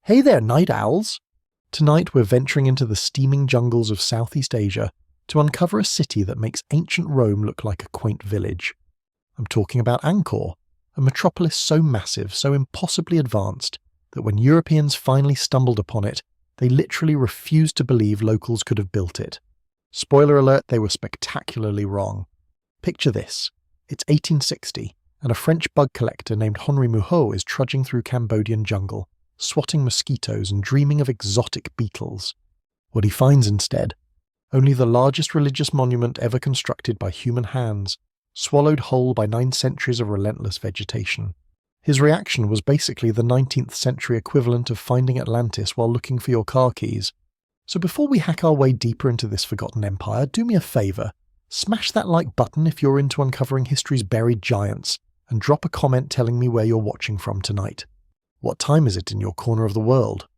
Hey there, night owls! Tonight we're venturing into the steaming jungles of Southeast Asia to uncover a city that makes ancient Rome look like a quaint village. I'm talking about Angkor, a metropolis so massive, so impossibly advanced, that when Europeans finally stumbled upon it, they literally refused to believe locals could have built it. Spoiler alert, they were spectacularly wrong. Picture this. It's 1860, and a French bug collector named Henri Mouhot is trudging through Cambodian jungle, swatting mosquitoes and dreaming of exotic beetles. What he finds instead? Only the largest religious monument ever constructed by human hands, swallowed whole by 9 centuries of relentless vegetation. His reaction was basically the 19th century equivalent of finding Atlantis while looking for your car keys. So before we hack our way deeper into this forgotten empire, do me a favour. Smash that like button if you're into uncovering history's buried giants, and drop a comment telling me where you're watching from tonight. What time is it in your corner of the world?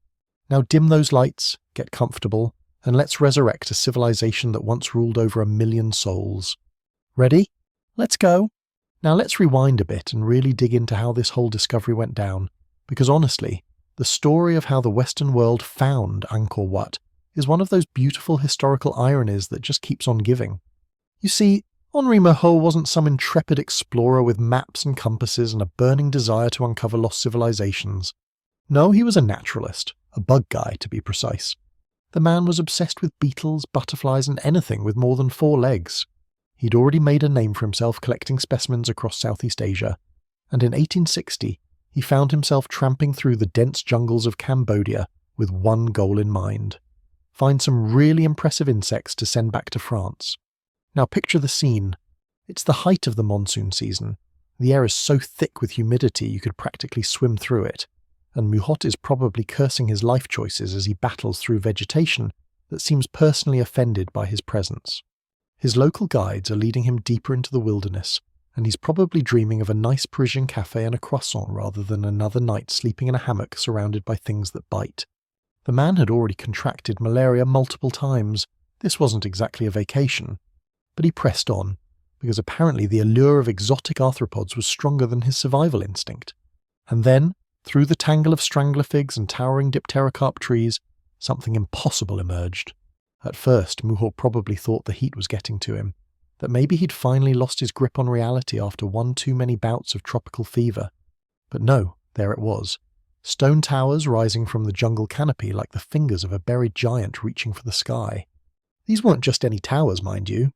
Now dim those lights, get comfortable, and let's resurrect a civilization that once ruled over 1 million souls. Ready? Let's go! Now let's rewind a bit and really dig into how this whole discovery went down, because honestly, the story of how the Western world found Angkor Wat is one of those beautiful historical ironies that just keeps on giving. You see, Henri Mouhot wasn't some intrepid explorer with maps and compasses and a burning desire to uncover lost civilizations. No, he was a naturalist, a bug guy to be precise. The man was obsessed with beetles, butterflies and anything with more than 4 legs. He'd already made a name for himself collecting specimens across Southeast Asia, and in 1860 he found himself tramping through the dense jungles of Cambodia with one goal in mind: find some really impressive insects to send back to France. Now picture the scene. It's the height of the monsoon season. The air is so thick with humidity you could practically swim through it, and Mouhot is probably cursing his life choices as he battles through vegetation that seems personally offended by his presence. His local guides are leading him deeper into the wilderness, and he's probably dreaming of a nice Parisian cafe and a croissant rather than another night sleeping in a hammock surrounded by things that bite. The man had already contracted malaria multiple times. This wasn't exactly a vacation. But he pressed on, because apparently the allure of exotic arthropods was stronger than his survival instinct. And then, through the tangle of strangler figs and towering dipterocarp trees, something impossible emerged. At first, Mouhot probably thought the heat was getting to him, that maybe he'd finally lost his grip on reality after one too many bouts of tropical fever. But no, there it was. Stone towers rising from the jungle canopy like the fingers of a buried giant reaching for the sky. These weren't just any towers, mind you.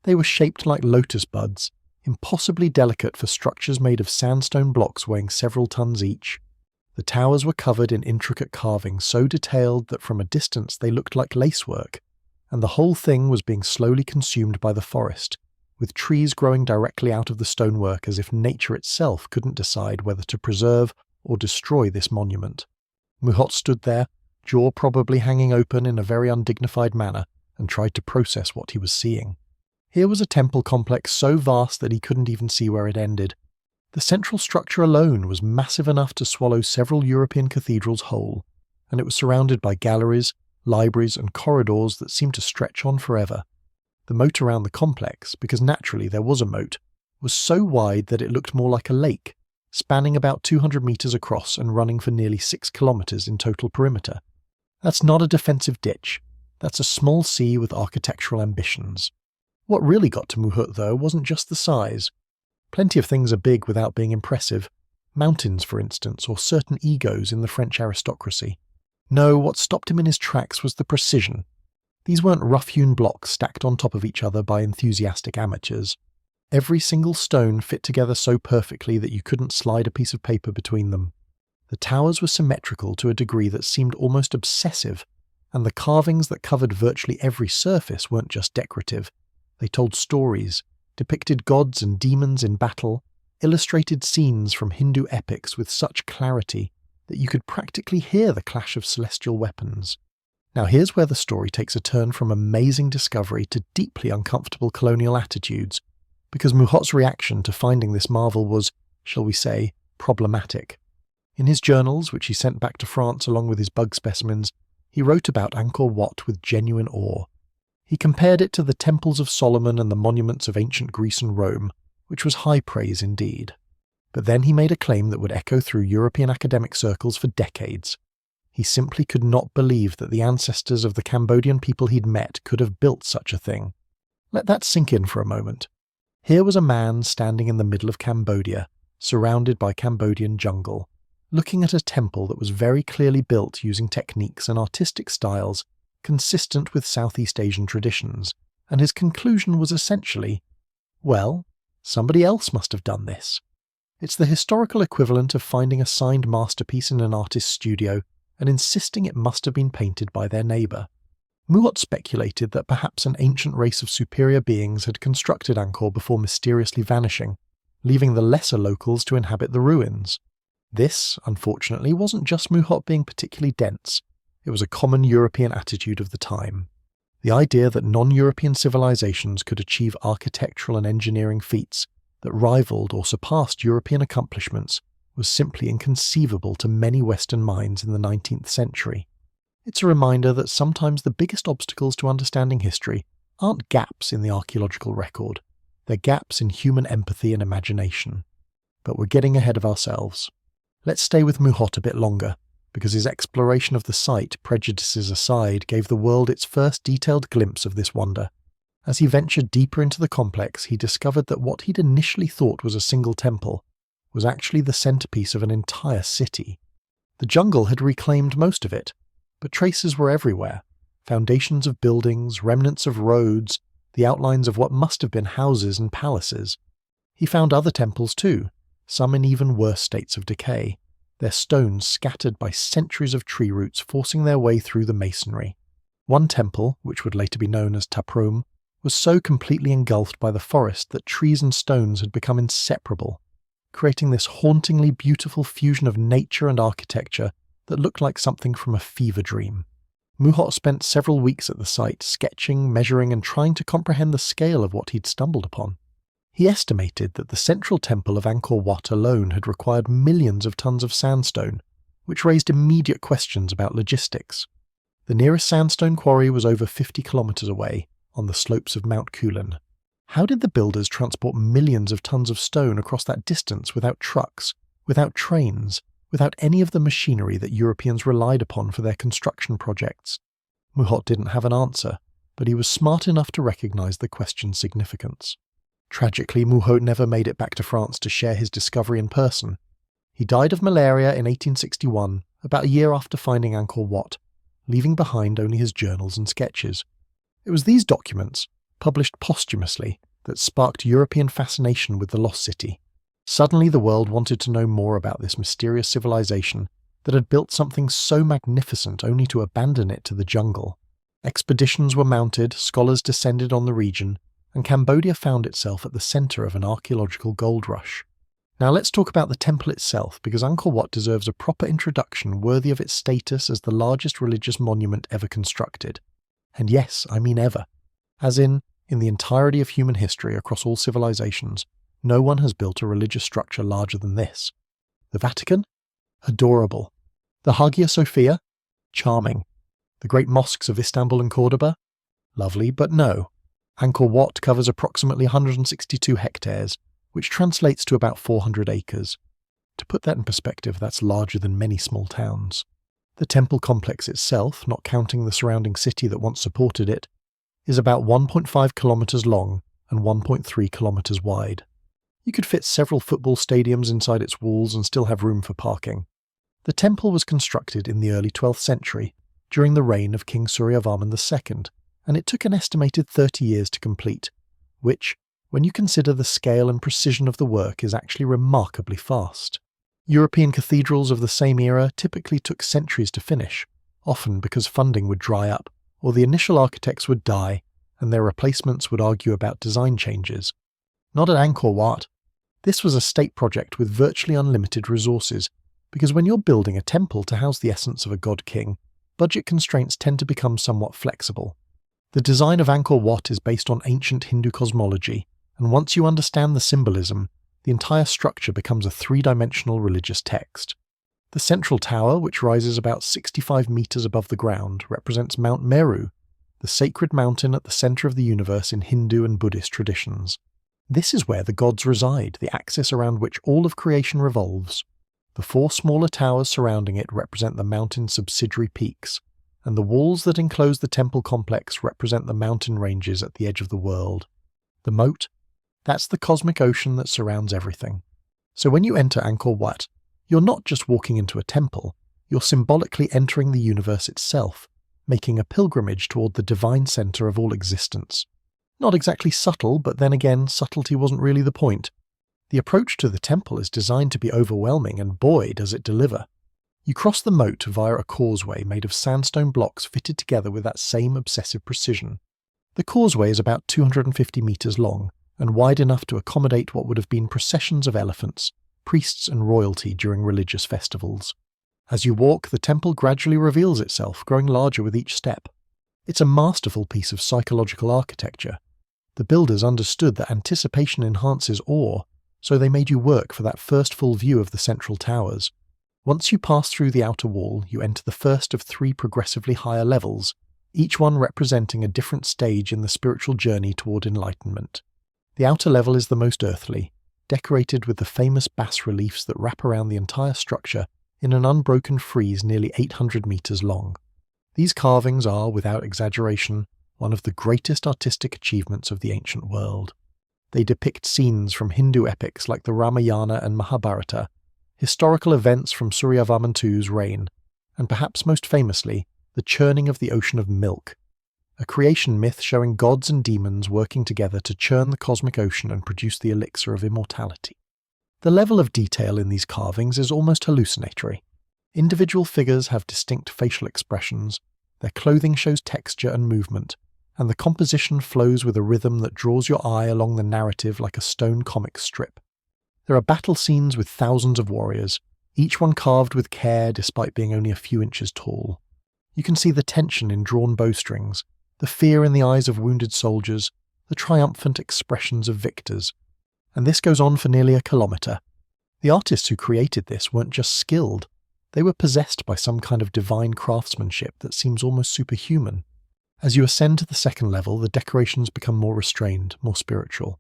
They were shaped like lotus buds, impossibly delicate for structures made of sandstone blocks weighing several tons each. The towers were covered in intricate carving so detailed that from a distance they looked like lacework, and the whole thing was being slowly consumed by the forest, with trees growing directly out of the stonework as if nature itself couldn't decide whether to preserve or destroy this monument. Mouhot stood there, jaw probably hanging open in a very undignified manner, and tried to process what he was seeing. Here was a temple complex so vast that he couldn't even see where it ended. The central structure alone was massive enough to swallow several European cathedrals whole, and it was surrounded by galleries, libraries and corridors that seemed to stretch on forever. The moat around the complex, because naturally there was a moat, was so wide that it looked more like a lake, spanning about 200 meters across and running for nearly 6 kilometers in total perimeter. That's not a defensive ditch. That's a small sea with architectural ambitions. What really got to Mouhot, though, wasn't just the size. Plenty of things are big without being impressive. Mountains, for instance, or certain egos in the French aristocracy. No, what stopped him in his tracks was the precision. These weren't rough-hewn blocks stacked on top of each other by enthusiastic amateurs. Every single stone fit together so perfectly that you couldn't slide a piece of paper between them. The towers were symmetrical to a degree that seemed almost obsessive, and the carvings that covered virtually every surface weren't just decorative. They told stories, depicted gods and demons in battle, illustrated scenes from Hindu epics with such clarity that you could practically hear the clash of celestial weapons. Now here's where the story takes a turn from amazing discovery to deeply uncomfortable colonial attitudes, because Mouhot's reaction to finding this marvel was, shall we say, problematic. In his journals, which he sent back to France along with his bug specimens, he wrote about Angkor Wat with genuine awe. He compared it to the temples of Solomon and the monuments of ancient Greece and Rome, which was high praise indeed. But then he made a claim that would echo through European academic circles for decades. He simply could not believe that the ancestors of the Cambodian people he'd met could have built such a thing. Let that sink in for a moment. Here was a man standing in the middle of Cambodia, surrounded by Cambodian jungle, looking at a temple that was very clearly built using techniques and artistic styles consistent with Southeast Asian traditions, and his conclusion was essentially, well, somebody else must have done this. It's the historical equivalent of finding a signed masterpiece in an artist's studio and insisting it must have been painted by their neighbour. Muhot speculated that perhaps an ancient race of superior beings had constructed Angkor before mysteriously vanishing, leaving the lesser locals to inhabit the ruins. This, unfortunately, wasn't just Muhot being particularly dense. It was a common European attitude of the time. The idea that non-European civilizations could achieve architectural and engineering feats that rivaled or surpassed European accomplishments was simply inconceivable to many Western minds in the 19th century. It's a reminder that sometimes the biggest obstacles to understanding history aren't gaps in the archaeological record, they're gaps in human empathy and imagination. But we're getting ahead of ourselves. Let's stay with Muhot a bit longer, because his exploration of the site, prejudices aside, gave the world its first detailed glimpse of this wonder. As he ventured deeper into the complex, he discovered that what he'd initially thought was a single temple was actually the centerpiece of an entire city. The jungle had reclaimed most of it, but traces were everywhere. Foundations of buildings, remnants of roads, the outlines of what must have been houses and palaces. He found other temples too, some in even worse states of decay, their stones scattered by centuries of tree roots forcing their way through the masonry. One temple, which would later be known as Taprom, was so completely engulfed by the forest that trees and stones had become inseparable, creating this hauntingly beautiful fusion of nature and architecture that looked like something from a fever dream. Muhot spent several weeks at the site, sketching, measuring, and trying to comprehend the scale of what he'd stumbled upon. He estimated that the central temple of Angkor Wat alone had required millions of tons of sandstone, which raised immediate questions about logistics. The nearest sandstone quarry was over 50 kilometers away, on the slopes of Mount Kulin. How did the builders transport millions of tons of stone across that distance without trucks, without trains, without any of the machinery that Europeans relied upon for their construction projects? Muhot didn't have an answer, but he was smart enough to recognize the question's significance. Tragically, Muhot never made it back to France to share his discovery in person. He died of malaria in 1861, about a year after finding Angkor Wat, leaving behind only his journals and sketches. It was these documents, published posthumously, that sparked European fascination with the lost city. Suddenly the world wanted to know more about this mysterious civilization that had built something so magnificent only to abandon it to the jungle. Expeditions were mounted, scholars descended on the region, and Cambodia found itself at the center of an archaeological gold rush. Now let's talk about the temple itself, because Angkor Wat deserves a proper introduction worthy of its status as the largest religious monument ever constructed. And yes, I mean ever. As in the entirety of human history across all civilizations, no one has built a religious structure larger than this. The Vatican? Adorable. The Hagia Sophia? Charming. The great mosques of Istanbul and Cordoba? Lovely, but no. Angkor Wat covers approximately 162 hectares, which translates to about 400 acres. To put that in perspective, that's larger than many small towns. The temple complex itself, not counting the surrounding city that once supported it, is about 1.5 kilometers long and 1.3 kilometers wide. You could fit several football stadiums inside its walls and still have room for parking. The temple was constructed in the early 12th century, during the reign of King Suryavarman II, and it took an estimated 30 years to complete, which, when you consider the scale and precision of the work, is actually remarkably fast. European cathedrals of the same era typically took centuries to finish, often because funding would dry up, or the initial architects would die, and their replacements would argue about design changes. Not at Angkor Wat. This was a state project with virtually unlimited resources, because when you're building a temple to house the essence of a god-king, budget constraints tend to become somewhat flexible. The design of Angkor Wat is based on ancient Hindu cosmology, and once you understand the symbolism, the entire structure becomes a three-dimensional religious text. The central tower, which rises about 65 meters above the ground, represents Mount Meru, the sacred mountain at the center of the universe in Hindu and Buddhist traditions. This is where the gods reside, the axis around which all of creation revolves. The 4 smaller towers surrounding it represent the mountain's subsidiary peaks, and the walls that enclose the temple complex represent the mountain ranges at the edge of the world. The moat? That's the cosmic ocean that surrounds everything. So when you enter Angkor Wat, you're not just walking into a temple, you're symbolically entering the universe itself, making a pilgrimage toward the divine center of all existence. Not exactly subtle, but then again, subtlety wasn't really the point. The approach to the temple is designed to be overwhelming, and boy, does it deliver. You cross the moat via a causeway made of sandstone blocks fitted together with that same obsessive precision. The causeway is about 250 meters long, and wide enough to accommodate what would have been processions of elephants, priests and royalty during religious festivals. As you walk, the temple gradually reveals itself, growing larger with each step. It's a masterful piece of psychological architecture. The builders understood that anticipation enhances awe, so they made you work for that first full view of the central towers. Once you pass through the outer wall, you enter the first of 3 progressively higher levels, each one representing a different stage in the spiritual journey toward enlightenment. The outer level is the most earthly, decorated with the famous bas-reliefs that wrap around the entire structure in an unbroken frieze nearly 800 meters long. These carvings are, without exaggeration, one of the greatest artistic achievements of the ancient world. They depict scenes from Hindu epics like the Ramayana and Mahabharata, historical events from Suryavarman II's reign, and perhaps most famously, the churning of the ocean of milk, a creation myth showing gods and demons working together to churn the cosmic ocean and produce the elixir of immortality. The level of detail in these carvings is almost hallucinatory. Individual figures have distinct facial expressions, their clothing shows texture and movement, and the composition flows with a rhythm that draws your eye along the narrative like a stone comic strip. There are battle scenes with thousands of warriors, each one carved with care despite being only a few inches tall. You can see the tension in drawn bowstrings, the fear in the eyes of wounded soldiers, the triumphant expressions of victors. And this goes on for nearly a kilometre. The artists who created this weren't just skilled, they were possessed by some kind of divine craftsmanship that seems almost superhuman. As you ascend to the second level, the decorations become more restrained, more spiritual.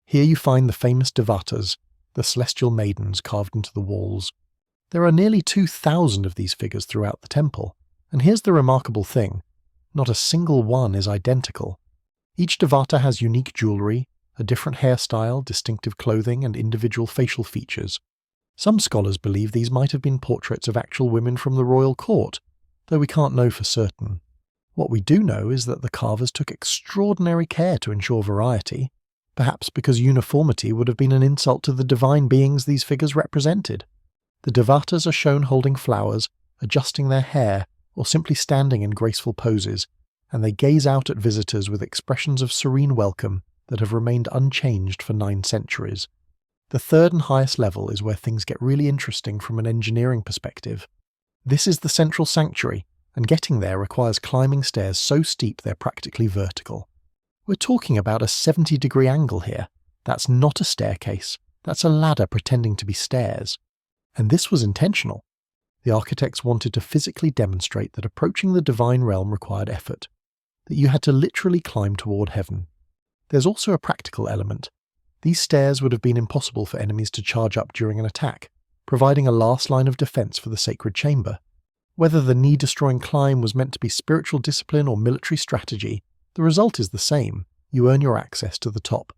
Here you find the famous devatas, the celestial maidens carved into the walls. There are nearly 2,000 of these figures throughout the temple, and here's the remarkable thing, not a single one is identical. Each devata has unique jewellery, a different hairstyle, distinctive clothing, and individual facial features. Some scholars believe these might have been portraits of actual women from the royal court, though we can't know for certain. What we do know is that the carvers took extraordinary care to ensure variety, perhaps because uniformity would have been an insult to the divine beings these figures represented. The devatas are shown holding flowers, adjusting their hair, or simply standing in graceful poses, and they gaze out at visitors with expressions of serene welcome that have remained unchanged for 9 centuries. The third and highest level is where things get really interesting from an engineering perspective. This is the central sanctuary, and getting there requires climbing stairs so steep they're practically vertical. We're talking about a 70-degree angle here. That's not a staircase, that's a ladder pretending to be stairs. And this was intentional. The architects wanted to physically demonstrate that approaching the divine realm required effort, that you had to literally climb toward heaven. There's also a practical element. These stairs would have been impossible for enemies to charge up during an attack, providing a last line of defense for the sacred chamber. Whether the knee-destroying climb was meant to be spiritual discipline or military strategy, the result is the same. You earn your access to the top.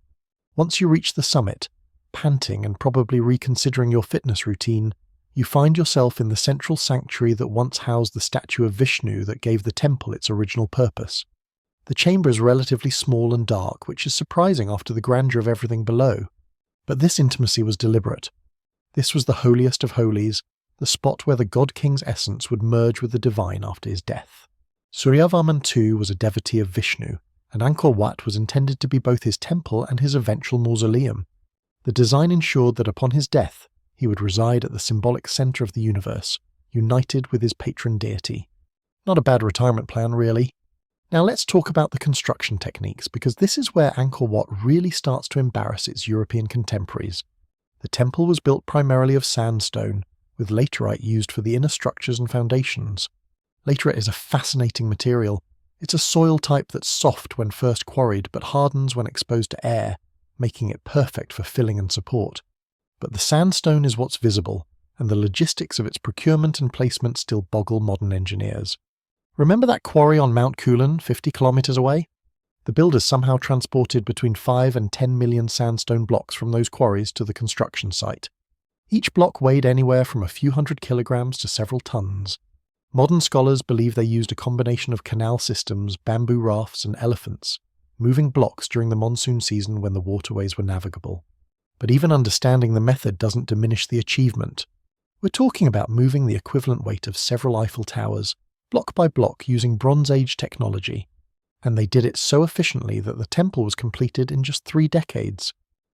Once you reach the summit, panting and probably reconsidering your fitness routine, you find yourself in the central sanctuary that once housed the statue of Vishnu that gave the temple its original purpose. The chamber is relatively small and dark, which is surprising after the grandeur of everything below. But this intimacy was deliberate. This was the holiest of holies, the spot where the god-king's essence would merge with the divine after his death. Suryavarman II was a devotee of Vishnu, and Angkor Wat was intended to be both his temple and his eventual mausoleum. The design ensured that upon his death, he would reside at the symbolic centre of the universe, united with his patron deity. Not a bad retirement plan, really. Now let's talk about the construction techniques, because this is where Angkor Wat really starts to embarrass its European contemporaries. The temple was built primarily of sandstone, with laterite used for the inner structures and foundations. Laterite is a fascinating material. It's a soil type that's soft when first quarried, but hardens when exposed to air, making it perfect for filling and support. But the sandstone is what's visible, and the logistics of its procurement and placement still boggle modern engineers. Remember that quarry on Mount Kulin, 50 kilometers away? The builders somehow transported between 5 and 10 million sandstone blocks from those quarries to the construction site. Each block weighed anywhere from a few hundred kilograms to several tons. Modern scholars believe they used a combination of canal systems, bamboo rafts, and elephants, moving blocks during the monsoon season when the waterways were navigable. But even understanding the method doesn't diminish the achievement. We're talking about moving the equivalent weight of several Eiffel Towers, block by block, using Bronze Age technology. And they did it so efficiently that the temple was completed in just 3 decades.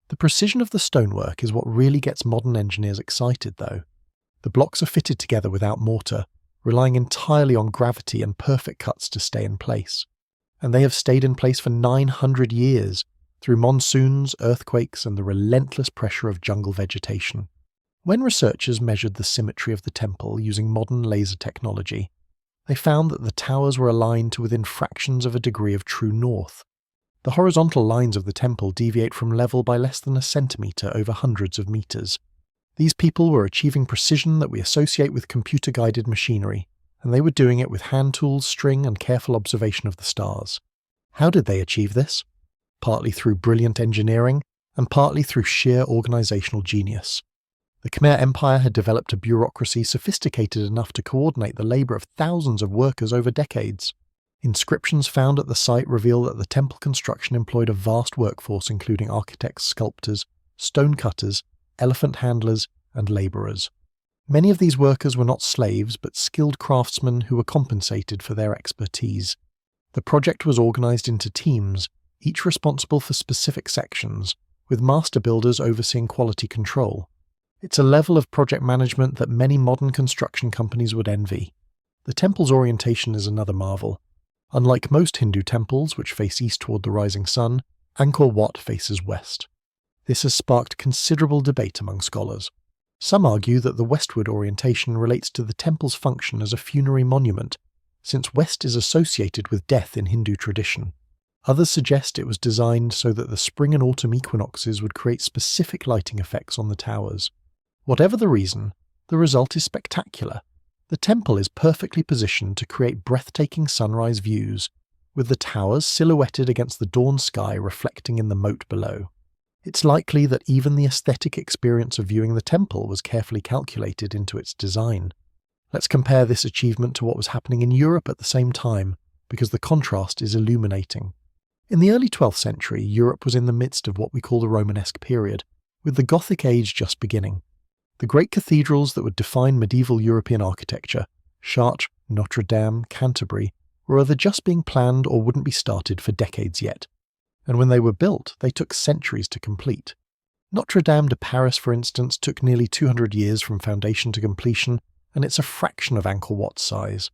The precision of the stonework is what really gets modern engineers excited, though. The blocks are fitted together without mortar, relying entirely on gravity and perfect cuts to stay in place. And they have stayed in place for 900 years, through monsoons, earthquakes, and the relentless pressure of jungle vegetation. When researchers measured the symmetry of the temple using modern laser technology, they found that the towers were aligned to within fractions of a degree of true north. The horizontal lines of the temple deviate from level by less than a centimetre over hundreds of metres. These people were achieving precision that we associate with computer-guided machinery, and they were doing it with hand tools, string, and careful observation of the stars. How did they achieve this? Partly through brilliant engineering, and partly through sheer organisational genius. The Khmer Empire had developed a bureaucracy sophisticated enough to coordinate the labour of thousands of workers over decades. Inscriptions found at the site reveal that the temple construction employed a vast workforce including architects, sculptors, stone cutters, elephant handlers, and labourers. Many of these workers were not slaves, but skilled craftsmen who were compensated for their expertise. The project was organised into teams, each responsible for specific sections, with master builders overseeing quality control. It's a level of project management that many modern construction companies would envy. The temple's orientation is another marvel. Unlike most Hindu temples, which face east toward the rising sun, Angkor Wat faces west. This has sparked considerable debate among scholars. Some argue that the westward orientation relates to the temple's function as a funerary monument, since west is associated with death in Hindu tradition. Others suggest it was designed so that the spring and autumn equinoxes would create specific lighting effects on the towers. Whatever the reason, the result is spectacular. The temple is perfectly positioned to create breathtaking sunrise views, with the towers silhouetted against the dawn sky reflecting in the moat below. It's likely that even the aesthetic experience of viewing the temple was carefully calculated into its design. Let's compare this achievement to what was happening in Europe at the same time, because the contrast is illuminating. In the early 12th century, Europe was in the midst of what we call the Romanesque period, with the Gothic age just beginning. The great cathedrals that would define medieval European architecture, Chartres, Notre Dame, Canterbury, were either just being planned or wouldn't be started for decades yet. And when they were built, they took centuries to complete. Notre Dame de Paris, for instance, took nearly 200 years from foundation to completion, and it's a fraction of Angkor Wat's size.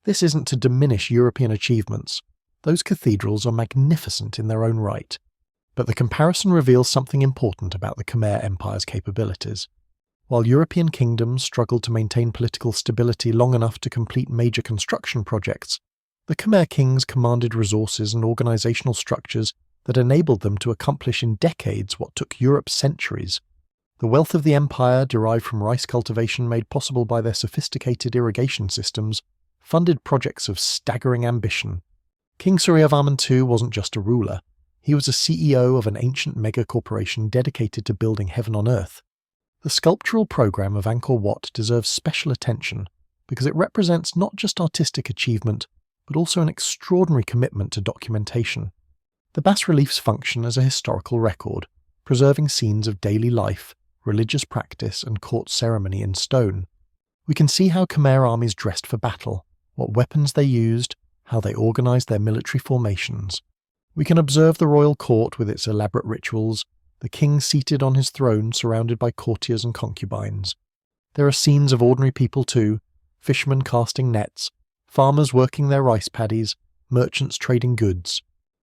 This isn't to diminish European achievements. Those cathedrals are magnificent in their own right. But the comparison reveals something important about the Khmer Empire's capabilities. While European kingdoms struggled to maintain political stability long enough to complete major construction projects, the Khmer kings commanded resources and organisational structures that enabled them to accomplish in decades what took Europe centuries. The wealth of the empire, derived from rice cultivation made possible by their sophisticated irrigation systems, funded projects of staggering ambition. King Suryavarman II wasn't just a ruler. He was a CEO of an ancient mega-corporation dedicated to building heaven on earth. The sculptural program of Angkor Wat deserves special attention because it represents not just artistic achievement, but also an extraordinary commitment to documentation. The bas-reliefs function as a historical record, preserving scenes of daily life, religious practice, and court ceremony in stone. We can see how Khmer armies dressed for battle, what weapons they used, how they organised their military formations. We can observe the royal court with its elaborate rituals, the king seated on his throne surrounded by courtiers and concubines. There are scenes of ordinary people too, fishermen casting nets, farmers working their rice paddies, merchants trading goods.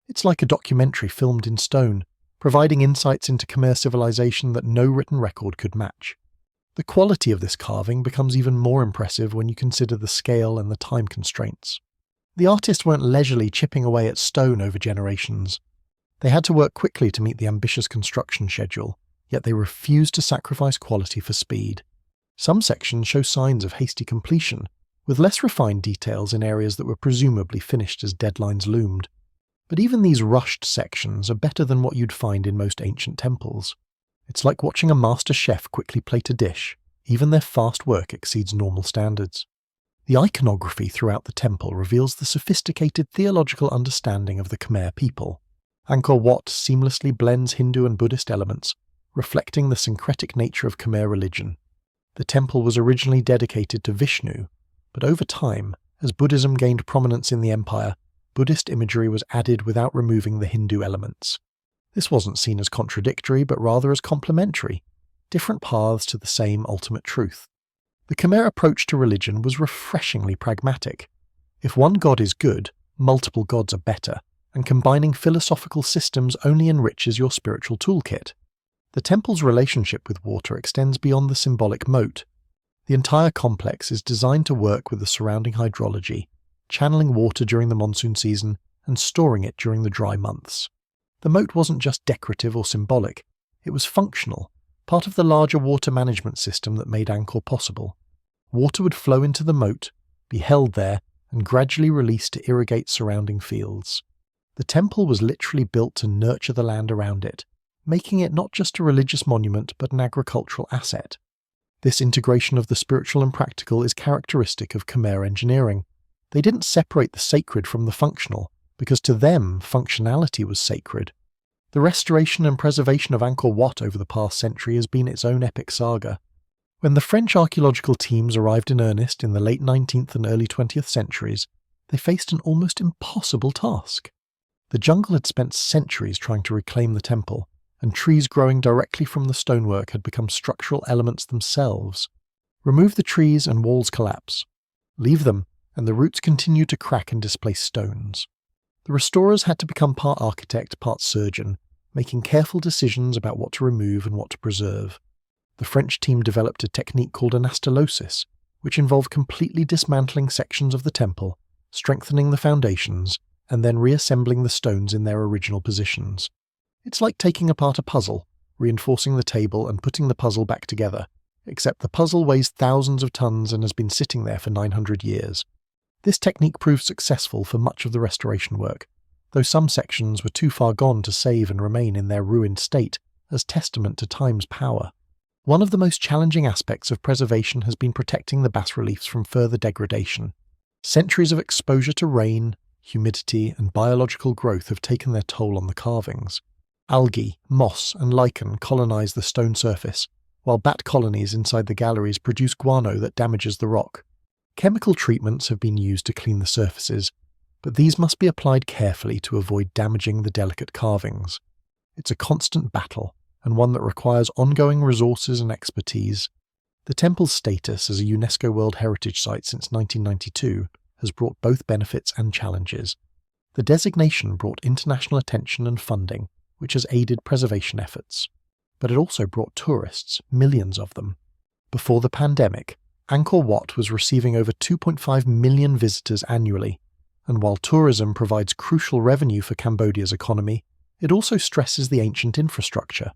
It's like a documentary filmed in stone, providing insights into Khmer civilization that no written record could match. The quality of this carving becomes even more impressive when you consider the scale and the time constraints. The artists weren't leisurely chipping away at stone over generations. They had to work quickly to meet the ambitious construction schedule, yet they refused to sacrifice quality for speed. Some sections show signs of hasty completion, with less refined details in areas that were presumably finished as deadlines loomed. But even these rushed sections are better than what you'd find in most ancient temples. It's like watching a master chef quickly plate a dish. Even their fast work exceeds normal standards. The iconography throughout the temple reveals the sophisticated theological understanding of the Khmer people. Angkor Wat seamlessly blends Hindu and Buddhist elements, reflecting the syncretic nature of Khmer religion. The temple was originally dedicated to Vishnu, but over time, as Buddhism gained prominence in the empire, Buddhist imagery was added without removing the Hindu elements. This wasn't seen as contradictory, but rather as complementary, different paths to the same ultimate truth. The Khmer approach to religion was refreshingly pragmatic. If one god is good, multiple gods are better, and combining philosophical systems only enriches your spiritual toolkit. The temple's relationship with water extends beyond the symbolic moat. The entire complex is designed to work with the surrounding hydrology, channeling water during the monsoon season and storing it during the dry months. The moat wasn't just decorative or symbolic, it was functional, part of the larger water management system that made Angkor possible. Water would flow into the moat, be held there, and gradually released to irrigate surrounding fields. The temple was literally built to nurture the land around it, making it not just a religious monument but an agricultural asset. This integration of the spiritual and practical is characteristic of Khmer engineering. They didn't separate the sacred from the functional, because to them, functionality was sacred. The restoration and preservation of Angkor Wat over the past century has been its own epic saga. When the French archaeological teams arrived in earnest in the late 19th and early 20th centuries, they faced an almost impossible task. The jungle had spent centuries trying to reclaim the temple, and trees growing directly from the stonework had become structural elements themselves. Remove the trees and walls collapse. Leave them, and the roots continue to crack and displace stones. The restorers had to become part architect, part surgeon, making careful decisions about what to remove and what to preserve. The French team developed a technique called anastylosis, which involved completely dismantling sections of the temple, strengthening the foundations, and then reassembling the stones in their original positions. It's like taking apart a puzzle, reinforcing the table and putting the puzzle back together, except the puzzle weighs thousands of tons and has been sitting there for 900 years. This technique proved successful for much of the restoration work, though some sections were too far gone to save and remain in their ruined state as testament to time's power. One of the most challenging aspects of preservation has been protecting the bas-reliefs from further degradation. Centuries of exposure to rain, humidity, and biological growth have taken their toll on the carvings. Algae, moss, and lichen colonize the stone surface, while bat colonies inside the galleries produce guano that damages the rock. Chemical treatments have been used to clean the surfaces, but these must be applied carefully to avoid damaging the delicate carvings. It's a constant battle, and one that requires ongoing resources and expertise. The temple's status as a UNESCO World Heritage Site since 1992 has brought both benefits and challenges. The designation brought international attention and funding, which has aided preservation efforts. But it also brought tourists, millions of them. Before the pandemic, Angkor Wat was receiving over 2.5 million visitors annually, and while tourism provides crucial revenue for Cambodia's economy, it also stresses the ancient infrastructure.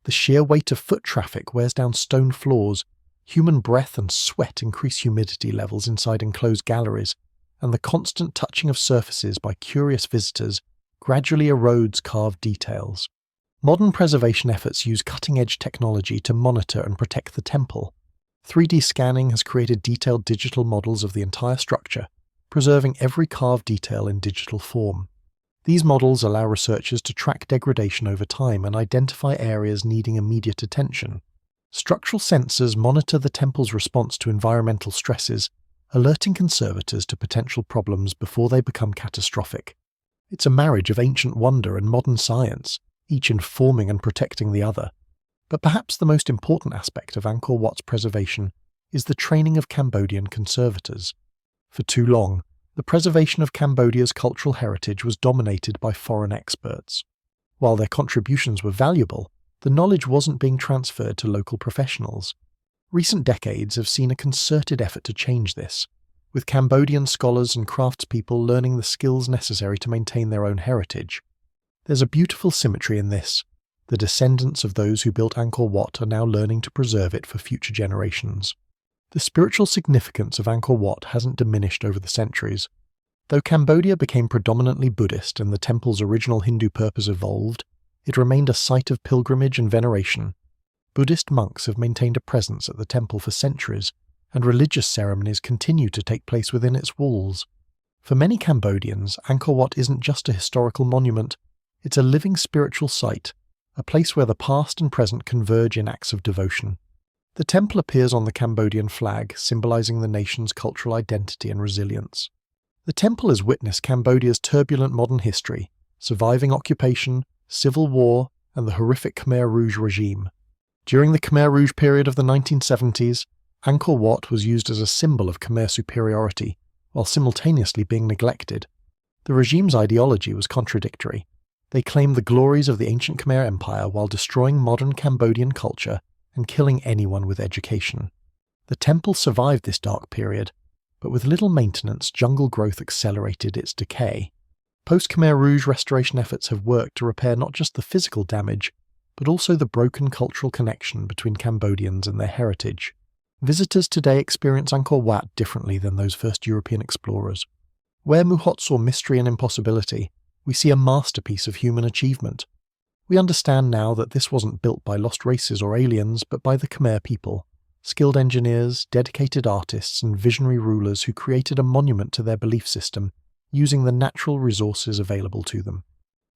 The sheer weight of foot traffic wears down stone floors, human breath and sweat increase humidity levels inside enclosed galleries, and the constant touching of surfaces by curious visitors gradually erodes carved details. Modern preservation efforts use cutting-edge technology to monitor and protect the temple. 3D scanning has created detailed digital models of the entire structure, preserving every carved detail in digital form. These models allow researchers to track degradation over time and identify areas needing immediate attention. Structural sensors monitor the temple's response to environmental stresses, alerting conservators to potential problems before they become catastrophic. It's a marriage of ancient wonder and modern science, each informing and protecting the other. But perhaps the most important aspect of Angkor Wat's preservation is the training of Cambodian conservators. For too long, the preservation of Cambodia's cultural heritage was dominated by foreign experts. While their contributions were valuable, the knowledge wasn't being transferred to local professionals. Recent decades have seen a concerted effort to change this, with Cambodian scholars and craftspeople learning the skills necessary to maintain their own heritage. There's a beautiful symmetry in this. The descendants of those who built Angkor Wat are now learning to preserve it for future generations. The spiritual significance of Angkor Wat hasn't diminished over the centuries. Though Cambodia became predominantly Buddhist and the temple's original Hindu purpose evolved, it remained a site of pilgrimage and veneration. Buddhist monks have maintained a presence at the temple for centuries, and religious ceremonies continue to take place within its walls. For many Cambodians, Angkor Wat isn't just a historical monument, it's a living spiritual site, a place where the past and present converge in acts of devotion. The temple appears on the Cambodian flag, symbolizing the nation's cultural identity and resilience. The temple has witnessed Cambodia's turbulent modern history, surviving occupation, civil war, and the horrific Khmer Rouge regime. During the Khmer Rouge period of the 1970s, Angkor Wat was used as a symbol of Khmer superiority, while simultaneously being neglected. The regime's ideology was contradictory. They claimed the glories of the ancient Khmer Empire while destroying modern Cambodian culture and killing anyone with education. The temple survived this dark period, but with little maintenance, jungle growth accelerated its decay. Post-Khmer Rouge restoration efforts have worked to repair not just the physical damage, but also the broken cultural connection between Cambodians and their heritage. Visitors today experience Angkor Wat differently than those first European explorers. Where Muhot saw mystery and impossibility, we see a masterpiece of human achievement. We understand now that this wasn't built by lost races or aliens, but by the Khmer people, skilled engineers, dedicated artists, and visionary rulers who created a monument to their belief system, using the natural resources available to them.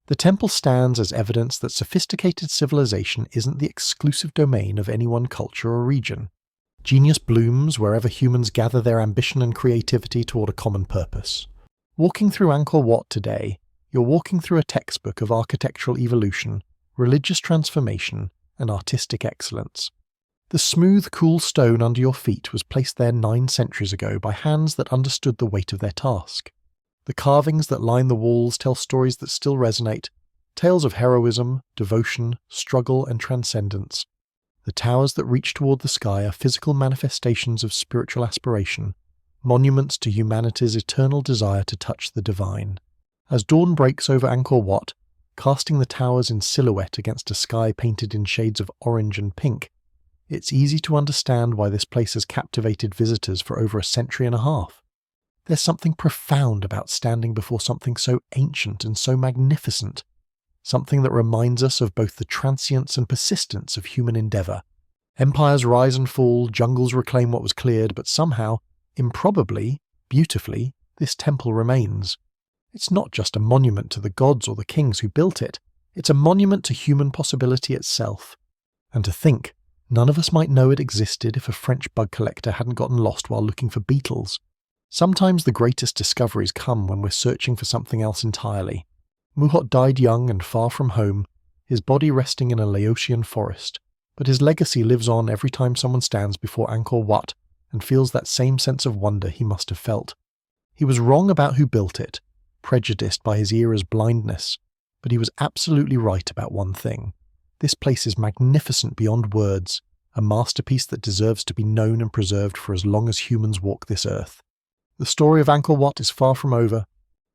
The temple stands as evidence that sophisticated civilization isn't the exclusive domain of any one culture or region. Genius blooms wherever humans gather their ambition and creativity toward a common purpose. Walking through Angkor Wat today, you're walking through a textbook of architectural evolution, religious transformation, and artistic excellence. The smooth, cool stone under your feet was placed there 9 centuries ago by hands that understood the weight of their task. The carvings that line the walls tell stories that still resonate, tales of heroism, devotion, struggle, and transcendence. The towers that reach toward the sky are physical manifestations of spiritual aspiration, monuments to humanity's eternal desire to touch the divine. As dawn breaks over Angkor Wat, casting the towers in silhouette against a sky painted in shades of orange and pink, it's easy to understand why this place has captivated visitors for over a century and a half. There's something profound about standing before something so ancient and so magnificent, something that reminds us of both the transience and persistence of human endeavour. Empires rise and fall, jungles reclaim what was cleared, but somehow, improbably, beautifully, this temple remains. It's not just a monument to the gods or the kings who built it, it's a monument to human possibility itself. And to think, none of us might know it existed if a French bug collector hadn't gotten lost while looking for beetles. Sometimes the greatest discoveries come when we're searching for something else entirely. Muhot died young and far from home, his body resting in a Laotian forest, but his legacy lives on every time someone stands before Angkor Wat and feels that same sense of wonder he must have felt. He was wrong about who built it, prejudiced by his era's blindness, but he was absolutely right about one thing. This place is magnificent beyond words, a masterpiece that deserves to be known and preserved for as long as humans walk this earth. The story of Angkor Wat is far from over.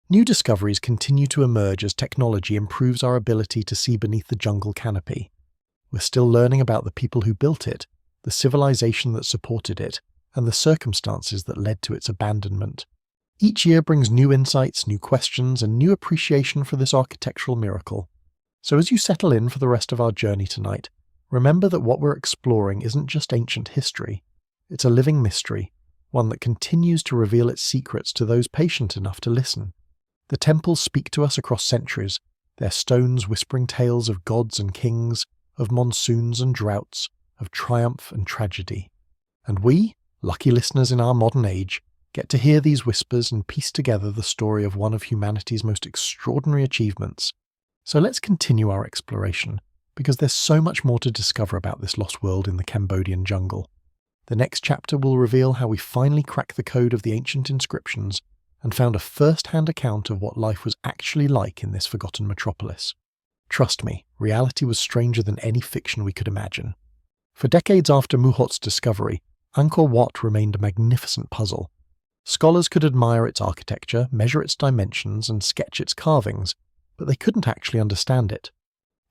New discoveries continue to emerge as technology improves our ability to see beneath the jungle canopy. We're still learning about the people who built it, the civilization that supported it, and the circumstances that led to its abandonment. Each year brings new insights, new questions, and new appreciation for this architectural miracle. So as you settle in for the rest of our journey tonight, remember that what we're exploring isn't just ancient history. It's a living mystery, one that continues to reveal its secrets to those patient enough to listen. The temples speak to us across centuries, their stones whispering tales of gods and kings, of monsoons and droughts, of triumph and tragedy. And we, lucky listeners in our modern age, get to hear these whispers and piece together the story of one of humanity's most extraordinary achievements. So let's continue our exploration, because there's so much more to discover about this lost world in the Cambodian jungle. The next chapter will reveal how we finally cracked the code of the ancient inscriptions and found a first-hand account of what life was actually like in this forgotten metropolis. Trust me, reality was stranger than any fiction we could imagine. For decades after Muhot's discovery, Angkor Wat remained a magnificent puzzle. Scholars could admire its architecture, measure its dimensions, and sketch its carvings, but they couldn't actually understand it.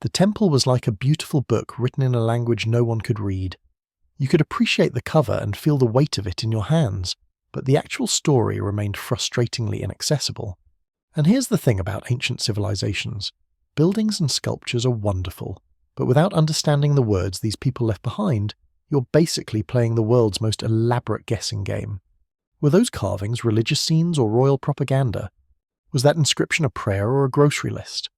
The temple was like a beautiful book written in a language no one could read. You could appreciate the cover and feel the weight of it in your hands, but the actual story remained frustratingly inaccessible. And here's the thing about ancient civilizations. Buildings and sculptures are wonderful, but without understanding the words these people left behind, you're basically playing the world's most elaborate guessing game. Were those carvings religious scenes or royal propaganda? Was that inscription a prayer or a grocery list?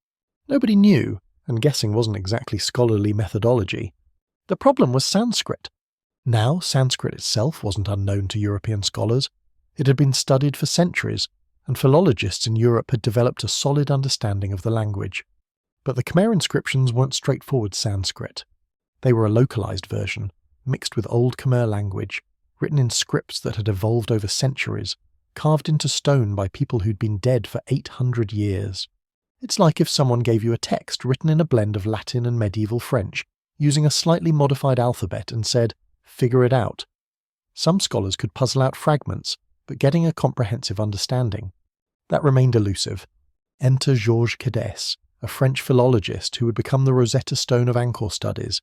Nobody knew, and guessing wasn't exactly scholarly methodology. The problem was Sanskrit. Now, Sanskrit itself wasn't unknown to European scholars. It had been studied for centuries, and philologists in Europe had developed a solid understanding of the language. But the Khmer inscriptions weren't straightforward Sanskrit. They were a localized version, mixed with Old Khmer language, written in scripts that had evolved over centuries, carved into stone by people who'd been dead for 800 years. It's like if someone gave you a text written in a blend of Latin and medieval French, using a slightly modified alphabet, and said, "Figure it out." Some scholars could puzzle out fragments, but getting a comprehensive understanding, that remained elusive. Enter Georges Cadès, a French philologist who would become the Rosetta Stone of Angkor studies.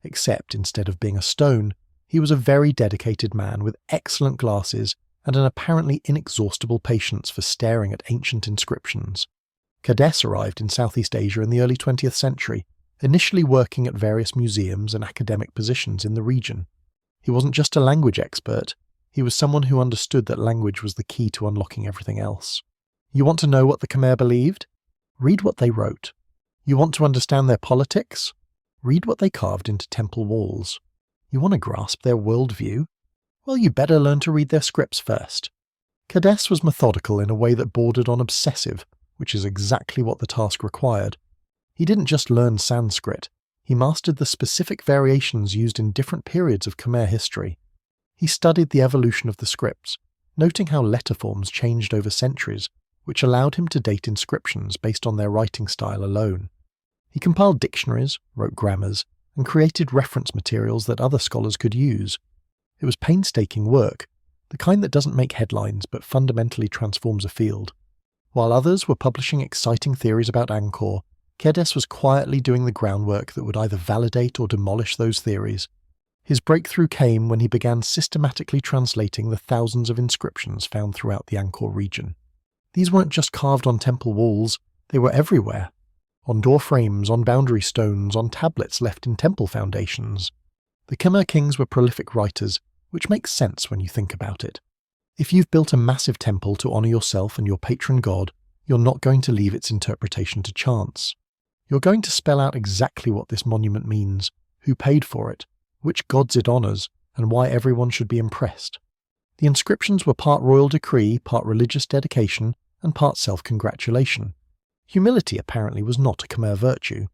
Except, instead of being a stone, he was a very dedicated man with excellent glasses and an apparently inexhaustible patience for staring at ancient inscriptions. Cadès arrived in Southeast Asia in the early 20th century, initially working at various museums and academic positions in the region. He wasn't just a language expert, he was someone who understood that language was the key to unlocking everything else. You want to know what the Khmer believed? Read what they wrote. You want to understand their politics? Read what they carved into temple walls. You want to grasp their worldview? Well, you better learn to read their scripts first. Cadès was methodical in a way that bordered on obsessive, which is exactly what the task required. He didn't just learn Sanskrit, he mastered the specific variations used in different periods of Khmer history. He studied the evolution of the scripts, noting how letter forms changed over centuries, which allowed him to date inscriptions based on their writing style alone. He compiled dictionaries, wrote grammars, and created reference materials that other scholars could use. It was painstaking work, the kind that doesn't make headlines but fundamentally transforms a field. While others were publishing exciting theories about Angkor, Cadès was quietly doing the groundwork that would either validate or demolish those theories. His breakthrough came when he began systematically translating the thousands of inscriptions found throughout the Angkor region. These weren't just carved on temple walls, they were everywhere. On door frames, on boundary stones, on tablets left in temple foundations. The Khmer kings were prolific writers, which makes sense when you think about it. If you've built a massive temple to honour yourself and your patron god, you're not going to leave its interpretation to chance. You're going to spell out exactly what this monument means, who paid for it, which gods it honours, and why everyone should be impressed. The inscriptions were part royal decree, part religious dedication, and part self-congratulation. Humility apparently was not a Khmer virtue.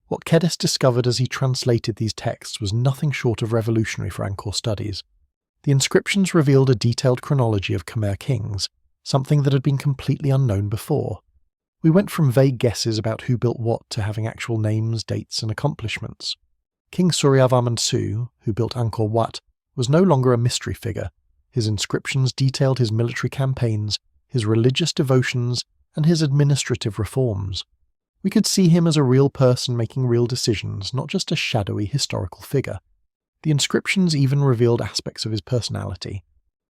What Cadès discovered as he translated these texts was nothing short of revolutionary for Angkor studies. The inscriptions revealed a detailed chronology of Khmer kings, something that had been completely unknown before. We went from vague guesses about who built what to having actual names, dates, and accomplishments. King Suryavarman-Su, who built Angkor Wat, was no longer a mystery figure. His inscriptions detailed his military campaigns, his religious devotions, and his administrative reforms. We could see him as a real person making real decisions, not just a shadowy historical figure. The inscriptions even revealed aspects of his personality.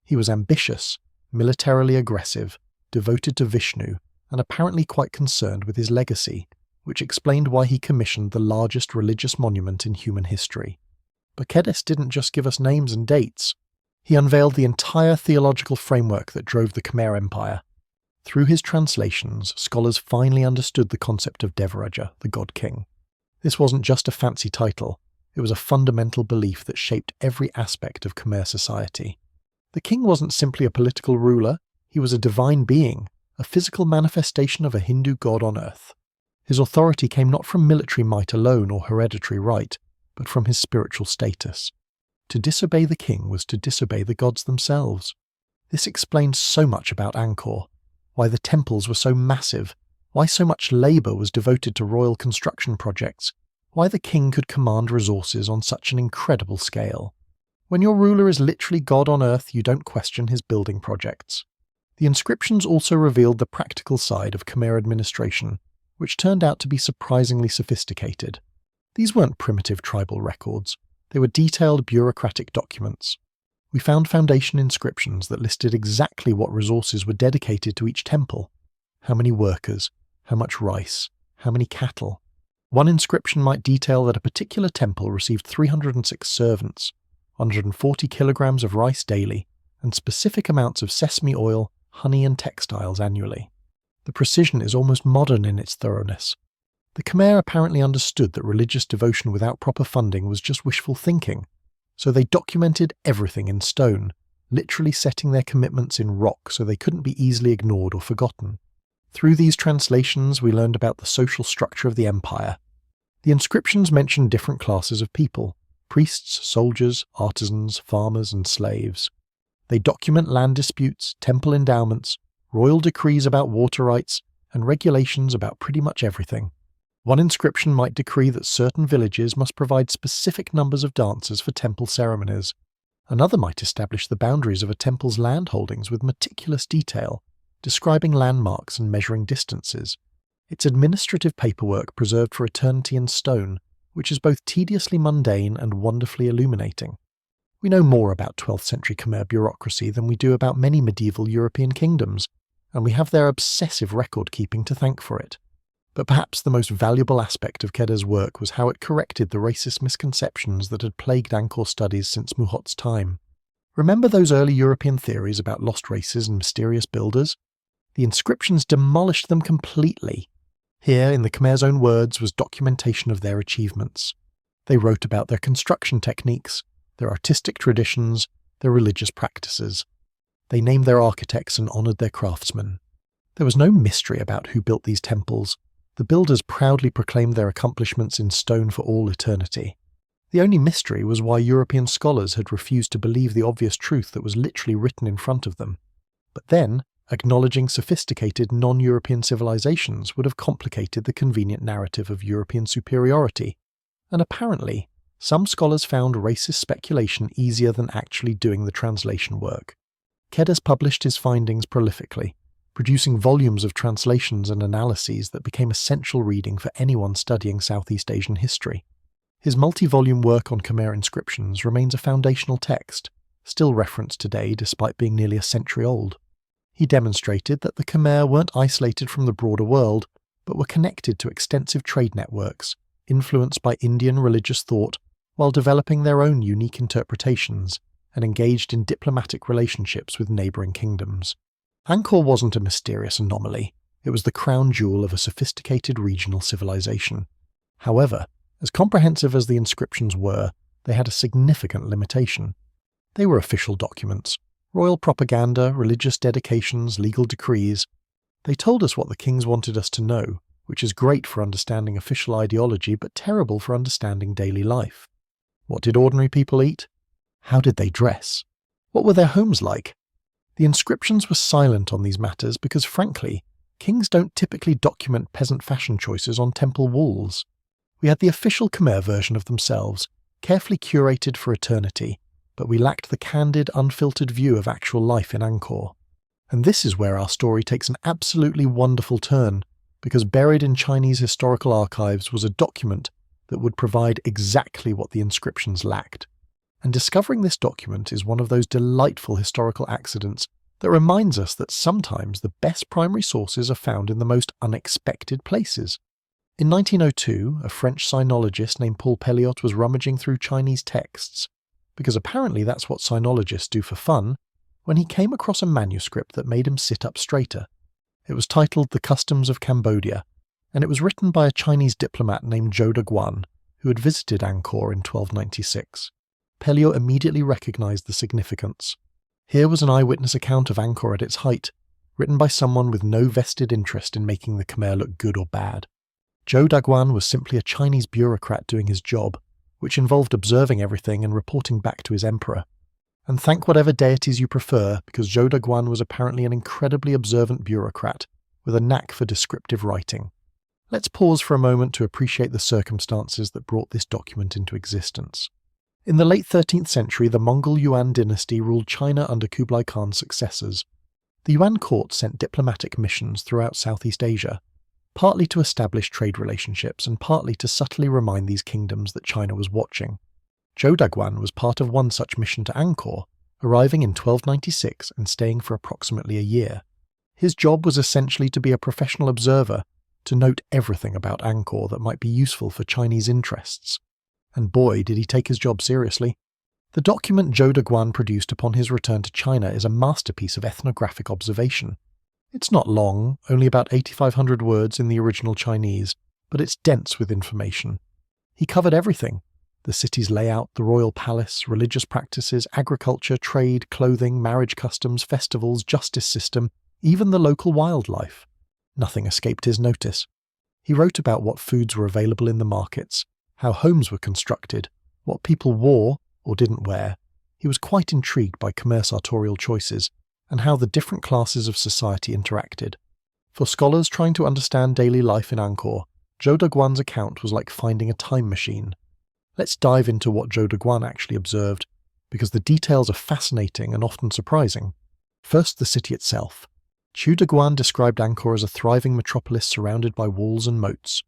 He was ambitious, militarily aggressive, devoted to Vishnu, and apparently quite concerned with his legacy, which explained why he commissioned the largest religious monument in human history. But Cadès didn't just give us names and dates. He unveiled the entire theological framework that drove the Khmer Empire. Through his translations, scholars finally understood the concept of Devaraja, the god-king. This wasn't just a fancy title, it was a fundamental belief that shaped every aspect of Khmer society. The king wasn't simply a political ruler, he was a divine being, a physical manifestation of a Hindu god on earth. His authority came not from military might alone or hereditary right, but from his spiritual status. To disobey the king was to disobey the gods themselves. This explains so much about Angkor, why the temples were so massive, why so much labour was devoted to royal construction projects, why the king could command resources on such an incredible scale. When your ruler is literally God on earth, you don't question his building projects. The inscriptions also revealed the practical side of Khmer administration, which turned out to be surprisingly sophisticated. These weren't primitive tribal records, they were detailed bureaucratic documents. We found foundation inscriptions that listed exactly what resources were dedicated to each temple. How many workers, how much rice, how many cattle. One inscription might detail that a particular temple received 306 servants, 140 kilograms of rice daily, and specific amounts of sesame oil, honey and textiles annually. The precision is almost modern in its thoroughness. The Khmer apparently understood that religious devotion without proper funding was just wishful thinking, so they documented everything in stone, literally setting their commitments in rock so they couldn't be easily ignored or forgotten. Through these translations, we learned about the social structure of the empire. The inscriptions mentioned different classes of people: priests, soldiers, artisans, farmers, and slaves. They document land disputes, temple endowments, royal decrees about water rights, and regulations about pretty much everything. One inscription might decree that certain villages must provide specific numbers of dancers for temple ceremonies. Another might establish the boundaries of a temple's land holdings with meticulous detail, describing landmarks and measuring distances. It's administrative paperwork preserved for eternity in stone, which is both tediously mundane and wonderfully illuminating. We know more about 12th century Khmer bureaucracy than we do about many medieval European kingdoms, and we have their obsessive record-keeping to thank for it. But perhaps the most valuable aspect of Khedr's work was how it corrected the racist misconceptions that had plagued Angkor studies since Muhot's time. Remember those early European theories about lost races and mysterious builders? The inscriptions demolished them completely. Here, in the Khmer's own words, was documentation of their achievements. They wrote about their construction techniques, their artistic traditions, their religious practices. They named their architects and honoured their craftsmen. There was no mystery about who built these temples. The builders proudly proclaimed their accomplishments in stone for all eternity. The only mystery was why European scholars had refused to believe the obvious truth that was literally written in front of them. But then, acknowledging sophisticated non-European civilizations would have complicated the convenient narrative of European superiority, and apparently, some scholars found racist speculation easier than actually doing the translation work. Khedr published his findings prolifically, producing volumes of translations and analyses that became essential reading for anyone studying Southeast Asian history. His multi-volume work on Khmer inscriptions remains a foundational text, still referenced today despite being nearly a century old. He demonstrated that the Khmer weren't isolated from the broader world, but were connected to extensive trade networks, influenced by Indian religious thought, while developing their own unique interpretations, and engaged in diplomatic relationships with neighbouring kingdoms. Angkor wasn't a mysterious anomaly, it was the crown jewel of a sophisticated regional civilization. However, as comprehensive as the inscriptions were, they had a significant limitation. They were official documents, royal propaganda, religious dedications, legal decrees. They told us what the kings wanted us to know, which is great for understanding official ideology but terrible for understanding daily life. What did ordinary people eat? How did they dress? What were their homes like? The inscriptions were silent on these matters because, frankly, kings don't typically document peasant fashion choices on temple walls. We had the official Khmer version of themselves, carefully curated for eternity, but we lacked the candid, unfiltered view of actual life in Angkor. And this is where our story takes an absolutely wonderful turn, because buried in Chinese historical archives was a document that would provide exactly what the inscriptions lacked. And discovering this document is one of those delightful historical accidents that reminds us that sometimes the best primary sources are found in the most unexpected places. In 1902, a French sinologist named Paul Pelliot was rummaging through Chinese texts, because apparently that's what sinologists do for fun, when he came across a manuscript that made him sit up straighter. It was titled The Customs of Cambodia, and it was written by a Chinese diplomat named Zhou Daguan, who had visited Angkor in 1296. Pelliot immediately recognized the significance. Here was an eyewitness account of Angkor at its height, written by someone with no vested interest in making the Khmer look good or bad. Zhou Daguan was simply a Chinese bureaucrat doing his job, which involved observing everything and reporting back to his emperor. And thank whatever deities you prefer, because Zhou Daguan was apparently an incredibly observant bureaucrat, with a knack for descriptive writing. Let's pause for a moment to appreciate the circumstances that brought this document into existence. In the late 13th century, the Mongol Yuan dynasty ruled China under Kublai Khan's successors. The Yuan court sent diplomatic missions throughout Southeast Asia. partly to establish trade relationships and partly to subtly remind these kingdoms that China was watching. Zhou Daguan was part of one such mission to Angkor, arriving in 1296 and staying for approximately a year. His job was essentially to be a professional observer, to note everything about Angkor that might be useful for Chinese interests. And boy, did he take his job seriously. The document Zhou Daguan produced upon his return to China is a masterpiece of ethnographic observation. It's not long, only about 8,500 words in the original Chinese, but it's dense with information. He covered everything: the city's layout, the royal palace, religious practices, agriculture, trade, clothing, marriage customs, festivals, justice system, even the local wildlife. Nothing escaped his notice. He wrote about what foods were available in the markets, how homes were constructed, what people wore or didn't wear. He was quite intrigued by Khmer sartorial choices and how the different classes of society interacted. For scholars trying to understand daily life in Angkor, Zhou Daguan's account was like finding a time machine. Let's dive into what Zhou Daguan actually observed, because the details are fascinating and often surprising. First, the city itself. Zhou Daguan described Angkor as a thriving metropolis surrounded by walls and moats.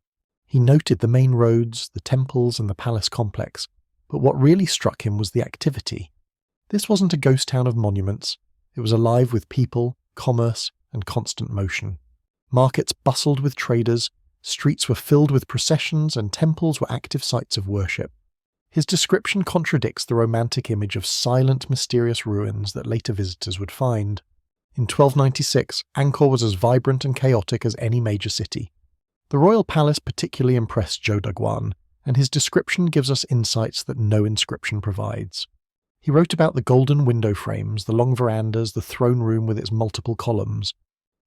He noted the main roads, the temples and the palace complex, but what really struck him was the activity. This wasn't a ghost town of monuments. It was alive with people, commerce, and constant motion. Markets bustled with traders, streets were filled with processions, and temples were active sites of worship. His description contradicts the romantic image of silent, mysterious ruins that later visitors would find. In 1296, Angkor was as vibrant and chaotic as any major city. The royal palace particularly impressed Zhou Daguan, and his description gives us insights that no inscription provides. He wrote about the golden window frames, the long verandas, the throne room with its multiple columns.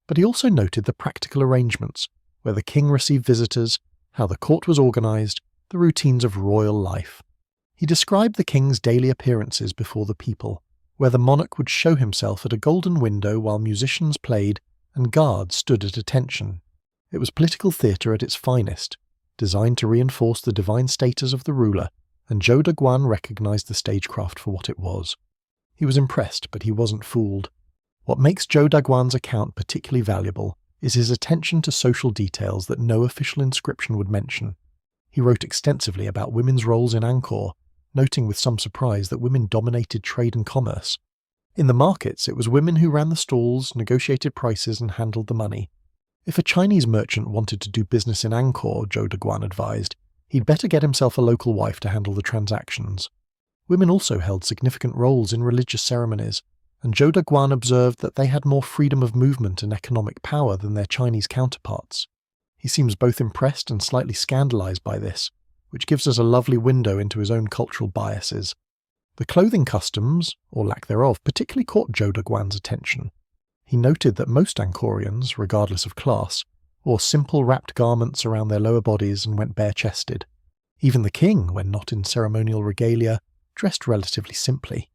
But he also noted the practical arrangements, where the king received visitors, how the court was organized, the routines of royal life. He described the king's daily appearances before the people, where the monarch would show himself at a golden window while musicians played and guards stood at attention. It was political theatre at its finest, designed to reinforce the divine status of the ruler, and Zhou Daguan recognized the stagecraft for what it was. He was impressed, but he wasn't fooled. What makes Zhou Daguan's account particularly valuable is his attention to social details that no official inscription would mention. He wrote extensively about women's roles in Angkor, noting with some surprise that women dominated trade and commerce. In the markets, it was women who ran the stalls, negotiated prices, and handled the money. If a Chinese merchant wanted to do business in Angkor, Zhou Daguan advised, he'd better get himself a local wife to handle the transactions. Women also held significant roles in religious ceremonies, and Zhou Daguan observed that they had more freedom of movement and economic power than their Chinese counterparts. He seems both impressed and slightly scandalized by this, which gives us a lovely window into his own cultural biases. The clothing customs, or lack thereof, particularly caught Zhou Daguan's attention. He noted that most Angkorians, regardless of class, wore simple wrapped garments around their lower bodies and went bare-chested. Even the king, when not in ceremonial regalia, dressed relatively simply.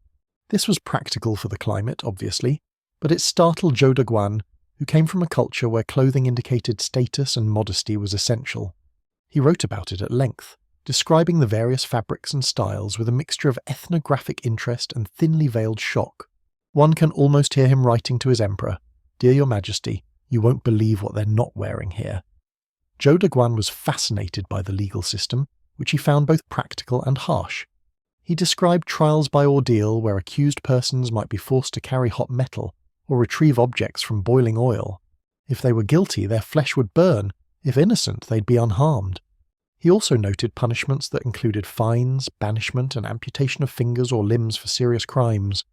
This was practical for the climate, obviously, but it startled Zhou Daguan, who came from a culture where clothing indicated status and modesty was essential. He wrote about it at length, describing the various fabrics and styles with a mixture of ethnographic interest and thinly veiled shock. One can almost hear him writing to his emperor, "Dear Your Majesty, you won't believe what they're not wearing here." Zhou Daguan was fascinated by the legal system, which he found both practical and harsh. He described trials by ordeal where accused persons might be forced to carry hot metal or retrieve objects from boiling oil. If they were guilty, their flesh would burn. If innocent, they'd be unharmed. He also noted punishments that included fines, banishment, and amputation of fingers or limbs for serious crimes.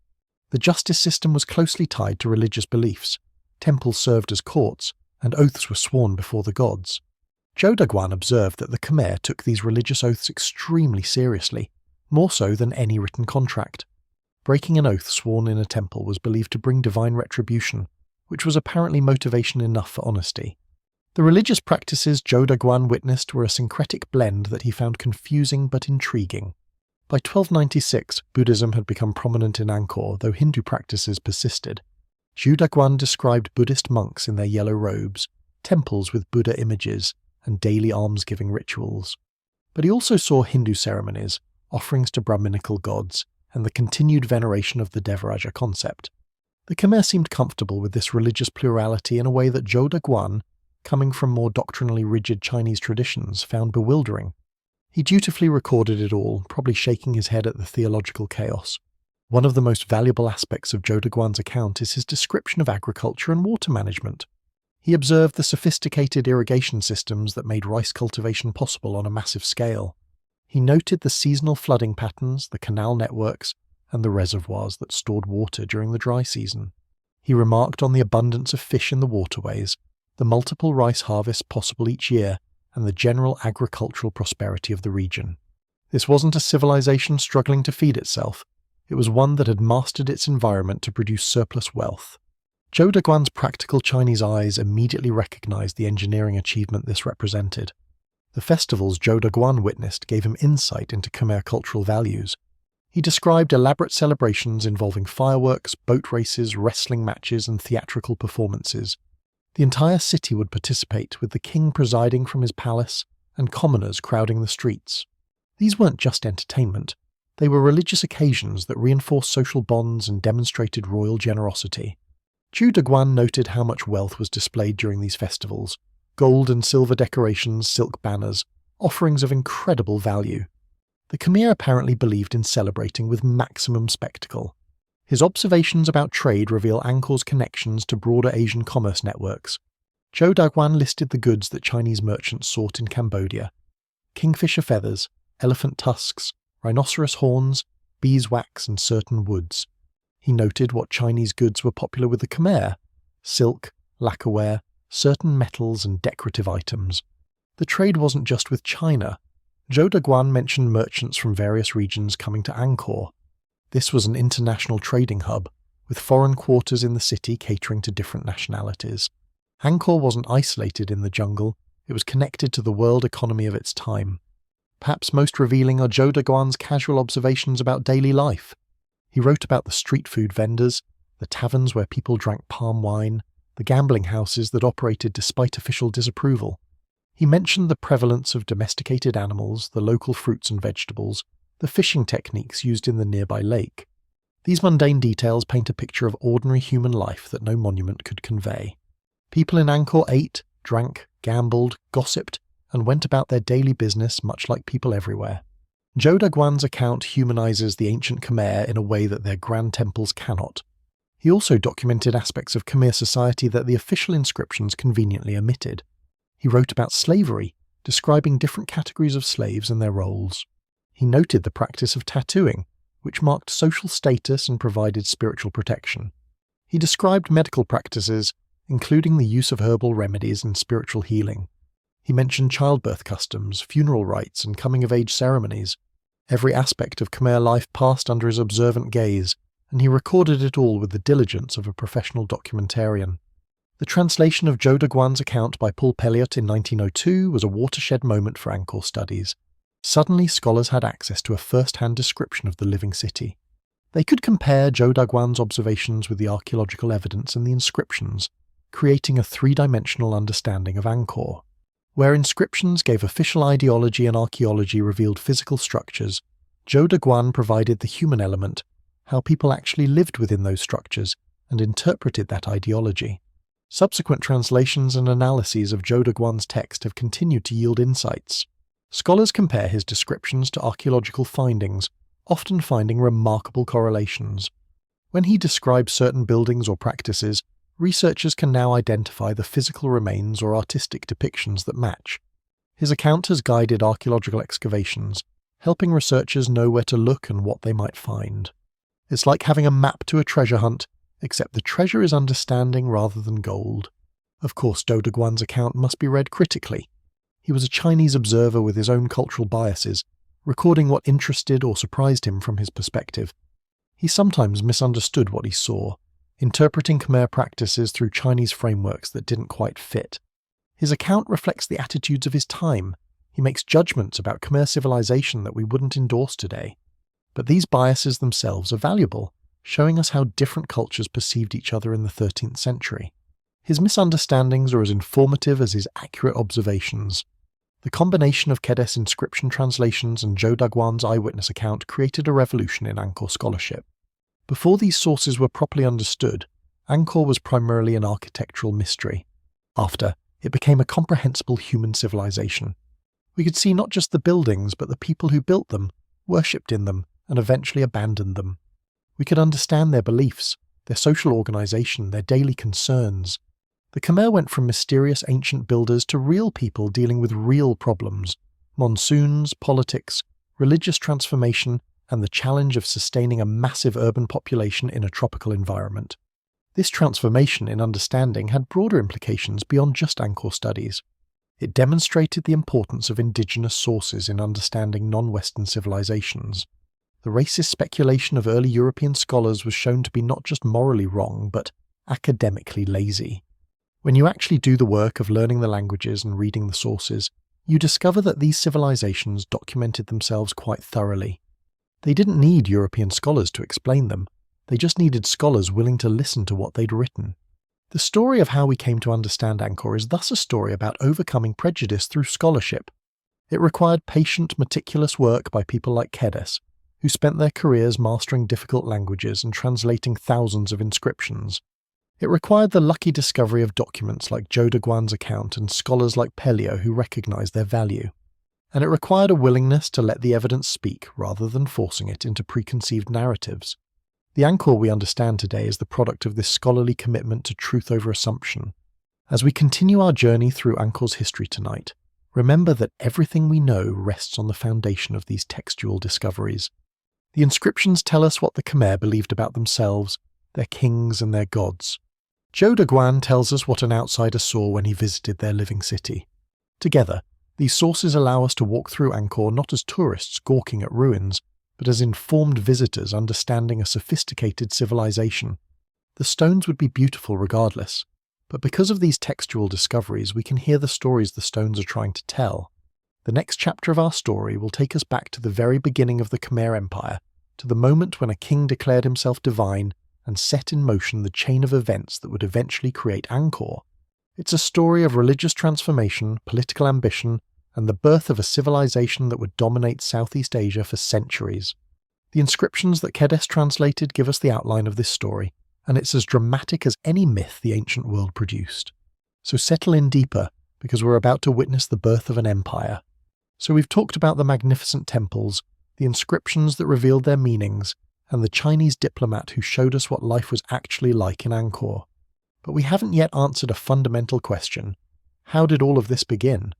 The justice system was closely tied to religious beliefs. Temples served as courts, and oaths were sworn before the gods. Zhou Daguan observed that the Khmer took these religious oaths extremely seriously, more so than any written contract. Breaking an oath sworn in a temple was believed to bring divine retribution, which was apparently motivation enough for honesty. The religious practices Zhou Daguan witnessed were a syncretic blend that he found confusing but intriguing. By 1296, Buddhism had become prominent in Angkor, though Hindu practices persisted. Zhou Daguan described Buddhist monks in their yellow robes, temples with Buddha images, and daily almsgiving rituals. But he also saw Hindu ceremonies, offerings to Brahminical gods, and the continued veneration of the Devaraja concept. The Khmer seemed comfortable with this religious plurality in a way that Zhou Daguan, coming from more doctrinally rigid Chinese traditions, found bewildering. He dutifully recorded it all, probably shaking his head at the theological chaos. One of the most valuable aspects of Zhou Daguan's account is his description of agriculture and water management. He observed the sophisticated irrigation systems that made rice cultivation possible on a massive scale. He noted the seasonal flooding patterns, the canal networks, and the reservoirs that stored water during the dry season. He remarked on the abundance of fish in the waterways, the multiple rice harvests possible each year, and the general agricultural prosperity of the region. This wasn't a civilization struggling to feed itself. It was one that had mastered its environment to produce surplus wealth. Zhou Daguan's practical Chinese eyes immediately recognized the engineering achievement this represented. The festivals Zhou Daguan witnessed gave him insight into Khmer cultural values. He described elaborate celebrations involving fireworks, boat races, wrestling matches, and theatrical performances. The entire city would participate, with the king presiding from his palace and commoners crowding the streets. These weren't just entertainment. They were religious occasions that reinforced social bonds and demonstrated royal generosity. Zhou Daguan noted how much wealth was displayed during these festivals: gold and silver decorations, silk banners, offerings of incredible value. The Khmer apparently believed in celebrating with maximum spectacle. His observations about trade reveal Angkor's connections to broader Asian commerce networks. Zhou Daguan listed the goods that Chinese merchants sought in Cambodia: kingfisher feathers, elephant tusks, rhinoceros horns, beeswax, and certain woods. He noted what Chinese goods were popular with the Khmer: silk, lacquerware, certain metals, and decorative items. The trade wasn't just with China. Zhou Daguan mentioned merchants from various regions coming to Angkor. This was an international trading hub, with foreign quarters in the city catering to different nationalities. Angkor wasn't isolated in the jungle, it was connected to the world economy of its time. Perhaps most revealing are Zhou Daguan's casual observations about daily life. He wrote about the street food vendors, the taverns where people drank palm wine, the gambling houses that operated despite official disapproval. He mentioned the prevalence of domesticated animals, the local fruits and vegetables, the fishing techniques used in the nearby lake. These mundane details paint a picture of ordinary human life that no monument could convey. People in Angkor ate, drank, gambled, gossiped, and went about their daily business much like people everywhere. Zhou Daguan's account humanizes the ancient Khmer in a way that their grand temples cannot. He also documented aspects of Khmer society that the official inscriptions conveniently omitted. He wrote about slavery, describing different categories of slaves and their roles. He noted the practice of tattooing, which marked social status and provided spiritual protection. He described medical practices, including the use of herbal remedies and spiritual healing. He mentioned childbirth customs, funeral rites, and coming-of-age ceremonies. Every aspect of Khmer life passed under his observant gaze, and he recorded it all with the diligence of a professional documentarian. The translation of Zhou Daguan's account by Paul Pelliot in 1902 was a watershed moment for Angkor studies. Suddenly, scholars had access to a first-hand description of the living city. They could compare Zhou Daguan's observations with the archaeological evidence and the inscriptions, creating a three-dimensional understanding of Angkor. Where inscriptions gave official ideology and archaeology revealed physical structures, Zhou Daguan provided the human element, how people actually lived within those structures and interpreted that ideology. Subsequent translations and analyses of Zhou Daguan's text have continued to yield insights. Scholars compare his descriptions to archaeological findings, often finding remarkable correlations. When he describes certain buildings or practices, researchers can now identify the physical remains or artistic depictions that match. His account has guided archaeological excavations, helping researchers know where to look and what they might find. It's like having a map to a treasure hunt, except the treasure is understanding rather than gold. Of course, Zhou Daguan's account must be read critically. He was a Chinese observer with his own cultural biases, recording what interested or surprised him from his perspective. He sometimes misunderstood what he saw, interpreting Khmer practices through Chinese frameworks that didn't quite fit. His account reflects the attitudes of his time. He makes judgments about Khmer civilization that we wouldn't endorse today. But these biases themselves are valuable, showing us how different cultures perceived each other in the 13th century. His misunderstandings are as informative as his accurate observations. The combination of Kedes inscription translations and Zhou Daguan's eyewitness account created a revolution in Angkor scholarship. Before these sources were properly understood, Angkor was primarily an architectural mystery. After, It became a comprehensible human civilization. We could see not just the buildings, but the people who built them, worshipped in them, and eventually abandoned them. We could understand their beliefs, their social organization, their daily concerns. The Khmer went from mysterious ancient builders to real people dealing with real problems: monsoons, politics, religious transformation, and the challenge of sustaining a massive urban population in a tropical environment. This transformation in understanding had broader implications beyond just Angkor studies. It demonstrated the importance of indigenous sources in understanding non-Western civilizations. The racist speculation of early European scholars was shown to be not just morally wrong, but academically lazy. When you actually do the work of learning the languages and reading the sources, you discover that these civilizations documented themselves quite thoroughly. They didn't need European scholars to explain them. They just needed scholars willing to listen to what they'd written. The story of how we came to understand Angkor is thus a story about overcoming prejudice through scholarship. It required patient, meticulous work by people like Kedes, who spent their careers mastering difficult languages and translating thousands of inscriptions. It required the lucky discovery of documents like Zhou Daguan's account and scholars like Pelliot who recognized their value. And it required a willingness to let the evidence speak rather than forcing it into preconceived narratives. The Angkor we understand today is the product of this scholarly commitment to truth over assumption. As we continue our journey through Angkor's history tonight, remember that everything we know rests on the foundation of these textual discoveries. The inscriptions tell us what the Khmer believed about themselves, their kings and their gods. Zhou Daguan tells us what an outsider saw when he visited their living city. Together, these sources allow us to walk through Angkor not as tourists gawking at ruins, but as informed visitors understanding a sophisticated civilization. The stones would be beautiful regardless, but because of these textual discoveries we can hear the stories the stones are trying to tell. The next chapter of our story will take us back to the very beginning of the Khmer Empire, to the moment when a king declared himself divine and set in motion the chain of events that would eventually create Angkor. It's a story of religious transformation, political ambition, and the birth of a civilization that would dominate Southeast Asia for centuries. The inscriptions that Kedes translated give us the outline of this story, and it's as dramatic as any myth the ancient world produced. So settle in deeper, because we're about to witness the birth of an empire. So we've talked about the magnificent temples, the inscriptions that revealed their meanings, and the Chinese diplomat who showed us what life was actually like in Angkor. But we haven't yet answered a fundamental question. How did all of this begin?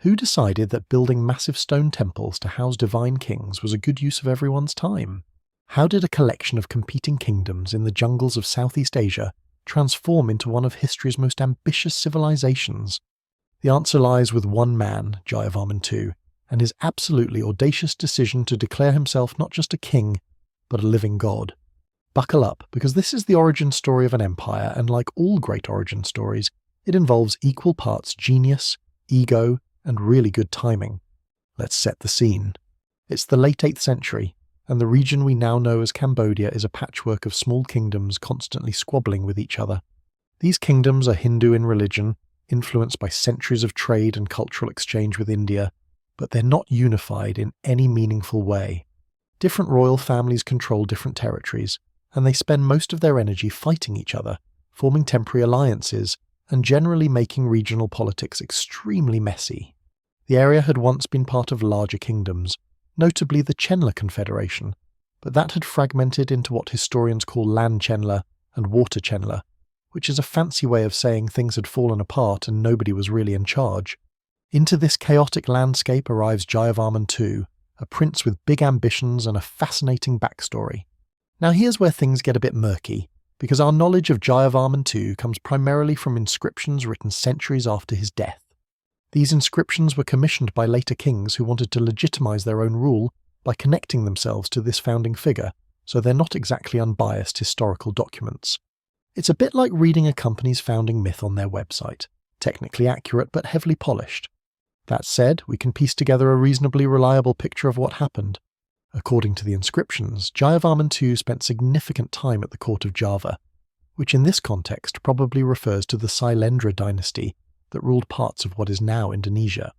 Who decided that building massive stone temples to house divine kings was a good use of everyone's time? How did a collection of competing kingdoms in the jungles of Southeast Asia transform into one of history's most ambitious civilizations? The answer lies with one man, Jayavarman II, and his absolutely audacious decision to declare himself not just a king, but a living god. Buckle up, because this is the origin story of an empire, and like all great origin stories, it involves equal parts genius, ego, and really good timing. Let's set the scene. It's the late 8th century, and the region we now know as Cambodia is a patchwork of small kingdoms constantly squabbling with each other. These kingdoms are Hindu in religion, influenced by centuries of trade and cultural exchange with India, but they're not unified in any meaningful way. Different royal families control different territories, and they spend most of their energy fighting each other, forming temporary alliances, and generally making regional politics extremely messy. The area had once been part of larger kingdoms, notably the Chenla Confederation, but that had fragmented into what historians call Land Chenla and Water Chenla, which is a fancy way of saying things had fallen apart and nobody was really in charge. Into this chaotic landscape arrives Jayavarman II, a prince with big ambitions and a fascinating backstory. Now here's where things get a bit murky, because our knowledge of Jayavarman II comes primarily from inscriptions written centuries after his death. These inscriptions were commissioned by later kings who wanted to legitimize their own rule by connecting themselves to this founding figure, so they're not exactly unbiased historical documents. It's a bit like reading a company's founding myth on their website, technically accurate but heavily polished. That said, we can piece together a reasonably reliable picture of what happened. According to the inscriptions, Jayavarman II spent significant time at the court of Java, which in this context probably refers to the Sailendra dynasty that ruled parts of what is now Indonesia.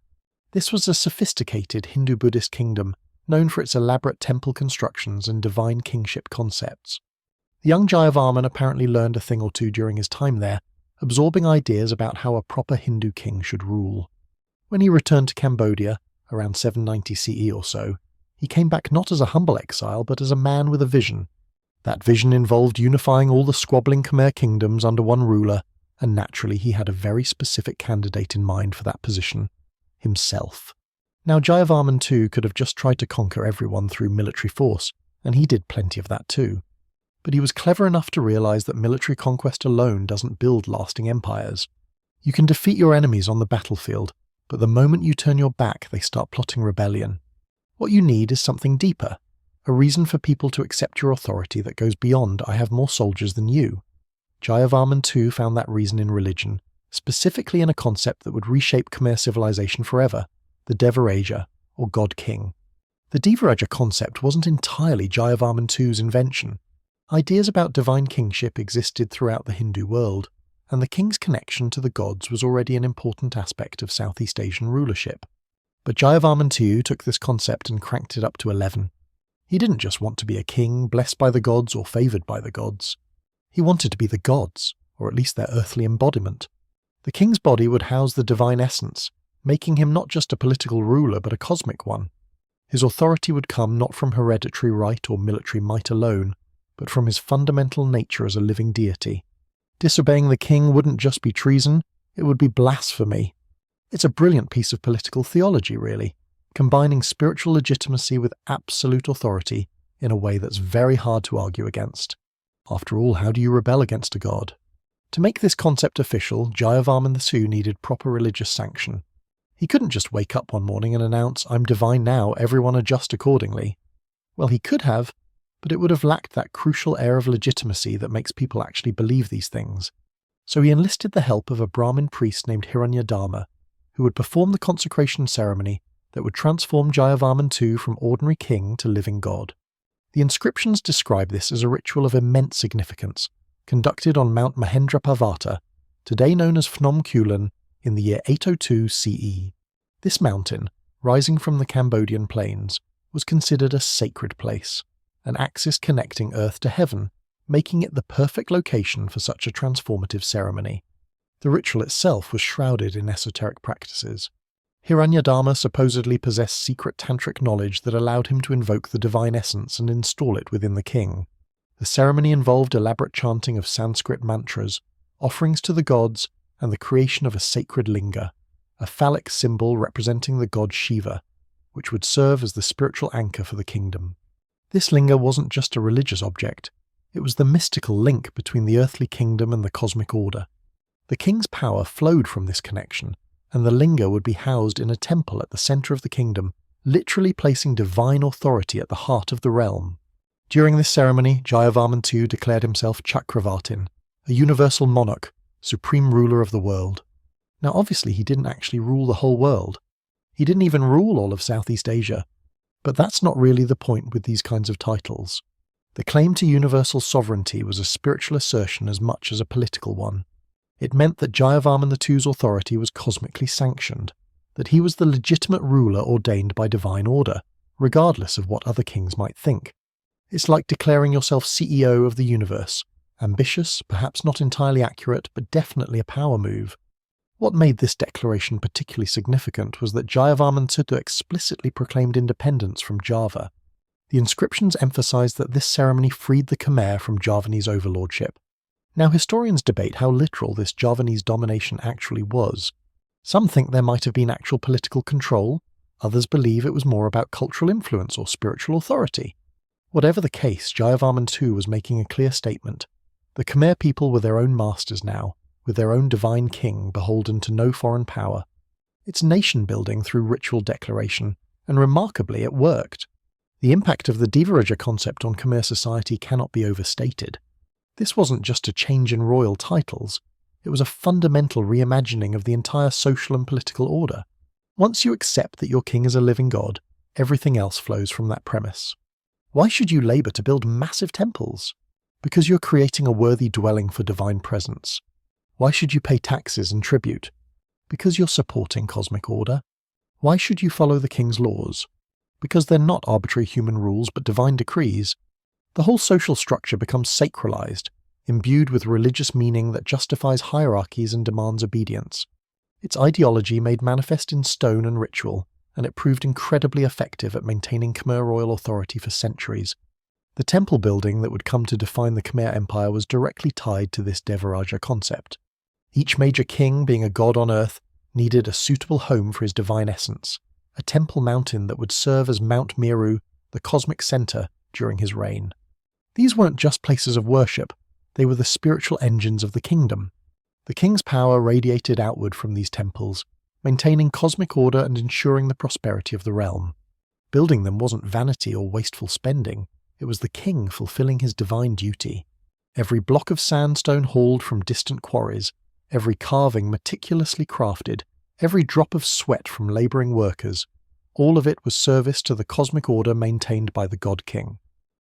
This was a sophisticated Hindu-Buddhist kingdom known for its elaborate temple constructions and divine kingship concepts. The young Jayavarman apparently learned a thing or two during his time there, absorbing ideas about how a proper Hindu king should rule. When he returned to Cambodia, around 790 CE or so, he came back not as a humble exile but as a man with a vision. That vision involved unifying all the squabbling Khmer kingdoms under one ruler, and naturally he had a very specific candidate in mind for that position: himself. Now Jayavarman II could have just tried to conquer everyone through military force, and he did plenty of that too. But he was clever enough to realise that military conquest alone doesn't build lasting empires. You can defeat your enemies on the battlefield, but the moment you turn your back they start plotting rebellion. What you need is something deeper, a reason for people to accept your authority that goes beyond "I have more soldiers than you." Jayavarman II found that reason in religion, specifically in a concept that would reshape Khmer civilization forever: the Devaraja, or God King. The Devaraja concept wasn't entirely Jayavarman II's invention. Ideas about divine kingship existed throughout the Hindu world, and the king's connection to the gods was already an important aspect of Southeast Asian rulership. But Jayavarman II took this concept and cranked it up to 11. He didn't just want to be a king, blessed by the gods or favoured by the gods. He wanted to be the gods, or at least their earthly embodiment. The king's body would house the divine essence, making him not just a political ruler but a cosmic one. His authority would come not from hereditary right or military might alone, but from his fundamental nature as a living deity. Disobeying the king wouldn't just be treason, it would be blasphemy. It's a brilliant piece of political theology, really, combining spiritual legitimacy with absolute authority in a way that's very hard to argue against. After all, how do you rebel against a god? To make this concept official, Jayavarman II needed proper religious sanction. He couldn't just wake up one morning and announce, "I'm divine now, everyone adjust accordingly." Well, he could have, but it would have lacked that crucial air of legitimacy that makes people actually believe these things. So he enlisted the help of a Brahmin priest named Hiranyadharma, who would perform the consecration ceremony that would transform Jayavarman II from ordinary king to living god. The inscriptions describe this as a ritual of immense significance, conducted on Mount Mahendra Parvata, today known as Phnom Kulen, in the year 802 CE. This mountain, rising from the Cambodian plains, was considered a sacred place, an axis connecting earth to heaven, making it the perfect location for such a transformative ceremony. The ritual itself was shrouded in esoteric practices. Hiranyadharma supposedly possessed secret tantric knowledge that allowed him to invoke the divine essence and install it within the king. The ceremony involved elaborate chanting of Sanskrit mantras, offerings to the gods, and the creation of a sacred linga, a phallic symbol representing the god Shiva, which would serve as the spiritual anchor for the kingdom. This linga wasn't just a religious object, it was the mystical link between the earthly kingdom and the cosmic order. The king's power flowed from this connection, and the linga would be housed in a temple at the centre of the kingdom, literally placing divine authority at the heart of the realm. During this ceremony, Jayavarman II declared himself Chakravartin, a universal monarch, supreme ruler of the world. Now obviously he didn't actually rule the whole world. He didn't even rule all of Southeast Asia. But that's not really the point with these kinds of titles. The claim to universal sovereignty was a spiritual assertion as much as a political one. It meant that Jayavarman II's authority was cosmically sanctioned, that he was the legitimate ruler ordained by divine order, regardless of what other kings might think. It's like declaring yourself CEO of the universe. Ambitious, perhaps not entirely accurate, but definitely a power move. What made this declaration particularly significant was that Jayavarman II explicitly proclaimed independence from Java. The inscriptions emphasized that this ceremony freed the Khmer from Javanese overlordship. Now historians debate how literal this Javanese domination actually was. Some think there might have been actual political control, others believe it was more about cultural influence or spiritual authority. Whatever the case, Jayavarman II was making a clear statement. The Khmer people were their own masters now, with their own divine king beholden to no foreign power. It's nation-building through ritual declaration, and remarkably it worked. The impact of the Devaraja concept on Khmer society cannot be overstated. This wasn't just a change in royal titles, it was a fundamental reimagining of the entire social and political order. Once you accept that your king is a living god, everything else flows from that premise. Why should you labour to build massive temples? Because you're creating a worthy dwelling for divine presence. Why should you pay taxes and tribute? Because you're supporting cosmic order. Why should you follow the king's laws? Because they're not arbitrary human rules but divine decrees. The whole social structure becomes sacralized, imbued with religious meaning that justifies hierarchies and demands obedience. Its ideology made manifest in stone and ritual, and it proved incredibly effective at maintaining Khmer royal authority for centuries. The temple building that would come to define the Khmer Empire was directly tied to this Devaraja concept. Each major king, being a god on earth, needed a suitable home for his divine essence, a temple mountain that would serve as Mount Meru, the cosmic center, during his reign. These weren't just places of worship, they were the spiritual engines of the kingdom. The king's power radiated outward from these temples, maintaining cosmic order and ensuring the prosperity of the realm. Building them wasn't vanity or wasteful spending, it was the king fulfilling his divine duty. Every block of sandstone hauled from distant quarries, every carving meticulously crafted, every drop of sweat from labouring workers, all of it was service to the cosmic order maintained by the god king.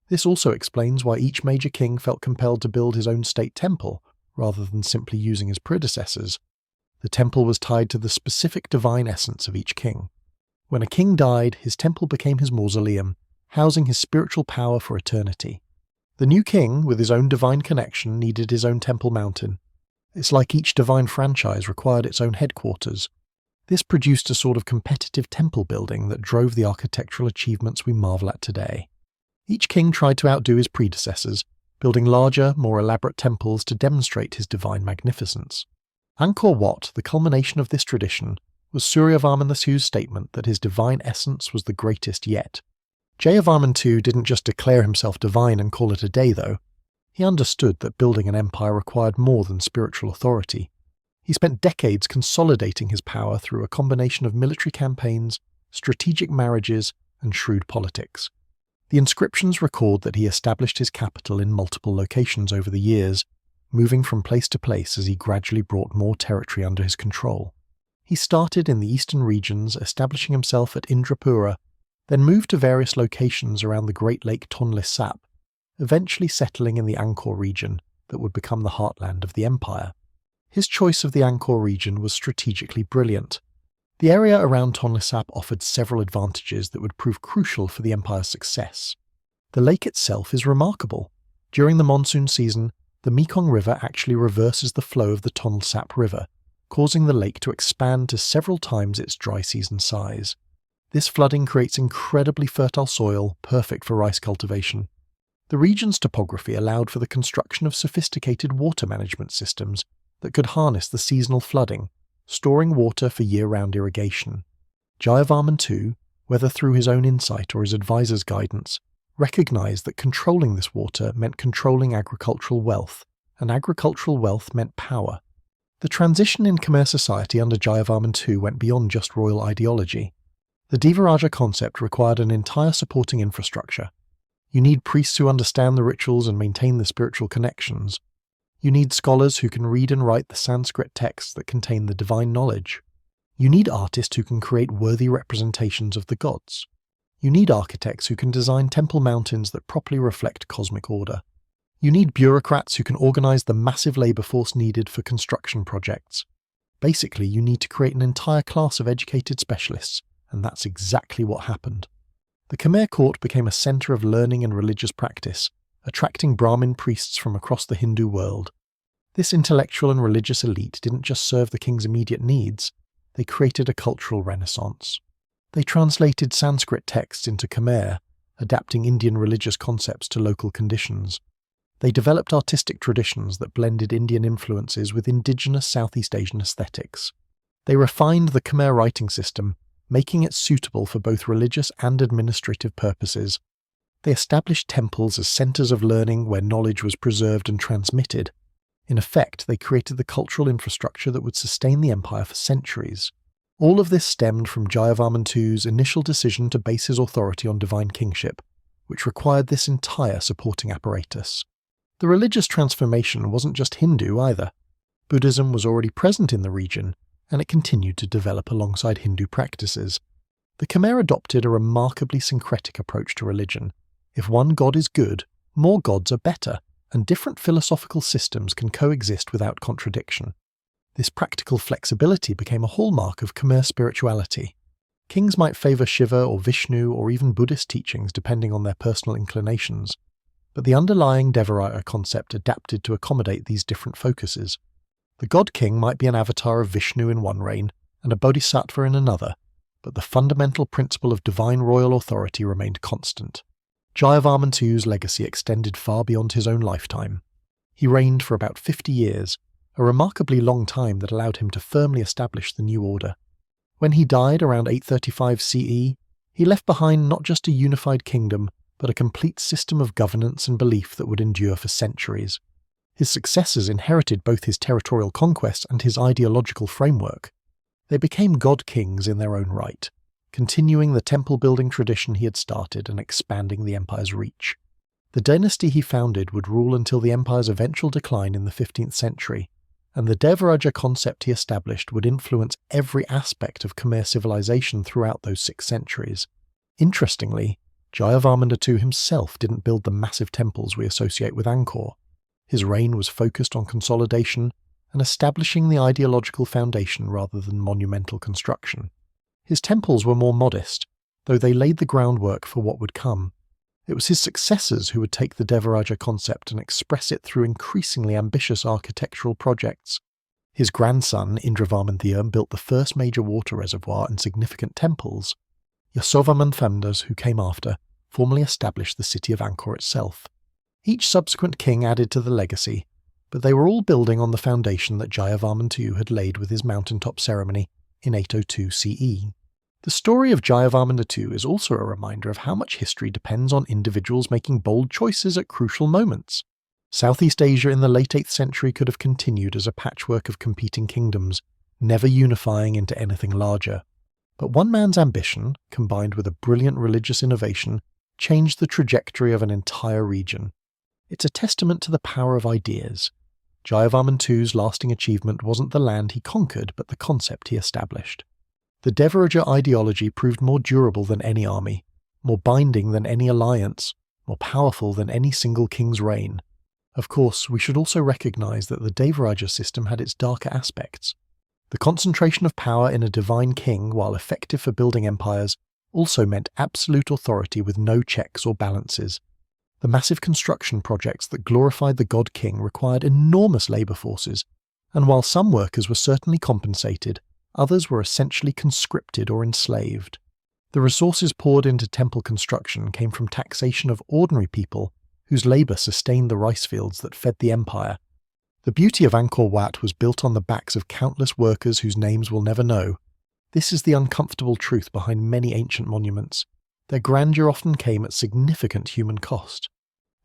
This also explains why each major king felt compelled to build his own state temple, rather than simply using his predecessors. The temple was tied to the specific divine essence of each king. When a king died, his temple became his mausoleum, housing his spiritual power for eternity. The new king, with his own divine connection, needed his own temple mountain. It's like each divine franchise required its own headquarters. This produced a sort of competitive temple building that drove the architectural achievements we marvel at today. Each king tried to outdo his predecessors, building larger, more elaborate temples to demonstrate his divine magnificence. Angkor Wat, the culmination of this tradition, was Suryavarman II's statement that his divine essence was the greatest yet. Jayavarman II didn't just declare himself divine and call it a day, though. He understood that building an empire required more than spiritual authority. He spent decades consolidating his power through a combination of military campaigns, strategic marriages, and shrewd politics. The inscriptions record that he established his capital in multiple locations over the years, moving from place to place as he gradually brought more territory under his control. He started in the eastern regions, establishing himself at Indrapura, then moved to various locations around the Great Lake Tonle Sap, eventually settling in the Angkor region that would become the heartland of the empire. His choice of the Angkor region was strategically brilliant. The area around Tonle Sap offered several advantages that would prove crucial for the empire's success. The lake itself is remarkable. During the monsoon season, the Mekong River actually reverses the flow of the Tonle Sap River, causing the lake to expand to several times its dry season size. This flooding creates incredibly fertile soil, perfect for rice cultivation. The region's topography allowed for the construction of sophisticated water management systems that could harness the seasonal flooding, storing water for year-round irrigation. Jayavarman II, whether through his own insight or his advisor's guidance, recognized that controlling this water meant controlling agricultural wealth, and agricultural wealth meant power. The transition in Khmer society under Jayavarman II went beyond just royal ideology. The Devaraja concept required an entire supporting infrastructure. You need priests who understand the rituals and maintain the spiritual connections. You need scholars who can read and write the Sanskrit texts that contain the divine knowledge. You need artists who can create worthy representations of the gods. You need architects who can design temple mountains that properly reflect cosmic order. You need bureaucrats who can organize the massive labor force needed for construction projects. Basically, you need to create an entire class of educated specialists, and that's exactly what happened. The Khmer court became a center of learning and religious practice, attracting Brahmin priests from across the Hindu world. This intellectual and religious elite didn't just serve the king's immediate needs, they created a cultural renaissance. They translated Sanskrit texts into Khmer, adapting Indian religious concepts to local conditions. They developed artistic traditions that blended Indian influences with indigenous Southeast Asian aesthetics. They refined the Khmer writing system, making it suitable for both religious and administrative purposes. They established temples as centers of learning where knowledge was preserved and transmitted. In effect, they created the cultural infrastructure that would sustain the empire for centuries. All of this stemmed from Jayavarman II's initial decision to base his authority on divine kingship, which required this entire supporting apparatus. The religious transformation wasn't just Hindu either. Buddhism was already present in the region, and it continued to develop alongside Hindu practices. The Khmer adopted a remarkably syncretic approach to religion. If one god is good, more gods are better, and different philosophical systems can coexist without contradiction. This practical flexibility became a hallmark of Khmer spirituality. Kings might favor Shiva or Vishnu or even Buddhist teachings depending on their personal inclinations. but the underlying Devaraya concept adapted to accommodate these different focuses. The God King might be an avatar of Vishnu in one reign and a bodhisattva in another, but the fundamental principle of divine royal authority remained constant. Jayavarman II's legacy extended far beyond his own lifetime. He reigned for about 50 years, a remarkably long time that allowed him to firmly establish the new order. When he died around 835 CE, he left behind not just a unified kingdom, but a complete system of governance and belief that would endure for centuries. His successors inherited both his territorial conquest and his ideological framework. They became god kings in their own right, continuing the temple-building tradition he had started and expanding the empire's reach. The dynasty he founded would rule until the empire's eventual decline in the 15th century, and the Devaraja concept he established would influence every aspect of Khmer civilization throughout those 6 centuries. Interestingly, Jayavarman II himself didn't build the massive temples we associate with Angkor. His reign was focused on consolidation and establishing the ideological foundation rather than monumental construction. His temples were more modest, though they laid the groundwork for what would come. It was his successors who would take the Devaraja concept and express it through increasingly ambitious architectural projects. His grandson, Indravarman III, built the first major water reservoir and significant temples. Yasovarman Thamdas, who came after, formally established the city of Angkor itself. Each subsequent king added to the legacy, but they were all building on the foundation that Jayavarman II had laid with his mountaintop ceremony in 802 CE. The story of Jayavarman II is also a reminder of how much history depends on individuals making bold choices at crucial moments. Southeast Asia in the late 8th century could have continued as a patchwork of competing kingdoms, never unifying into anything larger. But one man's ambition, combined with a brilliant religious innovation, changed the trajectory of an entire region. It's a testament to the power of ideas. Jayavarman II's lasting achievement wasn't the land he conquered, but the concept he established. The Devaraja ideology proved more durable than any army, more binding than any alliance, more powerful than any single king's reign. Of course, we should also recognize that the Devaraja system had its darker aspects. The concentration of power in a divine king, while effective for building empires, also meant absolute authority with no checks or balances. The massive construction projects that glorified the god king required enormous labour forces, and while some workers were certainly compensated, others were essentially conscripted or enslaved. The resources poured into temple construction came from taxation of ordinary people whose labour sustained the rice fields that fed the empire. The beauty of Angkor Wat was built on the backs of countless workers whose names we'll never know. This is the uncomfortable truth behind many ancient monuments. Their grandeur often came at significant human cost.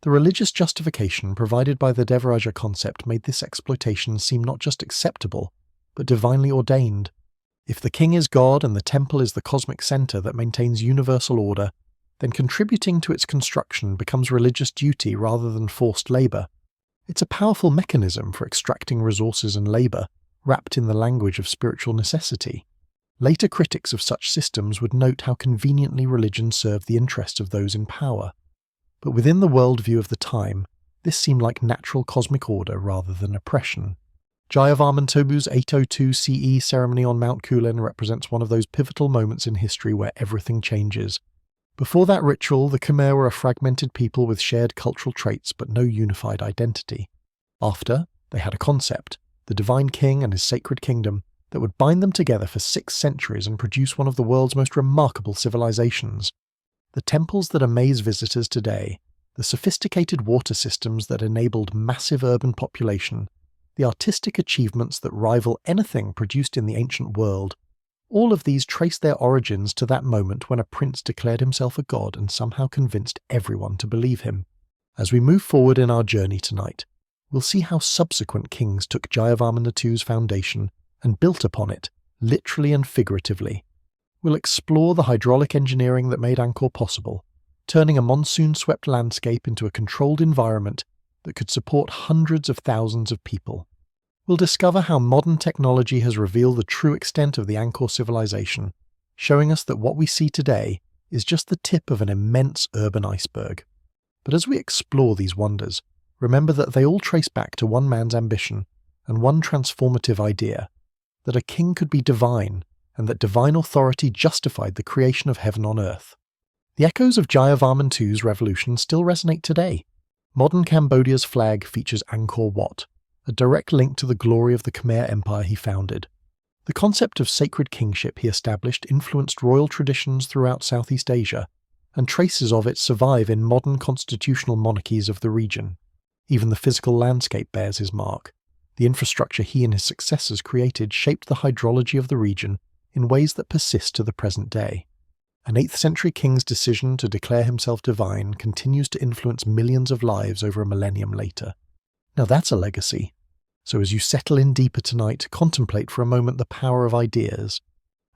The religious justification provided by the Devaraja concept made this exploitation seem not just acceptable, but divinely ordained. If the king is God and the temple is the cosmic centre that maintains universal order, then contributing to its construction becomes religious duty rather than forced labour. It's a powerful mechanism for extracting resources and labour, wrapped in the language of spiritual necessity. Later critics of such systems would note how conveniently religion served the interests of those in power. But within the worldview of the time, this seemed like natural cosmic order rather than oppression. Jayavarman II's 802 CE ceremony on Mount Kulen represents one of those pivotal moments in history where everything changes. Before that ritual, the Khmer were a fragmented people with shared cultural traits but no unified identity. After, they had a concept, the divine king and his sacred kingdom, that would bind them together for 6 centuries and produce one of the world's most remarkable civilizations. The temples that amaze visitors today, the sophisticated water systems that enabled massive urban population, the artistic achievements that rival anything produced in the ancient world, all of these trace their origins to that moment when a prince declared himself a god and somehow convinced everyone to believe him. As we move forward in our journey tonight, we'll see how subsequent kings took Jayavarman II's foundation and built upon it, literally and figuratively. We'll explore the hydraulic engineering that made Angkor possible, turning a monsoon-swept landscape into a controlled environment that could support hundreds of thousands of people. We'll discover how modern technology has revealed the true extent of the Angkor civilization, showing us that what we see today is just the tip of an immense urban iceberg. But as we explore these wonders, remember that they all trace back to one man's ambition and one transformative idea, that a king could be divine, and that divine authority justified the creation of heaven on earth. The echoes of Jayavarman II's revolution still resonate today. Modern Cambodia's flag features Angkor Wat, a direct link to the glory of the Khmer Empire he founded. The concept of sacred kingship he established influenced royal traditions throughout Southeast Asia, and traces of it survive in modern constitutional monarchies of the region. Even the physical landscape bears his mark. The infrastructure he and his successors created shaped the hydrology of the region in ways that persist to the present day. An 8th century king's decision to declare himself divine continues to influence millions of lives over a millennium later. Now that's a legacy. So as you settle in deeper tonight, contemplate for a moment the power of ideas.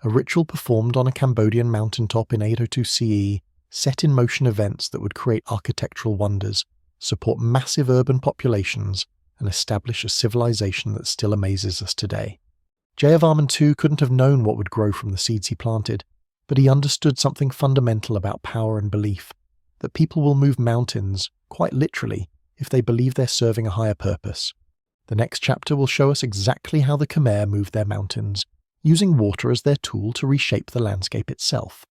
A ritual performed on a Cambodian mountaintop in 802 CE set in motion events that would create architectural wonders, support massive urban populations, and establish a civilization that still amazes us today. Jayavarman II couldn't have known what would grow from the seeds he planted, but he understood something fundamental about power and belief, that people will move mountains, quite literally, if they believe they're serving a higher purpose. The next chapter will show us exactly how the Khmer moved their mountains, using water as their tool to reshape the landscape itself.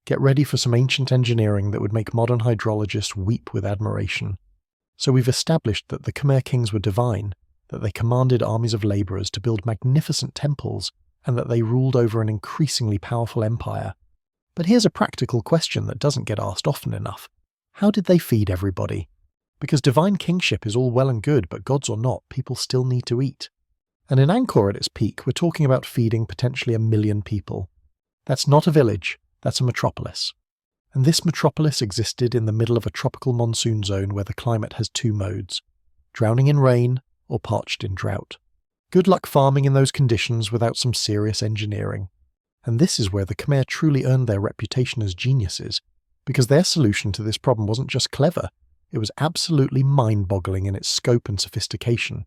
Get ready for some ancient engineering that would make modern hydrologists weep with admiration. So we've established that the Khmer kings were divine, that they commanded armies of labourers to build magnificent temples, and that they ruled over an increasingly powerful empire. But here's a practical question that doesn't get asked often enough. How did they feed everybody? Because divine kingship is all well and good, but gods or not, people still need to eat. And in Angkor at its peak, we're talking about feeding potentially 1 million people. That's not a village, that's a metropolis. And this metropolis existed in the middle of a tropical monsoon zone where the climate has 2 modes: drowning in rain or parched in drought. Good luck farming in those conditions without some serious engineering. And this is where the Khmer truly earned their reputation as geniuses, because their solution to this problem wasn't just clever, it was absolutely mind-boggling in its scope and sophistication.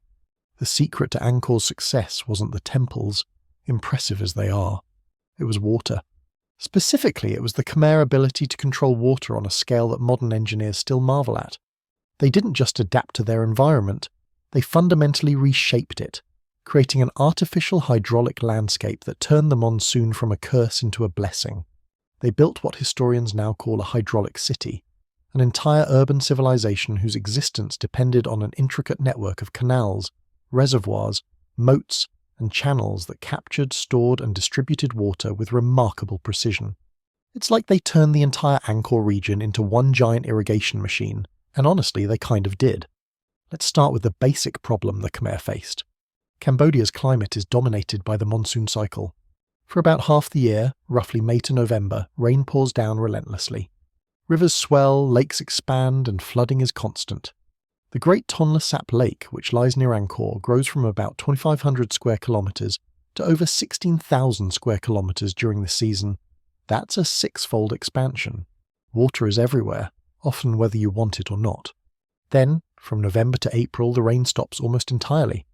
The secret to Angkor's success wasn't the temples, impressive as they are. It was water. Specifically, it was the Khmer ability to control water on a scale that modern engineers still marvel at. They didn't just adapt to their environment, they fundamentally reshaped it, creating an artificial hydraulic landscape that turned the monsoon from a curse into a blessing. They built what historians now call a hydraulic city, an entire urban civilization whose existence depended on an intricate network of canals, reservoirs, moats, and channels that captured, stored, and distributed water with remarkable precision. It's like they turned the entire Angkor region into one giant irrigation machine, and honestly, they kind of did. Let's start with the basic problem the Khmer faced. Cambodia's climate is dominated by the monsoon cycle. For about half the year, roughly May to November, rain pours down relentlessly. Rivers swell, lakes expand, and flooding is constant. The Great Tonle Sap Lake, which lies near Angkor, grows from about 2,500 square kilometres to over 16,000 square kilometres during the season. That's a 6-fold expansion. Water is everywhere, often whether you want it or not. Then, from November to April, the rain stops almost entirely.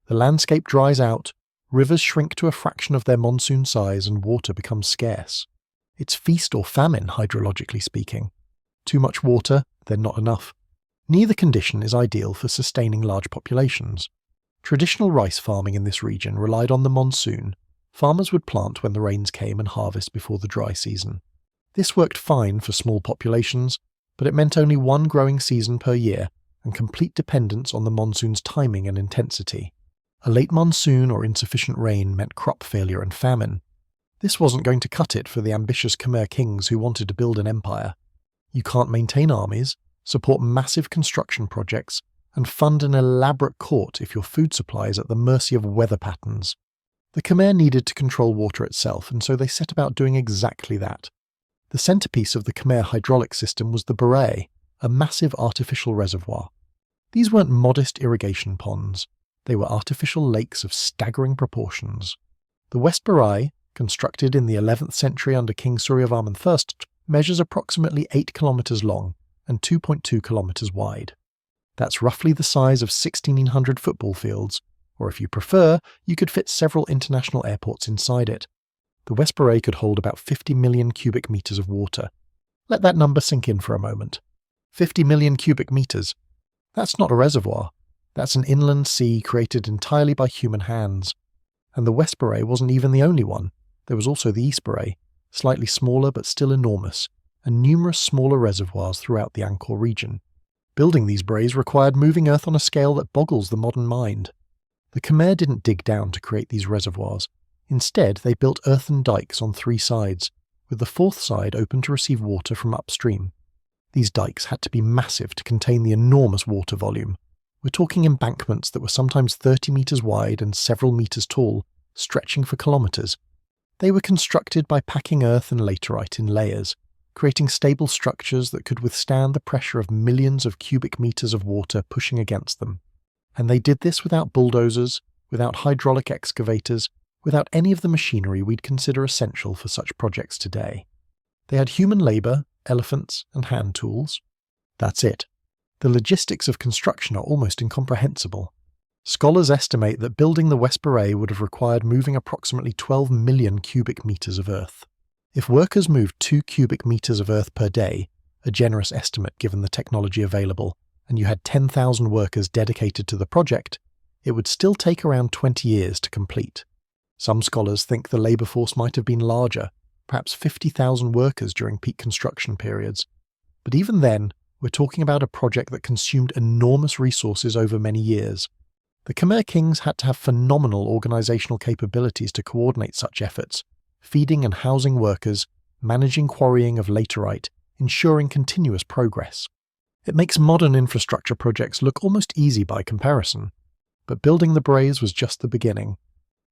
The landscape dries out, rivers shrink to a fraction of their monsoon size, and water becomes scarce. It's feast or famine, hydrologically speaking. Too much water, then not enough. Neither condition is ideal for sustaining large populations. Traditional rice farming in this region relied on the monsoon. Farmers would plant when the rains came and harvest before the dry season. This worked fine for small populations, but it meant only one growing season per year and complete dependence on the monsoon's timing and intensity. A late monsoon or insufficient rain meant crop failure and famine. This wasn't going to cut it for the ambitious Khmer kings who wanted to build an empire. You can't maintain armies, support massive construction projects, and fund an elaborate court if your food supply is at the mercy of weather patterns. The Khmer needed to control water itself, and so they set about doing exactly that. The centerpiece of the Khmer hydraulic system was the Baray, a massive artificial reservoir. These weren't modest irrigation ponds. They were artificial lakes of staggering proportions. The West Baray, constructed in the 11th century under King Suryavarman I, measures approximately 8 kilometers long and 2.2 kilometers wide. That's roughly the size of 1,600 football fields, or if you prefer, you could fit several international airports inside it. The West Baray could hold about 50 million cubic meters of water. Let that number sink in for a moment. 50 million cubic meters. That's not a reservoir. That's an inland sea created entirely by human hands. And the West Baray wasn't even the only one. There was also the East Baray, slightly smaller but still enormous, and numerous smaller reservoirs throughout the Angkor region. Building these braes required moving earth on a scale that boggles the modern mind. The Khmer didn't dig down to create these reservoirs. Instead, they built earthen dikes on 3 sides, with the 4th side open to receive water from upstream. These dikes had to be massive to contain the enormous water volume. We're talking embankments that were sometimes 30 metres wide and several metres tall, stretching for kilometres. They were constructed by packing earth and laterite in layers, creating stable structures that could withstand the pressure of millions of cubic metres of water pushing against them. And they did this without bulldozers, without hydraulic excavators, without any of the machinery we'd consider essential for such projects today. They had human labour, elephants, and hand tools. That's it. The logistics of construction are almost incomprehensible. Scholars estimate that building the West Baray would have required moving approximately 12 million cubic metres of earth. If workers moved 2 cubic metres of earth per day, a generous estimate given the technology available, and you had 10,000 workers dedicated to the project, it would still take around 20 years to complete. Some scholars think the labour force might have been larger, perhaps 50,000 workers during peak construction periods. But even then, we're talking about a project that consumed enormous resources over many years. The Khmer kings had to have phenomenal organisational capabilities to coordinate such efforts, feeding and housing workers, managing quarrying of laterite, ensuring continuous progress. It makes modern infrastructure projects look almost easy by comparison. But building the braes was just the beginning.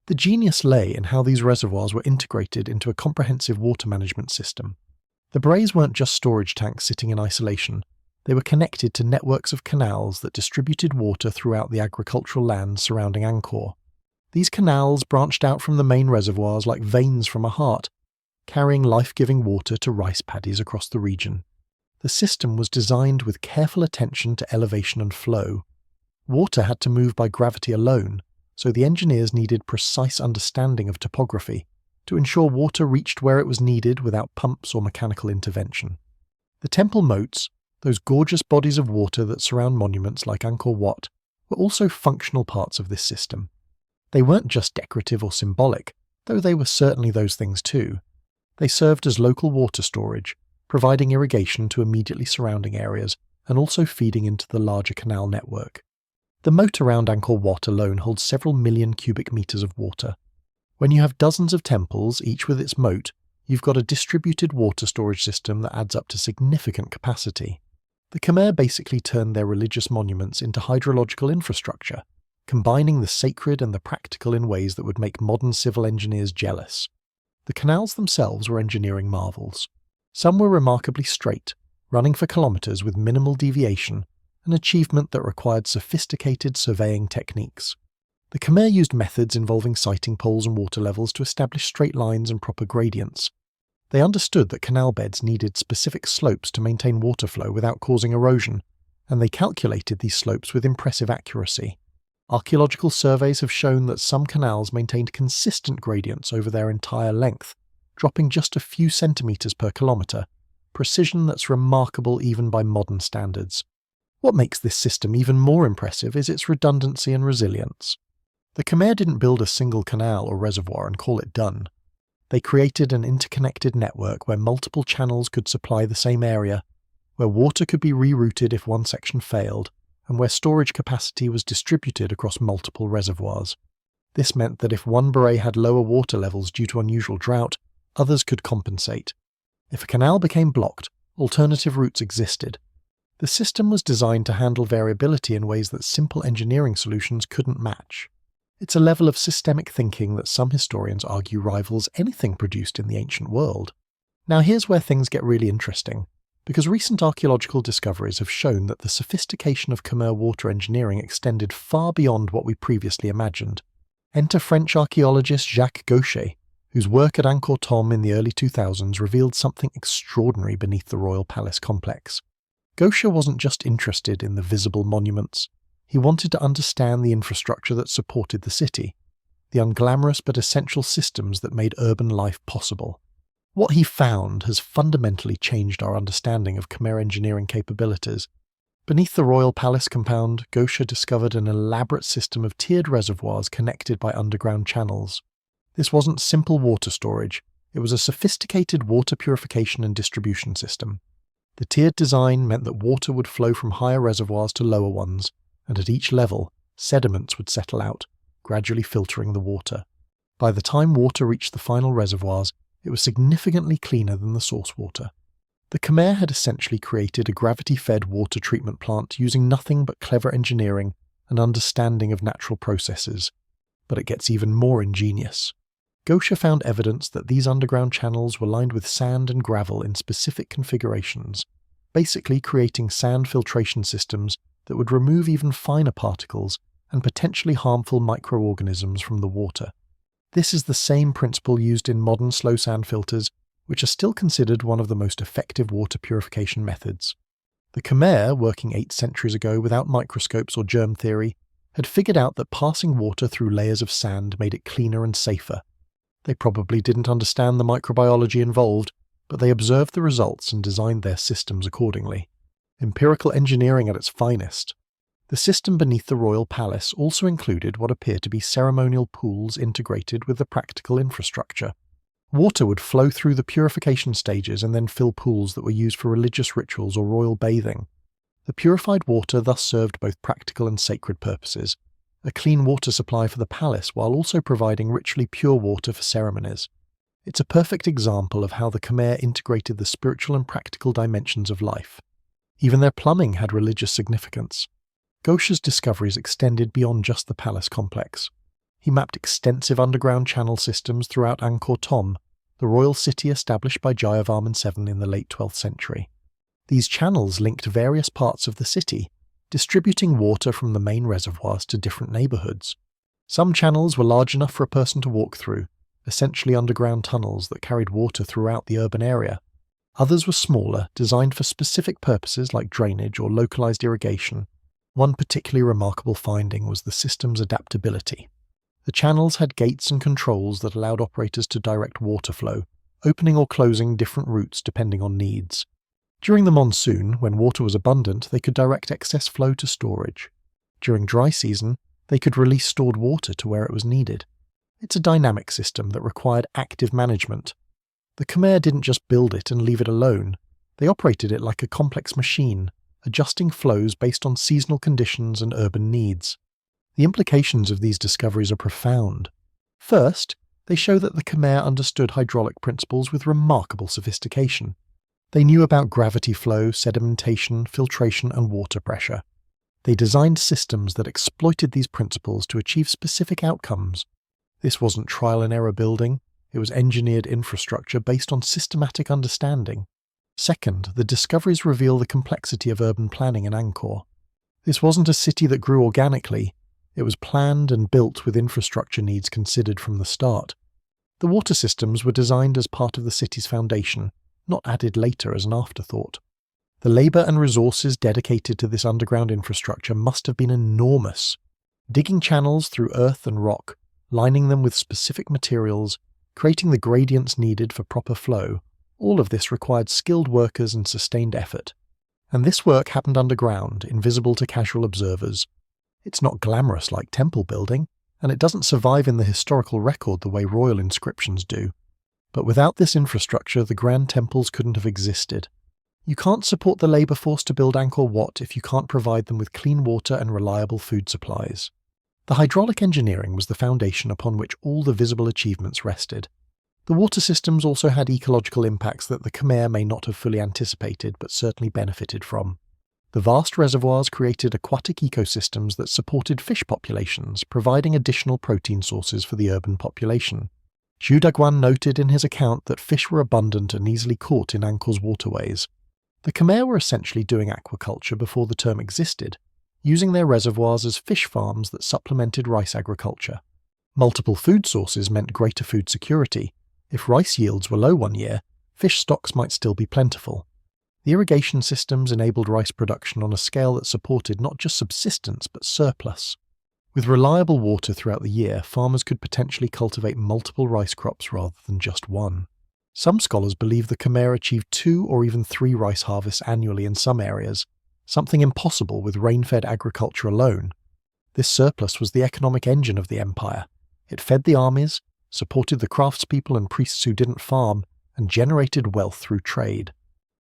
The genius lay in how these reservoirs were integrated into a comprehensive water management system. The braes weren't just storage tanks sitting in isolation. They were connected to networks of canals that distributed water throughout the agricultural lands surrounding Angkor. These canals branched out from the main reservoirs like veins from a heart, carrying life-giving water to rice paddies across the region. The system was designed with careful attention to elevation and flow. Water had to move by gravity alone, so the engineers needed precise understanding of topography to ensure water reached where it was needed without pumps or mechanical intervention. The temple moats, those gorgeous bodies of water that surround monuments like Angkor Wat, were also functional parts of this system. They weren't just decorative or symbolic, though they were certainly those things too. They served as local water storage, providing irrigation to immediately surrounding areas and also feeding into the larger canal network. The moat around Angkor Wat alone holds several million cubic metres of water. When you have dozens of temples, each with its moat, you've got a distributed water storage system that adds up to significant capacity. The Khmer basically turned their religious monuments into hydrological infrastructure, combining the sacred and the practical in ways that would make modern civil engineers jealous. The canals themselves were engineering marvels. Some were remarkably straight, running for kilometres with minimal deviation, an achievement that required sophisticated surveying techniques. The Khmer used methods involving sighting poles and water levels to establish straight lines and proper gradients. They understood that canal beds needed specific slopes to maintain water flow without causing erosion, and they calculated these slopes with impressive accuracy. Archaeological surveys have shown that some canals maintained consistent gradients over their entire length, dropping just a few centimetres per kilometre, precision that's remarkable even by modern standards. What makes this system even more impressive is its redundancy and resilience. The Khmer didn't build a single canal or reservoir and call it done. They created an interconnected network where multiple channels could supply the same area, where water could be rerouted if one section failed, and where storage capacity was distributed across multiple reservoirs. This meant that if one baray had lower water levels due to unusual drought, others could compensate. If a canal became blocked, alternative routes existed. The system was designed to handle variability in ways that simple engineering solutions couldn't match. It's a level of systemic thinking that some historians argue rivals anything produced in the ancient world. Now here's where things get really interesting, because recent archaeological discoveries have shown that the sophistication of Khmer water engineering extended far beyond what we previously imagined. Enter French archaeologist Jacques Gaucher, whose work at Angkor Thom in the early 2000s revealed something extraordinary beneath the royal palace complex. Gaucher wasn't just interested in the visible monuments. He wanted to understand the infrastructure that supported the city, the unglamorous but essential systems that made urban life possible. What he found has fundamentally changed our understanding of Khmer engineering capabilities. Beneath the royal palace compound, Gaucher discovered an elaborate system of tiered reservoirs connected by underground channels. This wasn't simple water storage, it was a sophisticated water purification and distribution system. The tiered design meant that water would flow from higher reservoirs to lower ones, and at each level, sediments would settle out, gradually filtering the water. By the time water reached the final reservoirs, it was significantly cleaner than the source water. The Khmer had essentially created a gravity-fed water treatment plant using nothing but clever engineering and understanding of natural processes. But it gets even more ingenious. Gosha found evidence that these underground channels were lined with sand and gravel in specific configurations, basically creating sand filtration systems that would remove even finer particles and potentially harmful microorganisms from the water. This is the same principle used in modern slow sand filters, which are still considered one of the most effective water purification methods. The Khmer, working 8 centuries ago without microscopes or germ theory, had figured out that passing water through layers of sand made it cleaner and safer. They probably didn't understand the microbiology involved, but they observed the results and designed their systems accordingly. Empirical engineering at its finest. The system beneath the royal palace also included what appeared to be ceremonial pools integrated with the practical infrastructure. Water would flow through the purification stages and then fill pools that were used for religious rituals or royal bathing. The purified water thus served both practical and sacred purposes, a clean water supply for the palace while also providing richly pure water for ceremonies. It's a perfect example of how the Khmer integrated the spiritual and practical dimensions of life. Even their plumbing had religious significance. Gosha's discoveries extended beyond just the palace complex. He mapped extensive underground channel systems throughout Angkor Thom, the royal city established by Jayavarman VII in the late 12th century. These channels linked various parts of the city, distributing water from the main reservoirs to different neighbourhoods. Some channels were large enough for a person to walk through, essentially underground tunnels that carried water throughout the urban area. Others were smaller, designed for specific purposes like drainage or localised irrigation. One particularly remarkable finding was the system's adaptability. The channels had gates and controls that allowed operators to direct water flow, opening or closing different routes depending on needs. During the monsoon, when water was abundant, they could direct excess flow to storage. During dry season, they could release stored water to where it was needed. It's a dynamic system that required active management. The Khmer didn't just build it and leave it alone. They operated it like a complex machine, adjusting flows based on seasonal conditions and urban needs. The implications of these discoveries are profound. First, they show that the Khmer understood hydraulic principles with remarkable sophistication. They knew about gravity flow, sedimentation, filtration, and water pressure. They designed systems that exploited these principles to achieve specific outcomes. This wasn't trial and error building, it was engineered infrastructure based on systematic understanding. Second, the discoveries reveal the complexity of urban planning in Angkor. This wasn't a city that grew organically, it was planned and built with infrastructure needs considered from the start. The water systems were designed as part of the city's foundation, not added later as an afterthought. The labour and resources dedicated to this underground infrastructure must have been enormous. Digging channels through earth and rock, lining them with specific materials, creating the gradients needed for proper flow, all of this required skilled workers and sustained effort. And this work happened underground, invisible to casual observers. It's not glamorous like temple building, and it doesn't survive in the historical record the way royal inscriptions do. But without this infrastructure, the grand temples couldn't have existed. You can't support the labour force to build Angkor Wat if you can't provide them with clean water and reliable food supplies. The hydraulic engineering was the foundation upon which all the visible achievements rested. The water systems also had ecological impacts that the Khmer may not have fully anticipated but certainly benefited from. The vast reservoirs created aquatic ecosystems that supported fish populations, providing additional protein sources for the urban population. Zhu Daguan noted in his account that fish were abundant and easily caught in Angkor's waterways. The Khmer were essentially doing aquaculture before the term existed, using their reservoirs as fish farms that supplemented rice agriculture. Multiple food sources meant greater food security. If rice yields were low one year, fish stocks might still be plentiful. The irrigation systems enabled rice production on a scale that supported not just subsistence but surplus. With reliable water throughout the year, farmers could potentially cultivate multiple rice crops rather than just one. Some scholars believe the Khmer achieved 2 or even 3 rice harvests annually in some areas, something impossible with rain-fed agriculture alone. This surplus was the economic engine of the empire. It fed the armies, supported the craftspeople and priests who didn't farm, and generated wealth through trade.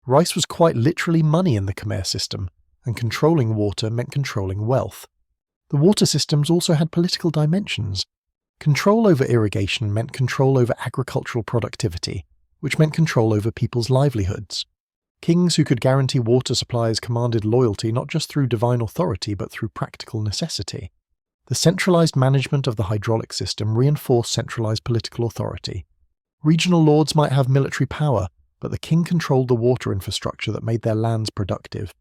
Rice was quite literally money in the Khmer system, and controlling water meant controlling wealth. The water systems also had political dimensions. Control over irrigation meant control over agricultural productivity, which meant control over people's livelihoods. Kings who could guarantee water supplies commanded loyalty not just through divine authority but through practical necessity. The centralized management of the hydraulic system reinforced centralized political authority. Regional lords might have military power, but the king controlled the water infrastructure that made their lands productive.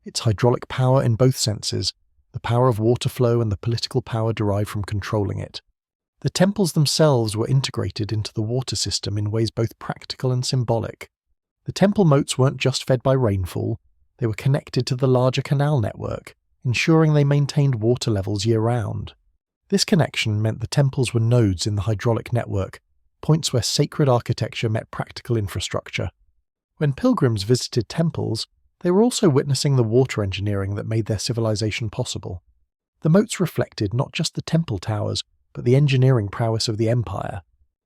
Its hydraulic power in both senses, the power of water flow and the political power derived from controlling it. The temples themselves were integrated into the water system in ways both practical and symbolic. The temple moats weren't just fed by rainfall, they were connected to the larger canal network, ensuring they maintained water levels year-round. This connection meant the temples were nodes in the hydraulic network, points where sacred architecture met practical infrastructure. When pilgrims visited temples, they were also witnessing the water engineering that made their civilization possible. The moats reflected not just the temple towers, but the engineering prowess of the empire.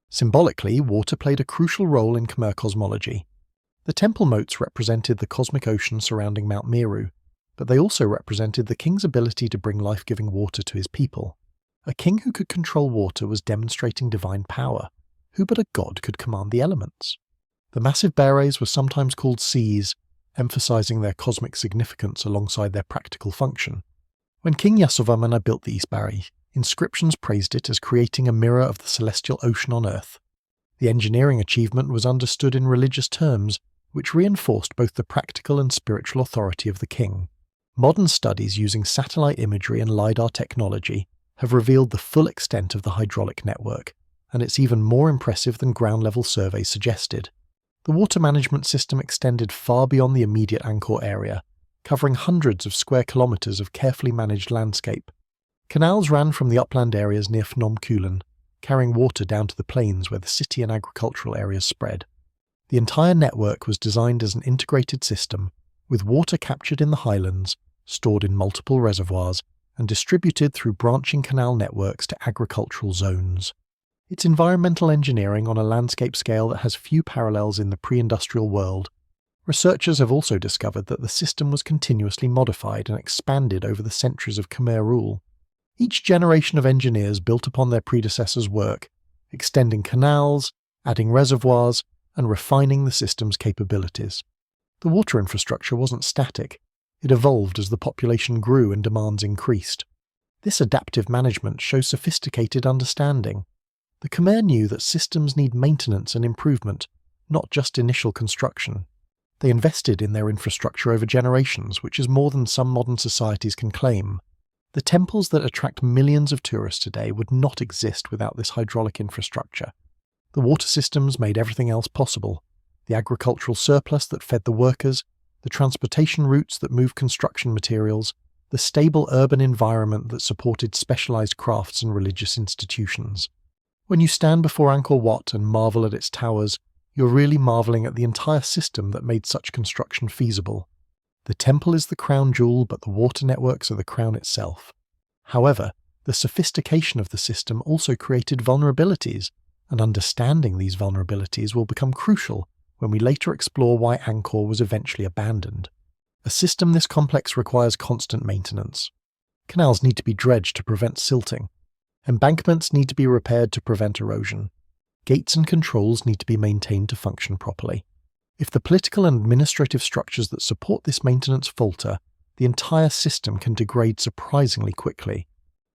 Symbolically, water played a crucial role in Khmer cosmology. The temple moats represented the cosmic ocean surrounding Mount Meru, but they also represented the king's ability to bring life-giving water to his people. A king who could control water was demonstrating divine power. Who but a god could command the elements? The massive beres were sometimes called seas, emphasizing their cosmic significance alongside their practical function. When King Yasovarman built the Isbari, inscriptions praised it as creating a mirror of the celestial ocean on earth. The engineering achievement was understood in religious terms, which reinforced both the practical and spiritual authority of the king. Modern studies using satellite imagery and LiDAR technology have revealed the full extent of the hydraulic network, and it's even more impressive than ground-level surveys suggested. The water management system extended far beyond the immediate Angkor area, covering hundreds of square kilometers of carefully managed landscape. Canals ran from the upland areas near Phnom Kulen, carrying water down to the plains where the city and agricultural areas spread. The entire network was designed as an integrated system, with water captured in the highlands, stored in multiple reservoirs, and distributed through branching canal networks to agricultural zones. It's environmental engineering on a landscape scale that has few parallels in the pre-industrial world. Researchers have also discovered that the system was continuously modified and expanded over the centuries of Khmer rule. Each generation of engineers built upon their predecessors' work, extending canals, adding reservoirs, and refining the system's capabilities. The water infrastructure wasn't static. It evolved as the population grew and demands increased. This adaptive management shows sophisticated understanding. The Khmer knew that systems need maintenance and improvement, not just initial construction. They invested in their infrastructure over generations, which is more than some modern societies can claim. The temples that attract millions of tourists today would not exist without this hydraulic infrastructure. The water systems made everything else possible. The agricultural surplus that fed the workers, the transportation routes that moved construction materials, the stable urban environment that supported specialized crafts and religious institutions. When you stand before Angkor Wat and marvel at its towers, you're really marveling at the entire system that made such construction feasible. The temple is the crown jewel, but the water networks are the crown itself. However, the sophistication of the system also created vulnerabilities, and understanding these vulnerabilities will become crucial when we later explore why Angkor was eventually abandoned. A system this complex requires constant maintenance. Canals need to be dredged to prevent silting. Embankments need to be repaired to prevent erosion. Gates and controls need to be maintained to function properly. If the political and administrative structures that support this maintenance falter, the entire system can degrade surprisingly quickly.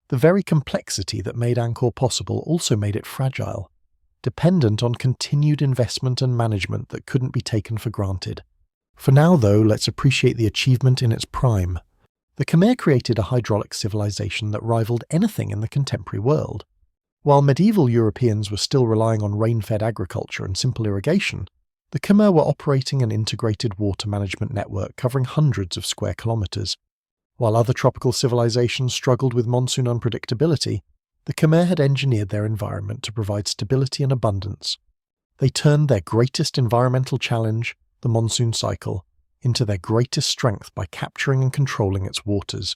The very complexity that made Angkor possible also made it fragile, dependent on continued investment and management that couldn't be taken for granted. For now, though, let's appreciate the achievement in its prime. The Khmer created a hydraulic civilization that rivaled anything in the contemporary world. While medieval Europeans were still relying on rain-fed agriculture and simple irrigation, the Khmer were operating an integrated water management network covering hundreds of square kilometers. While other tropical civilizations struggled with monsoon unpredictability, the Khmer had engineered their environment to provide stability and abundance. They turned their greatest environmental challenge, the monsoon cycle, into their greatest strength by capturing and controlling its waters.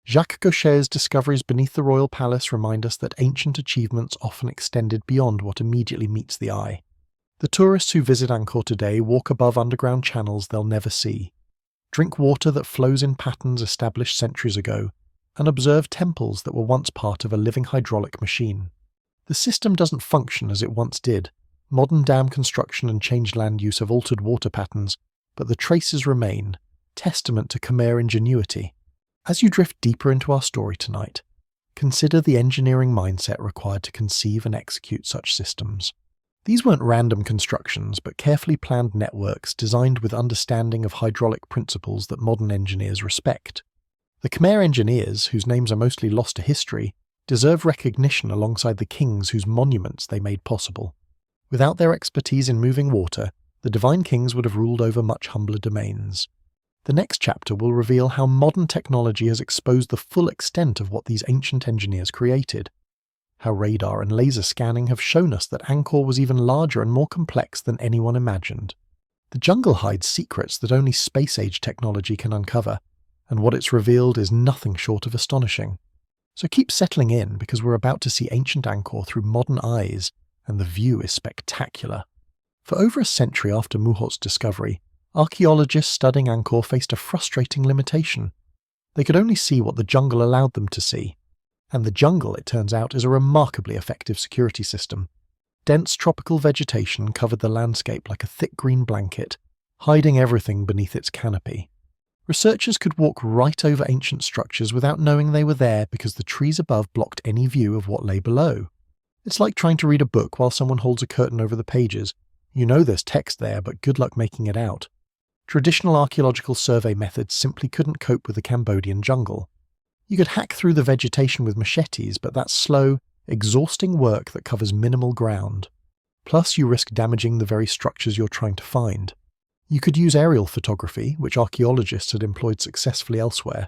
Jacques Gaucher's discoveries beneath the royal palace remind us that ancient achievements often extended beyond what immediately meets the eye. The tourists who visit Angkor today walk above underground channels they'll never see, drink water that flows in patterns established centuries ago, and observe temples that were once part of a living hydraulic machine. The system doesn't function as it once did. Modern dam construction and changed land use have altered water patterns, but the traces remain, testament to Khmer ingenuity. As you drift deeper into our story tonight, consider the engineering mindset required to conceive and execute such systems. These weren't random constructions, but carefully planned networks designed with understanding of hydraulic principles that modern engineers respect. The Khmer engineers, whose names are mostly lost to history, deserve recognition alongside the kings whose monuments they made possible. Without their expertise in moving water, the divine kings would have ruled over much humbler domains. The next chapter will reveal how modern technology has exposed the full extent of what these ancient engineers created. How radar and laser scanning have shown us that Angkor was even larger and more complex than anyone imagined. The jungle hides secrets that only space-age technology can uncover, and what it's revealed is nothing short of astonishing. So keep settling in, because we're about to see ancient Angkor through modern eyes, and the view is spectacular. For over a century after Muhot's discovery, archaeologists studying Angkor faced a frustrating limitation. They could only see what the jungle allowed them to see. And the jungle, it turns out, is a remarkably effective security system. Dense tropical vegetation covered the landscape like a thick green blanket, hiding everything beneath its canopy. Researchers could walk right over ancient structures without knowing they were there because the trees above blocked any view of what lay below. It's like trying to read a book while someone holds a curtain over the pages. You know there's text there, but good luck making it out. Traditional archaeological survey methods simply couldn't cope with the Cambodian jungle. You could hack through the vegetation with machetes, but that's slow, exhausting work that covers minimal ground. Plus, you risk damaging the very structures you're trying to find. You could use aerial photography, which archaeologists had employed successfully elsewhere,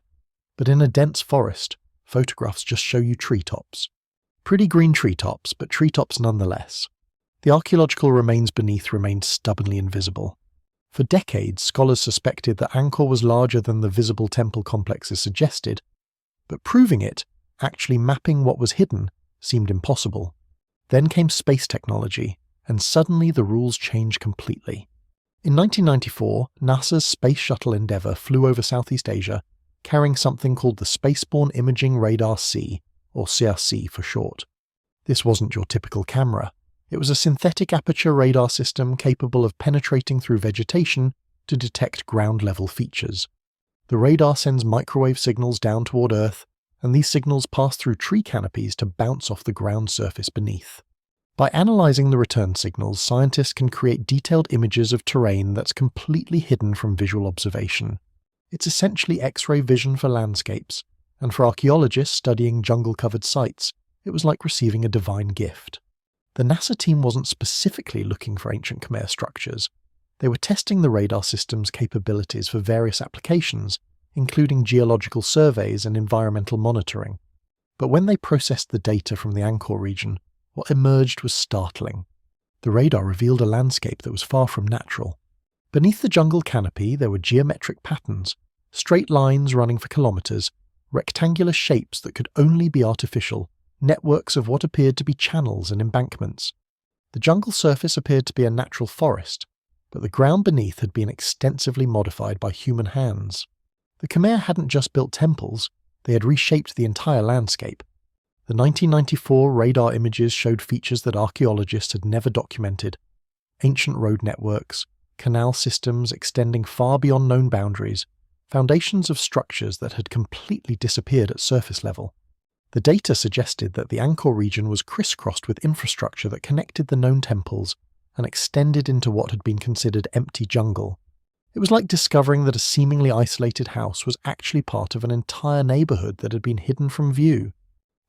but in a dense forest, photographs just show you treetops. Pretty green treetops, but treetops nonetheless. The archaeological remains beneath remained stubbornly invisible. For decades, scholars suspected that Angkor was larger than the visible temple complexes suggested, but proving it, actually mapping what was hidden, seemed impossible. Then came space technology, and suddenly the rules changed completely. In 1994, NASA's Space Shuttle Endeavour flew over Southeast Asia, carrying something called the Spaceborne Imaging Radar C, or CRC for short. This wasn't your typical camera. It was a synthetic aperture radar system capable of penetrating through vegetation to detect ground-level features. The radar sends microwave signals down toward Earth, and these signals pass through tree canopies to bounce off the ground surface beneath. By analyzing the return signals, scientists can create detailed images of terrain that's completely hidden from visual observation. It's essentially X-ray vision for landscapes, and for archaeologists studying jungle-covered sites, it was like receiving a divine gift. The NASA team wasn't specifically looking for ancient Khmer structures. They were testing the radar system's capabilities for various applications, including geological surveys and environmental monitoring. But when they processed the data from the Angkor region, what emerged was startling. The radar revealed a landscape that was far from natural. Beneath the jungle canopy, there were geometric patterns, straight lines running for kilometers, rectangular shapes that could only be artificial, networks of what appeared to be channels and embankments. The jungle surface appeared to be a natural forest, but the ground beneath had been extensively modified by human hands. The Khmer hadn't just built temples, they had reshaped the entire landscape. The 1994 radar images showed features that archaeologists had never documented: ancient road networks, canal systems extending far beyond known boundaries, foundations of structures that had completely disappeared at surface level. The data suggested that the Angkor region was crisscrossed with infrastructure that connected the known temples and extended into what had been considered empty jungle. It was like discovering that a seemingly isolated house was actually part of an entire neighborhood that had been hidden from view.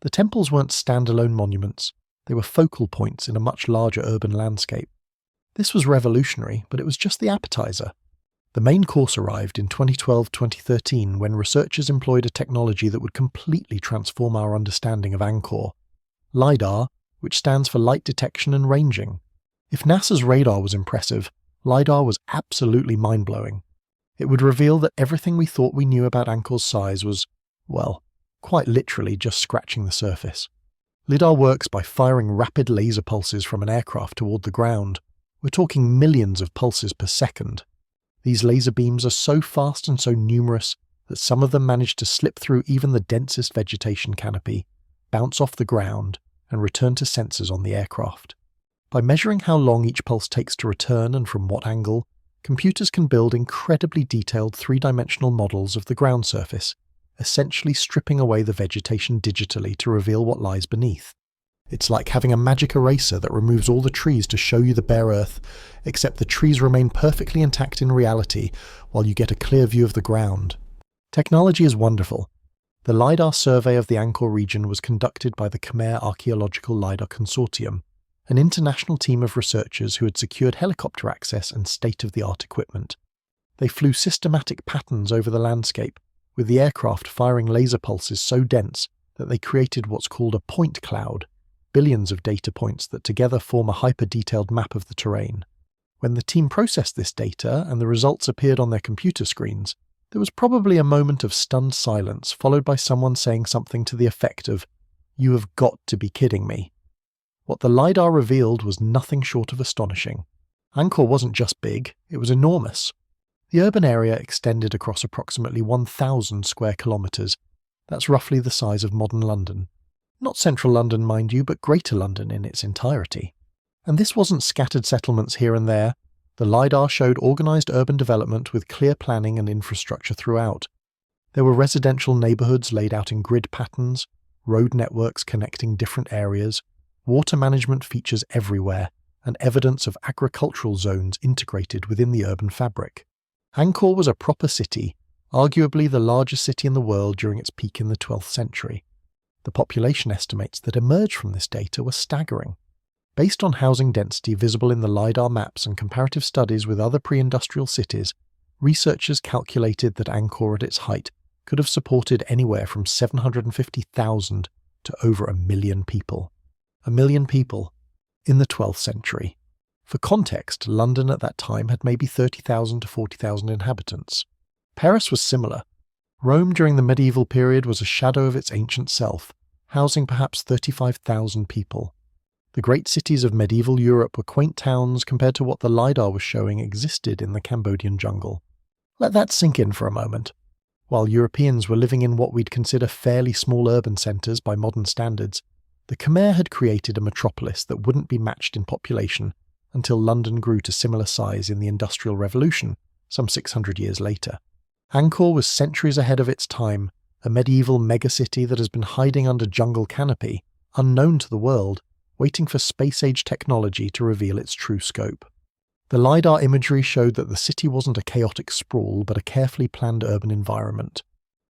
The temples weren't standalone monuments, they were focal points in a much larger urban landscape. This was revolutionary, but it was just the appetizer. The main course arrived in 2012-2013 when researchers employed a technology that would completely transform our understanding of Angkor. LiDAR, which stands for Light Detection and Ranging. If NASA's radar was impressive, LiDAR was absolutely mind-blowing. It would reveal that everything we thought we knew about Angkor's size was, well, quite literally just scratching the surface. LiDAR works by firing rapid laser pulses from an aircraft toward the ground, We're talking millions of pulses per second. These laser beams are so fast and so numerous that some of them manage to slip through even the densest vegetation canopy, bounce off the ground, and return to sensors on the aircraft. By measuring how long each pulse takes to return and from what angle, computers can build incredibly detailed three-dimensional models of the ground surface, essentially stripping away the vegetation digitally to reveal what lies beneath. It's like having a magic eraser that removes all the trees to show you the bare earth, except the trees remain perfectly intact in reality while you get a clear view of the ground. Technology is wonderful. The LiDAR survey of the Angkor region was conducted by the Khmer Archaeological LiDAR Consortium, an international team of researchers who had secured helicopter access and state-of-the-art equipment. They flew systematic patterns over the landscape, with the aircraft firing laser pulses so dense that they created what's called a point cloud, billions of data points that together form a hyper-detailed map of the terrain. When the team processed this data and the results appeared on their computer screens, there was probably a moment of stunned silence followed by someone saying something to the effect of, "You have got to be kidding me." What the LiDAR revealed was nothing short of astonishing. Angkor wasn't just big, it was enormous. The urban area extended across approximately 1,000 square kilometres. That's roughly the size of modern London. Not central London, mind you, but Greater London in its entirety. And this wasn't scattered settlements here and there. The LiDAR showed organised urban development with clear planning and infrastructure throughout. There were residential neighbourhoods laid out in grid patterns, road networks connecting different areas, water management features everywhere, and evidence of agricultural zones integrated within the urban fabric. Angkor was a proper city, arguably the largest city in the world during its peak in the 12th century. The population estimates that emerged from this data were staggering. Based on housing density visible in the LiDAR maps and comparative studies with other pre-industrial cities, researchers calculated that Angkor at its height could have supported anywhere from 750,000 to over 1 million people. 1 million people in the 12th century. For context, London at that time had maybe 30,000 to 40,000 inhabitants. Paris was similar. Rome during the medieval period was a shadow of its ancient self, housing perhaps 35,000 people. The great cities of medieval Europe were quaint towns compared to what the LiDAR was showing existed in the Cambodian jungle. Let that sink in for a moment. While Europeans were living in what we'd consider fairly small urban centres by modern standards, the Khmer had created a metropolis that wouldn't be matched in population until London grew to similar size in the Industrial Revolution, some 600 years later. Angkor was centuries ahead of its time, a medieval megacity that has been hiding under jungle canopy, unknown to the world, waiting for space-age technology to reveal its true scope. The LiDAR imagery showed that the city wasn't a chaotic sprawl but a carefully planned urban environment.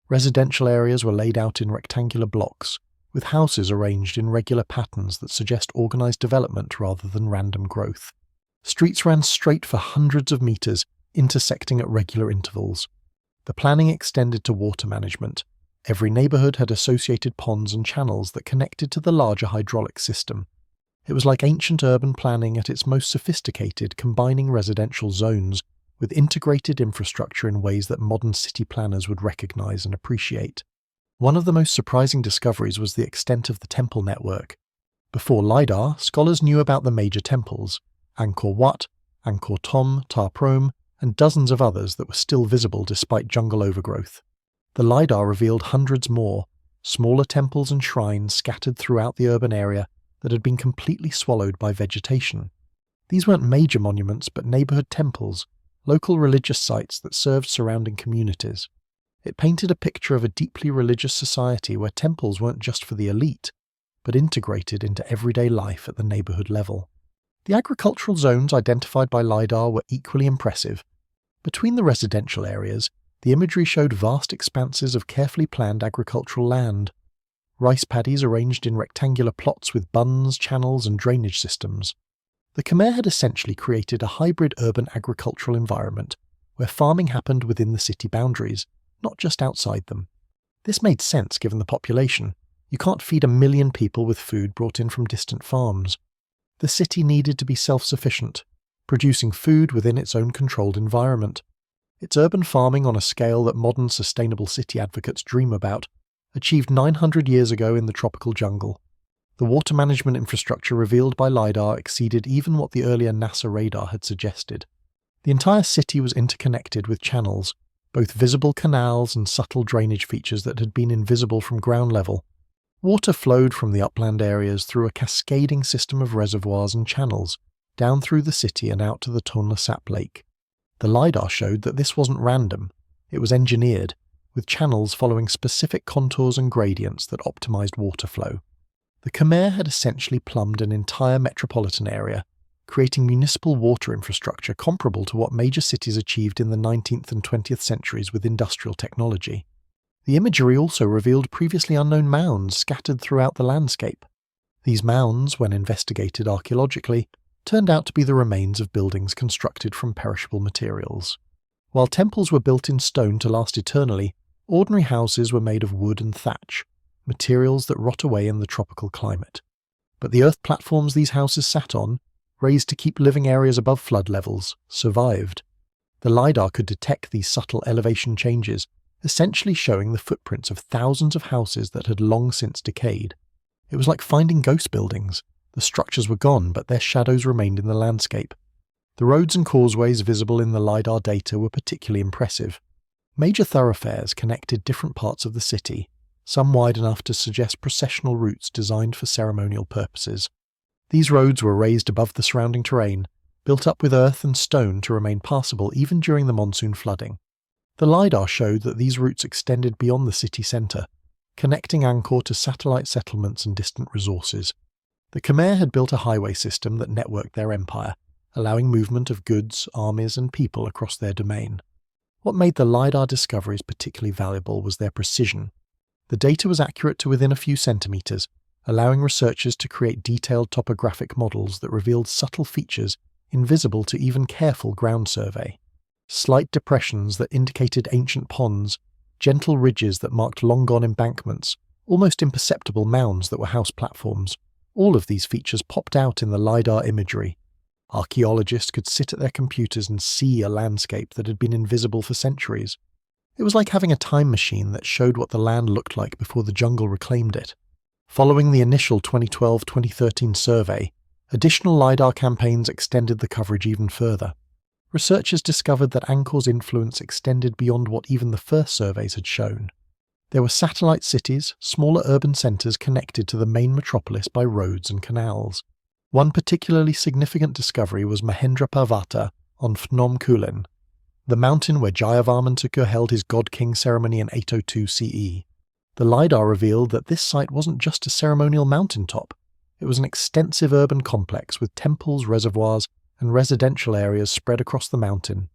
Residential areas were laid out in rectangular blocks, with houses arranged in regular patterns that suggest organised development rather than random growth. Streets ran straight for hundreds of metres, intersecting at regular intervals. The planning extended to water management. Every neighbourhood had associated ponds and channels that connected to the larger hydraulic system. It was like ancient urban planning at its most sophisticated, combining residential zones with integrated infrastructure in ways that modern city planners would recognise and appreciate. One of the most surprising discoveries was the extent of the temple network. Before LiDAR, scholars knew about the major temples, Angkor Wat, Angkor Thom, Tar Prom, and dozens of others that were still visible despite jungle overgrowth. The LiDAR revealed hundreds more, smaller temples and shrines scattered throughout the urban area that had been completely swallowed by vegetation. These weren't major monuments but neighbourhood temples, local religious sites that served surrounding communities. It painted a picture of a deeply religious society where temples weren't just for the elite, but integrated into everyday life at the neighbourhood level. The agricultural zones identified by LiDAR were equally impressive. Between the residential areas, the imagery showed vast expanses of carefully planned agricultural land. Rice paddies arranged in rectangular plots with bunds, channels and drainage systems. The Khmer had essentially created a hybrid urban agricultural environment where farming happened within the city boundaries, not just outside them. This made sense given the population. You can't feed 1 million people with food brought in from distant farms. The city needed to be self-sufficient, producing food within its own controlled environment. Its urban farming on a scale that modern sustainable city advocates dream about, achieved 900 years ago in the tropical jungle. The water management infrastructure revealed by LiDAR exceeded even what the earlier NASA radar had suggested. The entire city was interconnected with channels, both visible canals and subtle drainage features that had been invisible from ground level. Water flowed from the upland areas through a cascading system of reservoirs and channels, down through the city and out to the Tonle Sap Lake. The LiDAR showed that this wasn't random, it was engineered, with channels following specific contours and gradients that optimized water flow. The Khmer had essentially plumbed an entire metropolitan area, creating municipal water infrastructure comparable to what major cities achieved in the 19th and 20th centuries with industrial technology. The imagery also revealed previously unknown mounds scattered throughout the landscape. These mounds, when investigated archaeologically, turned out to be the remains of buildings constructed from perishable materials. While temples were built in stone to last eternally, ordinary houses were made of wood and thatch, materials that rot away in the tropical climate. But the earth platforms these houses sat on, raised to keep living areas above flood levels, survived. The LiDAR could detect these subtle elevation changes, essentially showing the footprints of thousands of houses that had long since decayed. It was like finding ghost buildings. The structures were gone, but their shadows remained in the landscape. The roads and causeways visible in the LiDAR data were particularly impressive. Major thoroughfares connected different parts of the city, some wide enough to suggest processional routes designed for ceremonial purposes. These roads were raised above the surrounding terrain, built up with earth and stone to remain passable even during the monsoon flooding. The LiDAR showed that these routes extended beyond the city centre, connecting Angkor to satellite settlements and distant resources. The Khmer had built a highway system that networked their empire, allowing movement of goods, armies, and people across their domain. What made the LiDAR discoveries particularly valuable was their precision. The data was accurate to within a few centimetres, allowing researchers to create detailed topographic models that revealed subtle features invisible to even careful ground survey. Slight depressions that indicated ancient ponds, gentle ridges that marked long-gone embankments, almost imperceptible mounds that were house platforms. All of these features popped out in the LiDAR imagery. Archaeologists could sit at their computers and see a landscape that had been invisible for centuries. It was like having a time machine that showed what the land looked like before the jungle reclaimed it. Following the initial 2012-2013 survey, additional LiDAR campaigns extended the coverage even further. Researchers discovered that Angkor's influence extended beyond what even the first surveys had shown. There were satellite cities, smaller urban centres connected to the main metropolis by roads and canals. One particularly significant discovery was Mahendra Parvata on Phnom Kulen, the mountain where Jayavarman held his God-King ceremony in 802 CE. The LiDAR revealed that this site wasn't just a ceremonial mountaintop. It was an extensive urban complex with temples, reservoirs, and residential areas spread across the mountain.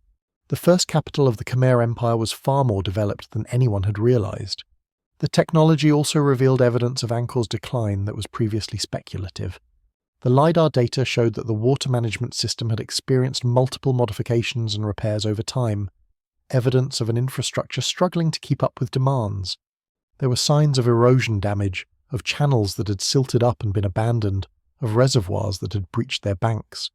The first capital of the Khmer Empire was far more developed than anyone had realized. The technology also revealed evidence of Angkor's decline that was previously speculative. The LiDAR data showed that the water management system had experienced multiple modifications and repairs over time, evidence of an infrastructure struggling to keep up with demands. There were signs of erosion damage, of channels that had silted up and been abandoned, of reservoirs that had breached their banks.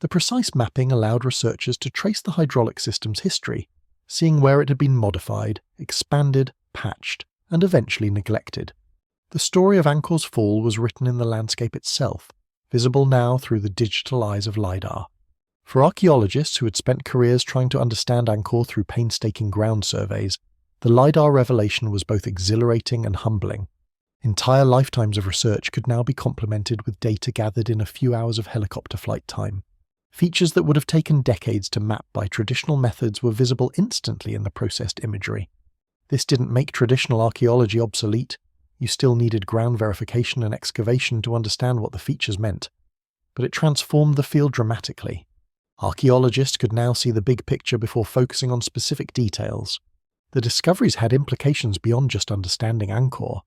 The precise mapping allowed researchers to trace the hydraulic system's history, seeing where it had been modified, expanded, patched, and eventually neglected. The story of Angkor's fall was written in the landscape itself, visible now through the digital eyes of LiDAR. For archaeologists who had spent careers trying to understand Angkor through painstaking ground surveys, the LiDAR revelation was both exhilarating and humbling. Entire lifetimes of research could now be complemented with data gathered in a few hours of helicopter flight time. Features that would have taken decades to map by traditional methods were visible instantly in the processed imagery. This didn't make traditional archaeology obsolete. You still needed ground verification and excavation to understand what the features meant. But it transformed the field dramatically. Archaeologists could now see the big picture before focusing on specific details. The discoveries had implications beyond just understanding Angkor.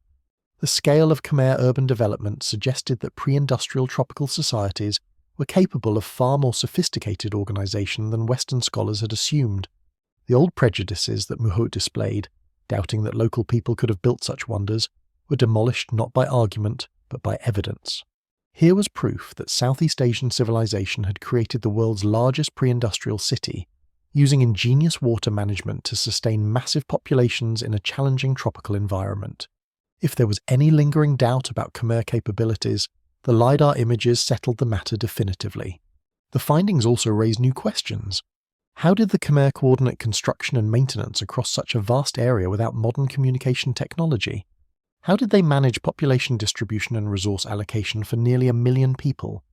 The scale of Khmer urban development suggested that pre-industrial tropical societies were capable of far more sophisticated organisation than Western scholars had assumed. The old prejudices that Muhot displayed, doubting that local people could have built such wonders, were demolished not by argument, but by evidence. Here was proof that Southeast Asian civilization had created the world's largest pre-industrial city, using ingenious water management to sustain massive populations in a challenging tropical environment. If there was any lingering doubt about Khmer capabilities, the LiDAR images settled the matter definitively. The findings also raise new questions. How did the Khmer coordinate construction and maintenance across such a vast area without modern communication technology? How did they manage population distribution and resource allocation for nearly 1 million people?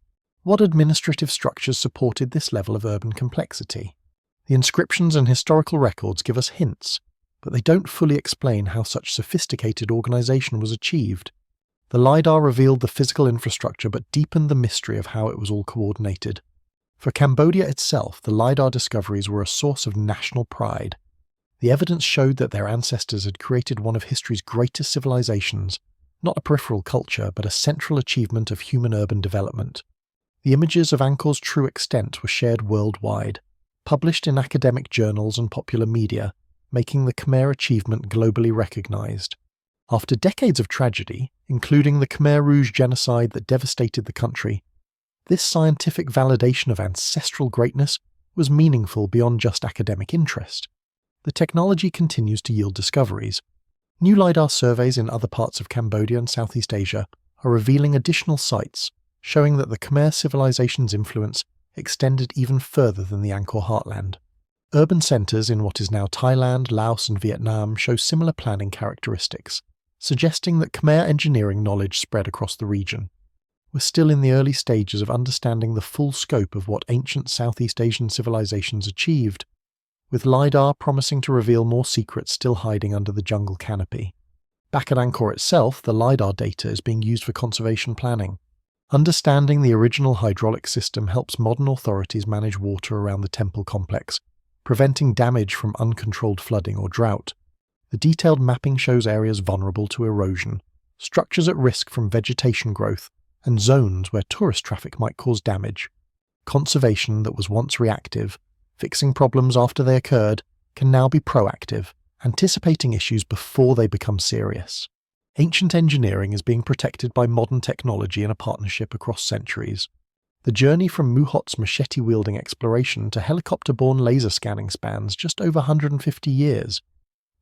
What administrative structures supported this level of urban complexity? The inscriptions and historical records give us hints, but they don't fully explain how such sophisticated organization was achieved. The LiDAR revealed the physical infrastructure but deepened the mystery of how it was all coordinated. For Cambodia itself, the LiDAR discoveries were a source of national pride. The evidence showed that their ancestors had created one of history's greatest civilizations, not a peripheral culture, but a central achievement of human urban development. The images of Angkor's true extent were shared worldwide, published in academic journals and popular media, making the Khmer achievement globally recognized. After decades of tragedy, including the Khmer Rouge genocide that devastated the country, this scientific validation of ancestral greatness was meaningful beyond just academic interest. The technology continues to yield discoveries. New LiDAR surveys in other parts of Cambodia and Southeast Asia are revealing additional sites, showing that the Khmer civilization's influence extended even further than the Angkor heartland. Urban centers in what is now Thailand, Laos and Vietnam show similar planning characteristics, suggesting that Khmer engineering knowledge spread across the region. We're still in the early stages of understanding the full scope of what ancient Southeast Asian civilizations achieved, with LiDAR promising to reveal more secrets still hiding under the jungle canopy. Back at Angkor itself, the LiDAR data is being used for conservation planning. Understanding the original hydraulic system helps modern authorities manage water around the temple complex, preventing damage from uncontrolled flooding or drought. The detailed mapping shows areas vulnerable to erosion, structures at risk from vegetation growth, and zones where tourist traffic might cause damage. Conservation that was once reactive, fixing problems after they occurred, can now be proactive, anticipating issues before they become serious. Ancient engineering is being protected by modern technology in a partnership across centuries. The journey from Muhot's machete-wielding exploration to helicopter-borne laser scanning spans just over 150 years,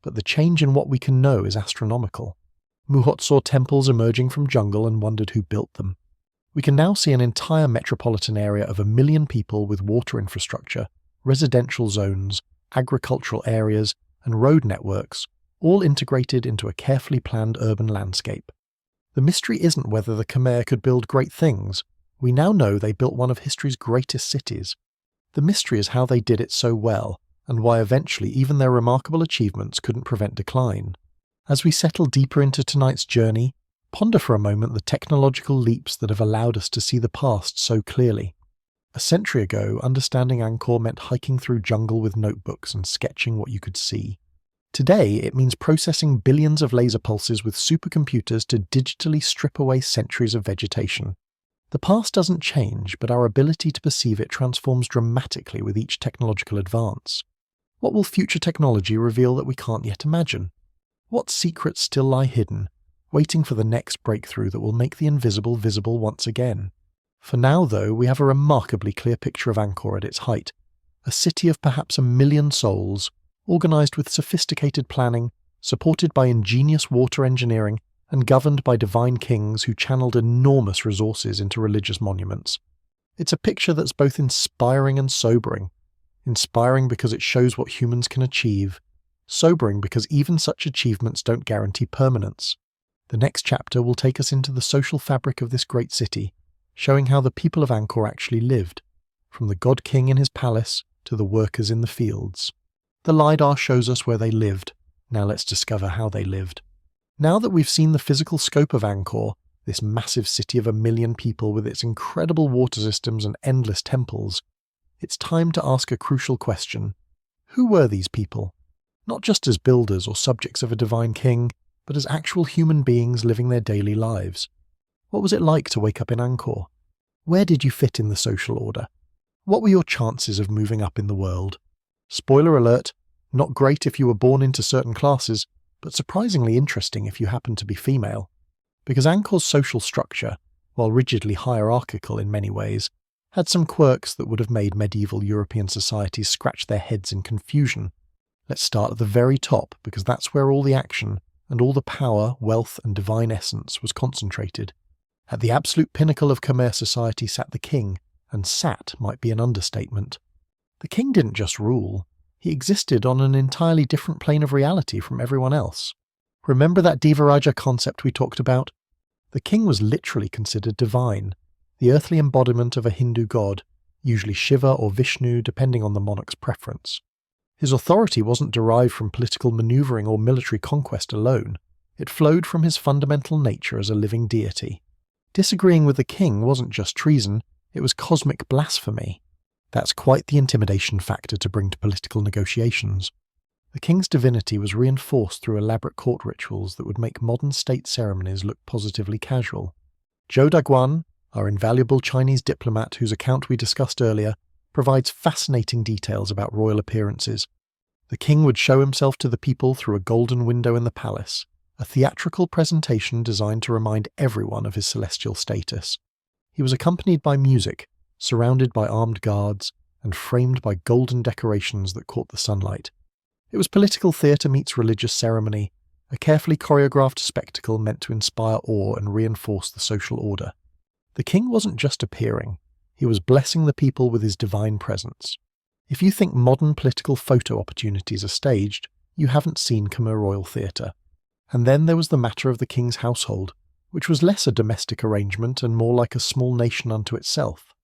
but the change in what we can know is astronomical. Muhot saw temples emerging from jungle and wondered who built them. We can now see an entire metropolitan area of 1 million people with water infrastructure, residential zones, agricultural areas, and road networks, all integrated into a carefully planned urban landscape. The mystery isn't whether the Khmer could build great things. We now know they built one of history's greatest cities. The mystery is how they did it so well, and why eventually even their remarkable achievements couldn't prevent decline. As we settle deeper into tonight's journey, ponder for a moment the technological leaps that have allowed us to see the past so clearly. A century ago, understanding Angkor meant hiking through jungle with notebooks and sketching what you could see. Today, it means processing billions of laser pulses with supercomputers to digitally strip away centuries of vegetation. The past doesn't change, but our ability to perceive it transforms dramatically with each technological advance. What will future technology reveal that we can't yet imagine? What secrets still lie hidden, waiting for the next breakthrough that will make the invisible visible once again? For now, though, we have a remarkably clear picture of Angkor at its height, a city of perhaps 1 million souls, organized with sophisticated planning, supported by ingenious water engineering, and governed by divine kings who channeled enormous resources into religious monuments. It's a picture that's both inspiring and sobering. Inspiring because it shows what humans can achieve, sobering because even such achievements don't guarantee permanence. The next chapter will take us into the social fabric of this great city, showing how the people of Angkor actually lived, from the god king in his palace to the workers in the fields. The LiDAR shows us where they lived. Now let's discover how they lived. Now that we've seen the physical scope of Angkor, this massive city of 1 million people with its incredible water systems and endless temples, it's time to ask a crucial question. Who were these people? Not just as builders or subjects of a divine king, but as actual human beings living their daily lives. What was it like to wake up in Angkor? Where did you fit in the social order? What were your chances of moving up in the world? Spoiler alert, not great if you were born into certain classes, but surprisingly interesting if you happened to be female. Because Angkor's social structure, while rigidly hierarchical in many ways, had some quirks that would have made medieval European societies scratch their heads in confusion. Let's start at the very top, because that's where all the action and all the power, wealth, and divine essence was concentrated. At the absolute pinnacle of Khmer society sat the king, and sat might be an understatement. The king didn't just rule, he existed on an entirely different plane of reality from everyone else. Remember that Devaraja concept we talked about? The king was literally considered divine, the earthly embodiment of a Hindu god, usually Shiva or Vishnu depending on the monarch's preference. His authority wasn't derived from political maneuvering or military conquest alone, it flowed from his fundamental nature as a living deity. Disagreeing with the king wasn't just treason, it was cosmic blasphemy. That's quite the intimidation factor to bring to political negotiations. The king's divinity was reinforced through elaborate court rituals that would make modern state ceremonies look positively casual. Zhou Daguan, our invaluable Chinese diplomat whose account we discussed earlier, provides fascinating details about royal appearances. The king would show himself to the people through a golden window in the palace, a theatrical presentation designed to remind everyone of his celestial status. He was accompanied by music, surrounded by armed guards, and framed by golden decorations that caught the sunlight. It was political theatre meets religious ceremony, a carefully choreographed spectacle meant to inspire awe and reinforce the social order. The king wasn't just appearing, he was blessing the people with his divine presence. If you think modern political photo opportunities are staged, you haven't seen Khmer royal theatre. And then there was the matter of the king's household, which was less a domestic arrangement and more like a small nation unto itself.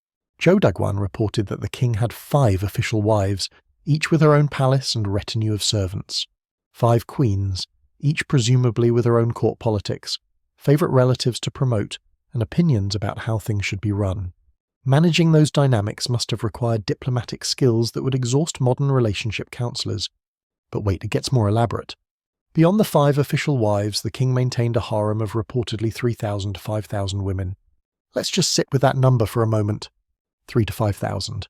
Zhou Daguan reported that the king had 5 official wives, each with her own palace and retinue of servants. 5 queens, each presumably with her own court politics, favourite relatives to promote, and opinions about how things should be run. Managing those dynamics must have required diplomatic skills that would exhaust modern relationship counsellors. But wait, it gets more elaborate. Beyond the 5 official wives, the king maintained a harem of reportedly 3,000 to 5,000 women. Let's just sit with that number for a moment. 3,000 to 5,000.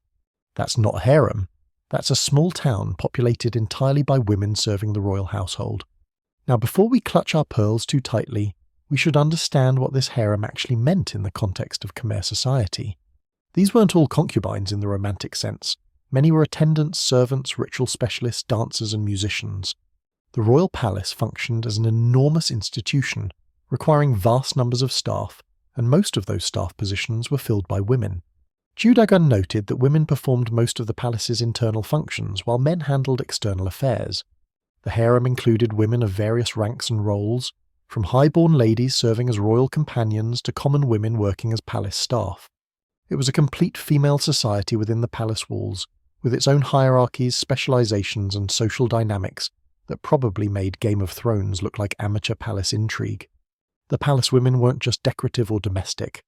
That's not a harem. That's a small town populated entirely by women serving the royal household. Now, before we clutch our pearls too tightly, we should understand what this harem actually meant in the context of Khmer society. These weren't all concubines in the romantic sense. Many were attendants, servants, ritual specialists, dancers, and musicians. The royal palace functioned as an enormous institution, requiring vast numbers of staff, and most of those staff positions were filled by women. Zhou Daguan noted that women performed most of the palace's internal functions, while men handled external affairs. The harem included women of various ranks and roles, from high-born ladies serving as royal companions to common women working as palace staff. It was a complete female society within the palace walls, with its own hierarchies, specializations, and social dynamics that probably made Game of Thrones look like amateur palace intrigue. The palace women weren't just decorative or domestic.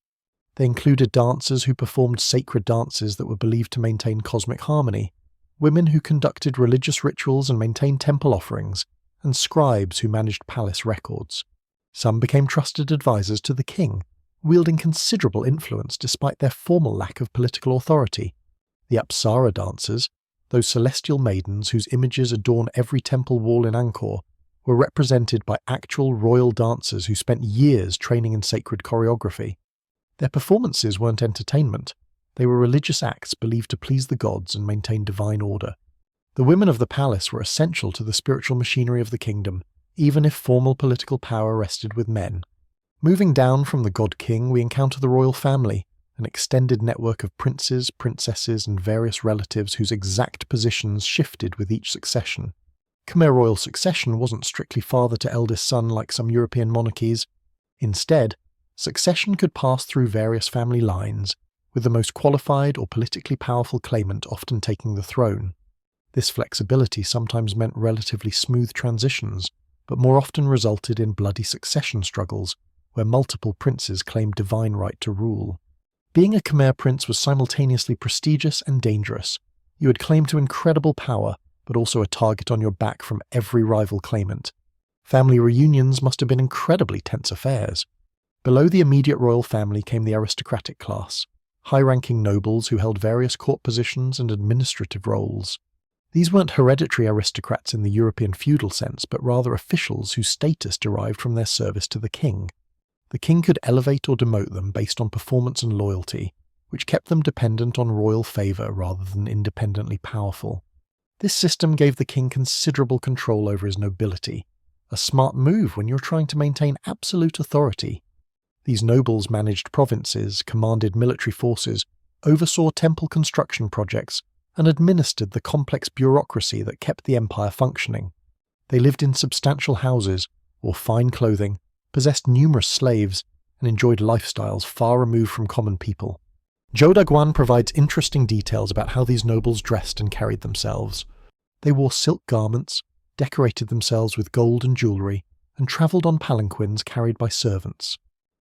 They included dancers who performed sacred dances that were believed to maintain cosmic harmony, women who conducted religious rituals and maintained temple offerings, and scribes who managed palace records. Some became trusted advisors to the king, wielding considerable influence despite their formal lack of political authority. The Apsara dancers, those celestial maidens whose images adorn every temple wall in Angkor, were represented by actual royal dancers who spent years training in sacred choreography. Their performances weren't entertainment, they were religious acts believed to please the gods and maintain divine order. The women of the palace were essential to the spiritual machinery of the kingdom, even if formal political power rested with men. Moving down from the god-king, we encounter the royal family, an extended network of princes, princesses, and various relatives whose exact positions shifted with each succession. Khmer royal succession wasn't strictly father to eldest son like some European monarchies. Instead, succession could pass through various family lines, with the most qualified or politically powerful claimant often taking the throne. This flexibility sometimes meant relatively smooth transitions, but more often resulted in bloody succession struggles, where multiple princes claimed divine right to rule. Being a Khmer prince was simultaneously prestigious and dangerous. You had claim to incredible power, but also a target on your back from every rival claimant. Family reunions must have been incredibly tense affairs. Below the immediate royal family came the aristocratic class, high-ranking nobles who held various court positions and administrative roles. These weren't hereditary aristocrats in the European feudal sense, but rather officials whose status derived from their service to the king. The king could elevate or demote them based on performance and loyalty, which kept them dependent on royal favour rather than independently powerful. This system gave the king considerable control over his nobility, a smart move when you're trying to maintain absolute authority. These nobles managed provinces, commanded military forces, oversaw temple construction projects, and administered the complex bureaucracy that kept the empire functioning. They lived in substantial houses, wore fine clothing, possessed numerous slaves, and enjoyed lifestyles far removed from common people. Zhou Daguan provides interesting details about how these nobles dressed and carried themselves. They wore silk garments, decorated themselves with gold and jewellery, and travelled on palanquins carried by servants.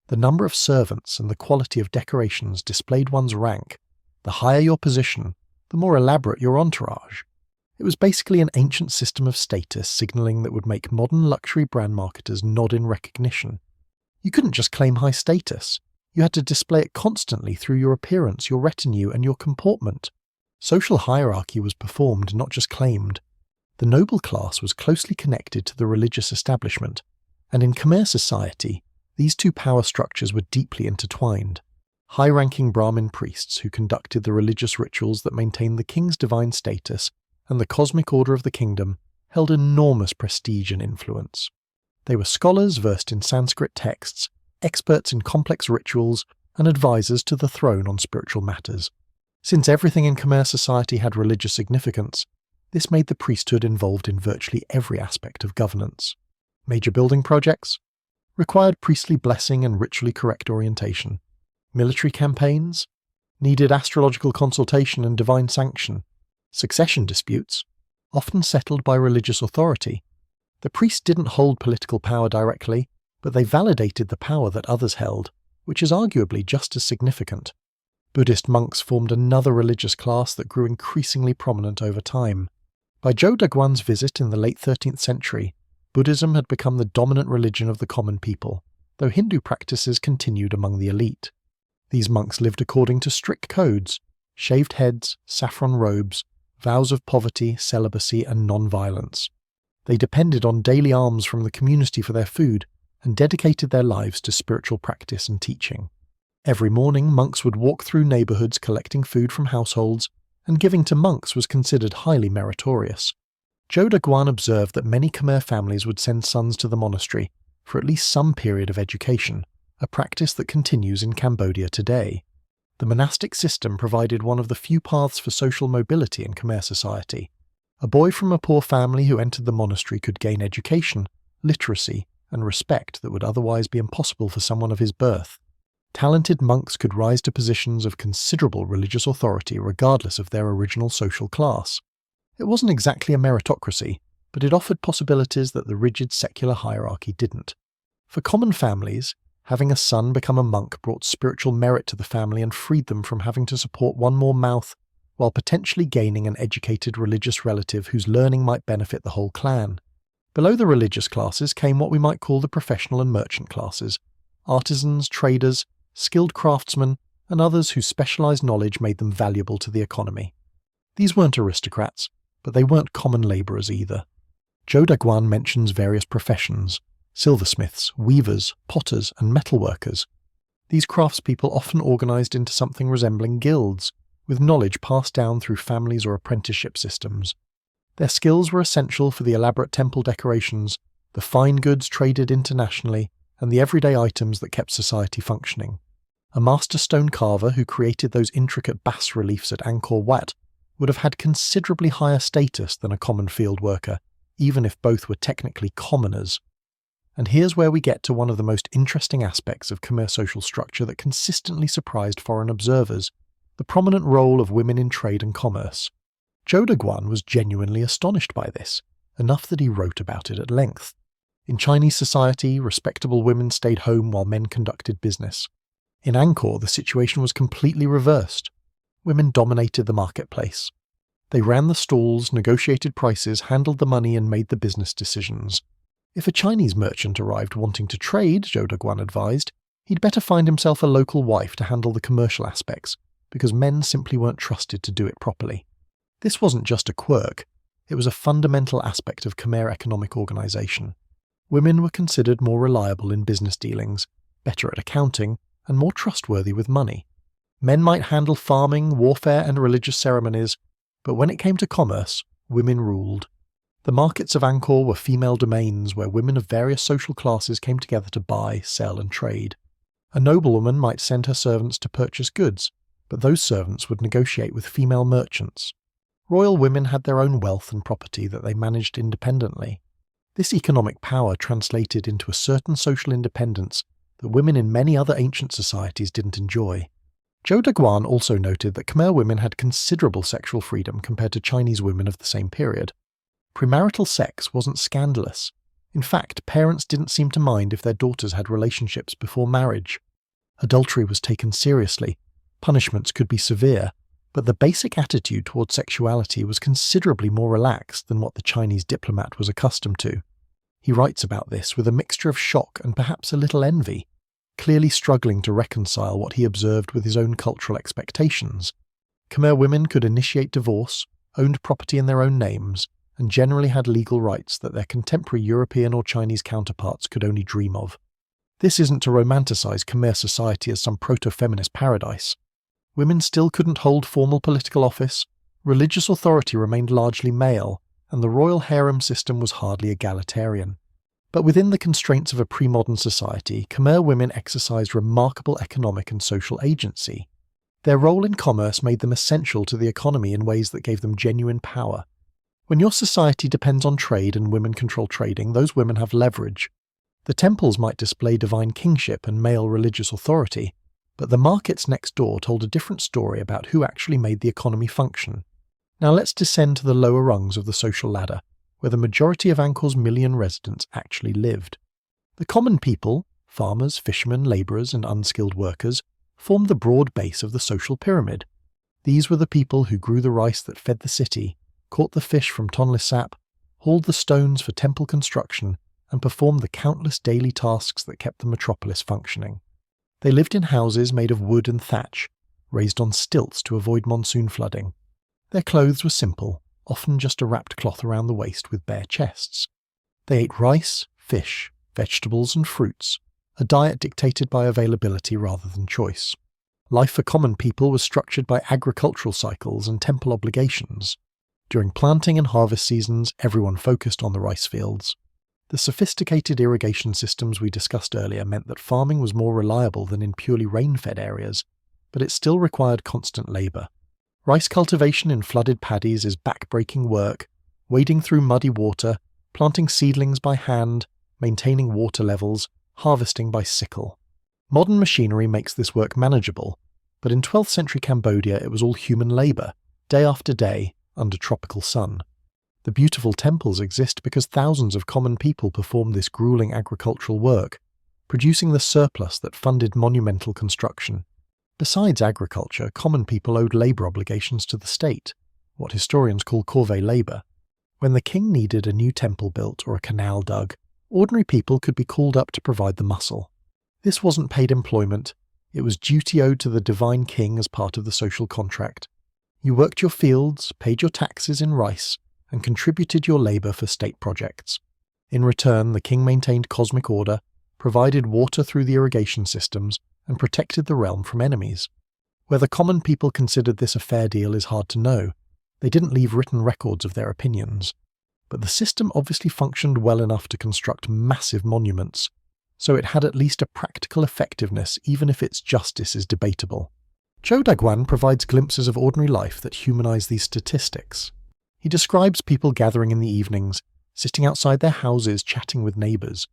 The number of servants and the quality of decorations displayed one's rank. The higher your position, the more elaborate your entourage. It was basically an ancient system of status signalling that would make modern luxury brand marketers nod in recognition. You couldn't just claim high status. You had to display it constantly through your appearance, your retinue, and your comportment. Social hierarchy was performed, not just claimed. The noble class was closely connected to the religious establishment, and in Khmer society, these two power structures were deeply intertwined. High-ranking Brahmin priests who conducted the religious rituals that maintained the king's divine status and the cosmic order of the kingdom held enormous prestige and influence. They were scholars versed in Sanskrit texts, experts in complex rituals, and advisors to the throne on spiritual matters. Since everything in Khmer society had religious significance, this made the priesthood involved in virtually every aspect of governance. Major building projects required priestly blessing and ritually correct orientation. Military campaigns needed astrological consultation and divine sanction. Succession disputes, often settled by religious authority. The priests didn't hold political power directly, but they validated the power that others held, which is arguably just as significant. Buddhist monks formed another religious class that grew increasingly prominent over time. By Zhou Daguan's visit in the late 13th century, Buddhism had become the dominant religion of the common people, though Hindu practices continued among the elite. These monks lived according to strict codes: shaved heads, saffron robes, vows of poverty, celibacy, and non-violence. They depended on daily alms from the community for their food, and dedicated their lives to spiritual practice and teaching. Every morning, monks would walk through neighbourhoods collecting food from households, and giving to monks was considered highly meritorious. Zhou Daguan observed that many Khmer families would send sons to the monastery for at least some period of education, a practice that continues in Cambodia today. The monastic system provided one of the few paths for social mobility in Khmer society. A boy from a poor family who entered the monastery could gain education, literacy, and respect that would otherwise be impossible for someone of his birth. Talented monks could rise to positions of considerable religious authority regardless of their original social class. It wasn't exactly a meritocracy, but it offered possibilities that the rigid secular hierarchy didn't. For common families, having a son become a monk brought spiritual merit to the family and freed them from having to support one more mouth, while potentially gaining an educated religious relative whose learning might benefit the whole clan. Below the religious classes came what we might call the professional and merchant classes: artisans, traders, skilled craftsmen, and others whose specialized knowledge made them valuable to the economy. These weren't aristocrats, but they weren't common laborers either. Zhou Daguan mentions various professions: silversmiths, weavers, potters, and metalworkers. These craftspeople often organized into something resembling guilds, with knowledge passed down through families or apprenticeship systems. Their skills were essential for the elaborate temple decorations, the fine goods traded internationally, and the everyday items that kept society functioning. A master stone carver who created those intricate bas-reliefs at Angkor Wat would have had considerably higher status than a common field worker, even if both were technically commoners. And here's where we get to one of the most interesting aspects of Khmer social structure that consistently surprised foreign observers: the prominent role of women in trade and commerce. Zhou Daguan was genuinely astonished by this, enough that he wrote about it at length. In Chinese society, respectable women stayed home while men conducted business. In Angkor, the situation was completely reversed. Women dominated the marketplace. They ran the stalls, negotiated prices, handled the money, and made the business decisions. If a Chinese merchant arrived wanting to trade, Zhou Daguan advised, he'd better find himself a local wife to handle the commercial aspects, because men simply weren't trusted to do it properly. This wasn't just a quirk, it was a fundamental aspect of Khmer economic organization. Women were considered more reliable in business dealings, better at accounting, and more trustworthy with money. Men might handle farming, warfare, and religious ceremonies, but when it came to commerce, women ruled. The markets of Angkor were female domains where women of various social classes came together to buy, sell, and trade. A noblewoman might send her servants to purchase goods, but those servants would negotiate with female merchants. Royal women had their own wealth and property that they managed independently. This economic power translated into a certain social independence that women in many other ancient societies didn't enjoy. Zhou Daguan also noted that Khmer women had considerable sexual freedom compared to Chinese women of the same period. Premarital sex wasn't scandalous. In fact, parents didn't seem to mind if their daughters had relationships before marriage. Adultery was taken seriously. Punishments could be severe, but the basic attitude toward sexuality was considerably more relaxed than what the Chinese diplomat was accustomed to. He writes about this with a mixture of shock and perhaps a little envy, clearly struggling to reconcile what he observed with his own cultural expectations. Khmer women could initiate divorce, owned property in their own names, and generally had legal rights that their contemporary European or Chinese counterparts could only dream of. This isn't to romanticize Khmer society as some proto-feminist paradise. Women still couldn't hold formal political office, religious authority remained largely male, and the royal harem system was hardly egalitarian. But within the constraints of a pre-modern society, Khmer women exercised remarkable economic and social agency. Their role in commerce made them essential to the economy in ways that gave them genuine power. When your society depends on trade and women control trading, those women have leverage. The temples might display divine kingship and male religious authority, but the markets next door told a different story about who actually made the economy function. Now let's descend to the lower rungs of the social ladder, where the majority of Angkor's million residents actually lived. The common people, farmers, fishermen, labourers, and unskilled workers, formed the broad base of the social pyramid. These were the people who grew the rice that fed the city, caught the fish from Tonle Sap, hauled the stones for temple construction, and performed the countless daily tasks that kept the metropolis functioning. They lived in houses made of wood and thatch, raised on stilts to avoid monsoon flooding. Their clothes were simple, often just a wrapped cloth around the waist with bare chests. They ate rice, fish, vegetables, and fruits, a diet dictated by availability rather than choice. Life for common people was structured by agricultural cycles and temple obligations. During planting and harvest seasons, everyone focused on the rice fields. The sophisticated irrigation systems we discussed earlier meant that farming was more reliable than in purely rain-fed areas, but it still required constant labour. Rice cultivation in flooded paddies is back-breaking work, wading through muddy water, planting seedlings by hand, maintaining water levels, harvesting by sickle. Modern machinery makes this work manageable, but in 12th century Cambodia it was all human labour, day after day, under tropical sun. The beautiful temples exist because thousands of common people performed this grueling agricultural work, producing the surplus that funded monumental construction. Besides agriculture, common people owed labour obligations to the state, what historians call corvée labour. When the king needed a new temple built or a canal dug, ordinary people could be called up to provide the muscle. This wasn't paid employment, it was duty owed to the divine king as part of the social contract. You worked your fields, paid your taxes in rice, and contributed your labour for state projects. In return, the king maintained cosmic order, provided water through the irrigation systems, and protected the realm from enemies. Whether common people considered this a fair deal is hard to know. They didn't leave written records of their opinions. But the system obviously functioned well enough to construct massive monuments, so it had at least a practical effectiveness even if its justice is debatable. Zhou Daguan provides glimpses of ordinary life that humanize these statistics. He describes people gathering in the evenings, sitting outside their houses chatting with neighbours.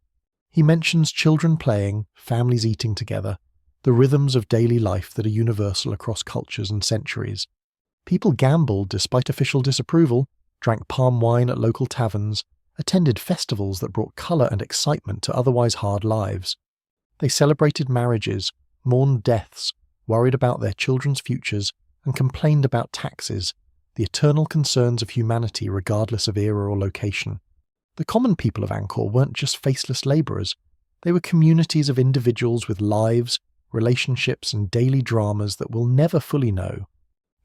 He mentions children playing, families eating together, the rhythms of daily life that are universal across cultures and centuries. People gambled despite official disapproval, drank palm wine at local taverns, attended festivals that brought colour and excitement to otherwise hard lives. They celebrated marriages, mourned deaths, worried about their children's futures, and complained about taxes, the eternal concerns of humanity regardless of era or location. The common people of Angkor weren't just faceless labourers, they were communities of individuals with lives, relationships and daily dramas that we'll never fully know.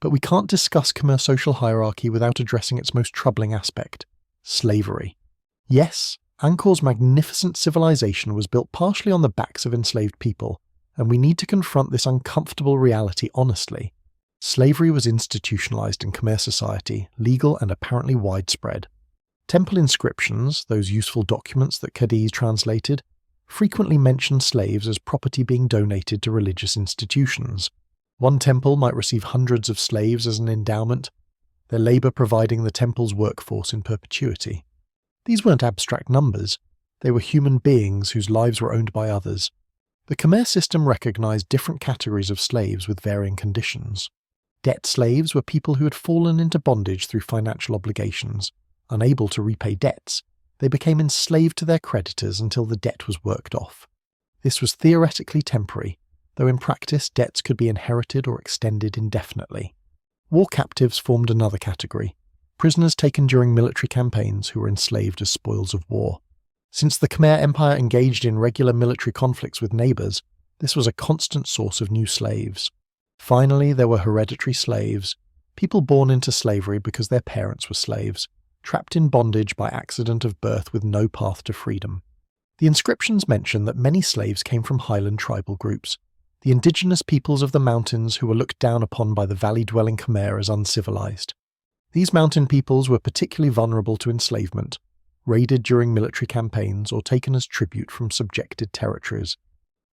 But we can't discuss Khmer social hierarchy without addressing its most troubling aspect, slavery. Yes, Angkor's magnificent civilization was built partially on the backs of enslaved people, and we need to confront this uncomfortable reality honestly. Slavery was institutionalized in Khmer society, legal and apparently widespread. Temple inscriptions, those useful documents that Cadiz translated, frequently mention slaves as property being donated to religious institutions. One temple might receive hundreds of slaves as an endowment, their labour providing the temple's workforce in perpetuity. These weren't abstract numbers, they were human beings whose lives were owned by others. The Khmer system recognised different categories of slaves with varying conditions. Debt slaves were people who had fallen into bondage through financial obligations. Unable to repay debts, they became enslaved to their creditors until the debt was worked off. This was theoretically temporary, though in practice debts could be inherited or extended indefinitely. War captives formed another category, prisoners taken during military campaigns who were enslaved as spoils of war. Since the Khmer Empire engaged in regular military conflicts with neighbours, this was a constant source of new slaves. Finally, there were hereditary slaves, people born into slavery because their parents were slaves, trapped in bondage by accident of birth with no path to freedom. The inscriptions mention that many slaves came from highland tribal groups, the indigenous peoples of the mountains who were looked down upon by the valley-dwelling Khmer as uncivilized. These mountain peoples were particularly vulnerable to enslavement, raided during military campaigns or taken as tribute from subjected territories.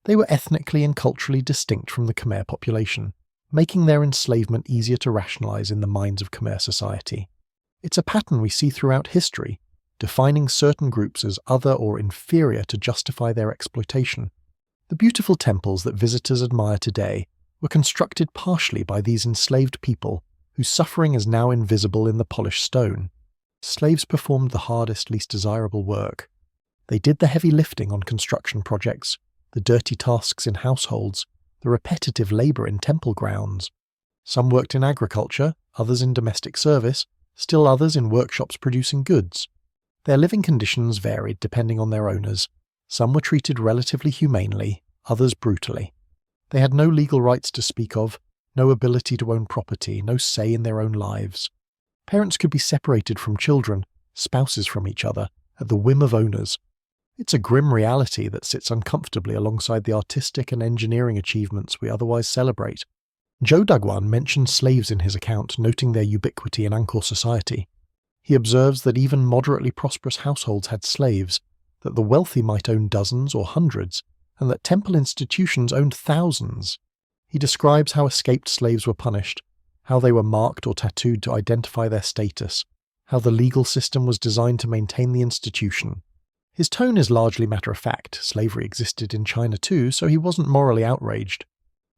They were ethnically and culturally distinct from the Khmer population, making their enslavement easier to rationalize in the minds of Khmer society. It's a pattern we see throughout history, defining certain groups as other or inferior to justify their exploitation. The beautiful temples that visitors admire today were constructed partially by these enslaved people whose suffering is now invisible in the polished stone. Slaves performed the hardest, least desirable work. They did the heavy lifting on construction projects, the dirty tasks in households, the repetitive labour in temple grounds. Some worked in agriculture, others in domestic service, still others in workshops producing goods. Their living conditions varied depending on their owners. Some were treated relatively humanely, others brutally. They had no legal rights to speak of, no ability to own property, no say in their own lives. Parents could be separated from children, spouses from each other, at the whim of owners. It's a grim reality that sits uncomfortably alongside the artistic and engineering achievements we otherwise celebrate. Joe Dagwan mentions slaves in his account, noting their ubiquity in Angkor society. He observes that even moderately prosperous households had slaves, that the wealthy might own dozens or hundreds, and that temple institutions owned thousands. He describes how escaped slaves were punished, how they were marked or tattooed to identify their status, how the legal system was designed to maintain the institution. His tone is largely matter-of-fact. Slavery existed in China too, so he wasn't morally outraged.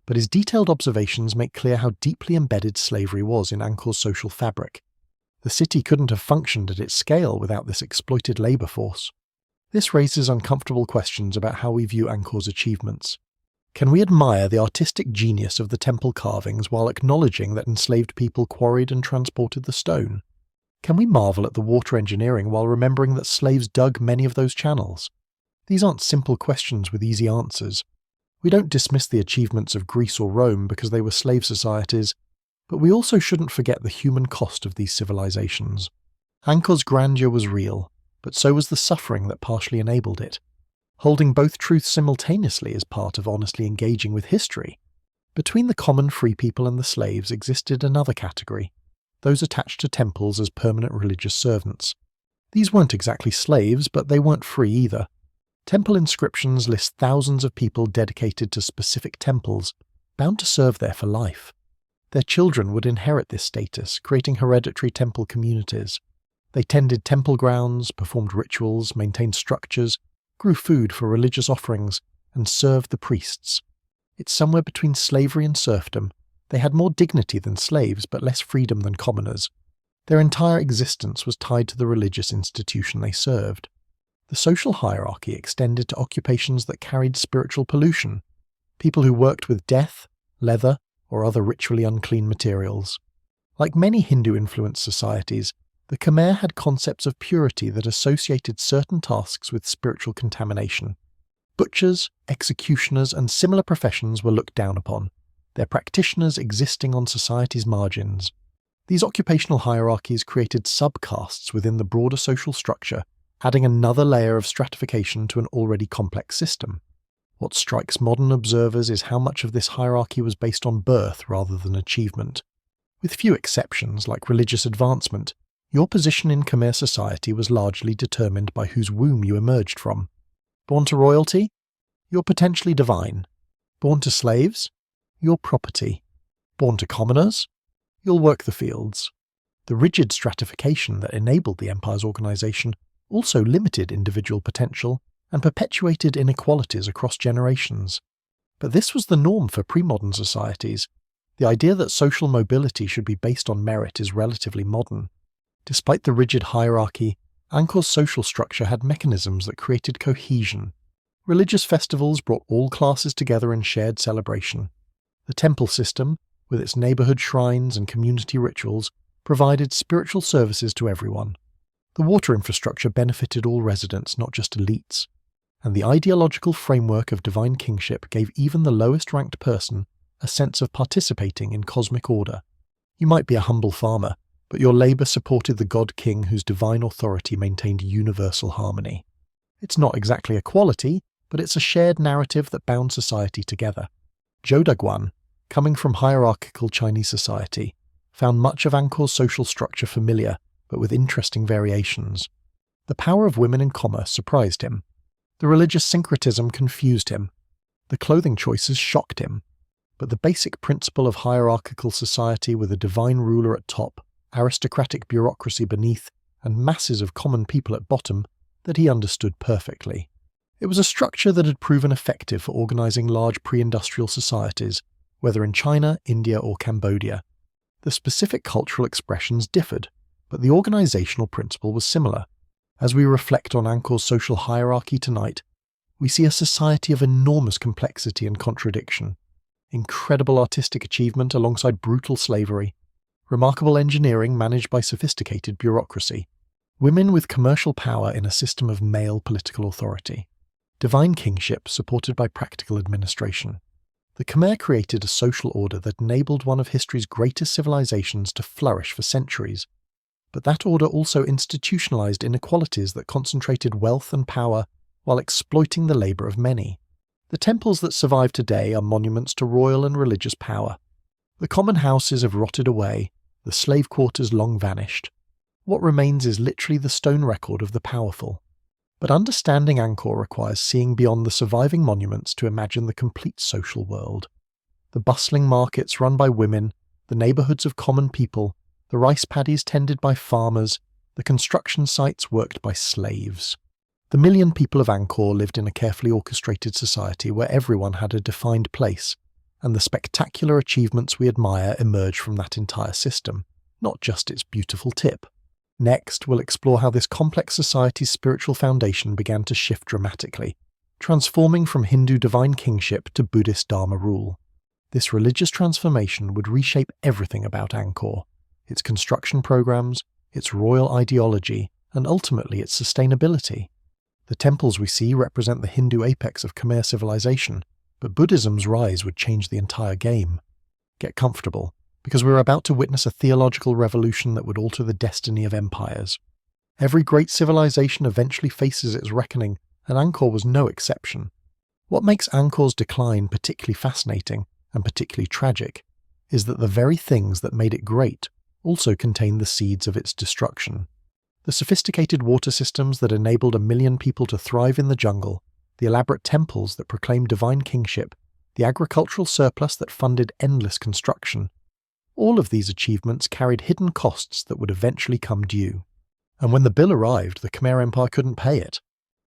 But his detailed observations make clear how deeply embedded slavery was in Angkor's social fabric. The city couldn't have functioned at its scale without this exploited labour force. This raises uncomfortable questions about how we view Angkor's achievements. Can we admire the artistic genius of the temple carvings while acknowledging that enslaved people quarried and transported the stone? Can we marvel at the water engineering while remembering that slaves dug many of those channels? These aren't simple questions with easy answers. We don't dismiss the achievements of Greece or Rome because they were slave societies, but we also shouldn't forget the human cost of these civilizations. Angkor's grandeur was real, but so was the suffering that partially enabled it. Holding both truths simultaneously is part of honestly engaging with history. Between the common free people and the slaves existed another category, those attached to temples as permanent religious servants. These weren't exactly slaves, but they weren't free either. Temple inscriptions list thousands of people dedicated to specific temples, bound to serve there for life. Their children would inherit this status, creating hereditary temple communities. They tended temple grounds, performed rituals, maintained structures, grew food for religious offerings, and served the priests. It's somewhere between slavery and serfdom. They had more dignity than slaves, but less freedom than commoners. Their entire existence was tied to the religious institution they served. The social hierarchy extended to occupations that carried spiritual pollution, people who worked with death, leather, or other ritually unclean materials. Like many Hindu-influenced societies, the Khmer had concepts of purity that associated certain tasks with spiritual contamination. Butchers, executioners, and similar professions were looked down upon, their practitioners existing on society's margins. These occupational hierarchies created subcastes within the broader social structure, adding another layer of stratification to an already complex system. What strikes modern observers is how much of this hierarchy was based on birth rather than achievement. With few exceptions, like religious advancement, Your position in Khmer society was largely determined by whose womb you emerged from. Born to royalty? You're potentially divine. Born to slaves? You're property. Born to commoners? You'll work the fields. The rigid stratification that enabled the empire's organization also limited individual potential and perpetuated inequalities across generations. But this was the norm for pre-modern societies. The idea that social mobility should be based on merit is relatively modern. Despite the rigid hierarchy, Angkor's social structure had mechanisms that created cohesion. Religious festivals brought all classes together in shared celebration. The temple system, with its neighborhood shrines and community rituals, provided spiritual services to everyone. The water infrastructure benefited all residents, not just elites. And the ideological framework of divine kingship gave even the lowest-ranked person a sense of participating in cosmic order. You might be a humble farmer, but your labor supported the god-king whose divine authority maintained universal harmony. It's not exactly equality, but it's a shared narrative that bound society together. Zhou Daguan, coming from hierarchical Chinese society, found much of Angkor's social structure familiar, but with interesting variations. The power of women in commerce surprised him. The religious syncretism confused him. The clothing choices shocked him. But the basic principle of hierarchical society with a divine ruler at top, aristocratic bureaucracy beneath, and masses of common people at bottom, that he understood perfectly. It was a structure that had proven effective for organizing large pre-industrial societies, whether in China, India, or Cambodia. The specific cultural expressions differed, but the organizational principle was similar. As we reflect on Angkor's social hierarchy tonight, we see a society of enormous complexity and contradiction. Incredible artistic achievement alongside brutal slavery. Remarkable engineering managed by sophisticated bureaucracy. Women with commercial power in a system of male political authority. Divine kingship supported by practical administration. The Khmer created a social order that enabled one of history's greatest civilizations to flourish for centuries. But that order also institutionalized inequalities that concentrated wealth and power while exploiting the labor of many. The temples that survive today are monuments to royal and religious power. The common houses have rotted away, the slave quarters long vanished. What remains is literally the stone record of the powerful. But understanding Angkor requires seeing beyond the surviving monuments to imagine the complete social world. The bustling markets run by women, the neighborhoods of common people, the rice paddies tended by farmers, the construction sites worked by slaves. The million people of Angkor lived in a carefully orchestrated society where everyone had a defined place, and the spectacular achievements we admire emerge from that entire system, not just its beautiful tip. Next, we'll explore how this complex society's spiritual foundation began to shift dramatically, transforming from Hindu divine kingship to Buddhist Dharma rule. This religious transformation would reshape everything about Angkor, its construction programs, its royal ideology, and ultimately its sustainability. The temples we see represent the Hindu apex of Khmer civilization, but Buddhism's rise would change the entire game. Get comfortable, because we're about to witness a theological revolution that would alter the destiny of empires. Every great civilization eventually faces its reckoning, and Angkor was no exception. What makes Angkor's decline particularly fascinating, and particularly tragic, is that the very things that made it great also contain the seeds of its destruction. The sophisticated water systems that enabled 1 million people to thrive in the jungle, the elaborate temples that proclaimed divine kingship, the agricultural surplus that funded endless construction, all of these achievements carried hidden costs that would eventually come due. And when the bill arrived, the Khmer Empire couldn't pay it.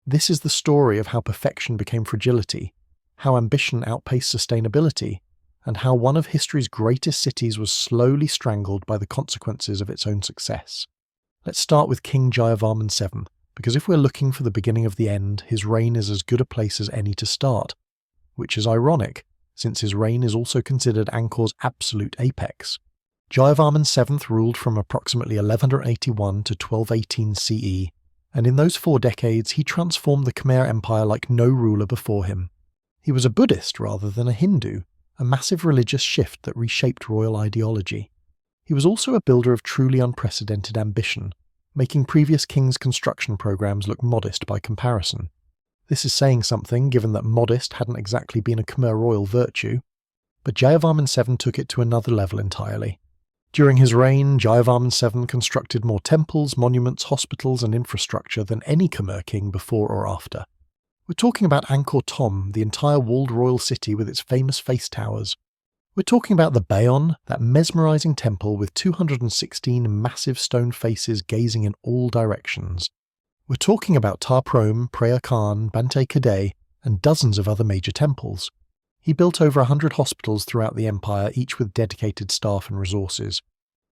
This is the story of how perfection became fragility, how ambition outpaced sustainability, and how one of history's greatest cities was slowly strangled by the consequences of its own success. Let's start with King Jayavarman VII, because if we're looking for the beginning of the end, his reign is as good a place as any to start. Which is ironic, since his reign is also considered Angkor's absolute apex. Jayavarman VII ruled from approximately 1181 to 1218 CE, and in those 4 decades he transformed the Khmer Empire like no ruler before him. He was a Buddhist rather than a Hindu, a massive religious shift that reshaped royal ideology. He was also a builder of truly unprecedented ambition, making previous kings' construction programs look modest by comparison. This is saying something, given that modest hadn't exactly been a Khmer royal virtue. But Jayavarman VII took it to another level entirely. During his reign, Jayavarman VII constructed more temples, monuments, hospitals and infrastructure than any Khmer king before or after. We're talking about Angkor Thom, the entire walled royal city with its famous face towers. We're talking about the Bayon, that mesmerising temple with 216 massive stone faces gazing in all directions. We're talking about Ta Prohm, Preah Khan, Bante Kadeh, and dozens of other major temples. He built over 100 hospitals throughout the empire, each with dedicated staff and resources.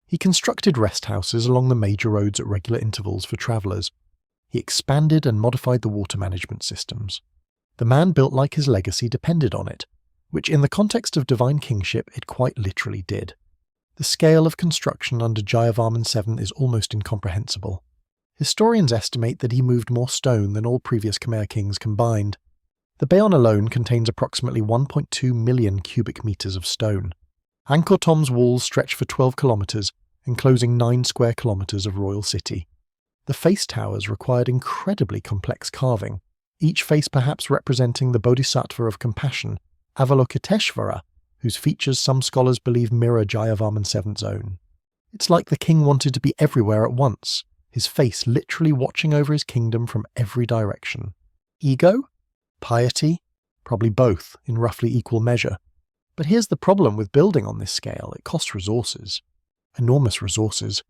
He constructed rest houses along the major roads at regular intervals for travellers. He expanded and modified the water management systems. The man built like his legacy depended on it, which in the context of divine kingship it quite literally did. The scale of construction under Jayavarman VII is almost incomprehensible. Historians estimate that he moved more stone than all previous Khmer kings combined. The Bayon alone contains approximately 1.2 million cubic metres of stone. Angkor Thom's walls stretch for 12 kilometres, enclosing 9 square kilometres of royal city. The face towers required incredibly complex carving, each face perhaps representing the Bodhisattva of compassion, Avalokiteshvara, whose features some scholars believe mirror Jayavarman VII's own. It's like the king wanted to be everywhere at once, his face literally watching over his kingdom from every direction. Ego? Piety? Probably both, in roughly equal measure. But here's the problem with building on this scale: it costs resources. Enormous resources.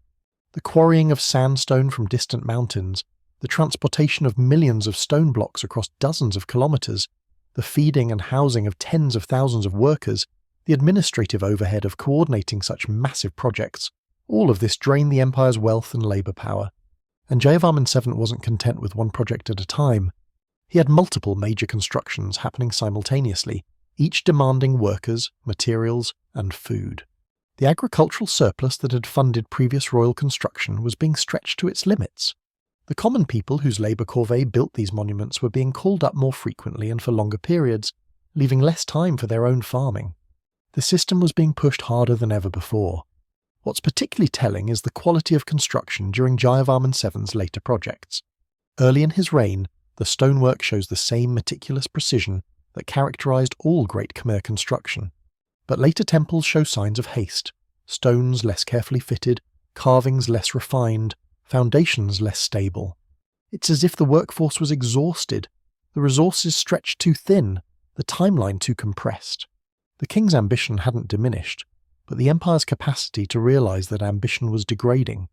The quarrying of sandstone from distant mountains, the transportation of millions of stone blocks across dozens of kilometres, the feeding and housing of tens of thousands of workers, the administrative overhead of coordinating such massive projects, all of this drained the empire's wealth and labour power. And Jayavarman VII wasn't content with one project at a time. He had multiple major constructions happening simultaneously, each demanding workers, materials, and food. The agricultural surplus that had funded previous royal construction was being stretched to its limits. The common people whose labour corvée built these monuments were being called up more frequently and for longer periods, leaving less time for their own farming. The system was being pushed harder than ever before. What's particularly telling is the quality of construction during Jayavarman VII's later projects. Early in his reign, the stonework shows the same meticulous precision that characterised all great Khmer construction. But later temples show signs of haste: stones less carefully fitted, carvings less refined, foundations less stable. It's as if the workforce was exhausted, the resources stretched too thin, the timeline too compressed. The king's ambition hadn't diminished, but the empire's capacity to realise that ambition was degrading.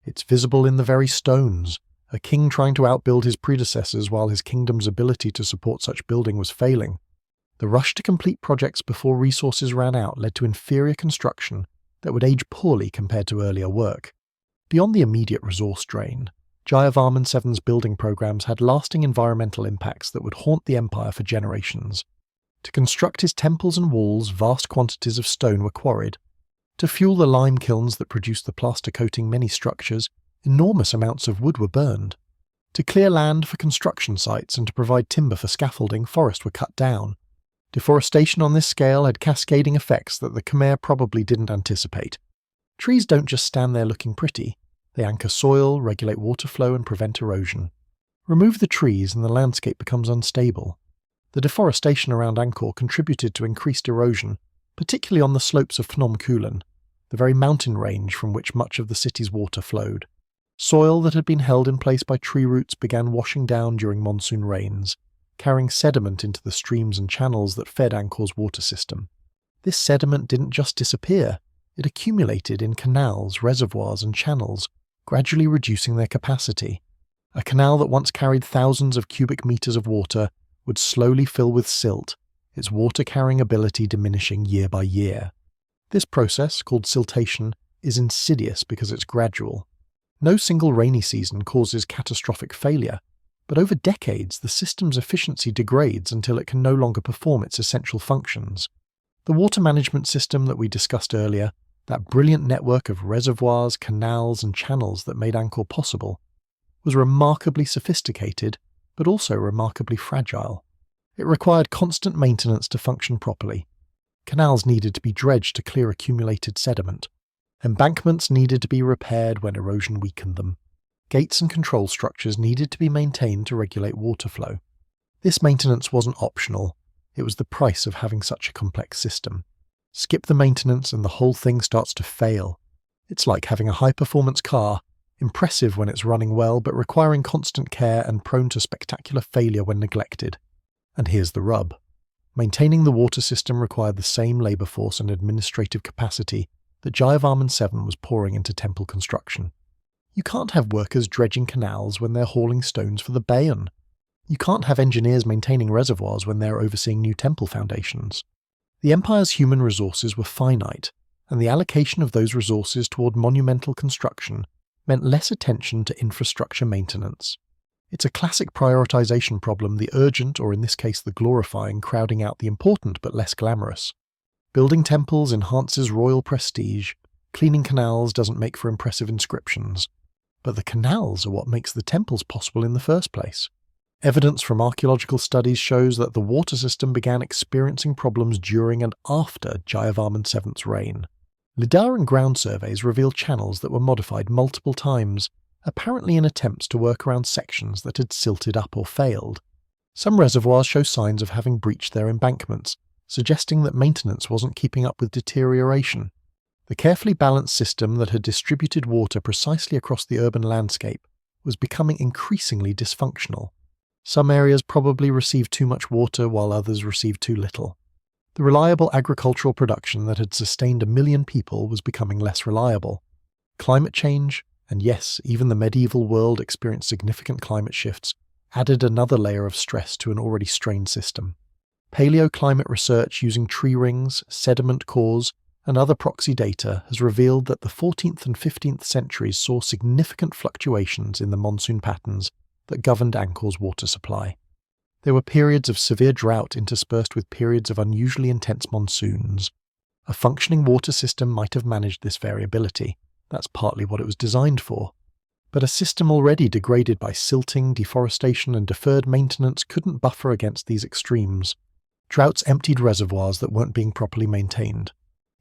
It's visible in the very stones, a king trying to outbuild his predecessors while his kingdom's ability to support such building was failing. The rush to complete projects before resources ran out led to inferior construction that would age poorly compared to earlier work. Beyond the immediate resource drain, Jayavarman VII's building programs had lasting environmental impacts that would haunt the empire for generations. To construct his temples and walls, vast quantities of stone were quarried. To fuel the lime kilns that produced the plaster coating many structures, enormous amounts of wood were burned. To clear land for construction sites and to provide timber for scaffolding, forests were cut down. Deforestation on this scale had cascading effects that the Khmer probably didn't anticipate. Trees don't just stand there looking pretty. They anchor soil, regulate water flow and prevent erosion. Remove the trees and the landscape becomes unstable. The deforestation around Angkor contributed to increased erosion, particularly on the slopes of Phnom Kulen, the very mountain range from which much of the city's water flowed. Soil that had been held in place by tree roots began washing down during monsoon rains, carrying sediment into the streams and channels that fed Angkor's water system. This sediment didn't just disappear, it accumulated in canals, reservoirs and channels, gradually reducing their capacity. A canal that once carried thousands of cubic metres of water would slowly fill with silt, its water-carrying ability diminishing year by year. This process, called siltation, is insidious because it's gradual. No single rainy season causes catastrophic failure, but over decades the system's efficiency degrades until it can no longer perform its essential functions. The water management system that we discussed earlier, that brilliant network of reservoirs, canals and channels that made Angkor possible, was remarkably sophisticated but also remarkably fragile. It required constant maintenance to function properly. Canals needed to be dredged to clear accumulated sediment. Embankments needed to be repaired when erosion weakened them. Gates and control structures needed to be maintained to regulate water flow. This maintenance wasn't optional, it was the price of having such a complex system. Skip the maintenance and the whole thing starts to fail. It's like having a high-performance car, impressive when it's running well but requiring constant care and prone to spectacular failure when neglected. And here's the rub. Maintaining the water system required the same labour force and administrative capacity that Jayavarman VII was pouring into temple construction. You can't have workers dredging canals when they're hauling stones for the bayon. You can't have engineers maintaining reservoirs when they're overseeing new temple foundations. The empire's human resources were finite, and the allocation of those resources toward monumental construction meant less attention to infrastructure maintenance. It's a classic prioritization problem, the urgent, or in this case the glorifying, crowding out the important but less glamorous. Building temples enhances royal prestige, cleaning canals doesn't make for impressive inscriptions, but the canals are what makes the temples possible in the first place. Evidence from archaeological studies shows that the water system began experiencing problems during and after Jayavarman VII's reign. Lidar and ground surveys reveal channels that were modified multiple times, apparently in attempts to work around sections that had silted up or failed. Some reservoirs show signs of having breached their embankments, suggesting that maintenance wasn't keeping up with deterioration. The carefully balanced system that had distributed water precisely across the urban landscape was becoming increasingly dysfunctional. Some areas probably received too much water while others received too little. The reliable agricultural production that had sustained 1 million people was becoming less reliable. Climate change, and yes, even the medieval world experienced significant climate shifts, added another layer of stress to an already strained system. Paleoclimate research using tree rings, sediment cores, and other proxy data has revealed that the 14th and 15th centuries saw significant fluctuations in the monsoon patterns that governed Angkor's water supply. There were periods of severe drought interspersed with periods of unusually intense monsoons. A functioning water system might have managed this variability. That's partly what it was designed for. But a system already degraded by silting, deforestation, and deferred maintenance couldn't buffer against these extremes. Droughts emptied reservoirs that weren't being properly maintained.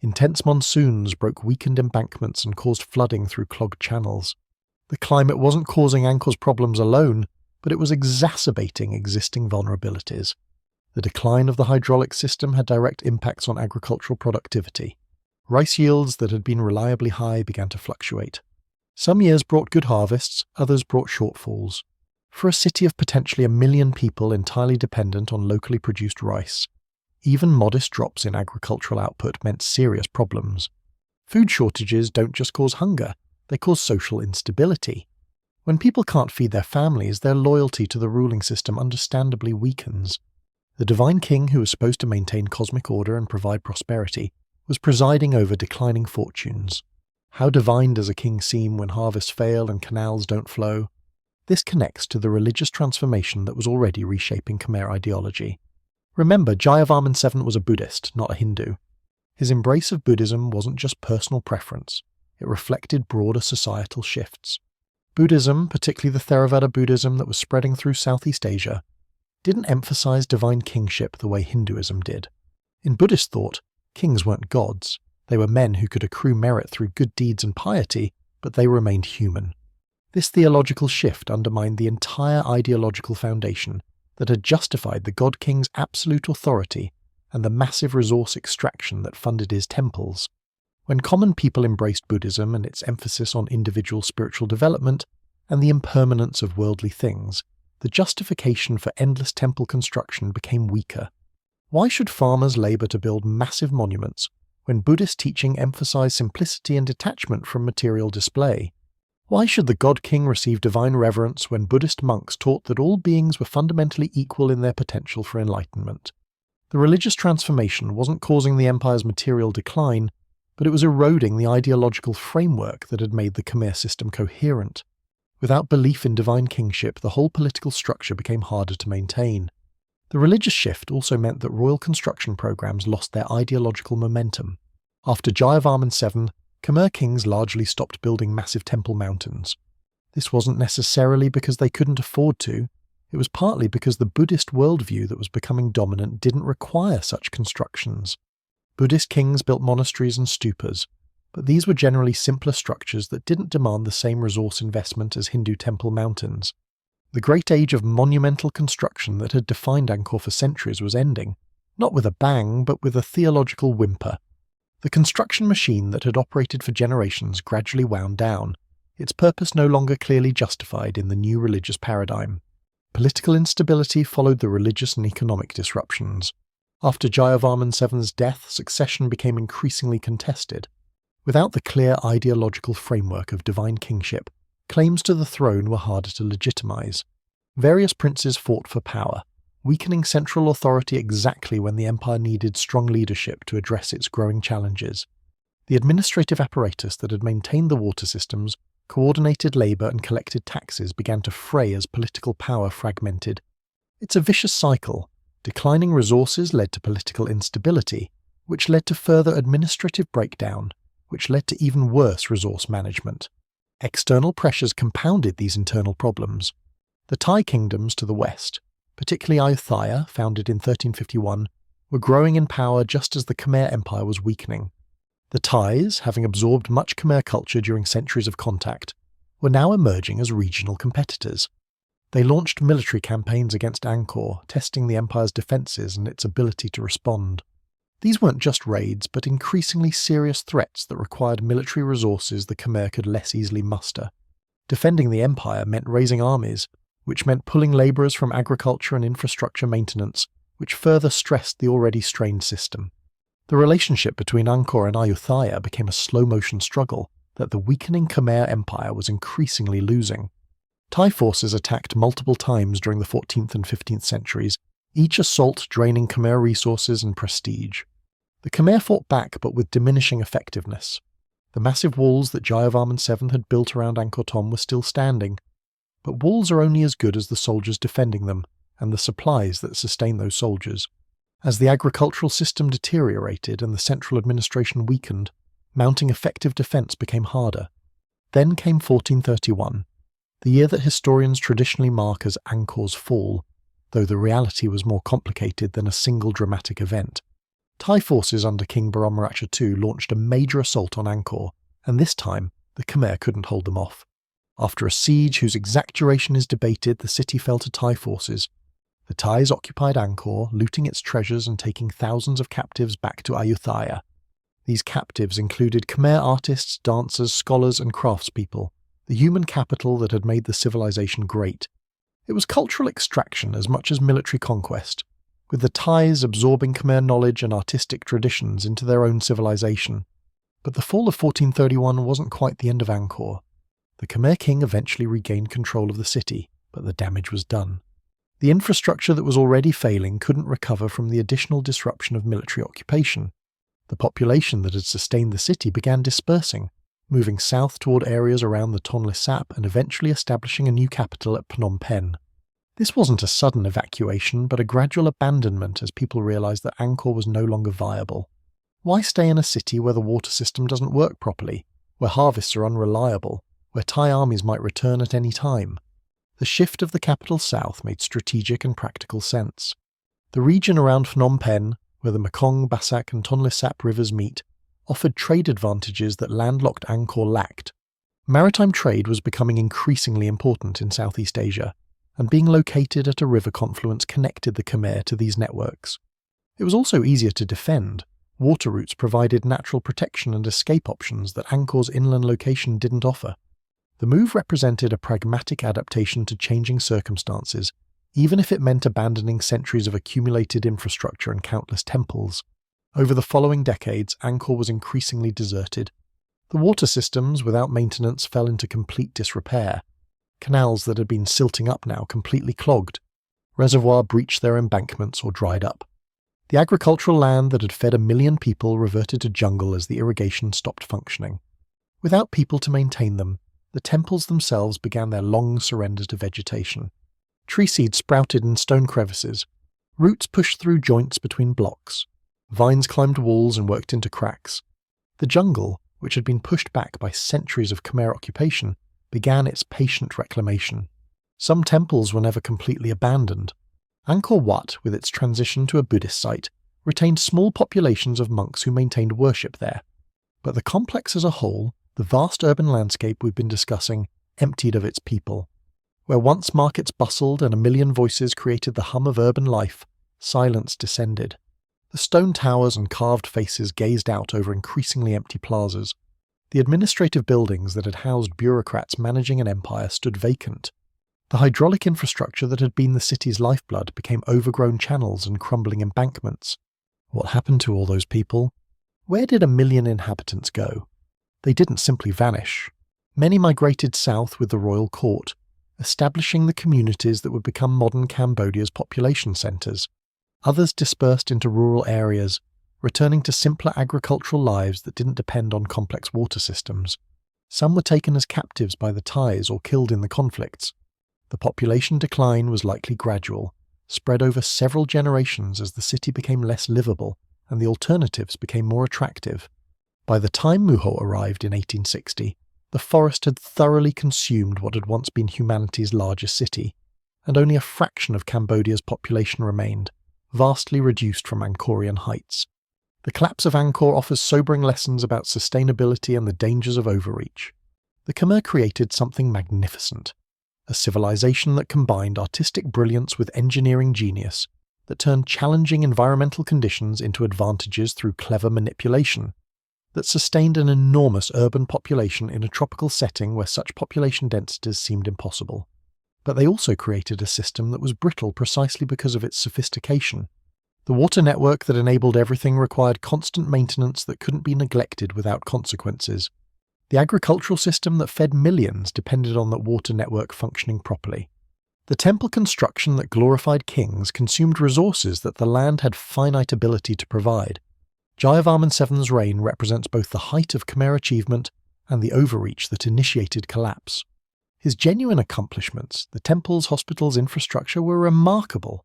Intense monsoons broke weakened embankments and caused flooding through clogged channels. The climate wasn't causing Angkor's problems alone, but it was exacerbating existing vulnerabilities. The decline of the hydraulic system had direct impacts on agricultural productivity. Rice yields that had been reliably high began to fluctuate. Some years brought good harvests, others brought shortfalls. For a city of potentially 1 million people entirely dependent on locally produced rice, even modest drops in agricultural output meant serious problems. Food shortages don't just cause hunger, they cause social instability. When people can't feed their families, their loyalty to the ruling system understandably weakens. The divine king, who was supposed to maintain cosmic order and provide prosperity, was presiding over declining fortunes. How divine does a king seem when harvests fail and canals don't flow? This connects to the religious transformation that was already reshaping Khmer ideology. Remember, Jayavarman VII was a Buddhist, not a Hindu. His embrace of Buddhism wasn't just personal preference, it reflected broader societal shifts. Buddhism, particularly the Theravada Buddhism that was spreading through Southeast Asia, didn't emphasize divine kingship the way Hinduism did. In Buddhist thought, kings weren't gods. They were men who could accrue merit through good deeds and piety, but they remained human. This theological shift undermined the entire ideological foundation that had justified the god king's absolute authority and the massive resource extraction that funded his temples. When common people embraced Buddhism and its emphasis on individual spiritual development and the impermanence of worldly things, the justification for endless temple construction became weaker. Why should farmers labor to build massive monuments when Buddhist teaching emphasized simplicity and detachment from material display? Why should the god king receive divine reverence when Buddhist monks taught that all beings were fundamentally equal in their potential for enlightenment? The religious transformation wasn't causing the empire's material decline, but it was eroding the ideological framework that had made the Khmer system coherent. Without belief in divine kingship, the whole political structure became harder to maintain. The religious shift also meant that royal construction programs lost their ideological momentum. After Jayavarman VII, Khmer kings largely stopped building massive temple mountains. This wasn't necessarily because they couldn't afford to, it was partly because the Buddhist worldview that was becoming dominant didn't require such constructions. Buddhist kings built monasteries and stupas, but these were generally simpler structures that didn't demand the same resource investment as Hindu temple mountains. The great age of monumental construction that had defined Angkor for centuries was ending, not with a bang, but with a theological whimper. The construction machine that had operated for generations gradually wound down, its purpose no longer clearly justified in the new religious paradigm. Political instability followed the religious and economic disruptions. After Jayavarman VII's death, succession became increasingly contested. Without the clear ideological framework of divine kingship, claims to the throne were harder to legitimize. Various princes fought for power, weakening central authority exactly when the empire needed strong leadership to address its growing challenges. The administrative apparatus that had maintained the water systems, coordinated labor and collected taxes began to fray as political power fragmented. It's a vicious cycle. Declining resources led to political instability, which led to further administrative breakdown, which led to even worse resource management. External pressures compounded these internal problems. The Thai kingdoms to the west, particularly Ayutthaya, founded in 1351, were growing in power just as the Khmer Empire was weakening. The Thais, having absorbed much Khmer culture during centuries of contact, were now emerging as regional competitors. They launched military campaigns against Angkor, testing the empire's defences and its ability to respond. These weren't just raids, but increasingly serious threats that required military resources the Khmer could less easily muster. Defending the empire meant raising armies, which meant pulling labourers from agriculture and infrastructure maintenance, which further stressed the already strained system. The relationship between Angkor and Ayutthaya became a slow-motion struggle that the weakening Khmer Empire was increasingly losing. Thai forces attacked multiple times during the 14th and 15th centuries, each assault draining Khmer resources and prestige. The Khmer fought back but with diminishing effectiveness. The massive walls that Jayavarman VII had built around Angkor Thom were still standing, but walls are only as good as the soldiers defending them and the supplies that sustain those soldiers. As the agricultural system deteriorated and the central administration weakened, mounting effective defence became harder. Then came 1431. The year that historians traditionally mark as Angkor's fall, though the reality was more complicated than a single dramatic event. Thai forces under King Baromaracha II launched a major assault on Angkor, and this time the Khmer couldn't hold them off. After a siege whose exact duration is debated, the city fell to Thai forces. The Thais occupied Angkor, looting its treasures and taking thousands of captives back to Ayutthaya. These captives included Khmer artists, dancers, scholars and craftspeople, the human capital that had made the civilization great. It was cultural extraction as much as military conquest, with the Thais absorbing Khmer knowledge and artistic traditions into their own civilization. But the fall of 1431 wasn't quite the end of Angkor. The Khmer king eventually regained control of the city, but the damage was done. The infrastructure that was already failing couldn't recover from the additional disruption of military occupation. The population that had sustained the city began dispersing, moving south toward areas around the Tonle Sap and eventually establishing a new capital at Phnom Penh. This wasn't a sudden evacuation, but a gradual abandonment as people realized that Angkor was no longer viable. Why stay in a city where the water system doesn't work properly, where harvests are unreliable, where Thai armies might return at any time? The shift of the capital south made strategic and practical sense. The region around Phnom Penh, where the Mekong, Basak and Tonle Sap rivers meet, offered trade advantages that landlocked Angkor lacked. Maritime trade was becoming increasingly important in Southeast Asia, and being located at a river confluence connected the Khmer to these networks. It was also easier to defend. Water routes provided natural protection and escape options that Angkor's inland location didn't offer. The move represented a pragmatic adaptation to changing circumstances, even if it meant abandoning centuries of accumulated infrastructure and countless temples. Over the following decades, Angkor was increasingly deserted. The water systems, without maintenance, fell into complete disrepair. Canals that had been silting up now completely clogged. Reservoirs breached their embankments or dried up. The agricultural land that had fed 1 million people reverted to jungle as the irrigation stopped functioning. Without people to maintain them, the temples themselves began their long surrender to vegetation. Tree seeds sprouted in stone crevices. Roots pushed through joints between blocks. Vines climbed walls and worked into cracks. The jungle, which had been pushed back by centuries of Khmer occupation, began its patient reclamation. Some temples were never completely abandoned. Angkor Wat, with its transition to a Buddhist site, retained small populations of monks who maintained worship there. But the complex as a whole, the vast urban landscape we've been discussing, emptied of its people. Where once markets bustled and 1 million voices created the hum of urban life, silence descended. The stone towers and carved faces gazed out over increasingly empty plazas. The administrative buildings that had housed bureaucrats managing an empire stood vacant. The hydraulic infrastructure that had been the city's lifeblood became overgrown channels and crumbling embankments. What happened to all those people? Where did 1 million inhabitants go? They didn't simply vanish. Many migrated south with the royal court, establishing the communities that would become modern Cambodia's population centres. Others dispersed into rural areas, returning to simpler agricultural lives that didn't depend on complex water systems. Some were taken as captives by the Thais or killed in the conflicts. The population decline was likely gradual, spread over several generations as the city became less livable and the alternatives became more attractive. By the time Muho arrived in 1860, the forest had thoroughly consumed what had once been humanity's largest city, and only a fraction of Cambodia's population remained, vastly reduced from Angkorian heights. The collapse of Angkor offers sobering lessons about sustainability and the dangers of overreach. The Khmer created something magnificent, a civilization that combined artistic brilliance with engineering genius, that turned challenging environmental conditions into advantages through clever manipulation, that sustained an enormous urban population in a tropical setting where such population densities seemed impossible. But they also created a system that was brittle precisely because of its sophistication. The water network that enabled everything required constant maintenance that couldn't be neglected without consequences. The agricultural system that fed millions depended on that water network functioning properly. The temple construction that glorified kings consumed resources that the land had finite ability to provide. Jayavarman VII's reign represents both the height of Khmer achievement and the overreach that initiated collapse. His genuine accomplishments, the temple's, hospitals, infrastructure, were remarkable.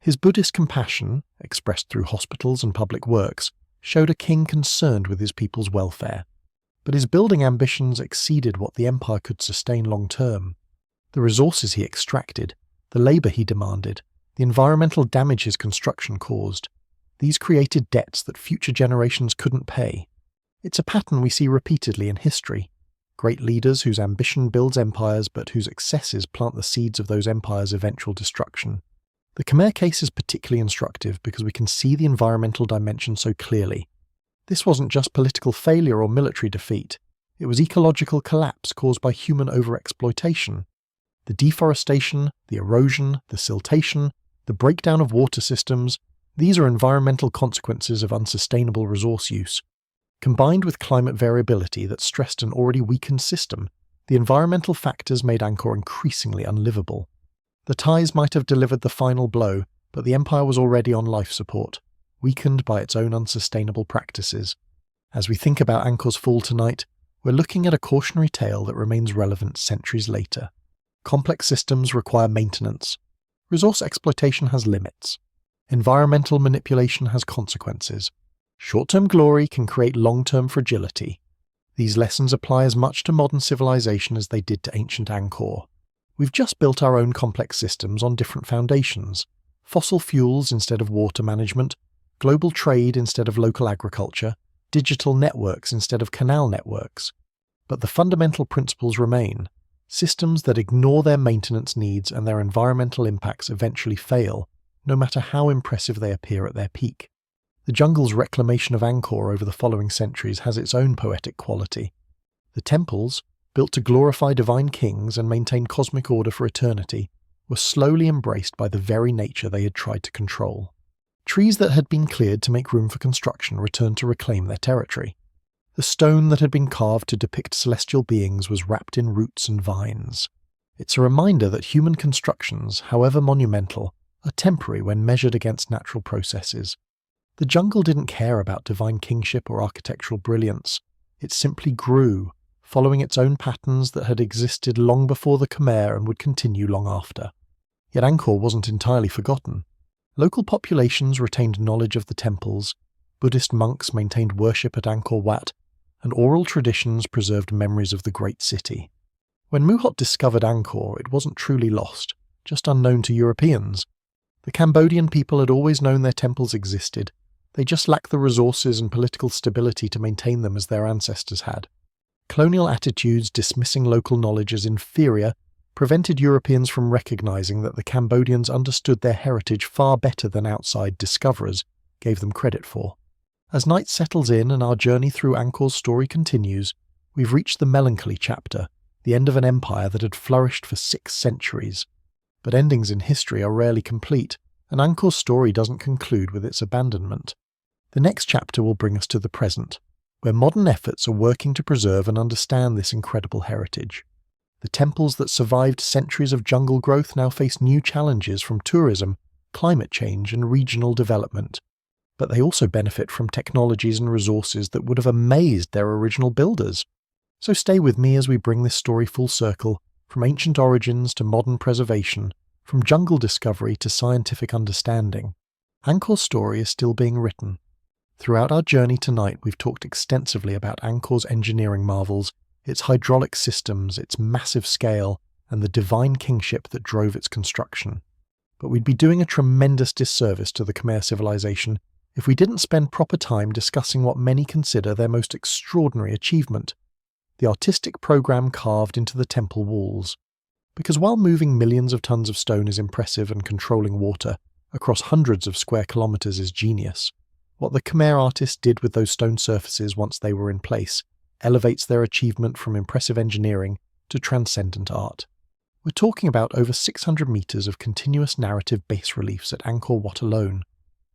His Buddhist compassion, expressed through hospitals and public works, showed a king concerned with his people's welfare. But his building ambitions exceeded what the empire could sustain long term. The resources he extracted, the labour he demanded, the environmental damage his construction caused, these created debts that future generations couldn't pay. It's a pattern we see repeatedly in history. Great leaders whose ambition builds empires but whose excesses plant the seeds of those empires' eventual destruction. The Khmer case is particularly instructive because we can see the environmental dimension so clearly. This wasn't just political failure or military defeat. It was ecological collapse caused by human overexploitation. The deforestation, the erosion, the siltation, the breakdown of water systems, these are environmental consequences of unsustainable resource use. Combined with climate variability that stressed an already weakened system, the environmental factors made Angkor increasingly unlivable. The Thais might have delivered the final blow, but the empire was already on life support, weakened by its own unsustainable practices. As we think about Angkor's fall tonight, we're looking at a cautionary tale that remains relevant centuries later. Complex systems require maintenance. Resource exploitation has limits. Environmental manipulation has consequences. Short-term glory can create long-term fragility. These lessons apply as much to modern civilization as they did to ancient Angkor. We've just built our own complex systems on different foundations. Fossil fuels instead of water management, global trade instead of local agriculture, digital networks instead of canal networks. But the fundamental principles remain. Systems that ignore their maintenance needs and their environmental impacts eventually fail, no matter how impressive they appear at their peak. The jungle's reclamation of Angkor over the following centuries has its own poetic quality. The temples, built to glorify divine kings and maintain cosmic order for eternity, were slowly embraced by the very nature they had tried to control. Trees that had been cleared to make room for construction returned to reclaim their territory. The stone that had been carved to depict celestial beings was wrapped in roots and vines. It's a reminder that human constructions, however monumental, are temporary when measured against natural processes. The jungle didn't care about divine kingship or architectural brilliance. It simply grew, following its own patterns that had existed long before the Khmer and would continue long after. Yet Angkor wasn't entirely forgotten. Local populations retained knowledge of the temples, Buddhist monks maintained worship at Angkor Wat, and oral traditions preserved memories of the great city. When Muhot discovered Angkor, it wasn't truly lost, just unknown to Europeans. The Cambodian people had always known their temples existed. They just lacked the resources and political stability to maintain them as their ancestors had. Colonial attitudes dismissing local knowledge as inferior prevented Europeans from recognizing that the Cambodians understood their heritage far better than outside discoverers, gave them credit for. As night settles in and our journey through Angkor's story continues, we've reached the melancholy chapter, the end of an empire that had flourished for 6 centuries. But endings in history are rarely complete, and Angkor's story doesn't conclude with its abandonment. The next chapter will bring us to the present, where modern efforts are working to preserve and understand this incredible heritage. The temples that survived centuries of jungle growth now face new challenges from tourism, climate change, and regional development. But they also benefit from technologies and resources that would have amazed their original builders. So stay with me as we bring this story full circle, from ancient origins to modern preservation, from jungle discovery to scientific understanding. Angkor's story is still being written. Throughout our journey tonight, we've talked extensively about Angkor's engineering marvels, its hydraulic systems, its massive scale, and the divine kingship that drove its construction. But we'd be doing a tremendous disservice to the Khmer civilization if we didn't spend proper time discussing what many consider their most extraordinary achievement: the artistic program carved into the temple walls. Because while moving millions of tons of stone is impressive and controlling water across hundreds of square kilometers is genius, what the Khmer artists did with those stone surfaces once they were in place elevates their achievement from impressive engineering to transcendent art. We're talking about over 600 meters of continuous narrative bas-reliefs at Angkor Wat alone,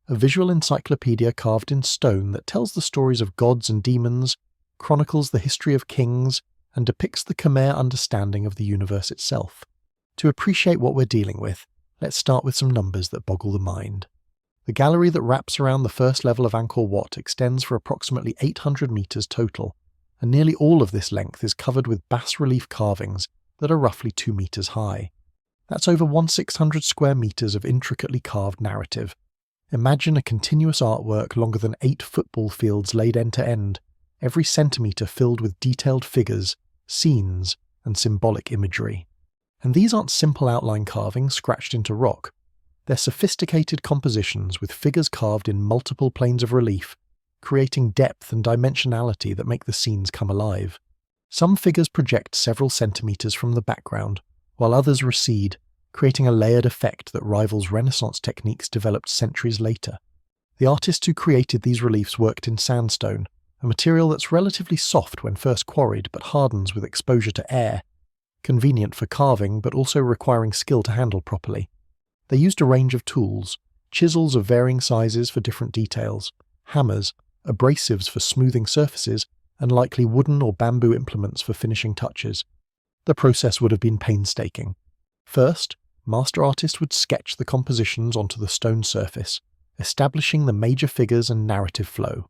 a visual encyclopedia carved in stone that tells the stories of gods and demons, chronicles the history of kings, and depicts the Khmer understanding of the universe itself. To appreciate what we're dealing with, let's start with some numbers that boggle the mind. The gallery that wraps around the first level of Angkor Wat extends for approximately 800 meters total, and nearly all of this length is covered with bas-relief carvings that are roughly 2 meters high. That's over 1,600 square meters of intricately carved narrative. Imagine a continuous artwork longer than 8 football fields laid end to end, every centimeter filled with detailed figures, scenes, and symbolic imagery. And these aren't simple outline carvings scratched into rock. They're sophisticated compositions with figures carved in multiple planes of relief, creating depth and dimensionality that make the scenes come alive. Some figures project several centimeters from the background, while others recede, creating a layered effect that rivals Renaissance techniques developed centuries later. The artists who created these reliefs worked in sandstone, a material that's relatively soft when first quarried but hardens with exposure to air, convenient for carving but also requiring skill to handle properly. They used a range of tools, chisels of varying sizes for different details, hammers, abrasives for smoothing surfaces, and likely wooden or bamboo implements for finishing touches. The process would have been painstaking. First, master artists would sketch the compositions onto the stone surface, establishing the major figures and narrative flow.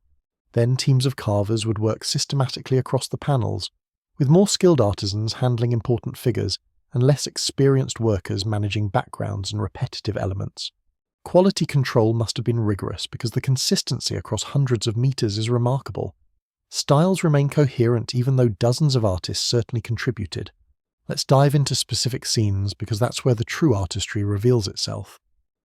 Then teams of carvers would work systematically across the panels, with more skilled artisans handling important figures and less experienced workers managing backgrounds and repetitive elements. Quality control must have been rigorous because the consistency across hundreds of meters is remarkable. Styles remain coherent even though dozens of artists certainly contributed. Let's dive into specific scenes because that's where the true artistry reveals itself.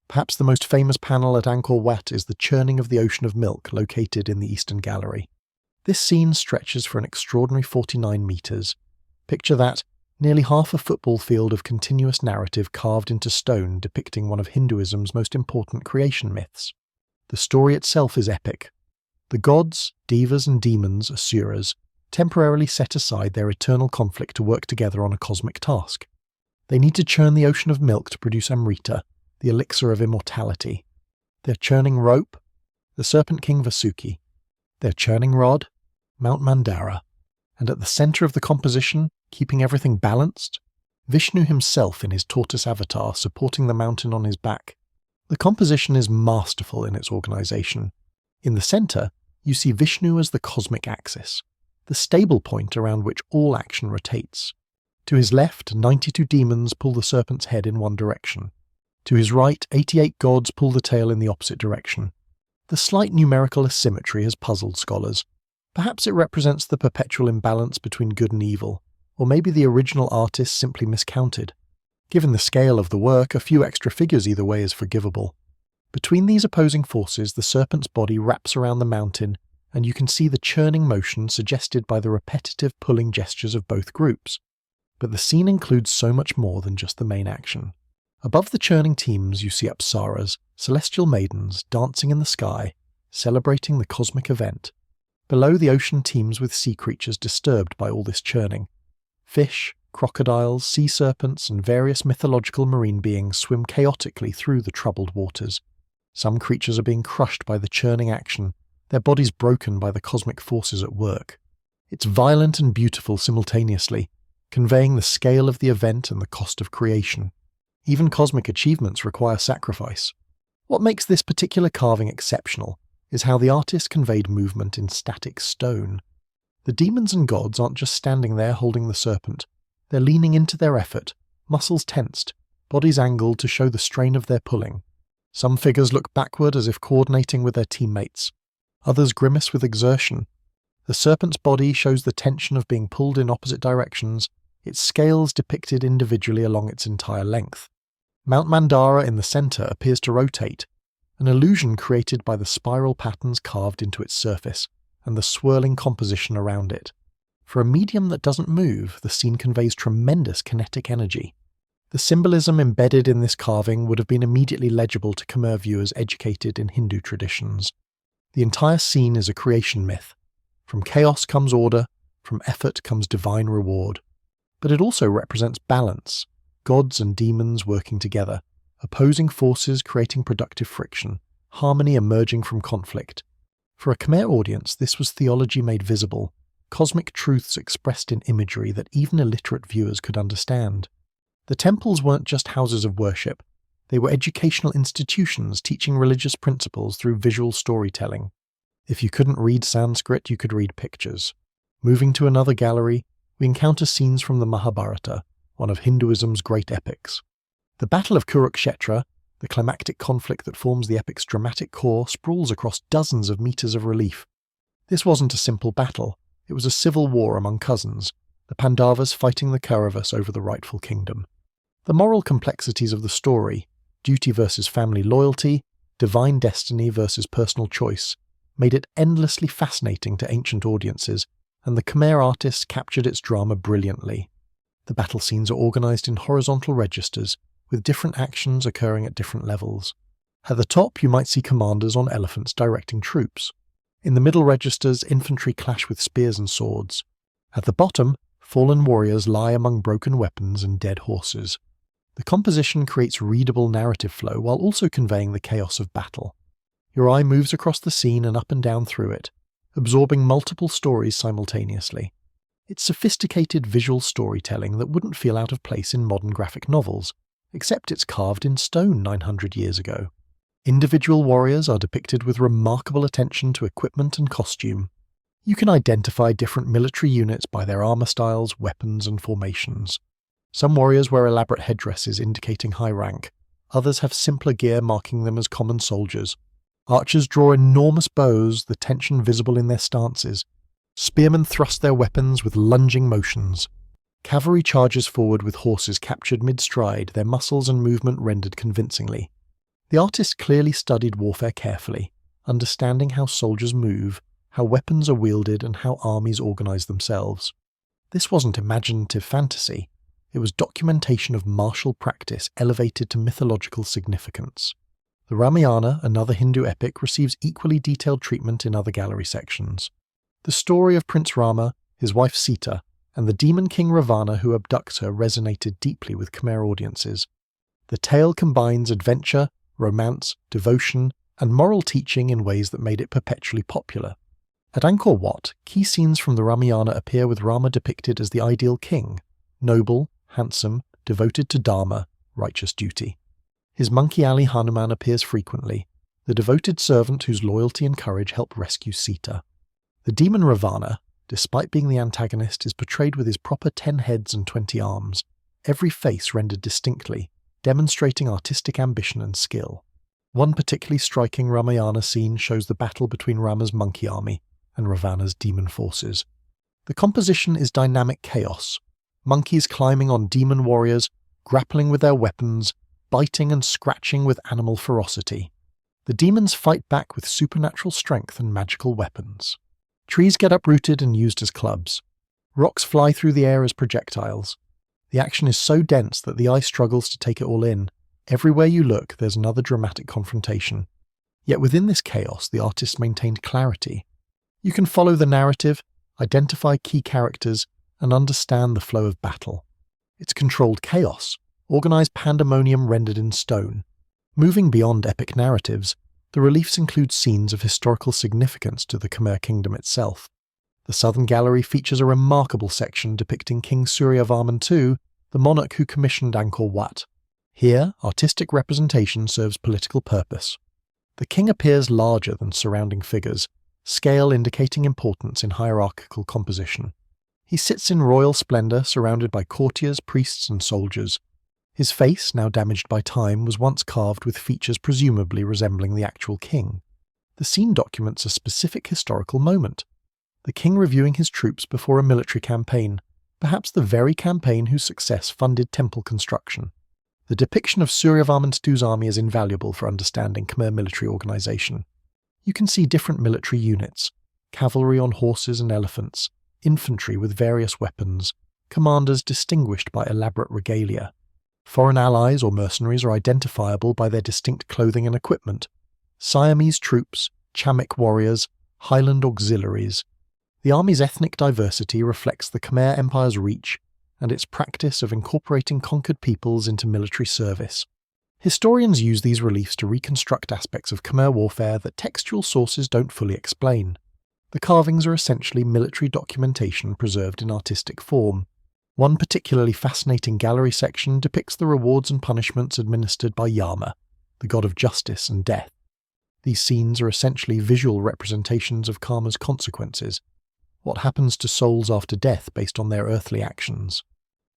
Perhaps the most famous panel at Angkor Wat is the churning of the ocean of milk located in the Eastern Gallery. This scene stretches for an extraordinary 49 meters. Picture that, nearly half a football field of continuous narrative carved into stone depicting one of Hinduism's most important creation myths. The story itself is epic. The gods, devas and demons, asuras, temporarily set aside their eternal conflict to work together on a cosmic task. They need to churn the ocean of milk to produce Amrita, the elixir of immortality. They're churning rope, the Serpent King Vasuki. They're churning rod, Mount Mandara. And at the center of the composition, keeping everything balanced, Vishnu himself in his tortoise avatar supporting the mountain on his back. The composition is masterful in its organization. In the center, you see Vishnu as the cosmic axis, the stable point around which all action rotates. To his left, 92 demons pull the serpent's head in one direction. To his right, 88 gods pull the tail in the opposite direction. The slight numerical asymmetry has puzzled scholars. Perhaps it represents the perpetual imbalance between good and evil, or maybe the original artist simply miscounted. Given the scale of the work, a few extra figures either way is forgivable. Between these opposing forces, the serpent's body wraps around the mountain, and you can see the churning motion suggested by the repetitive pulling gestures of both groups. But the scene includes so much more than just the main action. Above the churning teams you see apsaras, celestial maidens, dancing in the sky, celebrating the cosmic event. Below, the ocean teems with sea creatures disturbed by all this churning. Fish, crocodiles, sea serpents, and various mythological marine beings swim chaotically through the troubled waters. Some creatures are being crushed by the churning action, their bodies broken by the cosmic forces at work. It's violent and beautiful simultaneously, conveying the scale of the event and the cost of creation. Even cosmic achievements require sacrifice. What makes this particular carving exceptional is how the artist conveyed movement in static stone. The demons and gods aren't just standing there holding the serpent, they're leaning into their effort, muscles tensed, bodies angled to show the strain of their pulling. Some figures look backward as if coordinating with their teammates. Others grimace with exertion. The serpent's body shows the tension of being pulled in opposite directions, its scales depicted individually along its entire length. Mount Mandara in the centre appears to rotate, an illusion created by the spiral patterns carved into its surface and the swirling composition around it. For a medium that doesn't move, the scene conveys tremendous kinetic energy. The symbolism embedded in this carving would have been immediately legible to Khmer viewers educated in Hindu traditions. The entire scene is a creation myth. From chaos comes order, from effort comes divine reward. But it also represents balance, gods and demons working together, opposing forces creating productive friction, harmony emerging from conflict. For a Khmer audience, this was theology made visible, cosmic truths expressed in imagery that even illiterate viewers could understand. The temples weren't just houses of worship, they were educational institutions teaching religious principles through visual storytelling. If you couldn't read Sanskrit, you could read pictures. Moving to another gallery, we encounter scenes from the Mahabharata, one of Hinduism's great epics. The Battle of Kurukshetra, the climactic conflict that forms the epic's dramatic core, sprawls across dozens of meters of relief. This wasn't a simple battle, it was a civil war among cousins, the Pandavas fighting the Kauravas over the rightful kingdom. The moral complexities of the story, duty versus family loyalty, divine destiny versus personal choice, made it endlessly fascinating to ancient audiences, and the Khmer artists captured its drama brilliantly. The battle scenes are organised in horizontal registers, with different actions occurring at different levels. At the top, you might see commanders on elephants directing troops. In the middle registers, infantry clash with spears and swords. At the bottom, fallen warriors lie among broken weapons and dead horses. The composition creates readable narrative flow while also conveying the chaos of battle. Your eye moves across the scene and up and down through it, absorbing multiple stories simultaneously. It's sophisticated visual storytelling that wouldn't feel out of place in modern graphic novels, except it's carved in stone 900 years ago. Individual warriors are depicted with remarkable attention to equipment and costume. You can identify different military units by their armour styles, weapons, and formations. Some warriors wear elaborate headdresses indicating high rank, others have simpler gear marking them as common soldiers. Archers draw enormous bows, the tension visible in their stances. Spearmen thrust their weapons with lunging motions. Cavalry charges forward with horses captured mid-stride, their muscles and movement rendered convincingly. The artist clearly studied warfare carefully, understanding how soldiers move, how weapons are wielded, and how armies organize themselves. This wasn't imaginative fantasy. It was documentation of martial practice elevated to mythological significance. The Ramayana, another Hindu epic, receives equally detailed treatment in other gallery sections. The story of Prince Rama, his wife Sita, and the demon king Ravana who abducts her resonated deeply with Khmer audiences. The tale combines adventure, romance, devotion, and moral teaching in ways that made it perpetually popular. At Angkor Wat, key scenes from the Ramayana appear with Rama depicted as the ideal king, noble, handsome, devoted to dharma, righteous duty. His monkey Ali Hanuman appears frequently, the devoted servant whose loyalty and courage help rescue Sita. The demon Ravana, despite being the antagonist, is portrayed with his proper 10 heads and 20 arms, every face rendered distinctly, demonstrating artistic ambition and skill. One particularly striking Ramayana scene shows the battle between Rama's monkey army and Ravana's demon forces. The composition is dynamic chaos, monkeys climbing on demon warriors, grappling with their weapons, biting and scratching with animal ferocity. The demons fight back with supernatural strength and magical weapons. Trees get uprooted and used as clubs. Rocks fly through the air as projectiles. The action is so dense that the eye struggles to take it all in, Everywhere you look, there's another dramatic confrontation. Yet within this chaos, the artists maintained clarity. You can follow the narrative, identify key characters, and understand the flow of battle. It's controlled chaos, organized pandemonium rendered in stone. Moving beyond epic narratives, the reliefs include scenes of historical significance to the Khmer kingdom itself. The southern gallery features a remarkable section depicting King Suryavarman II, the monarch who commissioned Angkor Wat. Here, artistic representation serves political purpose. The king appears larger than surrounding figures, scale indicating importance in hierarchical composition. He sits in royal splendor surrounded by courtiers, priests, and soldiers. His face, now damaged by time, was once carved with features presumably resembling the actual king. The scene documents a specific historical moment. The king reviewing his troops before a military campaign, perhaps the very campaign whose success funded temple construction. The depiction of Suryavarman II's army is invaluable for understanding Khmer military organization. You can see different military units, cavalry on horses and elephants, infantry with various weapons, commanders distinguished by elaborate regalia. Foreign allies or mercenaries are identifiable by their distinct clothing and equipment. Siamese troops, Chamik warriors, Highland auxiliaries. The army's ethnic diversity reflects the Khmer Empire's reach and its practice of incorporating conquered peoples into military service. Historians use these reliefs to reconstruct aspects of Khmer warfare that textual sources don't fully explain. The carvings are essentially military documentation preserved in artistic form. One particularly fascinating gallery section depicts the rewards and punishments administered by Yama, the god of justice and death. These scenes are essentially visual representations of karma's consequences, what happens to souls after death based on their earthly actions.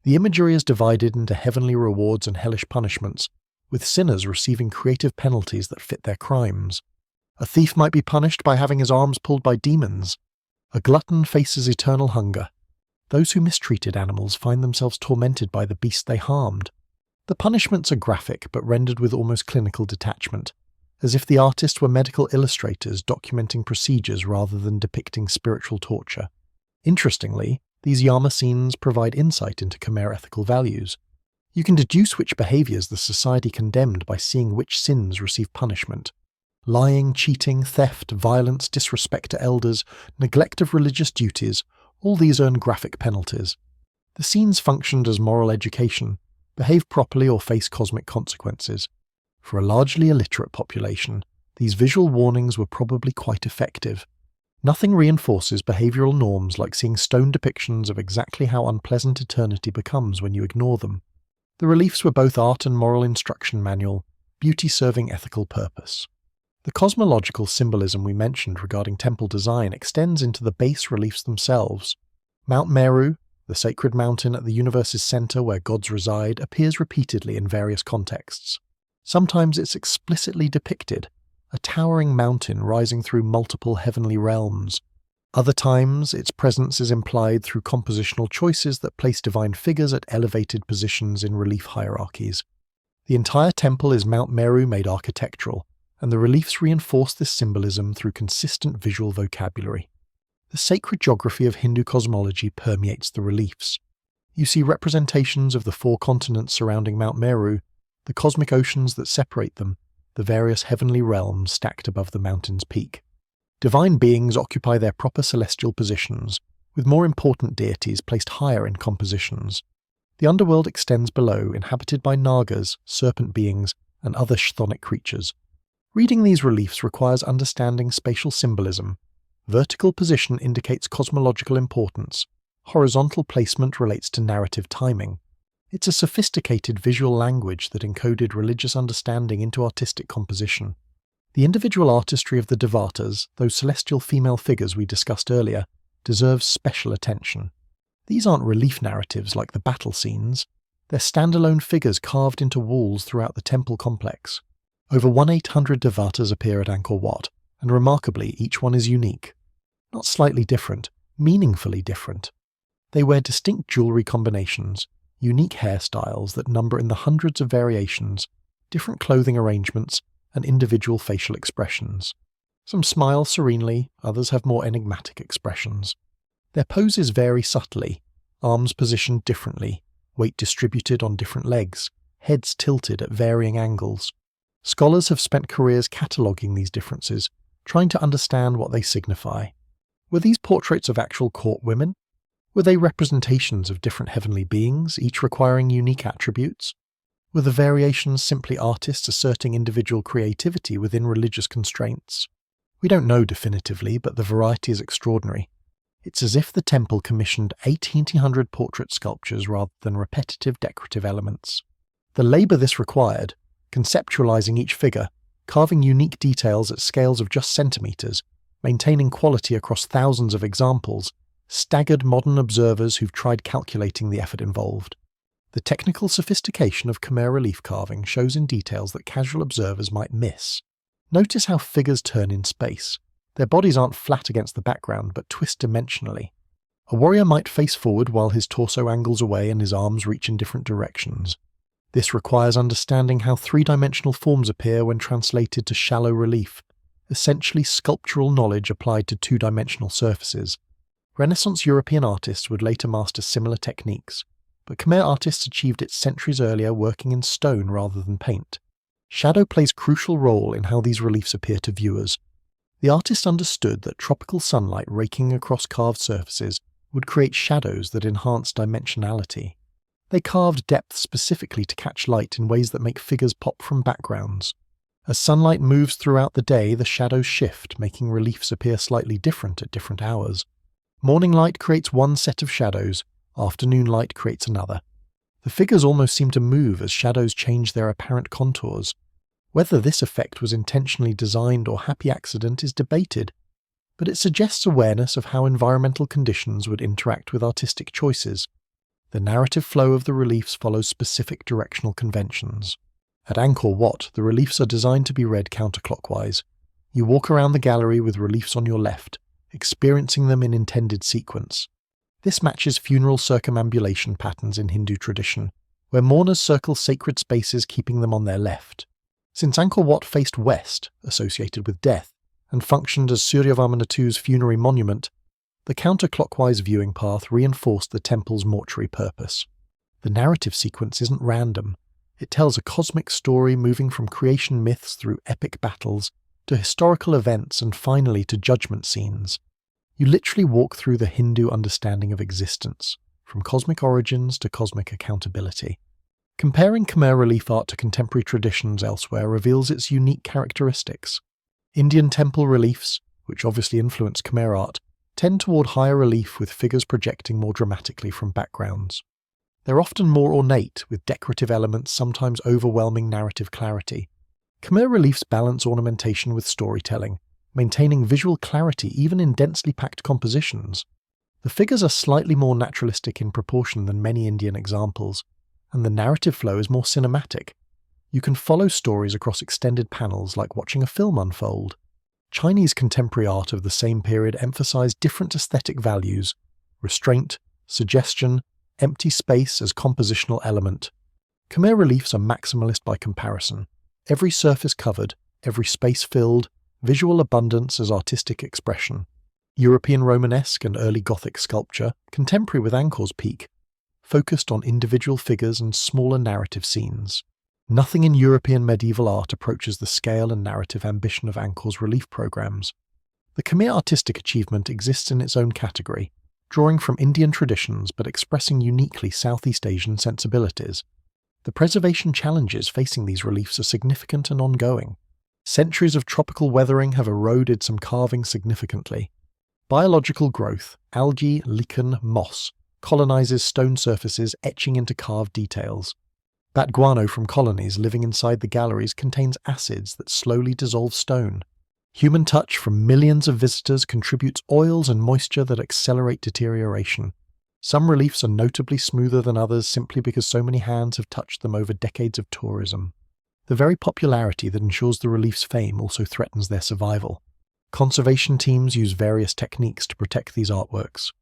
The imagery is divided into heavenly rewards and hellish punishments, with sinners receiving creative penalties that fit their crimes. A thief might be punished by having his arms pulled by demons. A glutton faces eternal hunger. Those who mistreated animals find themselves tormented by the beast they harmed. The punishments are graphic but rendered with almost clinical detachment, as if the artists were medical illustrators documenting procedures rather than depicting spiritual torture. Interestingly, these Yama scenes provide insight into Khmer ethical values. You can deduce which behaviors the society condemned by seeing which sins receive punishment. Lying, cheating, theft, violence, disrespect to elders, neglect of religious duties, all these earn graphic penalties. The scenes functioned as moral education, behave properly or face cosmic consequences. For a largely illiterate population, these visual warnings were probably quite effective. Nothing reinforces behavioral norms like seeing stone depictions of exactly how unpleasant eternity becomes when you ignore them. The reliefs were both art and moral instruction manual, beauty serving ethical purpose. The cosmological symbolism we mentioned regarding temple design extends into the base reliefs themselves. Mount Meru, the sacred mountain at the universe's center where gods reside, appears repeatedly in various contexts. Sometimes it's explicitly depicted, a towering mountain rising through multiple heavenly realms. Other times, its presence is implied through compositional choices that place divine figures at elevated positions in relief hierarchies. The entire temple is Mount Meru made architectural, and the reliefs reinforce this symbolism through consistent visual vocabulary. The sacred geography of Hindu cosmology permeates the reliefs. You see representations of the 4 continents surrounding Mount Meru, the cosmic oceans that separate them, the various heavenly realms stacked above the mountain's peak. Divine beings occupy their proper celestial positions, with more important deities placed higher in compositions. The underworld extends below, inhabited by nagas, serpent beings, and other chthonic creatures. Reading these reliefs requires understanding spatial symbolism. Vertical position indicates cosmological importance. Horizontal placement relates to narrative timing. It's a sophisticated visual language that encoded religious understanding into artistic composition. The individual artistry of the Devatas, those celestial female figures we discussed earlier, deserves special attention. These aren't relief narratives like the battle scenes. They're standalone figures carved into walls throughout the temple complex. Over 1,800 Devatas appear at Angkor Wat, and remarkably, each one is unique. Not slightly different, meaningfully different. They wear distinct jewelry combinations, unique hairstyles that number in the hundreds of variations, different clothing arrangements, and individual facial expressions. Some smile serenely, others have more enigmatic expressions. Their poses vary subtly, arms positioned differently, weight distributed on different legs, heads tilted at varying angles. Scholars have spent careers cataloguing these differences, trying to understand what they signify. Were these portraits of actual court women? Were they representations of different heavenly beings, each requiring unique attributes? Were the variations simply artists asserting individual creativity within religious constraints? We don't know definitively, but the variety is extraordinary. It's as if the temple commissioned 1800 portrait sculptures rather than repetitive decorative elements. The labour this required, conceptualising each figure, carving unique details at scales of just centimetres, maintaining quality across thousands of examples, staggered modern observers who've tried calculating the effort involved. The technical sophistication of Khmer relief carving shows in details that casual observers might miss. Notice how figures turn in space. Their bodies aren't flat against the background, but twist dimensionally. A warrior might face forward while his torso angles away and his arms reach in different directions. This requires understanding how three-dimensional forms appear when translated to shallow relief, essentially sculptural knowledge applied to two-dimensional surfaces. Renaissance European artists would later master similar techniques, but Khmer artists achieved it centuries earlier working in stone rather than paint. Shadow plays a crucial role in how these reliefs appear to viewers. The artist understood that tropical sunlight raking across carved surfaces would create shadows that enhance dimensionality. They carved depth specifically to catch light in ways that make figures pop from backgrounds. As sunlight moves throughout the day, the shadows shift, making reliefs appear slightly different at different hours. Morning light creates one set of shadows, afternoon light creates another. The figures almost seem to move as shadows change their apparent contours. Whether this effect was intentionally designed or happy accident is debated, but it suggests awareness of how environmental conditions would interact with artistic choices. The narrative flow of the reliefs follows specific directional conventions. At Angkor Wat, the reliefs are designed to be read counterclockwise. You walk around the gallery with reliefs on your left, experiencing them in intended sequence. This matches funeral circumambulation patterns in Hindu tradition, where mourners circle sacred spaces keeping them on their left. Since Angkor Wat faced west, associated with death, and functioned as Suryavarmana II's funerary monument, the counterclockwise viewing path reinforced the temple's mortuary purpose. The narrative sequence isn't random. It tells a cosmic story moving from creation myths through epic battles to historical events and finally to judgment scenes. You literally walk through the Hindu understanding of existence, from cosmic origins to cosmic accountability. Comparing Khmer relief art to contemporary traditions elsewhere reveals its unique characteristics. Indian temple reliefs, which obviously influence Khmer art, tend toward higher relief with figures projecting more dramatically from backgrounds. They're often more ornate, with decorative elements sometimes overwhelming narrative clarity. Khmer reliefs balance ornamentation with storytelling, maintaining visual clarity even in densely packed compositions. The figures are slightly more naturalistic in proportion than many Indian examples, and the narrative flow is more cinematic. You can follow stories across extended panels like watching a film unfold. Chinese contemporary art of the same period emphasized different aesthetic values: restraint, suggestion, empty space as compositional element. Khmer reliefs are maximalist by comparison. Every surface covered, every space filled, visual abundance as artistic expression. European Romanesque and early Gothic sculpture, contemporary with Angkor's peak, focused on individual figures and smaller narrative scenes. Nothing in European medieval art approaches the scale and narrative ambition of Angkor's relief programs. The Khmer artistic achievement exists in its own category, drawing from Indian traditions but expressing uniquely Southeast Asian sensibilities. The preservation challenges facing these reliefs are significant and ongoing. Centuries of tropical weathering have eroded some carving significantly. Biological growth, algae, lichen, moss, colonizes stone surfaces, etching into carved details. Bat guano from colonies living inside the galleries contains acids that slowly dissolve stone. Human touch from millions of visitors contributes oils and moisture that accelerate deterioration. Some reliefs are notably smoother than others simply because so many hands have touched them over decades of tourism. The very popularity that ensures the relief's fame also threatens their survival. Conservation teams use various techniques to protect these artworks.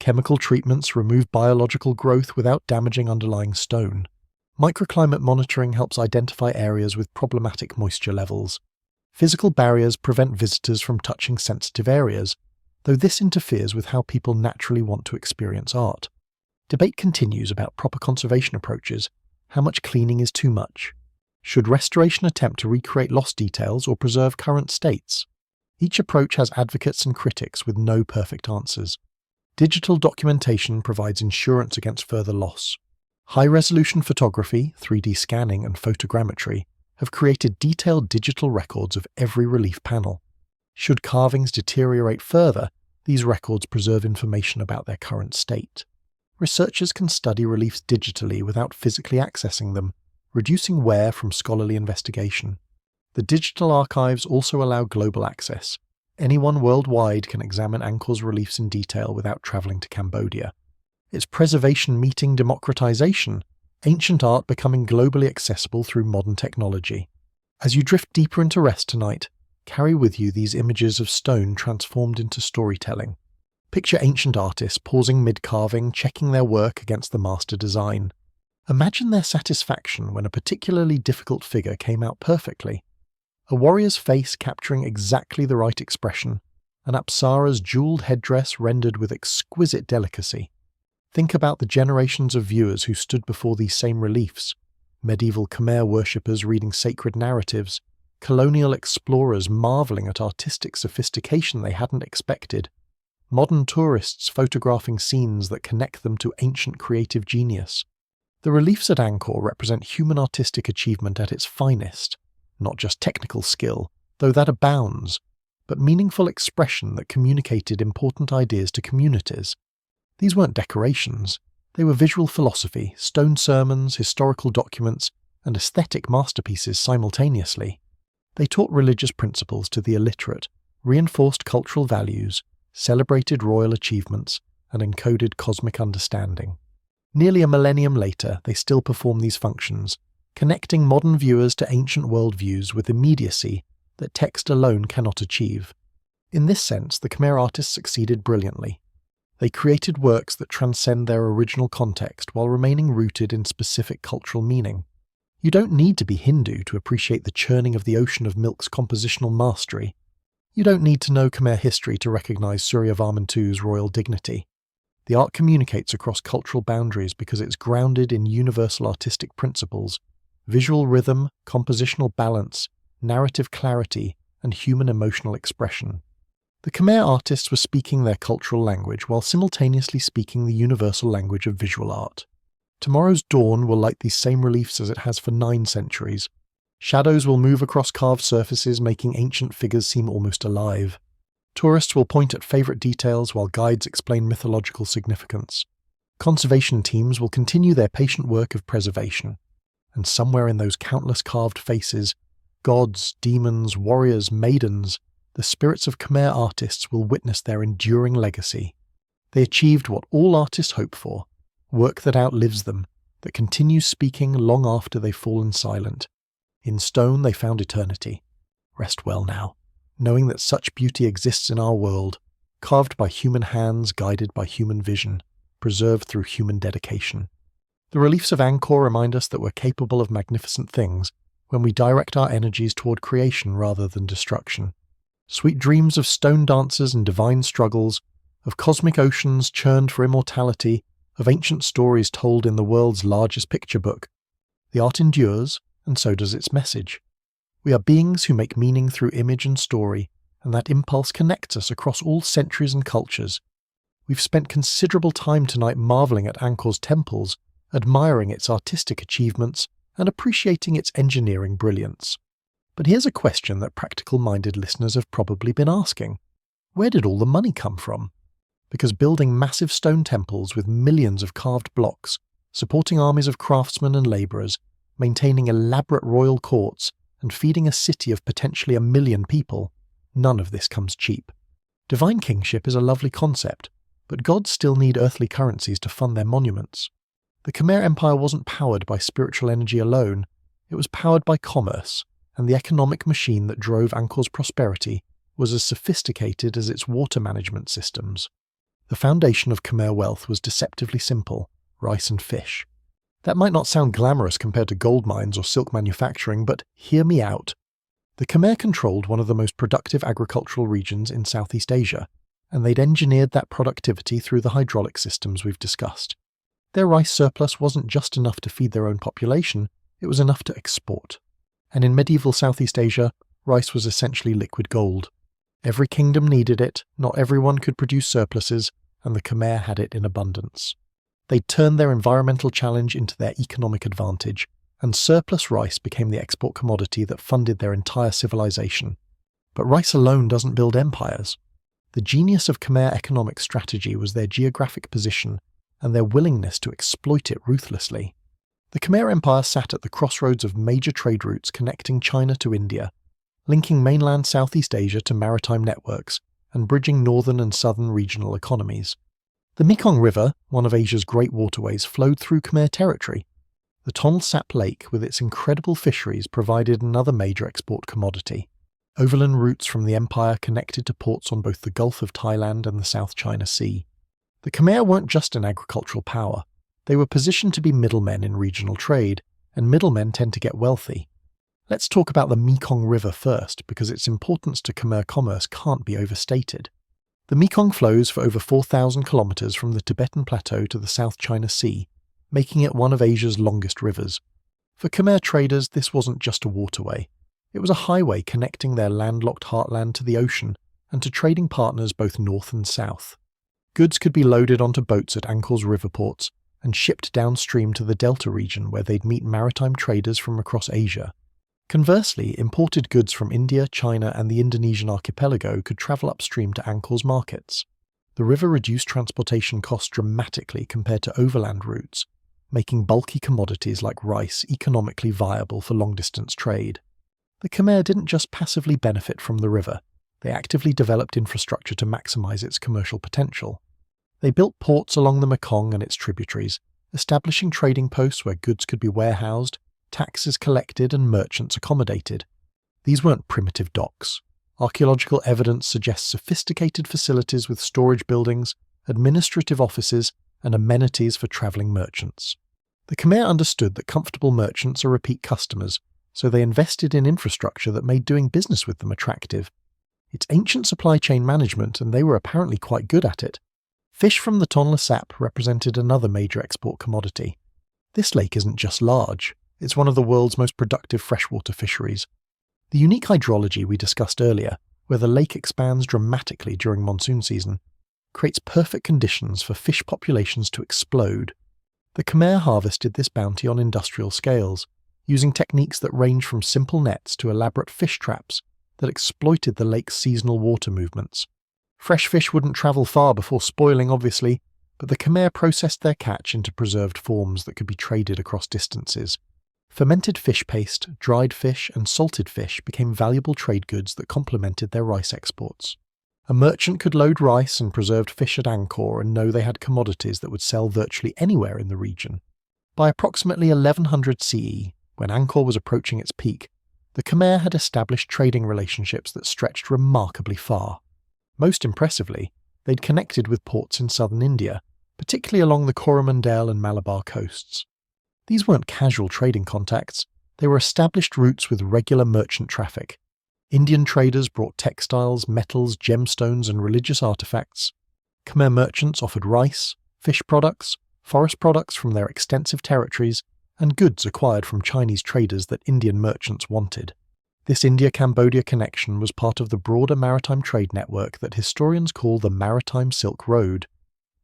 Chemical treatments remove biological growth without damaging underlying stone. Microclimate monitoring helps identify areas with problematic moisture levels. Physical barriers prevent visitors from touching sensitive areas, though this interferes with how people naturally want to experience art. Debate continues about proper conservation approaches. How much cleaning is too much? Should restoration attempt to recreate lost details or preserve current states? Each approach has advocates and critics with no perfect answers. Digital documentation provides insurance against further loss. High-resolution photography, 3D scanning, and photogrammetry have created detailed digital records of every relief panel. Should carvings deteriorate further, these records preserve information about their current state. Researchers can study reliefs digitally without physically accessing them, reducing wear from scholarly investigation. The digital archives also allow global access. Anyone worldwide can examine Angkor's reliefs in detail without travelling to Cambodia. Its preservation meeting democratization, ancient art becoming globally accessible through modern technology. As you drift deeper into rest tonight, carry with you these images of stone transformed into storytelling. Picture ancient artists pausing mid-carving, checking their work against the master design. Imagine their satisfaction when a particularly difficult figure came out perfectly. A warrior's face capturing exactly the right expression, an apsara's jewelled headdress rendered with exquisite delicacy. Think about the generations of viewers who stood before these same reliefs, medieval Khmer worshippers reading sacred narratives, colonial explorers marvelling at artistic sophistication they hadn't expected, modern tourists photographing scenes that connect them to ancient creative genius. The reliefs at Angkor represent human artistic achievement at its finest, not just technical skill, though that abounds, but meaningful expression that communicated important ideas to communities. These weren't decorations, they were visual philosophy, stone sermons, historical documents, and aesthetic masterpieces simultaneously. They taught religious principles to the illiterate, reinforced cultural values, celebrated royal achievements, and encoded cosmic understanding. Nearly a millennium later, they still perform these functions, connecting modern viewers to ancient worldviews with immediacy that text alone cannot achieve. In this sense, the Khmer artists succeeded brilliantly. They created works that transcend their original context while remaining rooted in specific cultural meaning. You don't need to be Hindu to appreciate the churning of the ocean of milk's compositional mastery. You don't need to know Khmer history to recognize Surya Varman II's royal dignity. The art communicates across cultural boundaries because it's grounded in universal artistic principles: visual rhythm, compositional balance, narrative clarity, and human emotional expression. The Khmer artists were speaking their cultural language while simultaneously speaking the universal language of visual art. Tomorrow's dawn will light these same reliefs as it has for 9 centuries. Shadows will move across carved surfaces, making ancient figures seem almost alive. Tourists will point at favourite details while guides explain mythological significance. Conservation teams will continue their patient work of preservation. And somewhere in those countless carved faces, gods, demons, warriors, maidens, the spirits of Khmer artists will witness their enduring legacy. They achieved what all artists hope for, work that outlives them, that continues speaking long after they've fallen silent. In stone they found eternity. Rest well now, knowing that such beauty exists in our world, carved by human hands, guided by human vision, preserved through human dedication. The reliefs of Angkor remind us that we're capable of magnificent things when we direct our energies toward creation rather than destruction. Sweet dreams of stone dancers and divine struggles, of cosmic oceans churned for immortality, of ancient stories told in the world's largest picture book. The art endures, and so does its message. We are beings who make meaning through image and story, and that impulse connects us across all centuries and cultures. We've spent considerable time tonight marvelling at Angkor's temples, admiring its artistic achievements, and appreciating its engineering brilliance. But here's a question that practical-minded listeners have probably been asking. Where did all the money come from? Because building massive stone temples with millions of carved blocks, supporting armies of craftsmen and labourers, maintaining elaborate royal courts, and feeding a city of potentially 1 million people, none of this comes cheap. Divine kingship is a lovely concept, but gods still need earthly currencies to fund their monuments. The Khmer Empire wasn't powered by spiritual energy alone, it was powered by commerce, and the economic machine that drove Angkor's prosperity was as sophisticated as its water management systems. The foundation of Khmer wealth was deceptively simple: rice and fish. That might not sound glamorous compared to gold mines or silk manufacturing, but hear me out. The Khmer controlled one of the most productive agricultural regions in Southeast Asia, and they'd engineered that productivity through the hydraulic systems we've discussed. Their rice surplus wasn't just enough to feed their own population, it was enough to export. And in medieval Southeast Asia, rice was essentially liquid gold. Every kingdom needed it, not everyone could produce surpluses, and the Khmer had it in abundance. They'd turned their environmental challenge into their economic advantage, and surplus rice became the export commodity that funded their entire civilization. But rice alone doesn't build empires. The genius of Khmer economic strategy was their geographic position and their willingness to exploit it ruthlessly. The Khmer Empire sat at the crossroads of major trade routes connecting China to India, linking mainland Southeast Asia to maritime networks and bridging northern and southern regional economies. The Mekong River, one of Asia's great waterways, flowed through Khmer territory. The Tonle Sap Lake, with its incredible fisheries, provided another major export commodity. Overland routes from the empire connected to ports on both the Gulf of Thailand and the South China Sea. The Khmer weren't just an agricultural power. They were positioned to be middlemen in regional trade, and middlemen tend to get wealthy. Let's talk about the Mekong River first, because its importance to Khmer commerce can't be overstated. The Mekong flows for over 4,000 kilometers from the Tibetan Plateau to the South China Sea, making it one of Asia's longest rivers. For Khmer traders, this wasn't just a waterway. It was a highway connecting their landlocked heartland to the ocean and to trading partners both north and south. Goods could be loaded onto boats at Angkor's river ports and shipped downstream to the Delta region where they'd meet maritime traders from across Asia. Conversely, imported goods from India, China and the Indonesian archipelago could travel upstream to Angkor's markets. The river reduced transportation costs dramatically compared to overland routes, making bulky commodities like rice economically viable for long-distance trade. The Khmer didn't just passively benefit from the river, they actively developed infrastructure to maximize its commercial potential. They built ports along the Mekong and its tributaries, establishing trading posts where goods could be warehoused, taxes collected and merchants accommodated. These weren't primitive docks. Archaeological evidence suggests sophisticated facilities with storage buildings, administrative offices, and amenities for travelling merchants. The Khmer understood that comfortable merchants are repeat customers, so they invested in infrastructure that made doing business with them attractive. It's ancient supply chain management, and they were apparently quite good at it. Fish from the Tonle Sap represented another major export commodity. This lake isn't just large, it's one of the world's most productive freshwater fisheries. The unique hydrology we discussed earlier, where the lake expands dramatically during monsoon season, creates perfect conditions for fish populations to explode. The Khmer harvested this bounty on industrial scales, using techniques that range from simple nets to elaborate fish traps that exploited the lake's seasonal water movements. Fresh fish wouldn't travel far before spoiling, obviously, but the Khmer processed their catch into preserved forms that could be traded across distances. Fermented fish paste, dried fish, and salted fish became valuable trade goods that complemented their rice exports. A merchant could load rice and preserved fish at Angkor and know they had commodities that would sell virtually anywhere in the region. By approximately 1100 CE, when Angkor was approaching its peak, the Khmer had established trading relationships that stretched remarkably far. Most impressively, they'd connected with ports in southern India, particularly along the Coromandel and Malabar coasts. These weren't casual trading contacts, they were established routes with regular merchant traffic. Indian traders brought textiles, metals, gemstones and religious artifacts. Khmer merchants offered rice, fish products, forest products from their extensive territories, and goods acquired from Chinese traders that Indian merchants wanted. This India-Cambodia connection was part of the broader maritime trade network that historians call the Maritime Silk Road,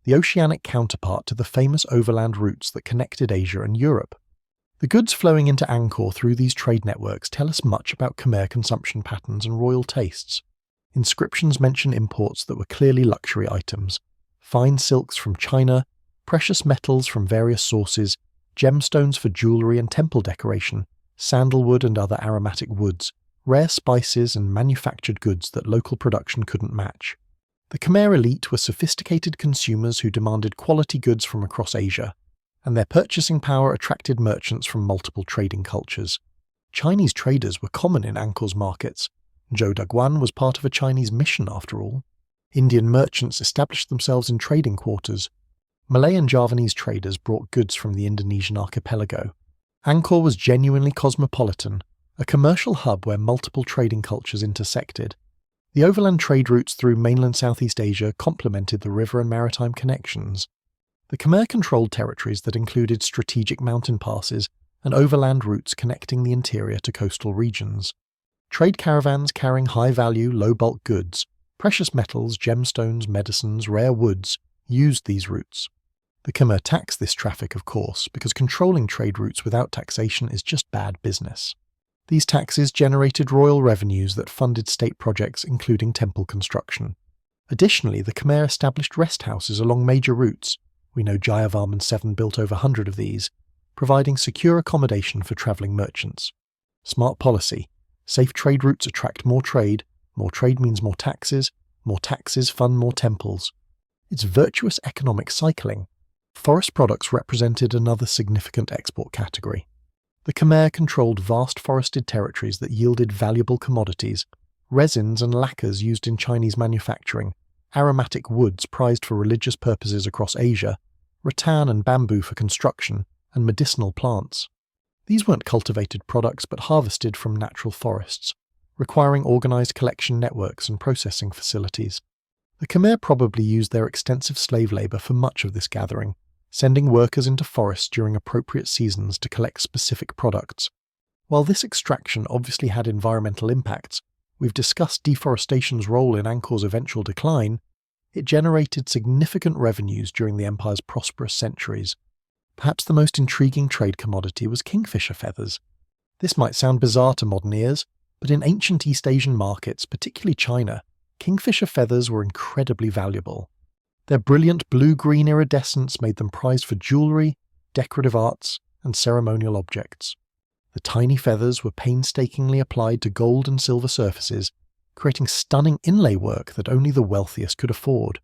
the oceanic counterpart to the famous overland routes that connected Asia and Europe. The goods flowing into Angkor through these trade networks tell us much about Khmer consumption patterns and royal tastes. Inscriptions mention imports that were clearly luxury items: fine silks from China, precious metals from various sources, gemstones for jewellery and temple decoration, sandalwood and other aromatic woods, rare spices and manufactured goods that local production couldn't match. The Khmer elite were sophisticated consumers who demanded quality goods from across Asia, and their purchasing power attracted merchants from multiple trading cultures. Chinese traders were common in Angkor's markets. Zhou Daguan was part of a Chinese mission after all. Indian merchants established themselves in trading quarters. Malay and Javanese traders brought goods from the Indonesian archipelago. Angkor was genuinely cosmopolitan, a commercial hub where multiple trading cultures intersected. The overland trade routes through mainland Southeast Asia complemented the river and maritime connections. The Khmer controlled territories that included strategic mountain passes and overland routes connecting the interior to coastal regions. Trade caravans carrying high-value, low-bulk goods, precious metals, gemstones, medicines, rare woods, used these routes. The Khmer taxed this traffic, of course, because controlling trade routes without taxation is just bad business. These taxes generated royal revenues that funded state projects including temple construction. Additionally, the Khmer established rest houses along major routes. We know Jayavarman VII built over 100 of these, providing secure accommodation for travelling merchants. Smart policy. Safe trade routes attract more trade means more taxes fund more temples. It's virtuous economic cycling. Forest products represented another significant export category. The Khmer controlled vast forested territories that yielded valuable commodities, resins and lacquers used in Chinese manufacturing, aromatic woods prized for religious purposes across Asia, rattan and bamboo for construction, and medicinal plants. These weren't cultivated products but harvested from natural forests, requiring organized collection networks and processing facilities. The Khmer probably used their extensive slave labor for much of this gathering, sending workers into forests during appropriate seasons to collect specific products. While this extraction obviously had environmental impacts, we've discussed deforestation's role in Angkor's eventual decline, it generated significant revenues during the empire's prosperous centuries. Perhaps the most intriguing trade commodity was kingfisher feathers. This might sound bizarre to modern ears, but in ancient East Asian markets, particularly China, kingfisher feathers were incredibly valuable. Their brilliant blue-green iridescence made them prized for jewellery, decorative arts, and ceremonial objects. The tiny feathers were painstakingly applied to gold and silver surfaces, creating stunning inlay work that only the wealthiest could afford.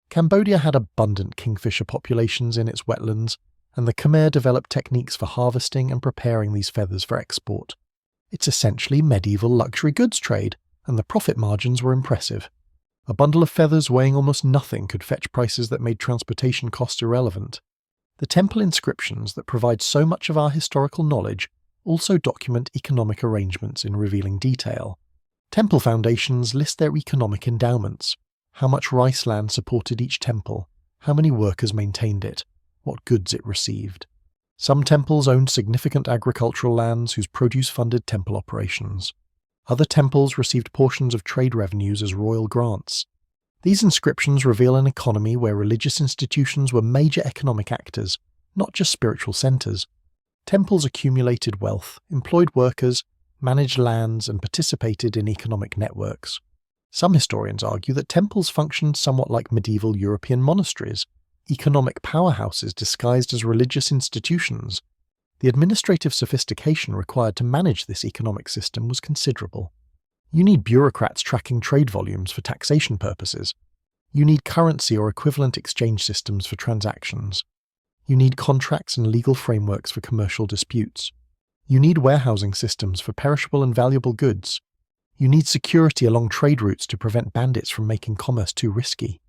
Cambodia had abundant kingfisher populations in its wetlands, and the Khmer developed techniques for harvesting and preparing these feathers for export. It's essentially medieval luxury goods trade, and the profit margins were impressive. A bundle of feathers weighing almost nothing could fetch prices that made transportation costs irrelevant. The temple inscriptions that provide so much of our historical knowledge also document economic arrangements in revealing detail. Temple foundations list their economic endowments, how much rice land supported each temple, how many workers maintained it, what goods it received. Some temples owned significant agricultural lands whose produce funded temple operations. Other temples received portions of trade revenues as royal grants. These inscriptions reveal an economy where religious institutions were major economic actors, not just spiritual centres. Temples accumulated wealth, employed workers, managed lands, and participated in economic networks. Some historians argue that temples functioned somewhat like medieval European monasteries, economic powerhouses disguised as religious institutions. The administrative sophistication required to manage this economic system was considerable. You need bureaucrats tracking trade volumes for taxation purposes. You need currency or equivalent exchange systems for transactions. You need contracts and legal frameworks for commercial disputes. You need warehousing systems for perishable and valuable goods. You need security along trade routes to prevent bandits from making commerce too risky.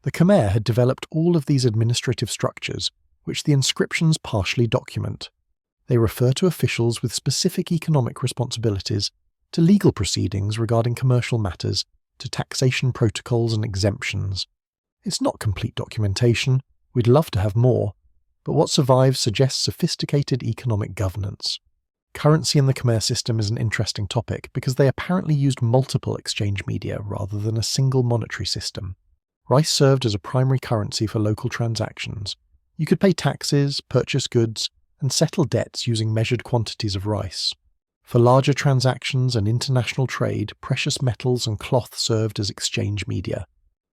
The Khmer had developed all of these administrative structures, which the inscriptions partially document. They refer to officials with specific economic responsibilities, to legal proceedings regarding commercial matters, to taxation protocols and exemptions. It's not complete documentation, we'd love to have more, but what survives suggests sophisticated economic governance. Currency in the Khmer system is an interesting topic because they apparently used multiple exchange media rather than a single monetary system. Rice served as a primary currency for local transactions. You could pay taxes, purchase goods, and settle debts using measured quantities of rice. For larger transactions and international trade, precious metals and cloth served as exchange media.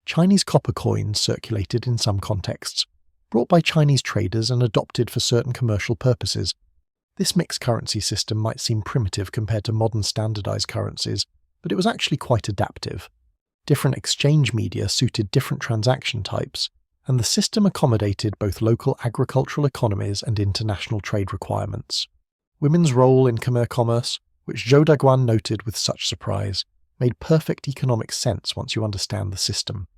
Chinese copper coins circulated in some contexts, brought by Chinese traders and adopted for certain commercial purposes. This mixed currency system might seem primitive compared to modern standardized currencies, but it was actually quite adaptive. Different exchange media suited different transaction types, and the system accommodated both local agricultural economies and international trade requirements. Women's role in Khmer commerce, which Zhou Daguan noted with such surprise, made perfect economic sense once you understand the system.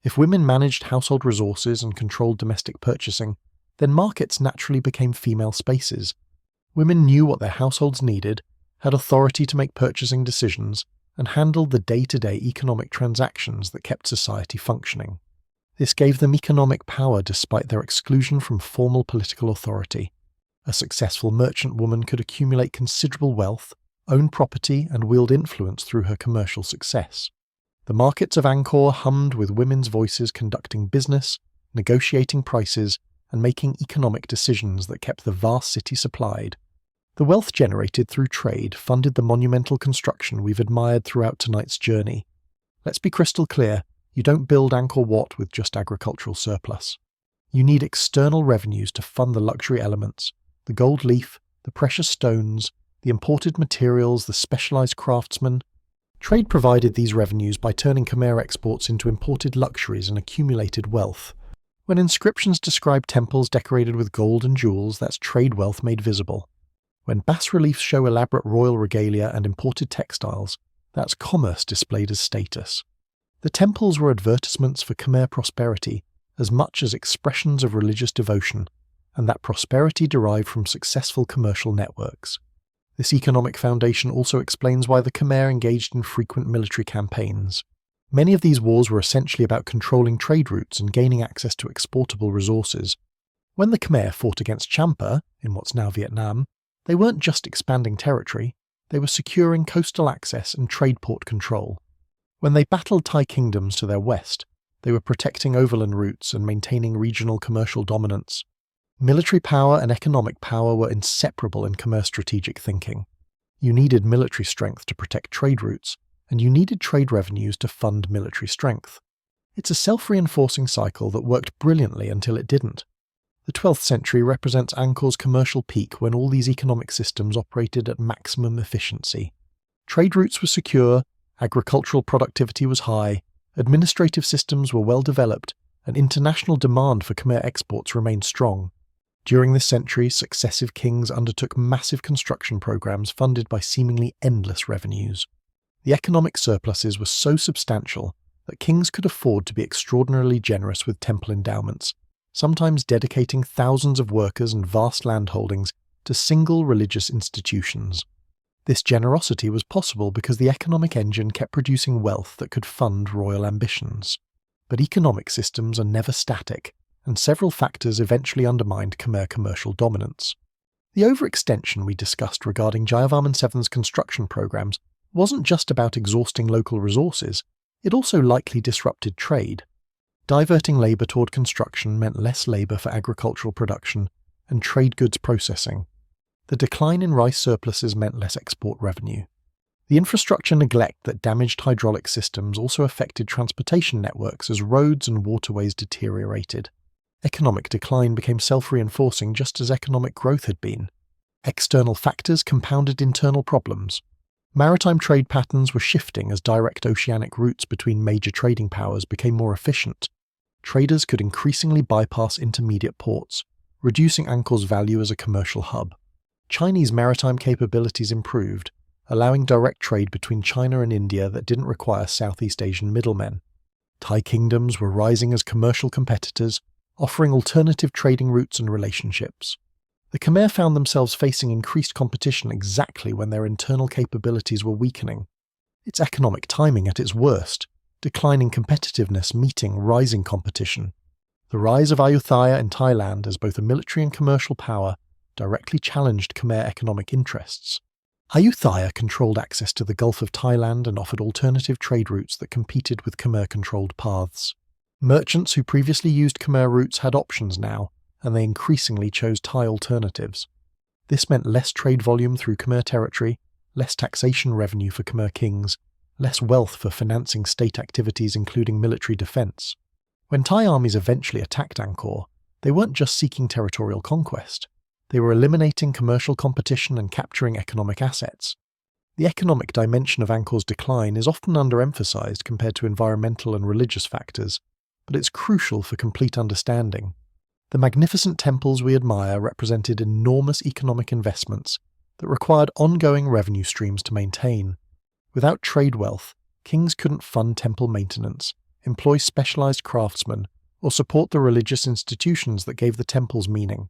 If women managed household resources and controlled domestic purchasing, then markets naturally became female spaces. Women knew what their households needed, had authority to make purchasing decisions, and handled the day-to-day economic transactions that kept society functioning. This gave them economic power despite their exclusion from formal political authority. A successful merchant woman could accumulate considerable wealth, own property, and wield influence through her commercial success. The markets of Angkor hummed with women's voices conducting business, negotiating prices, and making economic decisions that kept the vast city supplied. The wealth generated through trade funded the monumental construction we've admired throughout tonight's journey. Let's be crystal clear, you don't build Angkor Wat with just agricultural surplus. You need external revenues to fund the luxury elements, the gold leaf, the precious stones, the imported materials, the specialized craftsmen. Trade provided these revenues by turning Khmer exports into imported luxuries and accumulated wealth. When inscriptions describe temples decorated with gold and jewels, that's trade wealth made visible. When bas-reliefs show elaborate royal regalia and imported textiles, that's commerce displayed as status. The temples were advertisements for Khmer prosperity as much as expressions of religious devotion, and that prosperity derived from successful commercial networks. This economic foundation also explains why the Khmer engaged in frequent military campaigns. Many of these wars were essentially about controlling trade routes and gaining access to exportable resources. When the Khmer fought against Champa, in what's now Vietnam, they weren't just expanding territory, they were securing coastal access and trade port control. When they battled Thai kingdoms to their west, they were protecting overland routes and maintaining regional commercial dominance. Military power and economic power were inseparable in Khmer strategic thinking. You needed military strength to protect trade routes, and you needed trade revenues to fund military strength. It's a self-reinforcing cycle that worked brilliantly until it didn't. The 12th century represents Angkor's commercial peak when all these economic systems operated at maximum efficiency. Trade routes were secure, agricultural productivity was high, administrative systems were well developed, and international demand for Khmer exports remained strong. During this century, successive kings undertook massive construction programs funded by seemingly endless revenues. The economic surpluses were so substantial that kings could afford to be extraordinarily generous with temple endowments, sometimes dedicating thousands of workers and vast landholdings to single religious institutions. This generosity was possible because the economic engine kept producing wealth that could fund royal ambitions. But economic systems are never static, and several factors eventually undermined Khmer commercial dominance. The overextension we discussed regarding Jayavarman VII's construction programs wasn't just about exhausting local resources, it also likely disrupted trade. Diverting labour toward construction meant less labour for agricultural production and trade goods processing. The decline in rice surpluses meant less export revenue. The infrastructure neglect that damaged hydraulic systems also affected transportation networks as roads and waterways deteriorated. Economic decline became self-reinforcing just as economic growth had been. External factors compounded internal problems. Maritime trade patterns were shifting as direct oceanic routes between major trading powers became more efficient. Traders could increasingly bypass intermediate ports, reducing Angkor's value as a commercial hub. Chinese maritime capabilities improved, allowing direct trade between China and India that didn't require Southeast Asian middlemen. Thai kingdoms were rising as commercial competitors, offering alternative trading routes and relationships. The Khmer found themselves facing increased competition exactly when their internal capabilities were weakening. It's economic timing at its worst, declining competitiveness meeting rising competition. The rise of Ayutthaya in Thailand as both a military and commercial power directly challenged Khmer economic interests. Ayutthaya controlled access to the Gulf of Thailand and offered alternative trade routes that competed with Khmer-controlled paths. Merchants who previously used Khmer routes had options now, and they increasingly chose Thai alternatives. This meant less trade volume through Khmer territory, less taxation revenue for Khmer kings, less wealth for financing state activities including military defence. When Thai armies eventually attacked Angkor, they weren't just seeking territorial conquest. They were eliminating commercial competition and capturing economic assets. The economic dimension of Angkor's decline is often underemphasized compared to environmental and religious factors, but it's crucial for complete understanding. The magnificent temples we admire represented enormous economic investments that required ongoing revenue streams to maintain. Without trade wealth, kings couldn't fund temple maintenance, employ specialized craftsmen, or support the religious institutions that gave the temples meaning.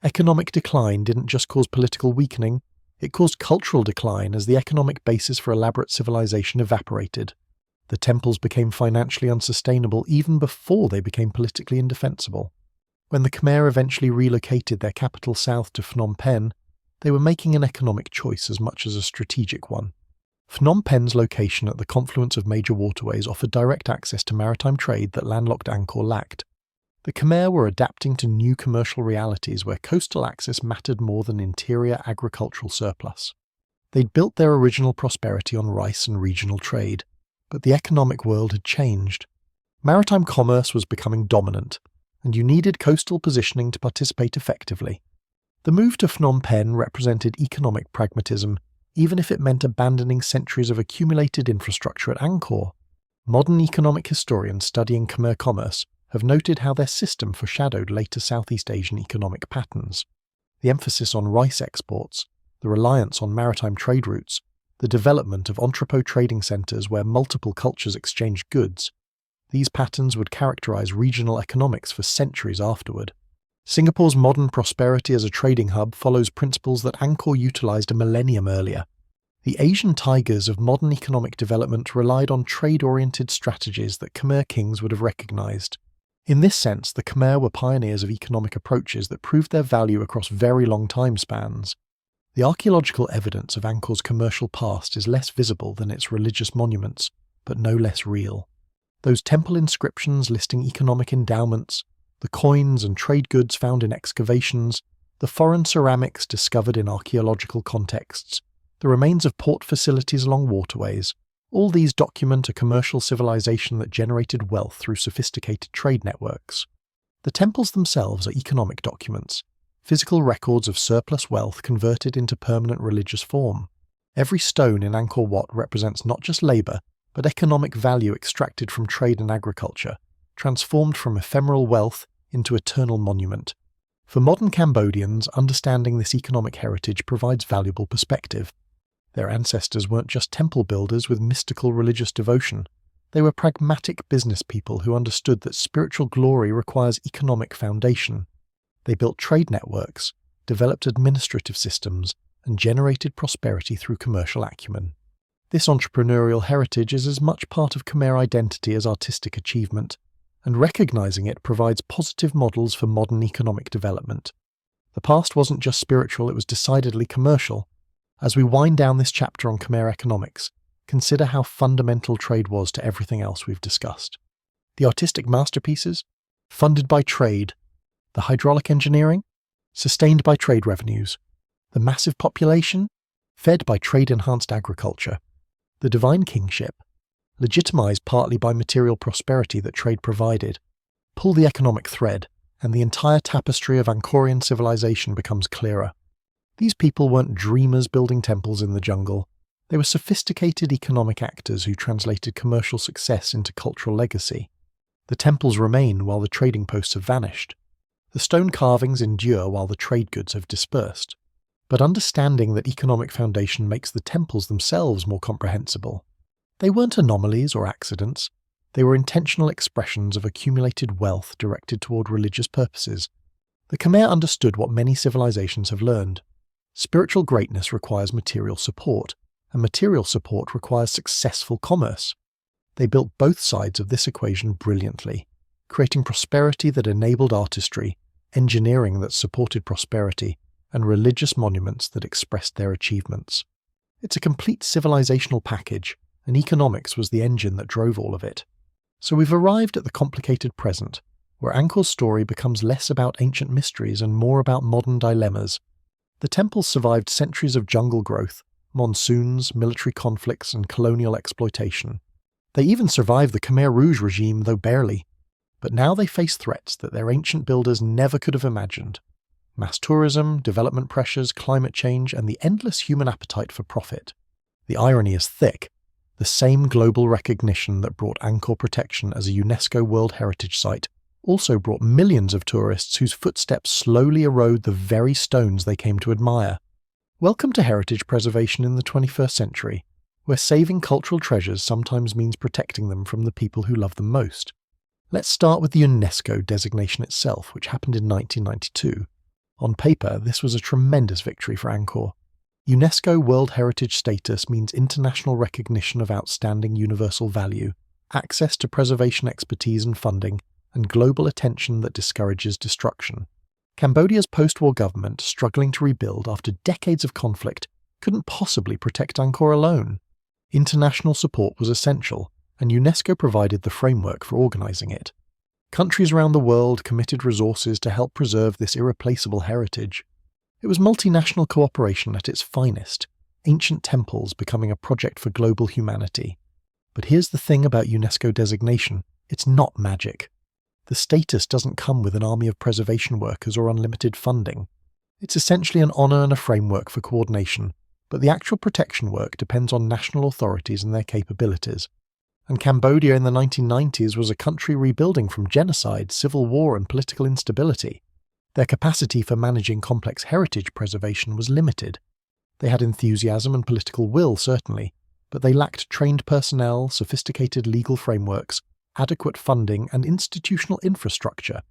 Economic decline didn't just cause political weakening, it caused cultural decline as the economic basis for elaborate civilization evaporated. The temples became financially unsustainable even before they became politically indefensible. When the Khmer eventually relocated their capital south to Phnom Penh, they were making an economic choice as much as a strategic one. Phnom Penh's location at the confluence of major waterways offered direct access to maritime trade that landlocked Angkor lacked. The Khmer were adapting to new commercial realities where coastal access mattered more than interior agricultural surplus. They'd built their original prosperity on rice and regional trade, but the economic world had changed. Maritime commerce was becoming dominant, and you needed coastal positioning to participate effectively. The move to Phnom Penh represented economic pragmatism, even if it meant abandoning centuries of accumulated infrastructure at Angkor. Modern economic historians studying Khmer commerce have noted how their system foreshadowed later Southeast Asian economic patterns. The emphasis on rice exports, the reliance on maritime trade routes, the development of entrepot trading centres where multiple cultures exchanged goods. These patterns would characterise regional economics for centuries afterward. Singapore's modern prosperity as a trading hub follows principles that Angkor utilised a millennium earlier. The Asian tigers of modern economic development relied on trade-oriented strategies that Khmer kings would have recognised. In this sense, the Khmer were pioneers of economic approaches that proved their value across very long time spans. The archaeological evidence of Angkor's commercial past is less visible than its religious monuments, but no less real. Those temple inscriptions listing economic endowments, the coins and trade goods found in excavations, the foreign ceramics discovered in archaeological contexts, the remains of port facilities along waterways, all these document a commercial civilization that generated wealth through sophisticated trade networks. The temples themselves are economic documents, physical records of surplus wealth converted into permanent religious form. Every stone in Angkor Wat represents not just labour, but economic value extracted from trade and agriculture, transformed from ephemeral wealth into eternal monument. For modern Cambodians, understanding this economic heritage provides valuable perspective. Their ancestors weren't just temple builders with mystical religious devotion. They were pragmatic business people who understood that spiritual glory requires economic foundation. They built trade networks, developed administrative systems, and generated prosperity through commercial acumen. This entrepreneurial heritage is as much part of Khmer identity as artistic achievement, and recognizing it provides positive models for modern economic development. The past wasn't just spiritual, it was decidedly commercial. As we wind down this chapter on Khmer economics, consider how fundamental trade was to everything else we've discussed. The artistic masterpieces, funded by trade. The hydraulic engineering, sustained by trade revenues. The massive population, fed by trade-enhanced agriculture. The divine kingship, legitimized partly by material prosperity that trade provided. Pull the economic thread, and the entire tapestry of Angkorian civilization becomes clearer. These people weren't dreamers building temples in the jungle. They were sophisticated economic actors who translated commercial success into cultural legacy. The temples remain while the trading posts have vanished. The stone carvings endure while the trade goods have dispersed. But understanding that economic foundation makes the temples themselves more comprehensible. They weren't anomalies or accidents. They were intentional expressions of accumulated wealth directed toward religious purposes. The Khmer understood what many civilizations have learned. Spiritual greatness requires material support, and material support requires successful commerce. They built both sides of this equation brilliantly, creating prosperity that enabled artistry, engineering that supported prosperity, and religious monuments that expressed their achievements. It's a complete civilizational package, and economics was the engine that drove all of it. So we've arrived at the complicated present, where Angkor's story becomes less about ancient mysteries and more about modern dilemmas. The temples survived centuries of jungle growth, monsoons, military conflicts, and colonial exploitation. They even survived the Khmer Rouge regime, though barely. But now they face threats that their ancient builders never could have imagined. Mass tourism, development pressures, climate change, and the endless human appetite for profit. The irony is thick. The same global recognition that brought Angkor protection as a UNESCO World Heritage Site also brought millions of tourists whose footsteps slowly erode the very stones they came to admire. Welcome to heritage preservation in the 21st century, where saving cultural treasures sometimes means protecting them from the people who love them most. Let's start with the UNESCO designation itself, which happened in 1992. On paper, this was a tremendous victory for Angkor. UNESCO World Heritage status means international recognition of outstanding universal value, access to preservation expertise and funding, and global attention that discourages destruction. Cambodia's post-war government, struggling to rebuild after decades of conflict, couldn't possibly protect Angkor alone. International support was essential, and UNESCO provided the framework for organising it. Countries around the world committed resources to help preserve this irreplaceable heritage. It was multinational cooperation at its finest, ancient temples becoming a project for global humanity. But here's the thing about UNESCO designation: it's not magic. The status doesn't come with an army of preservation workers or unlimited funding. It's essentially an honour and a framework for coordination, but the actual protection work depends on national authorities and their capabilities. And Cambodia in the 1990s was a country rebuilding from genocide, civil war and political instability. Their capacity for managing complex heritage preservation was limited. They had enthusiasm and political will, certainly, but they lacked trained personnel, sophisticated legal frameworks, adequate funding and institutional infrastructure.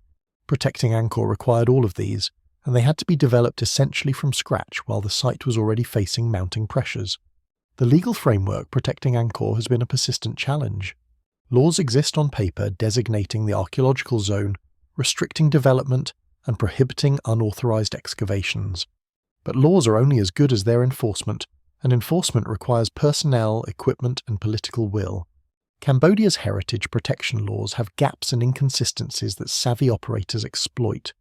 Protecting Angkor required all of these, and they had to be developed essentially from scratch while the site was already facing mounting pressures. The legal framework protecting Angkor has been a persistent challenge. Laws exist on paper designating the archaeological zone, restricting development, and prohibiting unauthorized excavations. But laws are only as good as their enforcement, and enforcement requires personnel, equipment, and political will. Cambodia's heritage protection laws have gaps and inconsistencies that savvy operators exploit.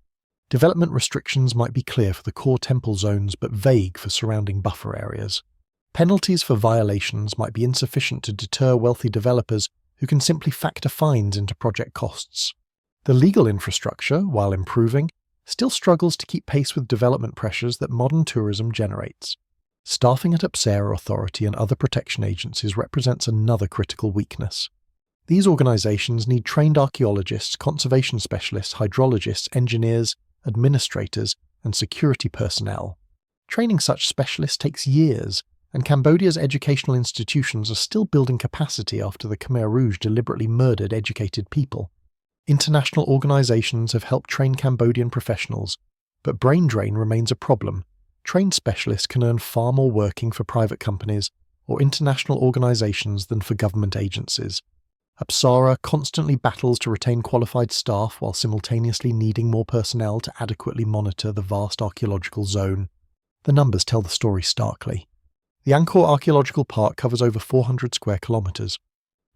Development restrictions might be clear for the core temple zones but vague for surrounding buffer areas. Penalties for violations might be insufficient to deter wealthy developers who can simply factor fines into project costs. The legal infrastructure, while improving, still struggles to keep pace with development pressures that modern tourism generates. Staffing at Apsara Authority and other protection agencies represents another critical weakness. These organisations need trained archaeologists, conservation specialists, hydrologists, engineers, administrators, and security personnel. Training such specialists takes years, and Cambodia's educational institutions are still building capacity after the Khmer Rouge deliberately murdered educated people. International organisations have helped train Cambodian professionals, but brain drain remains a problem. Trained specialists can earn far more working for private companies or international organisations than for government agencies. Apsara constantly battles to retain qualified staff while simultaneously needing more personnel to adequately monitor the vast archaeological zone. The numbers tell the story starkly. The Angkor Archaeological Park covers over 400 square kilometres.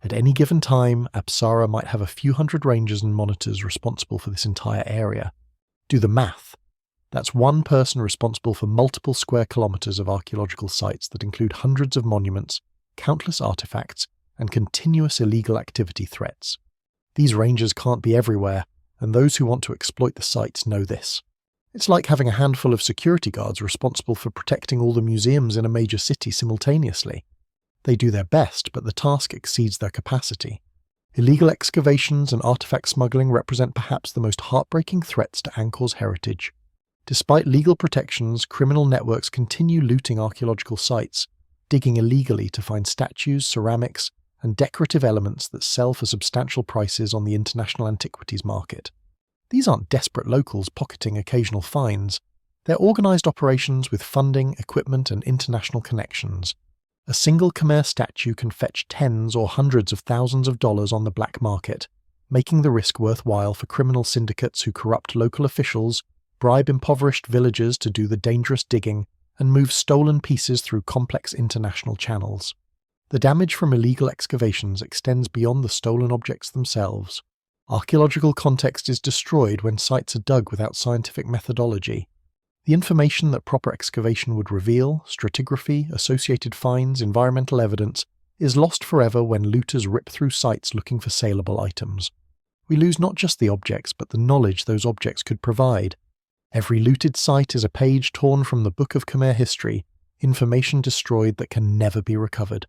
At any given time, Apsara might have a few hundred rangers and monitors responsible for this entire area. Do the math. That's one person responsible for multiple square kilometres of archaeological sites that include hundreds of monuments, countless artefacts, and continuous illegal activity threats. These rangers can't be everywhere, and those who want to exploit the sites know this. It's like having a handful of security guards responsible for protecting all the museums in a major city simultaneously. They do their best, but the task exceeds their capacity. Illegal excavations and artifact smuggling represent perhaps the most heartbreaking threats to Angkor's heritage. Despite legal protections, criminal networks continue looting archaeological sites, digging illegally to find statues, ceramics, and decorative elements that sell for substantial prices on the international antiquities market. These aren't desperate locals pocketing occasional finds. They're organised operations with funding, equipment, and international connections. A single Khmer statue can fetch tens or hundreds of thousands of dollars on the black market, making the risk worthwhile for criminal syndicates who corrupt local officials, bribe impoverished villagers to do the dangerous digging, and move stolen pieces through complex international channels. The damage from illegal excavations extends beyond the stolen objects themselves. Archaeological context is destroyed when sites are dug without scientific methodology. The information that proper excavation would reveal, stratigraphy, associated finds, environmental evidence, is lost forever when looters rip through sites looking for saleable items. We lose not just the objects, but the knowledge those objects could provide. Every looted site is a page torn from the book of Khmer history, information destroyed that can never be recovered.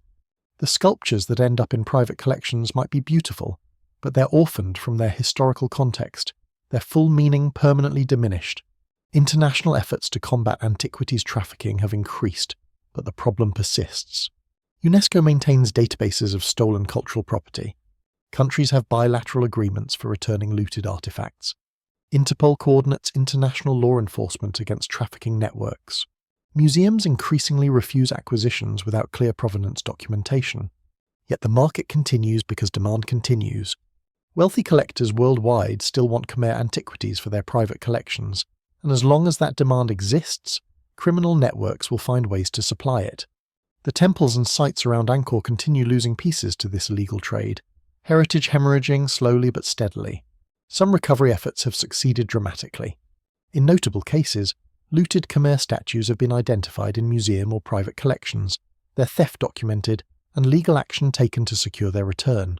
The sculptures that end up in private collections might be beautiful, but they're orphaned from their historical context, their full meaning permanently diminished. International efforts to combat antiquities trafficking have increased, but the problem persists. UNESCO maintains databases of stolen cultural property. Countries have bilateral agreements for returning looted artifacts. Interpol coordinates international law enforcement against trafficking networks. Museums increasingly refuse acquisitions without clear provenance documentation. Yet the market continues because demand continues. Wealthy collectors worldwide still want Khmer antiquities for their private collections, and as long as that demand exists, criminal networks will find ways to supply it. The temples and sites around Angkor continue losing pieces to this illegal trade, heritage hemorrhaging slowly but steadily. Some recovery efforts have succeeded dramatically. In notable cases, looted Khmer statues have been identified in museum or private collections, their theft documented, and legal action taken to secure their return.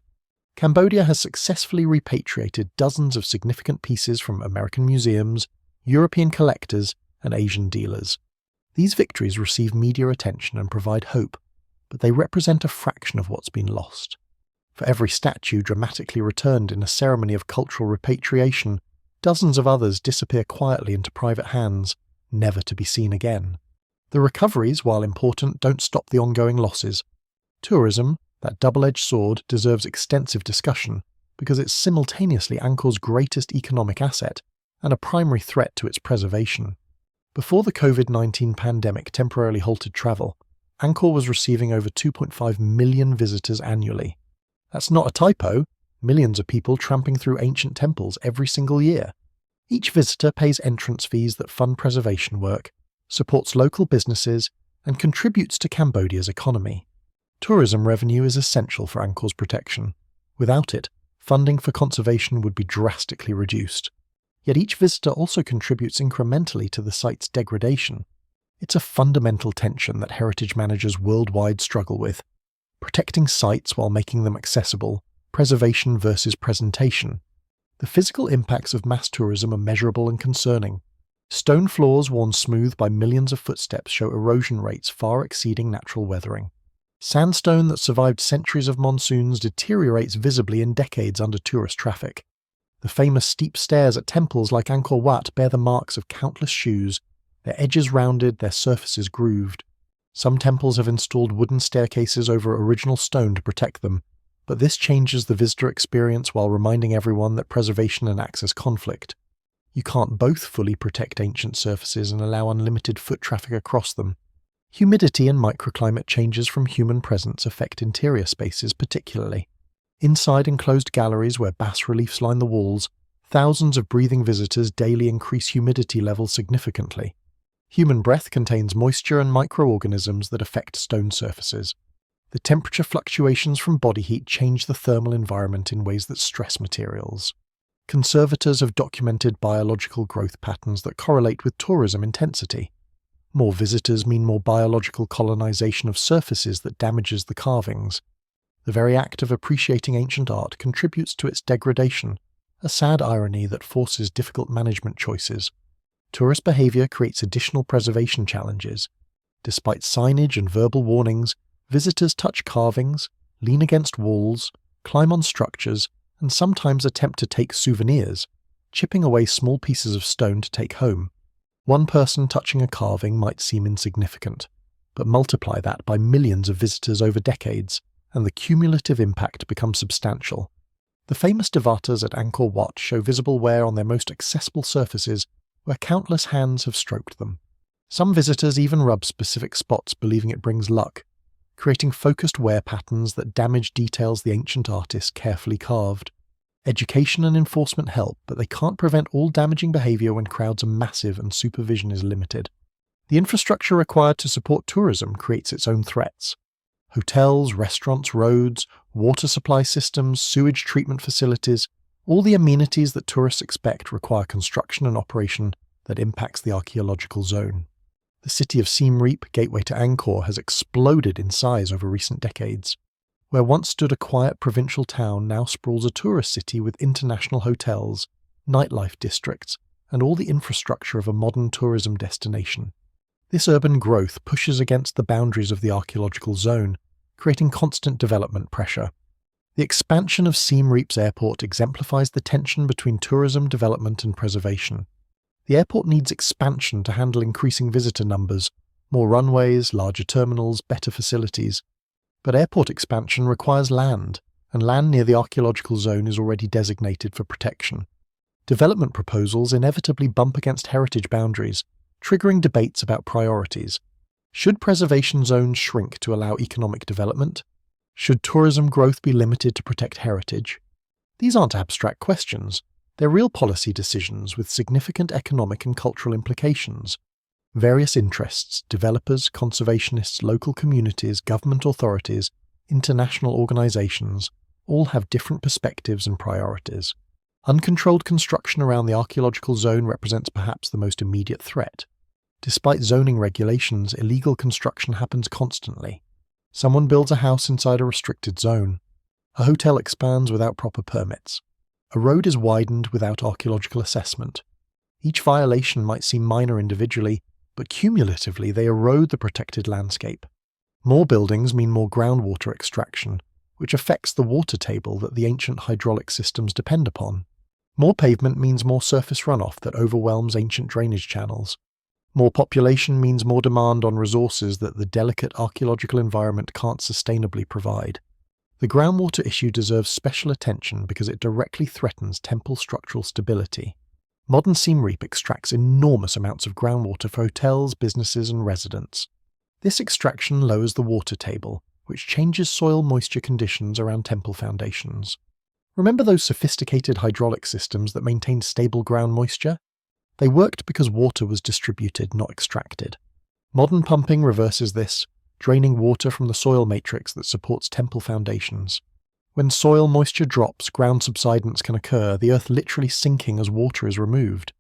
Cambodia has successfully repatriated dozens of significant pieces from American museums, European collectors, and Asian dealers. These victories receive media attention and provide hope, but they represent a fraction of what's been lost. For every statue dramatically returned in a ceremony of cultural repatriation, dozens of others disappear quietly into private hands, never to be seen again. The recoveries, while important, don't stop the ongoing losses. Tourism, that double-edged sword, deserves extensive discussion because it's simultaneously Angkor's greatest economic asset and a primary threat to its preservation. Before the COVID-19 pandemic temporarily halted travel, Angkor was receiving over 2.5 million visitors annually. That's not a typo, millions of people tramping through ancient temples every single year. Each visitor pays entrance fees that fund preservation work, supports local businesses, and contributes to Cambodia's economy. Tourism revenue is essential for Angkor's protection. Without it, funding for conservation would be drastically reduced. Yet each visitor also contributes incrementally to the site's degradation. It's a fundamental tension that heritage managers worldwide struggle with. Protecting sites while making them accessible, preservation versus presentation. The physical impacts of mass tourism are measurable and concerning. Stone floors worn smooth by millions of footsteps show erosion rates far exceeding natural weathering. Sandstone that survived centuries of monsoons deteriorates visibly in decades under tourist traffic. The famous steep stairs at temples like Angkor Wat bear the marks of countless shoes, their edges rounded, their surfaces grooved. Some temples have installed wooden staircases over original stone to protect them, but this changes the visitor experience while reminding everyone that preservation and access conflict. You can't both fully protect ancient surfaces and allow unlimited foot traffic across them. Humidity and microclimate changes from human presence affect interior spaces particularly. Inside enclosed galleries where bas-reliefs line the walls, thousands of breathing visitors daily increase humidity levels significantly. Human breath contains moisture and microorganisms that affect stone surfaces. The temperature fluctuations from body heat change the thermal environment in ways that stress materials. Conservators have documented biological growth patterns that correlate with tourism intensity. More visitors mean more biological colonization of surfaces that damages the carvings. The very act of appreciating ancient art contributes to its degradation, a sad irony that forces difficult management choices. Tourist behavior creates additional preservation challenges. Despite signage and verbal warnings, visitors touch carvings, lean against walls, climb on structures, and sometimes attempt to take souvenirs, chipping away small pieces of stone to take home. One person touching a carving might seem insignificant, but multiply that by millions of visitors over decades, and the cumulative impact becomes substantial. The famous devatas at Angkor Wat show visible wear on their most accessible surfaces where countless hands have stroked them. Some visitors even rub specific spots believing it brings luck, creating focused wear patterns that damage details the ancient artist carefully carved. Education and enforcement help, but they can't prevent all damaging behavior when crowds are massive and supervision is limited. The infrastructure required to support tourism creates its own threats. Hotels, restaurants, roads, water supply systems, sewage treatment facilities, all the amenities that tourists expect require construction and operation that impacts the archaeological zone. The city of Siem Reap, gateway to Angkor, has exploded in size over recent decades. Where once stood a quiet provincial town now sprawls a tourist city with international hotels, nightlife districts, and all the infrastructure of a modern tourism destination. This urban growth pushes against the boundaries of the archaeological zone, creating constant development pressure. The expansion of Siem Reap's airport exemplifies the tension between tourism development and preservation. The airport needs expansion to handle increasing visitor numbers, more runways, larger terminals, better facilities. But airport expansion requires land, and land near the archaeological zone is already designated for protection. Development proposals inevitably bump against heritage boundaries, triggering debates about priorities. Should preservation zones shrink to allow economic development? Should tourism growth be limited to protect heritage? These aren't abstract questions. They're real policy decisions with significant economic and cultural implications. Various interests, developers, conservationists, local communities, government authorities, international organizations, all have different perspectives and priorities. Uncontrolled construction around the archaeological zone represents perhaps the most immediate threat. Despite zoning regulations, illegal construction happens constantly. Someone builds a house inside a restricted zone. A hotel expands without proper permits. A road is widened without archaeological assessment. Each violation might seem minor individually, but cumulatively they erode the protected landscape. More buildings mean more groundwater extraction, which affects the water table that the ancient hydraulic systems depend upon. More pavement means more surface runoff that overwhelms ancient drainage channels. More population means more demand on resources that the delicate archaeological environment can't sustainably provide. The groundwater issue deserves special attention because it directly threatens temple structural stability. Modern Siem Reap extracts enormous amounts of groundwater for hotels, businesses, and residents. This extraction lowers the water table, which changes soil moisture conditions around temple foundations. Remember those sophisticated hydraulic systems that maintained stable ground moisture? They worked because water was distributed, not extracted. Modern pumping reverses this, draining water from the soil matrix that supports temple foundations. When soil moisture drops, ground subsidence can occur, the earth literally sinking as water is removed.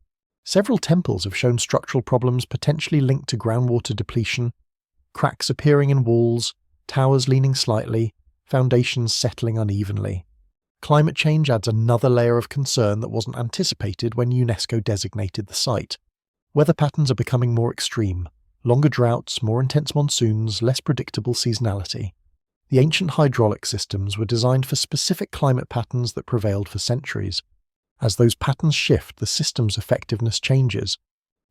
Several temples have shown structural problems potentially linked to groundwater depletion, cracks appearing in walls, towers leaning slightly, foundations settling unevenly. Climate change adds another layer of concern that wasn't anticipated when UNESCO designated the site. Weather patterns are becoming more extreme. Longer droughts, more intense monsoons, less predictable seasonality. The ancient hydraulic systems were designed for specific climate patterns that prevailed for centuries. As those patterns shift, the system's effectiveness changes.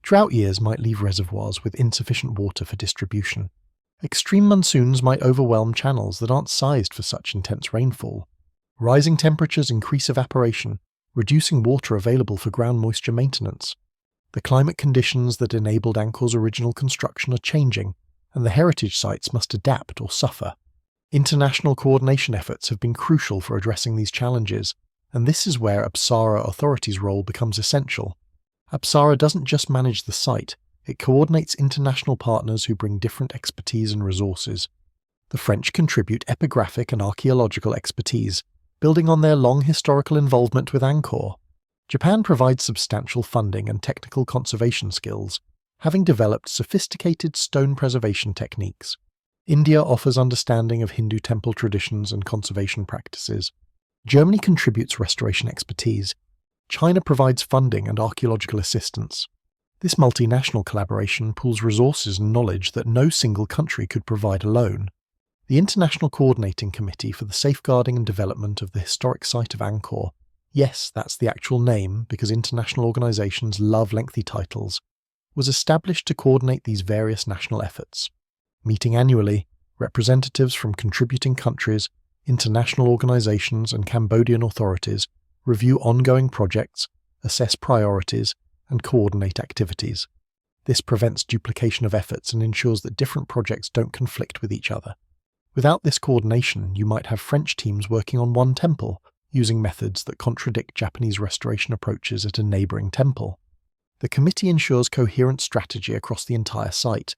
Drought years might leave reservoirs with insufficient water for distribution. Extreme monsoons might overwhelm channels that aren't sized for such intense rainfall. Rising temperatures increase evaporation, reducing water available for ground moisture maintenance. The climate conditions that enabled Angkor's original construction are changing, and the heritage sites must adapt or suffer. International coordination efforts have been crucial for addressing these challenges, and this is where Apsara Authority's role becomes essential. Apsara doesn't just manage the site, it coordinates international partners who bring different expertise and resources. The French contribute epigraphic and archaeological expertise, building on their long historical involvement with Angkor. Japan provides substantial funding and technical conservation skills, having developed sophisticated stone preservation techniques. India offers understanding of Hindu temple traditions and conservation practices. Germany contributes restoration expertise. China provides funding and archaeological assistance. This multinational collaboration pools resources and knowledge that no single country could provide alone. The International Coordinating Committee for the Safeguarding and Development of the Historic Site of Angkor, yes, that's the actual name because international organizations love lengthy titles, was established to coordinate these various national efforts. Meeting annually, representatives from contributing countries, international organizations, and Cambodian authorities review ongoing projects, assess priorities, and coordinate activities. This prevents duplication of efforts and ensures that different projects don't conflict with each other. Without this coordination, you might have French teams working on one temple, using methods that contradict Japanese restoration approaches at a neighboring temple. The committee ensures coherent strategy across the entire site.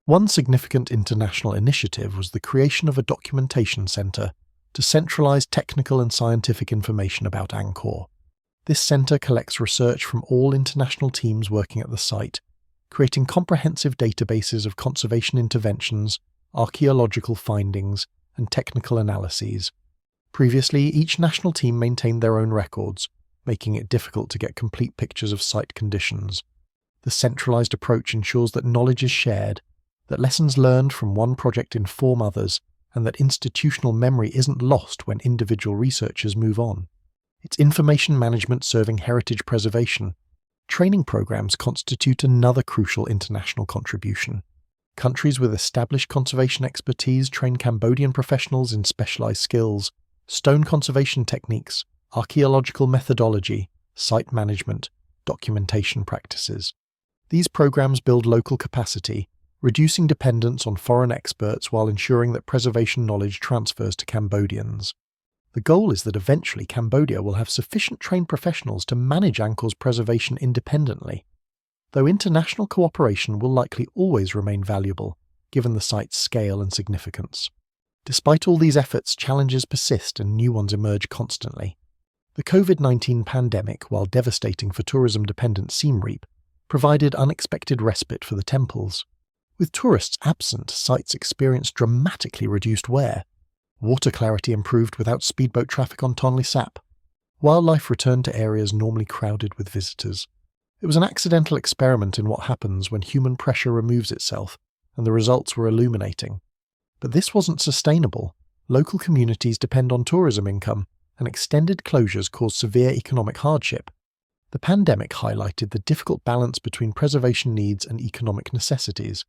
One significant international initiative was the creation of a documentation center to centralize technical and scientific information about Angkor. This center collects research from all international teams working at the site, creating comprehensive databases of conservation interventions, archaeological findings, and technical analyses. Previously, each national team maintained their own records, making it difficult to get complete pictures of site conditions. The centralized approach ensures that knowledge is shared, that lessons learned from one project inform others, and that institutional memory isn't lost when individual researchers move on. It's information management serving heritage preservation. Training programs constitute another crucial international contribution. Countries with established conservation expertise train Cambodian professionals in specialized skills, stone conservation techniques, archaeological methodology, site management, documentation practices. These programs build local capacity, reducing dependence on foreign experts while ensuring that preservation knowledge transfers to Cambodians. The goal is that eventually Cambodia will have sufficient trained professionals to manage Angkor's preservation independently, though international cooperation will likely always remain valuable, given the site's scale and significance. Despite all these efforts, challenges persist and new ones emerge constantly. The COVID-19 pandemic, while devastating for tourism-dependent Siem Reap, provided unexpected respite for the temples. With tourists absent, sites experienced dramatically reduced wear. Water clarity improved without speedboat traffic on Tonle Sap. Wildlife returned to areas normally crowded with visitors. It was an accidental experiment in what happens when human pressure removes itself, and the results were illuminating. But this wasn't sustainable. Local communities depend on tourism income, and extended closures cause severe economic hardship. The pandemic highlighted the difficult balance between preservation needs and economic necessities.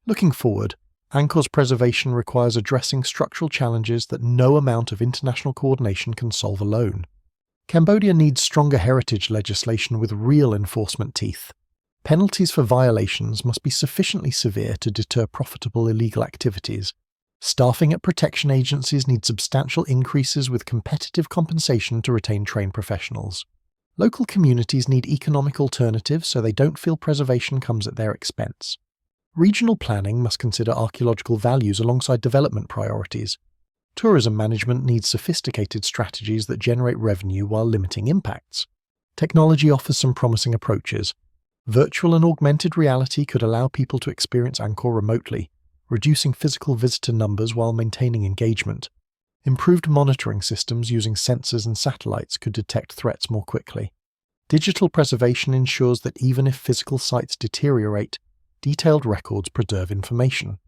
Looking forward, Angkor's preservation requires addressing structural challenges that no amount of international coordination can solve alone. Cambodia needs stronger heritage legislation with real enforcement teeth. Penalties for violations must be sufficiently severe to deter profitable illegal activities. Staffing at protection agencies needs substantial increases with competitive compensation to retain trained professionals. Local communities need economic alternatives so they don't feel preservation comes at their expense. Regional planning must consider archaeological values alongside development priorities. Tourism management needs sophisticated strategies that generate revenue while limiting impacts. Technology offers some promising approaches. Virtual and augmented reality could allow people to experience Angkor remotely, reducing physical visitor numbers while maintaining engagement. Improved monitoring systems using sensors and satellites could detect threats more quickly. Digital preservation ensures that even if physical sites deteriorate, detailed records preserve information.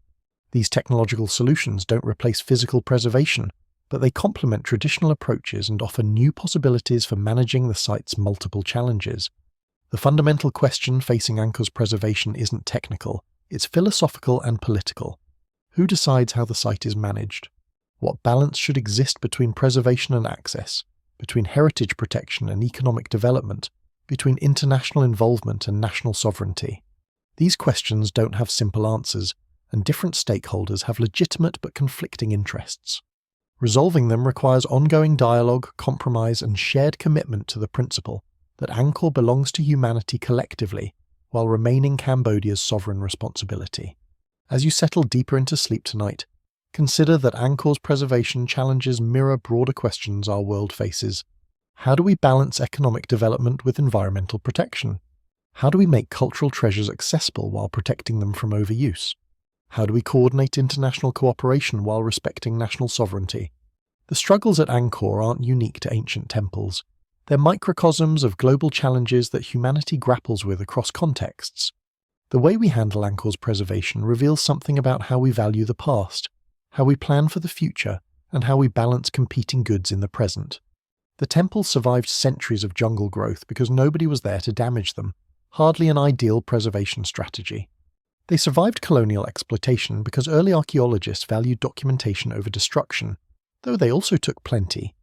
These technological solutions don't replace physical preservation, but they complement traditional approaches and offer new possibilities for managing the site's multiple challenges. The fundamental question facing Angkor's preservation isn't technical, it's philosophical and political. Who decides how the site is managed? What balance should exist between preservation and access, between heritage protection and economic development, between international involvement and national sovereignty? These questions don't have simple answers, and different stakeholders have legitimate but conflicting interests. Resolving them requires ongoing dialogue, compromise, and shared commitment to the principle that Angkor belongs to humanity collectively, while remaining Cambodia's sovereign responsibility. As you settle deeper into sleep tonight, consider that Angkor's preservation challenges mirror broader questions our world faces. How do we balance economic development with environmental protection? How do we make cultural treasures accessible while protecting them from overuse? How do we coordinate international cooperation while respecting national sovereignty? The struggles at Angkor aren't unique to ancient temples. They're microcosms of global challenges that humanity grapples with across contexts. The way we handle Angkor's preservation reveals something about how we value the past, how we plan for the future, and how we balance competing goods in the present. The temple survived centuries of jungle growth because nobody was there to damage them, hardly an ideal preservation strategy. They survived colonial exploitation because early archaeologists valued documentation over destruction, though they also took plenty.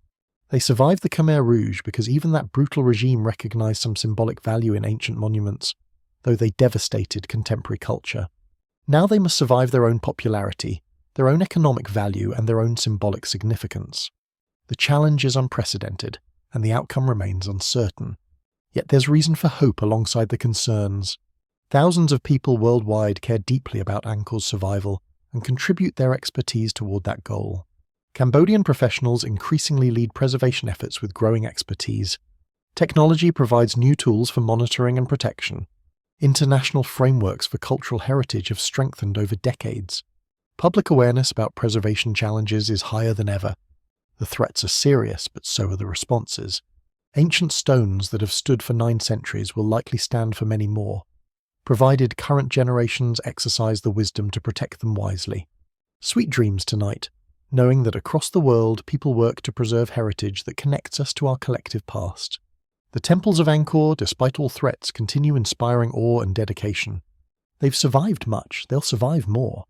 They survived the Khmer Rouge because even that brutal regime recognized some symbolic value in ancient monuments, though they devastated contemporary culture. Now they must survive their own popularity, their own economic value, and their own symbolic significance. The challenge is unprecedented, and the outcome remains uncertain. Yet there's reason for hope alongside the concerns. Thousands of people worldwide care deeply about Angkor's survival and contribute their expertise toward that goal. Cambodian professionals increasingly lead preservation efforts with growing expertise. Technology provides new tools for monitoring and protection. International frameworks for cultural heritage have strengthened over decades. Public awareness about preservation challenges is higher than ever. The threats are serious, but so are the responses. Ancient stones that have stood for 9 centuries will likely stand for many more, provided current generations exercise the wisdom to protect them wisely. Sweet dreams tonight, knowing that across the world people work to preserve heritage that connects us to our collective past. The temples of Angkor, despite all threats, continue inspiring awe and dedication. They've survived much, they'll survive more.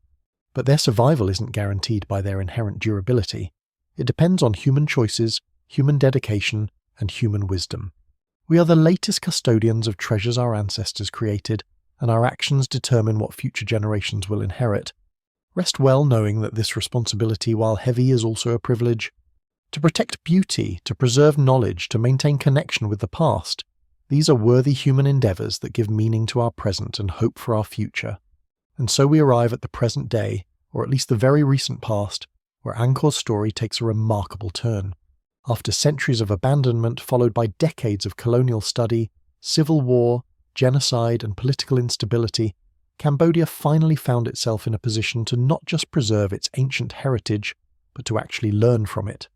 But their survival isn't guaranteed by their inherent durability. It depends on human choices, human dedication, and human wisdom. We are the latest custodians of treasures our ancestors created, and our actions determine what future generations will inherit. Rest well knowing that this responsibility, while heavy, is also a privilege. To protect beauty, to preserve knowledge, to maintain connection with the past, these are worthy human endeavours that give meaning to our present and hope for our future. And so we arrive at the present day, or at least the very recent past, where Angkor's story takes a remarkable turn. After centuries of abandonment followed by decades of colonial study, civil war, genocide and political instability, Cambodia finally found itself in a position to not just preserve its ancient heritage, but to actually learn from it.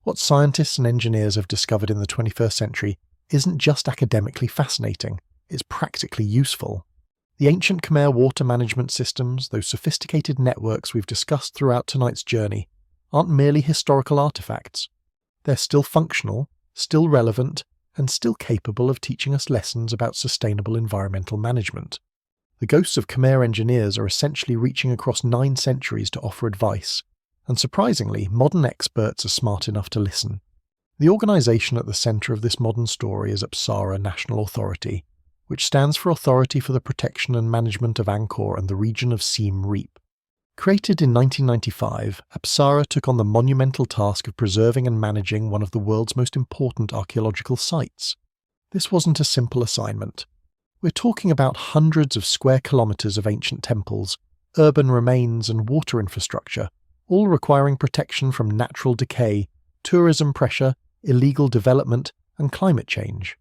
What scientists and engineers have discovered in the 21st century isn't just academically fascinating, it's practically useful. The ancient Khmer water management systems, those sophisticated networks we've discussed throughout tonight's journey, aren't merely historical artifacts. They're still functional, still relevant, and still capable of teaching us lessons about sustainable environmental management. The ghosts of Khmer engineers are essentially reaching across 9 centuries to offer advice, and surprisingly, modern experts are smart enough to listen. The organisation at the centre of this modern story is Apsara National Authority, which stands for Authority for the Protection and Management of Angkor and the region of Siem Reap. Created in 1995, Apsara took on the monumental task of preserving and managing one of the world's most important archaeological sites. This wasn't a simple assignment. We're talking about hundreds of square kilometres of ancient temples, urban remains and water infrastructure, all requiring protection from natural decay, tourism pressure, illegal development, and climate change.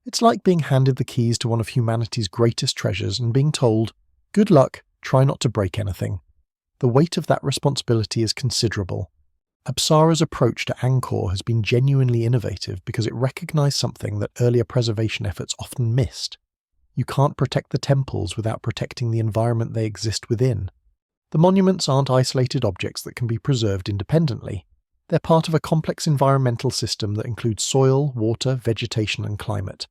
It's like being handed the keys to one of humanity's greatest treasures and being told, "Good luck, try not to break anything." The weight of that responsibility is considerable. Apsara's approach to Angkor has been genuinely innovative because it recognised something that earlier preservation efforts often missed. You can't protect the temples without protecting the environment they exist within. The monuments aren't isolated objects that can be preserved independently. They're part of a complex environmental system that includes soil, water, vegetation and climate.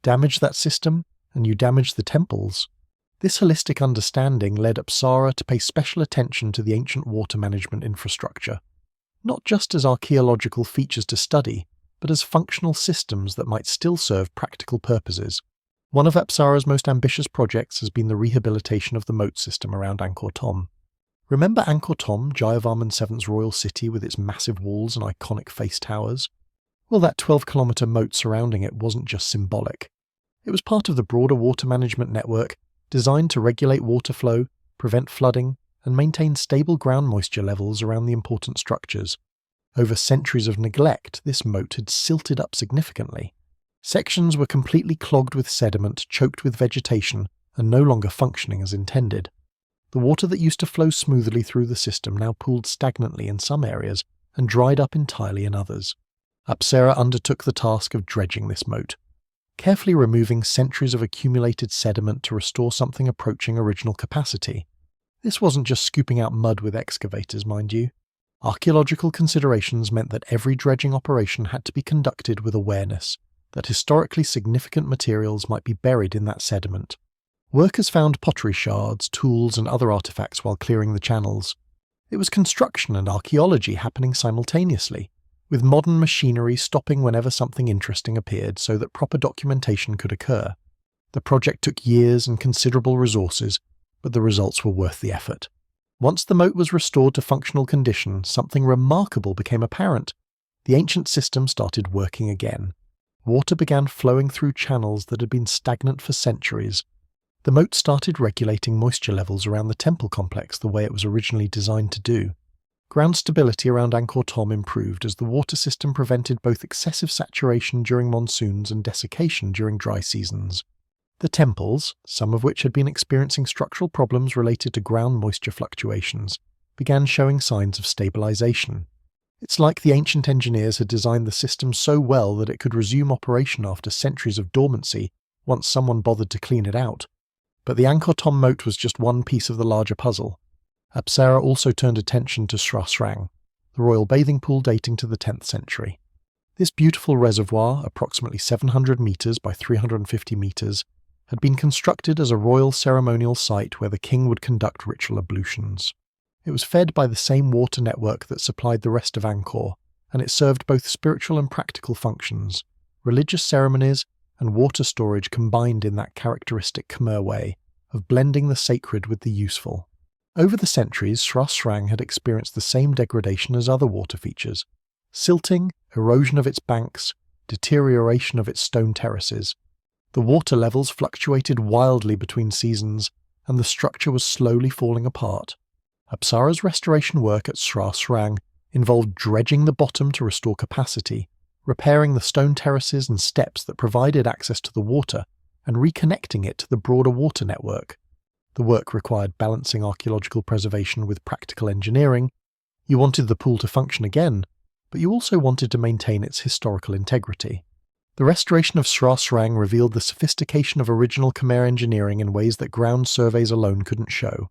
Damage that system, and you damage the temples. This holistic understanding led Apsara to pay special attention to the ancient water management infrastructure, not just as archaeological features to study, but as functional systems that might still serve practical purposes. One of Apsara's most ambitious projects has been the rehabilitation of the moat system around Angkor Thom. Remember Angkor Thom, Jayavarman VII's royal city with its massive walls and iconic face towers? Well, that 12-kilometre moat surrounding it wasn't just symbolic. It was part of the broader water management network designed to regulate water flow, prevent flooding, and maintain stable ground moisture levels around the important structures. Over centuries of neglect, this moat had silted up significantly. Sections were completely clogged with sediment, choked with vegetation, and no longer functioning as intended. The water that used to flow smoothly through the system now pooled stagnantly in some areas and dried up entirely in others. Apsara undertook the task of dredging this moat, carefully removing centuries of accumulated sediment to restore something approaching original capacity. This wasn't just scooping out mud with excavators, mind you. Archaeological considerations meant that every dredging operation had to be conducted with awareness that historically significant materials might be buried in that sediment. Workers found pottery shards, tools, and other artifacts while clearing the channels. It was construction and archaeology happening simultaneously, with modern machinery stopping whenever something interesting appeared so that proper documentation could occur. The project took years and considerable resources, but the results were worth the effort. Once the moat was restored to functional condition, something remarkable became apparent. The ancient system started working again. Water began flowing through channels that had been stagnant for centuries. The moat started regulating moisture levels around the temple complex the way it was originally designed to do. Ground stability around Angkor Thom improved as the water system prevented both excessive saturation during monsoons and desiccation during dry seasons. The temples, some of which had been experiencing structural problems related to ground moisture fluctuations, began showing signs of stabilization. It's like the ancient engineers had designed the system so well that it could resume operation after centuries of dormancy once someone bothered to clean it out. But the Angkor Thom moat was just one piece of the larger puzzle. Apsara also turned attention to Sra Srang, the royal bathing pool dating to the 10th century. This beautiful reservoir, approximately 700 metres by 350 metres, had been constructed as a royal ceremonial site where the king would conduct ritual ablutions. It was fed by the same water network that supplied the rest of Angkor, and it served both spiritual and practical functions, religious ceremonies and water storage combined in that characteristic Khmer way, of blending the sacred with the useful. Over the centuries, Sra Srang had experienced the same degradation as other water features: silting, erosion of its banks, deterioration of its stone terraces. The water levels fluctuated wildly between seasons, and the structure was slowly falling apart. Apsara's restoration work at Sra Srang involved dredging the bottom to restore capacity, repairing the stone terraces and steps that provided access to the water, and reconnecting it to the broader water network. The work required balancing archaeological preservation with practical engineering. You wanted the pool to function again, but you also wanted to maintain its historical integrity. The restoration of Sra Srang revealed the sophistication of original Khmer engineering in ways that ground surveys alone couldn't show.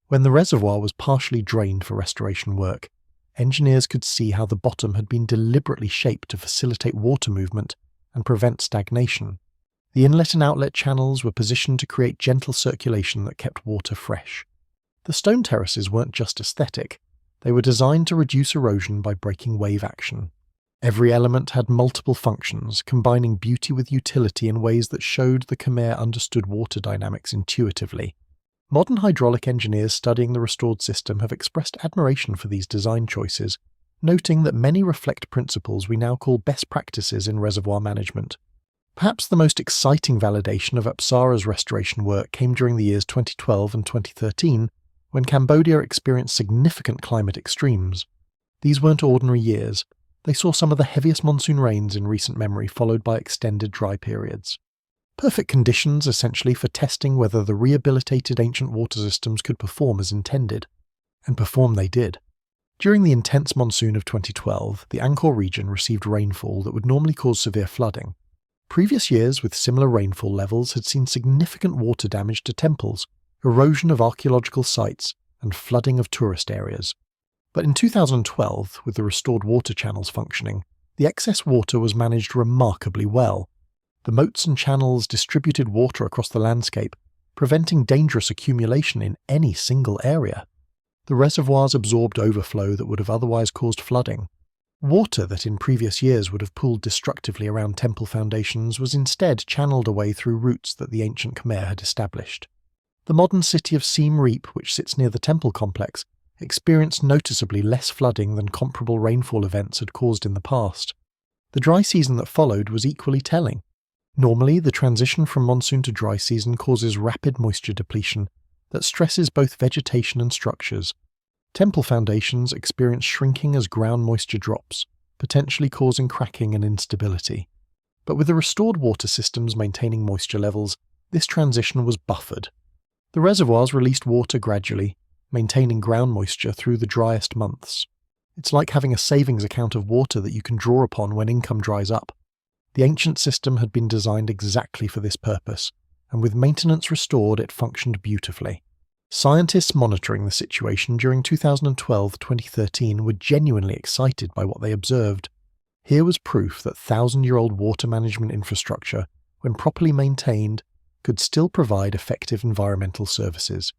When the reservoir was partially drained for restoration work, engineers could see how the bottom had been deliberately shaped to facilitate water movement and prevent stagnation. The inlet and outlet channels were positioned to create gentle circulation that kept water fresh. The stone terraces weren't just aesthetic, they were designed to reduce erosion by breaking wave action. Every element had multiple functions, combining beauty with utility in ways that showed the Khmer understood water dynamics intuitively. Modern hydraulic engineers studying the restored system have expressed admiration for these design choices, noting that many reflect principles we now call best practices in reservoir management. Perhaps the most exciting validation of Apsara's restoration work came during the years 2012 and 2013, when Cambodia experienced significant climate extremes. These weren't ordinary years. They saw some of the heaviest monsoon rains in recent memory, followed by extended dry periods. Perfect conditions, essentially, for testing whether the rehabilitated ancient water systems could perform as intended. And perform they did. During the intense monsoon of 2012, the Angkor region received rainfall that would normally cause severe flooding. Previous years with similar rainfall levels had seen significant water damage to temples, erosion of archaeological sites, and flooding of tourist areas. But in 2012, with the restored water channels functioning, the excess water was managed remarkably well. The moats and channels distributed water across the landscape, preventing dangerous accumulation in any single area. The reservoirs absorbed overflow that would have otherwise caused flooding. Water that in previous years would have pooled destructively around temple foundations was instead channeled away through routes that the ancient Khmer had established. The modern city of Siem Reap, which sits near the temple complex, experienced noticeably less flooding than comparable rainfall events had caused in the past. The dry season that followed was equally telling. Normally, the transition from monsoon to dry season causes rapid moisture depletion that stresses both vegetation and structures. Temple foundations experience shrinking as ground moisture drops, potentially causing cracking and instability. But with the restored water systems maintaining moisture levels, this transition was buffered. The reservoirs released water gradually, maintaining ground moisture through the driest months. It's like having a savings account of water that you can draw upon when income dries up. The ancient system had been designed exactly for this purpose, and with maintenance restored, it functioned beautifully. Scientists monitoring the situation during 2012-2013 were genuinely excited by what they observed. Here was proof that thousand-year-old water management infrastructure, when properly maintained, could still provide effective environmental services.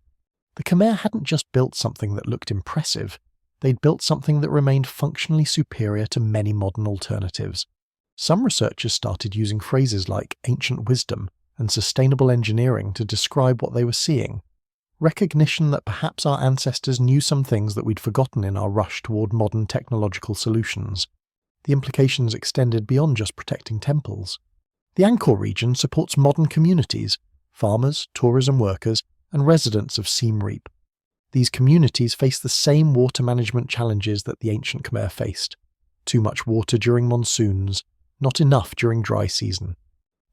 The Khmer hadn't just built something that looked impressive, they'd built something that remained functionally superior to many modern alternatives. Some researchers started using phrases like ancient wisdom and sustainable engineering to describe what they were seeing. Recognition that perhaps our ancestors knew some things that we'd forgotten in our rush toward modern technological solutions. The implications extended beyond just protecting temples. The Angkor region supports modern communities, farmers, tourism workers, and residents of Siem Reap. These communities face the same water management challenges that the ancient Khmer faced. Too much water during monsoons, not enough during dry season.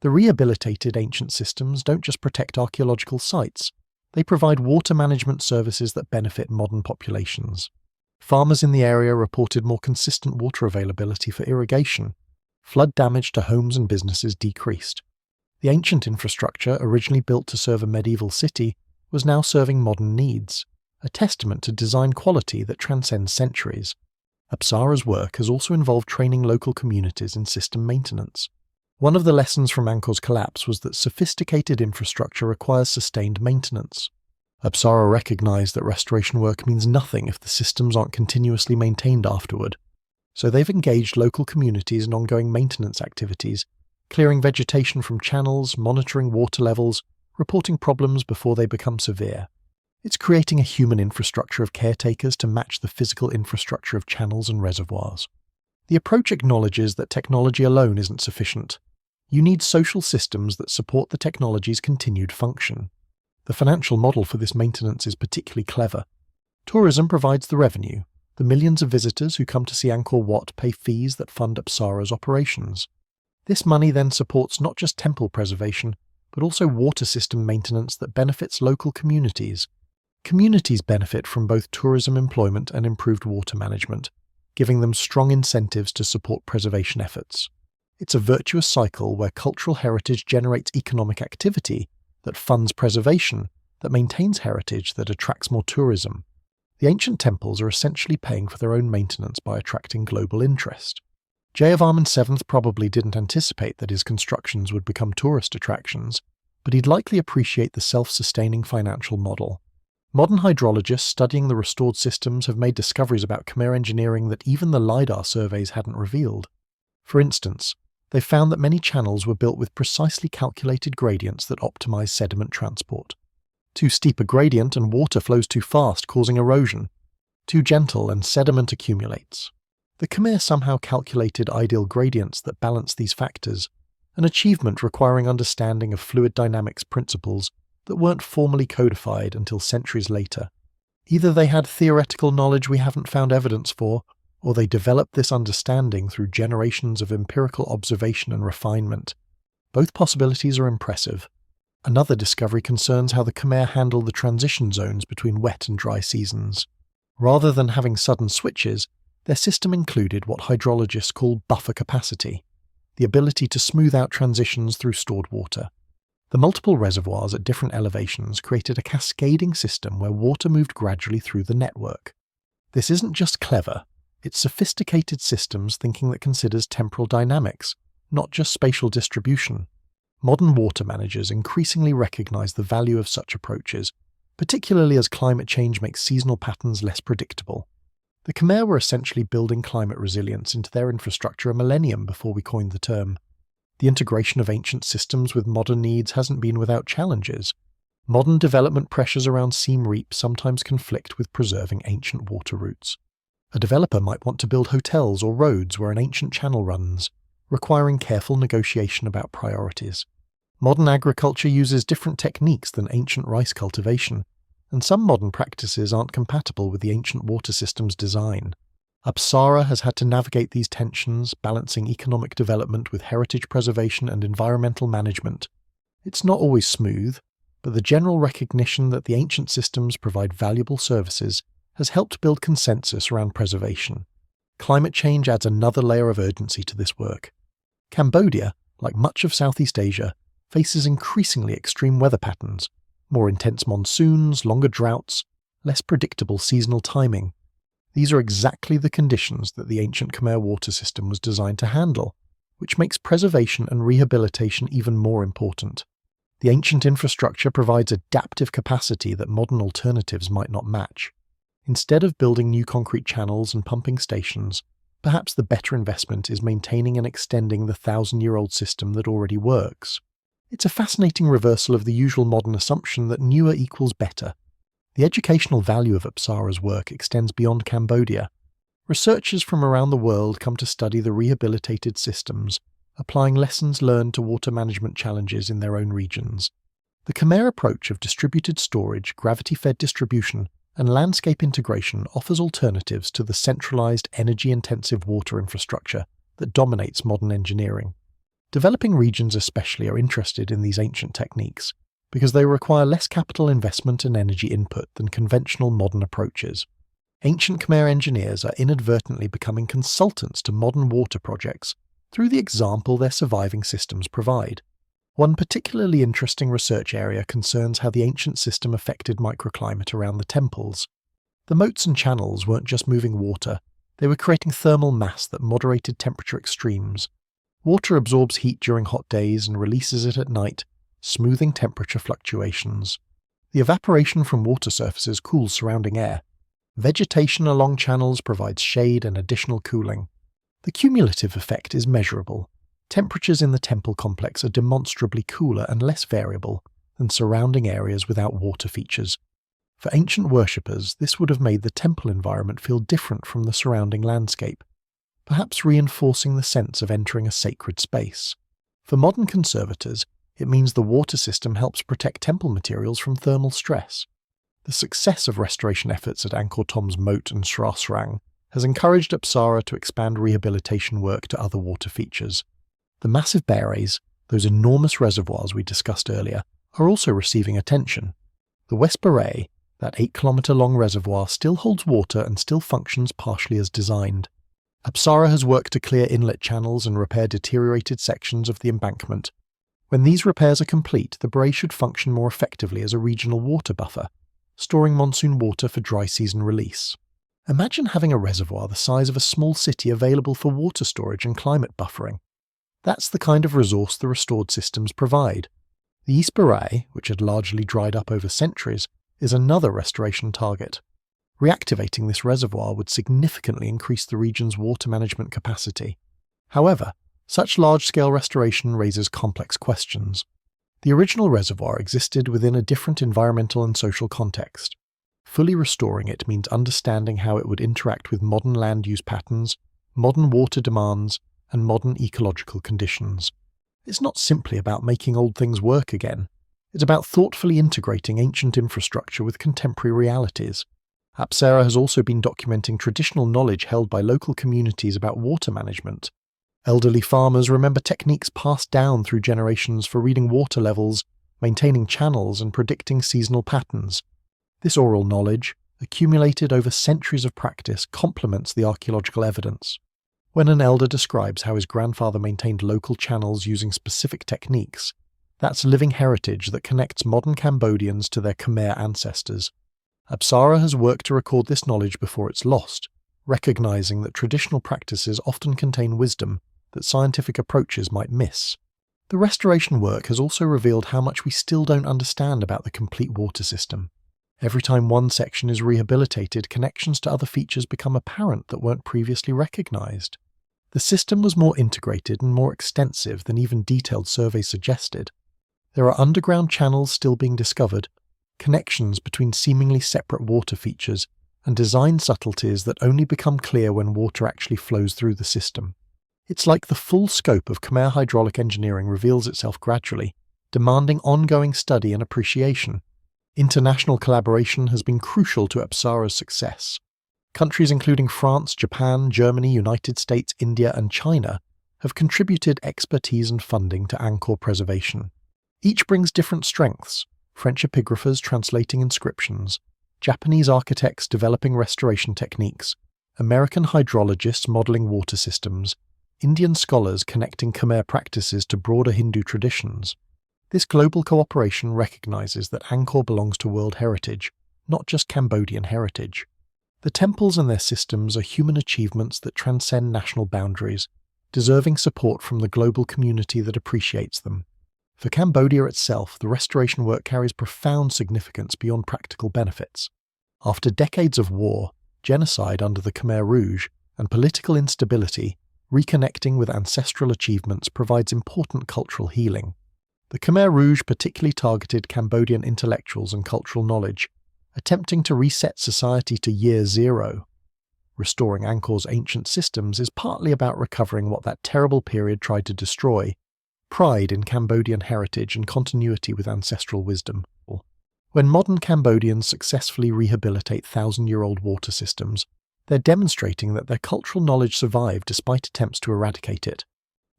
The rehabilitated ancient systems don't just protect archaeological sites, they provide water management services that benefit modern populations. Farmers in the area reported more consistent water availability for irrigation. Flood damage to homes and businesses decreased. The ancient infrastructure, originally built to serve a medieval city, was now serving modern needs, a testament to design quality that transcends centuries. Apsara's work has also involved training local communities in system maintenance. One of the lessons from Angkor's collapse was that sophisticated infrastructure requires sustained maintenance. Apsara recognized that restoration work means nothing if the systems aren't continuously maintained afterward. So they've engaged local communities in ongoing maintenance activities, clearing vegetation from channels, monitoring water levels, reporting problems before they become severe. It's creating a human infrastructure of caretakers to match the physical infrastructure of channels and reservoirs. The approach acknowledges that technology alone isn't sufficient. You need social systems that support the technology's continued function. The financial model for this maintenance is particularly clever. Tourism provides the revenue. The millions of visitors who come to see Angkor Wat pay fees that fund Apsara's operations. This money then supports not just temple preservation, but also water system maintenance that benefits local communities. Communities benefit from both tourism employment and improved water management, giving them strong incentives to support preservation efforts. It's a virtuous cycle where cultural heritage generates economic activity that funds preservation, that maintains heritage, that attracts more tourism. The ancient temples are essentially paying for their own maintenance by attracting global interest. Jayavarman VII probably didn't anticipate that his constructions would become tourist attractions, but he'd likely appreciate the self-sustaining financial model. Modern hydrologists studying the restored systems have made discoveries about Khmer engineering that even the LiDAR surveys hadn't revealed. For instance, they found that many channels were built with precisely calculated gradients that optimize sediment transport. Too steep a gradient and water flows too fast, causing erosion. Too gentle and sediment accumulates. The Khmer somehow calculated ideal gradients that balance these factors, an achievement requiring understanding of fluid dynamics principles that weren't formally codified until centuries later. Either they had theoretical knowledge we haven't found evidence for, or they developed this understanding through generations of empirical observation and refinement. Both possibilities are impressive. Another discovery concerns how the Khmer handle the transition zones between wet and dry seasons. Rather than having sudden switches, their system included what hydrologists call buffer capacity, the ability to smooth out transitions through stored water. The multiple reservoirs at different elevations created a cascading system where water moved gradually through the network. This isn't just clever, it's sophisticated systems thinking that considers temporal dynamics, not just spatial distribution. Modern water managers increasingly recognize the value of such approaches, particularly as climate change makes seasonal patterns less predictable. The Khmer were essentially building climate resilience into their infrastructure a millennium before we coined the term. The integration of ancient systems with modern needs hasn't been without challenges. Modern development pressures around seam reap sometimes conflict with preserving ancient water routes. A developer might want to build hotels or roads where an ancient channel runs, requiring careful negotiation about priorities. Modern agriculture uses different techniques than ancient rice cultivation, and some modern practices aren't compatible with the ancient water system's design. Apsara has had to navigate these tensions, balancing economic development with heritage preservation and environmental management. It's not always smooth, but the general recognition that the ancient systems provide valuable services has helped build consensus around preservation. Climate change adds another layer of urgency to this work. Cambodia, like much of Southeast Asia, faces increasingly extreme weather patterns, more intense monsoons, longer droughts, less predictable seasonal timing. These are exactly the conditions that the ancient Khmer water system was designed to handle, which makes preservation and rehabilitation even more important. The ancient infrastructure provides adaptive capacity that modern alternatives might not match. Instead of building new concrete channels and pumping stations, perhaps the better investment is maintaining and extending the 1,000-year-old system that already works. It's a fascinating reversal of the usual modern assumption that newer equals better. The educational value of Apsara's work extends beyond Cambodia. Researchers from around the world come to study the rehabilitated systems, applying lessons learned to water management challenges in their own regions. The Khmer approach of distributed storage, gravity-fed distribution, and landscape integration offers alternatives to the centralized, energy-intensive water infrastructure that dominates modern engineering. Developing regions especially are interested in these ancient techniques because they require less capital investment and energy input than conventional modern approaches. Ancient Khmer engineers are inadvertently becoming consultants to modern water projects through the example their surviving systems provide. One particularly interesting research area concerns how the ancient system affected microclimate around the temples. The moats and channels weren't just moving water, they were creating thermal mass that moderated temperature extremes. Water absorbs heat during hot days and releases it at night, smoothing temperature fluctuations. The evaporation from water surfaces cools surrounding air. Vegetation along channels provides shade and additional cooling. The cumulative effect is measurable. Temperatures in the temple complex are demonstrably cooler and less variable than surrounding areas without water features. For ancient worshippers, this would have made the temple environment feel different from the surrounding landscape, perhaps reinforcing the sense of entering a sacred space. For modern conservators, it means the water system helps protect temple materials from thermal stress. The success of restoration efforts at Angkor Thom's moat and Srasrang has encouraged Apsara to expand rehabilitation work to other water features. The massive beres, those enormous reservoirs we discussed earlier, are also receiving attention. The West Beret, that 8-kilometre-long reservoir, still holds water and still functions partially as designed. Apsara has worked to clear inlet channels and repair deteriorated sections of the embankment. When these repairs are complete, the Beret should function more effectively as a regional water buffer, storing monsoon water for dry season release. Imagine having a reservoir the size of a small city available for water storage and climate buffering. That's the kind of resource the restored systems provide. The East Beret, which had largely dried up over centuries, is another restoration target. Reactivating this reservoir would significantly increase the region's water management capacity. However, such large-scale restoration raises complex questions. The original reservoir existed within a different environmental and social context. Fully restoring it means understanding how it would interact with modern land use patterns, modern water demands, and modern ecological conditions. It's not simply about making old things work again. It's about thoughtfully integrating ancient infrastructure with contemporary realities. Apsara has also been documenting traditional knowledge held by local communities about water management. Elderly farmers remember techniques passed down through generations for reading water levels, maintaining channels, and predicting seasonal patterns. This oral knowledge, accumulated over centuries of practice, complements the archaeological evidence. When an elder describes how his grandfather maintained local channels using specific techniques, that's living heritage that connects modern Cambodians to their Khmer ancestors. Apsara has worked to record this knowledge before it's lost, recognizing that traditional practices often contain wisdom that scientific approaches might miss. The restoration work has also revealed how much we still don't understand about the complete water system. Every time one section is rehabilitated, connections to other features become apparent that weren't previously recognized. The system was more integrated and more extensive than even detailed surveys suggested. There are underground channels still being discovered, connections between seemingly separate water features, and design subtleties that only become clear when water actually flows through the system. It's like the full scope of Khmer hydraulic engineering reveals itself gradually, demanding ongoing study and appreciation. International collaboration has been crucial to Apsara's success. Countries including France, Japan, Germany, United States, India, and China have contributed expertise and funding to Angkor preservation. Each brings different strengths: French epigraphers translating inscriptions, Japanese architects developing restoration techniques, American hydrologists modeling water systems, Indian scholars connecting Khmer practices to broader Hindu traditions. This global cooperation recognizes that Angkor belongs to world heritage, not just Cambodian heritage. The temples and their systems are human achievements that transcend national boundaries, deserving support from the global community that appreciates them. For Cambodia itself, the restoration work carries profound significance beyond practical benefits. After decades of war, genocide under the Khmer Rouge, and political instability, reconnecting with ancestral achievements provides important cultural healing. The Khmer Rouge particularly targeted Cambodian intellectuals and cultural knowledge, attempting to reset society to year zero. Restoring Angkor's ancient systems is partly about recovering what that terrible period tried to destroy: pride in Cambodian heritage and continuity with ancestral wisdom. When modern Cambodians successfully rehabilitate thousand-year-old water systems, they're demonstrating that their cultural knowledge survived despite attempts to eradicate it.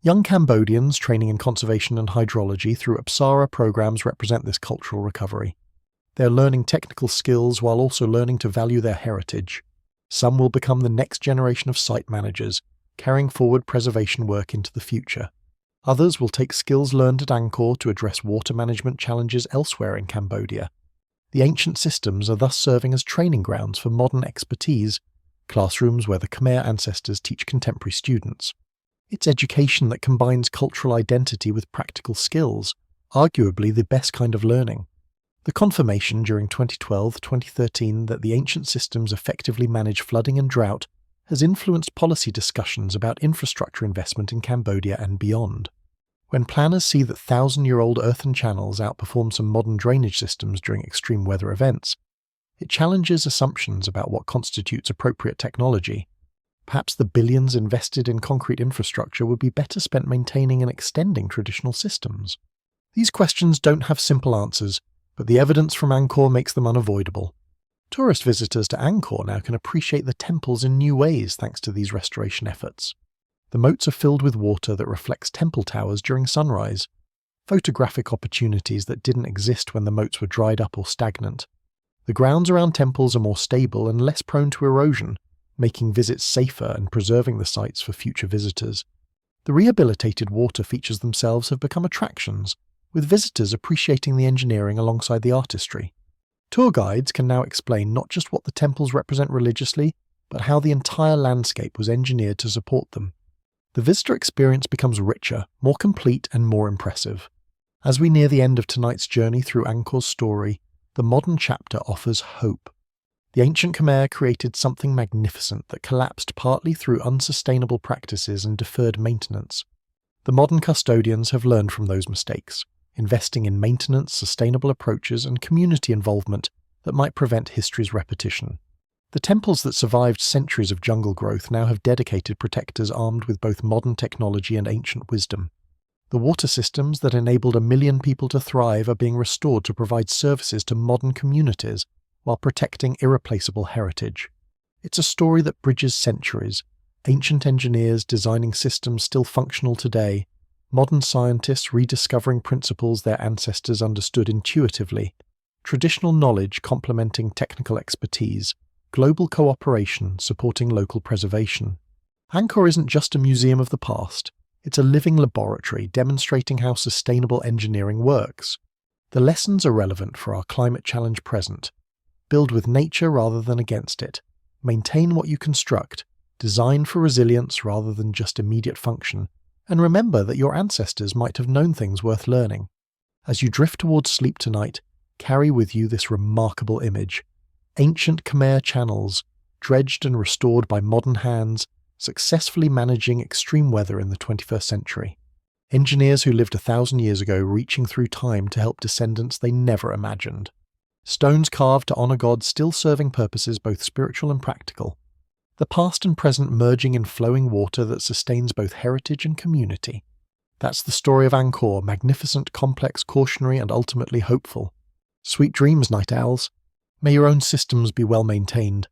Young Cambodians training in conservation and hydrology through Apsara programs represent this cultural recovery. They're learning technical skills while also learning to value their heritage. Some will become the next generation of site managers, carrying forward preservation work into the future. Others will take skills learned at Angkor to address water management challenges elsewhere in Cambodia. The ancient systems are thus serving as training grounds for modern expertise, classrooms where the Khmer ancestors teach contemporary students. It's education that combines cultural identity with practical skills, arguably the best kind of learning. The confirmation during 2012-2013 that the ancient systems effectively manage flooding and drought has influenced policy discussions about infrastructure investment in Cambodia and beyond. When planners see that thousand-year-old earthen channels outperform some modern drainage systems during extreme weather events, it challenges assumptions about what constitutes appropriate technology. Perhaps the billions invested in concrete infrastructure would be better spent maintaining and extending traditional systems. These questions don't have simple answers, but the evidence from Angkor makes them unavoidable. Tourist visitors to Angkor now can appreciate the temples in new ways thanks to these restoration efforts. The moats are filled with water that reflects temple towers during sunrise, photographic opportunities that didn't exist when the moats were dried up or stagnant. The grounds around temples are more stable and less prone to erosion, making visits safer and preserving the sites for future visitors. The rehabilitated water features themselves have become attractions, with visitors appreciating the engineering alongside the artistry. Tour guides can now explain not just what the temples represent religiously, but how the entire landscape was engineered to support them. The visitor experience becomes richer, more complete, and more impressive. As we near the end of tonight's journey through Angkor's story, the modern chapter offers hope. The ancient Khmer created something magnificent that collapsed partly through unsustainable practices and deferred maintenance. The modern custodians have learned from those mistakes, investing in maintenance, sustainable approaches, and community involvement that might prevent history's repetition. The temples that survived centuries of jungle growth now have dedicated protectors armed with both modern technology and ancient wisdom. The water systems that enabled 1 million people to thrive are being restored to provide services to modern communities while protecting irreplaceable heritage. It's a story that bridges centuries, ancient engineers designing systems still functional today, modern scientists rediscovering principles their ancestors understood intuitively, traditional knowledge complementing technical expertise, global cooperation supporting local preservation. Angkor isn't just a museum of the past, it's a living laboratory demonstrating how sustainable engineering works. The lessons are relevant for our climate challenge present. Build with nature rather than against it. Maintain what you construct. Design for resilience rather than just immediate function. And remember that your ancestors might have known things worth learning. As you drift towards sleep tonight, carry with you this remarkable image. Ancient Khmer channels, dredged and restored by modern hands, successfully managing extreme weather in the 21st century. Engineers who lived 1,000 years ago reaching through time to help descendants they never imagined. Stones carved to honor God still serving purposes both spiritual and practical. The past and present merging in flowing water that sustains both heritage and community. That's the story of Angkor, magnificent, complex, cautionary, and ultimately hopeful. Sweet dreams, night owls. May your own systems be well maintained.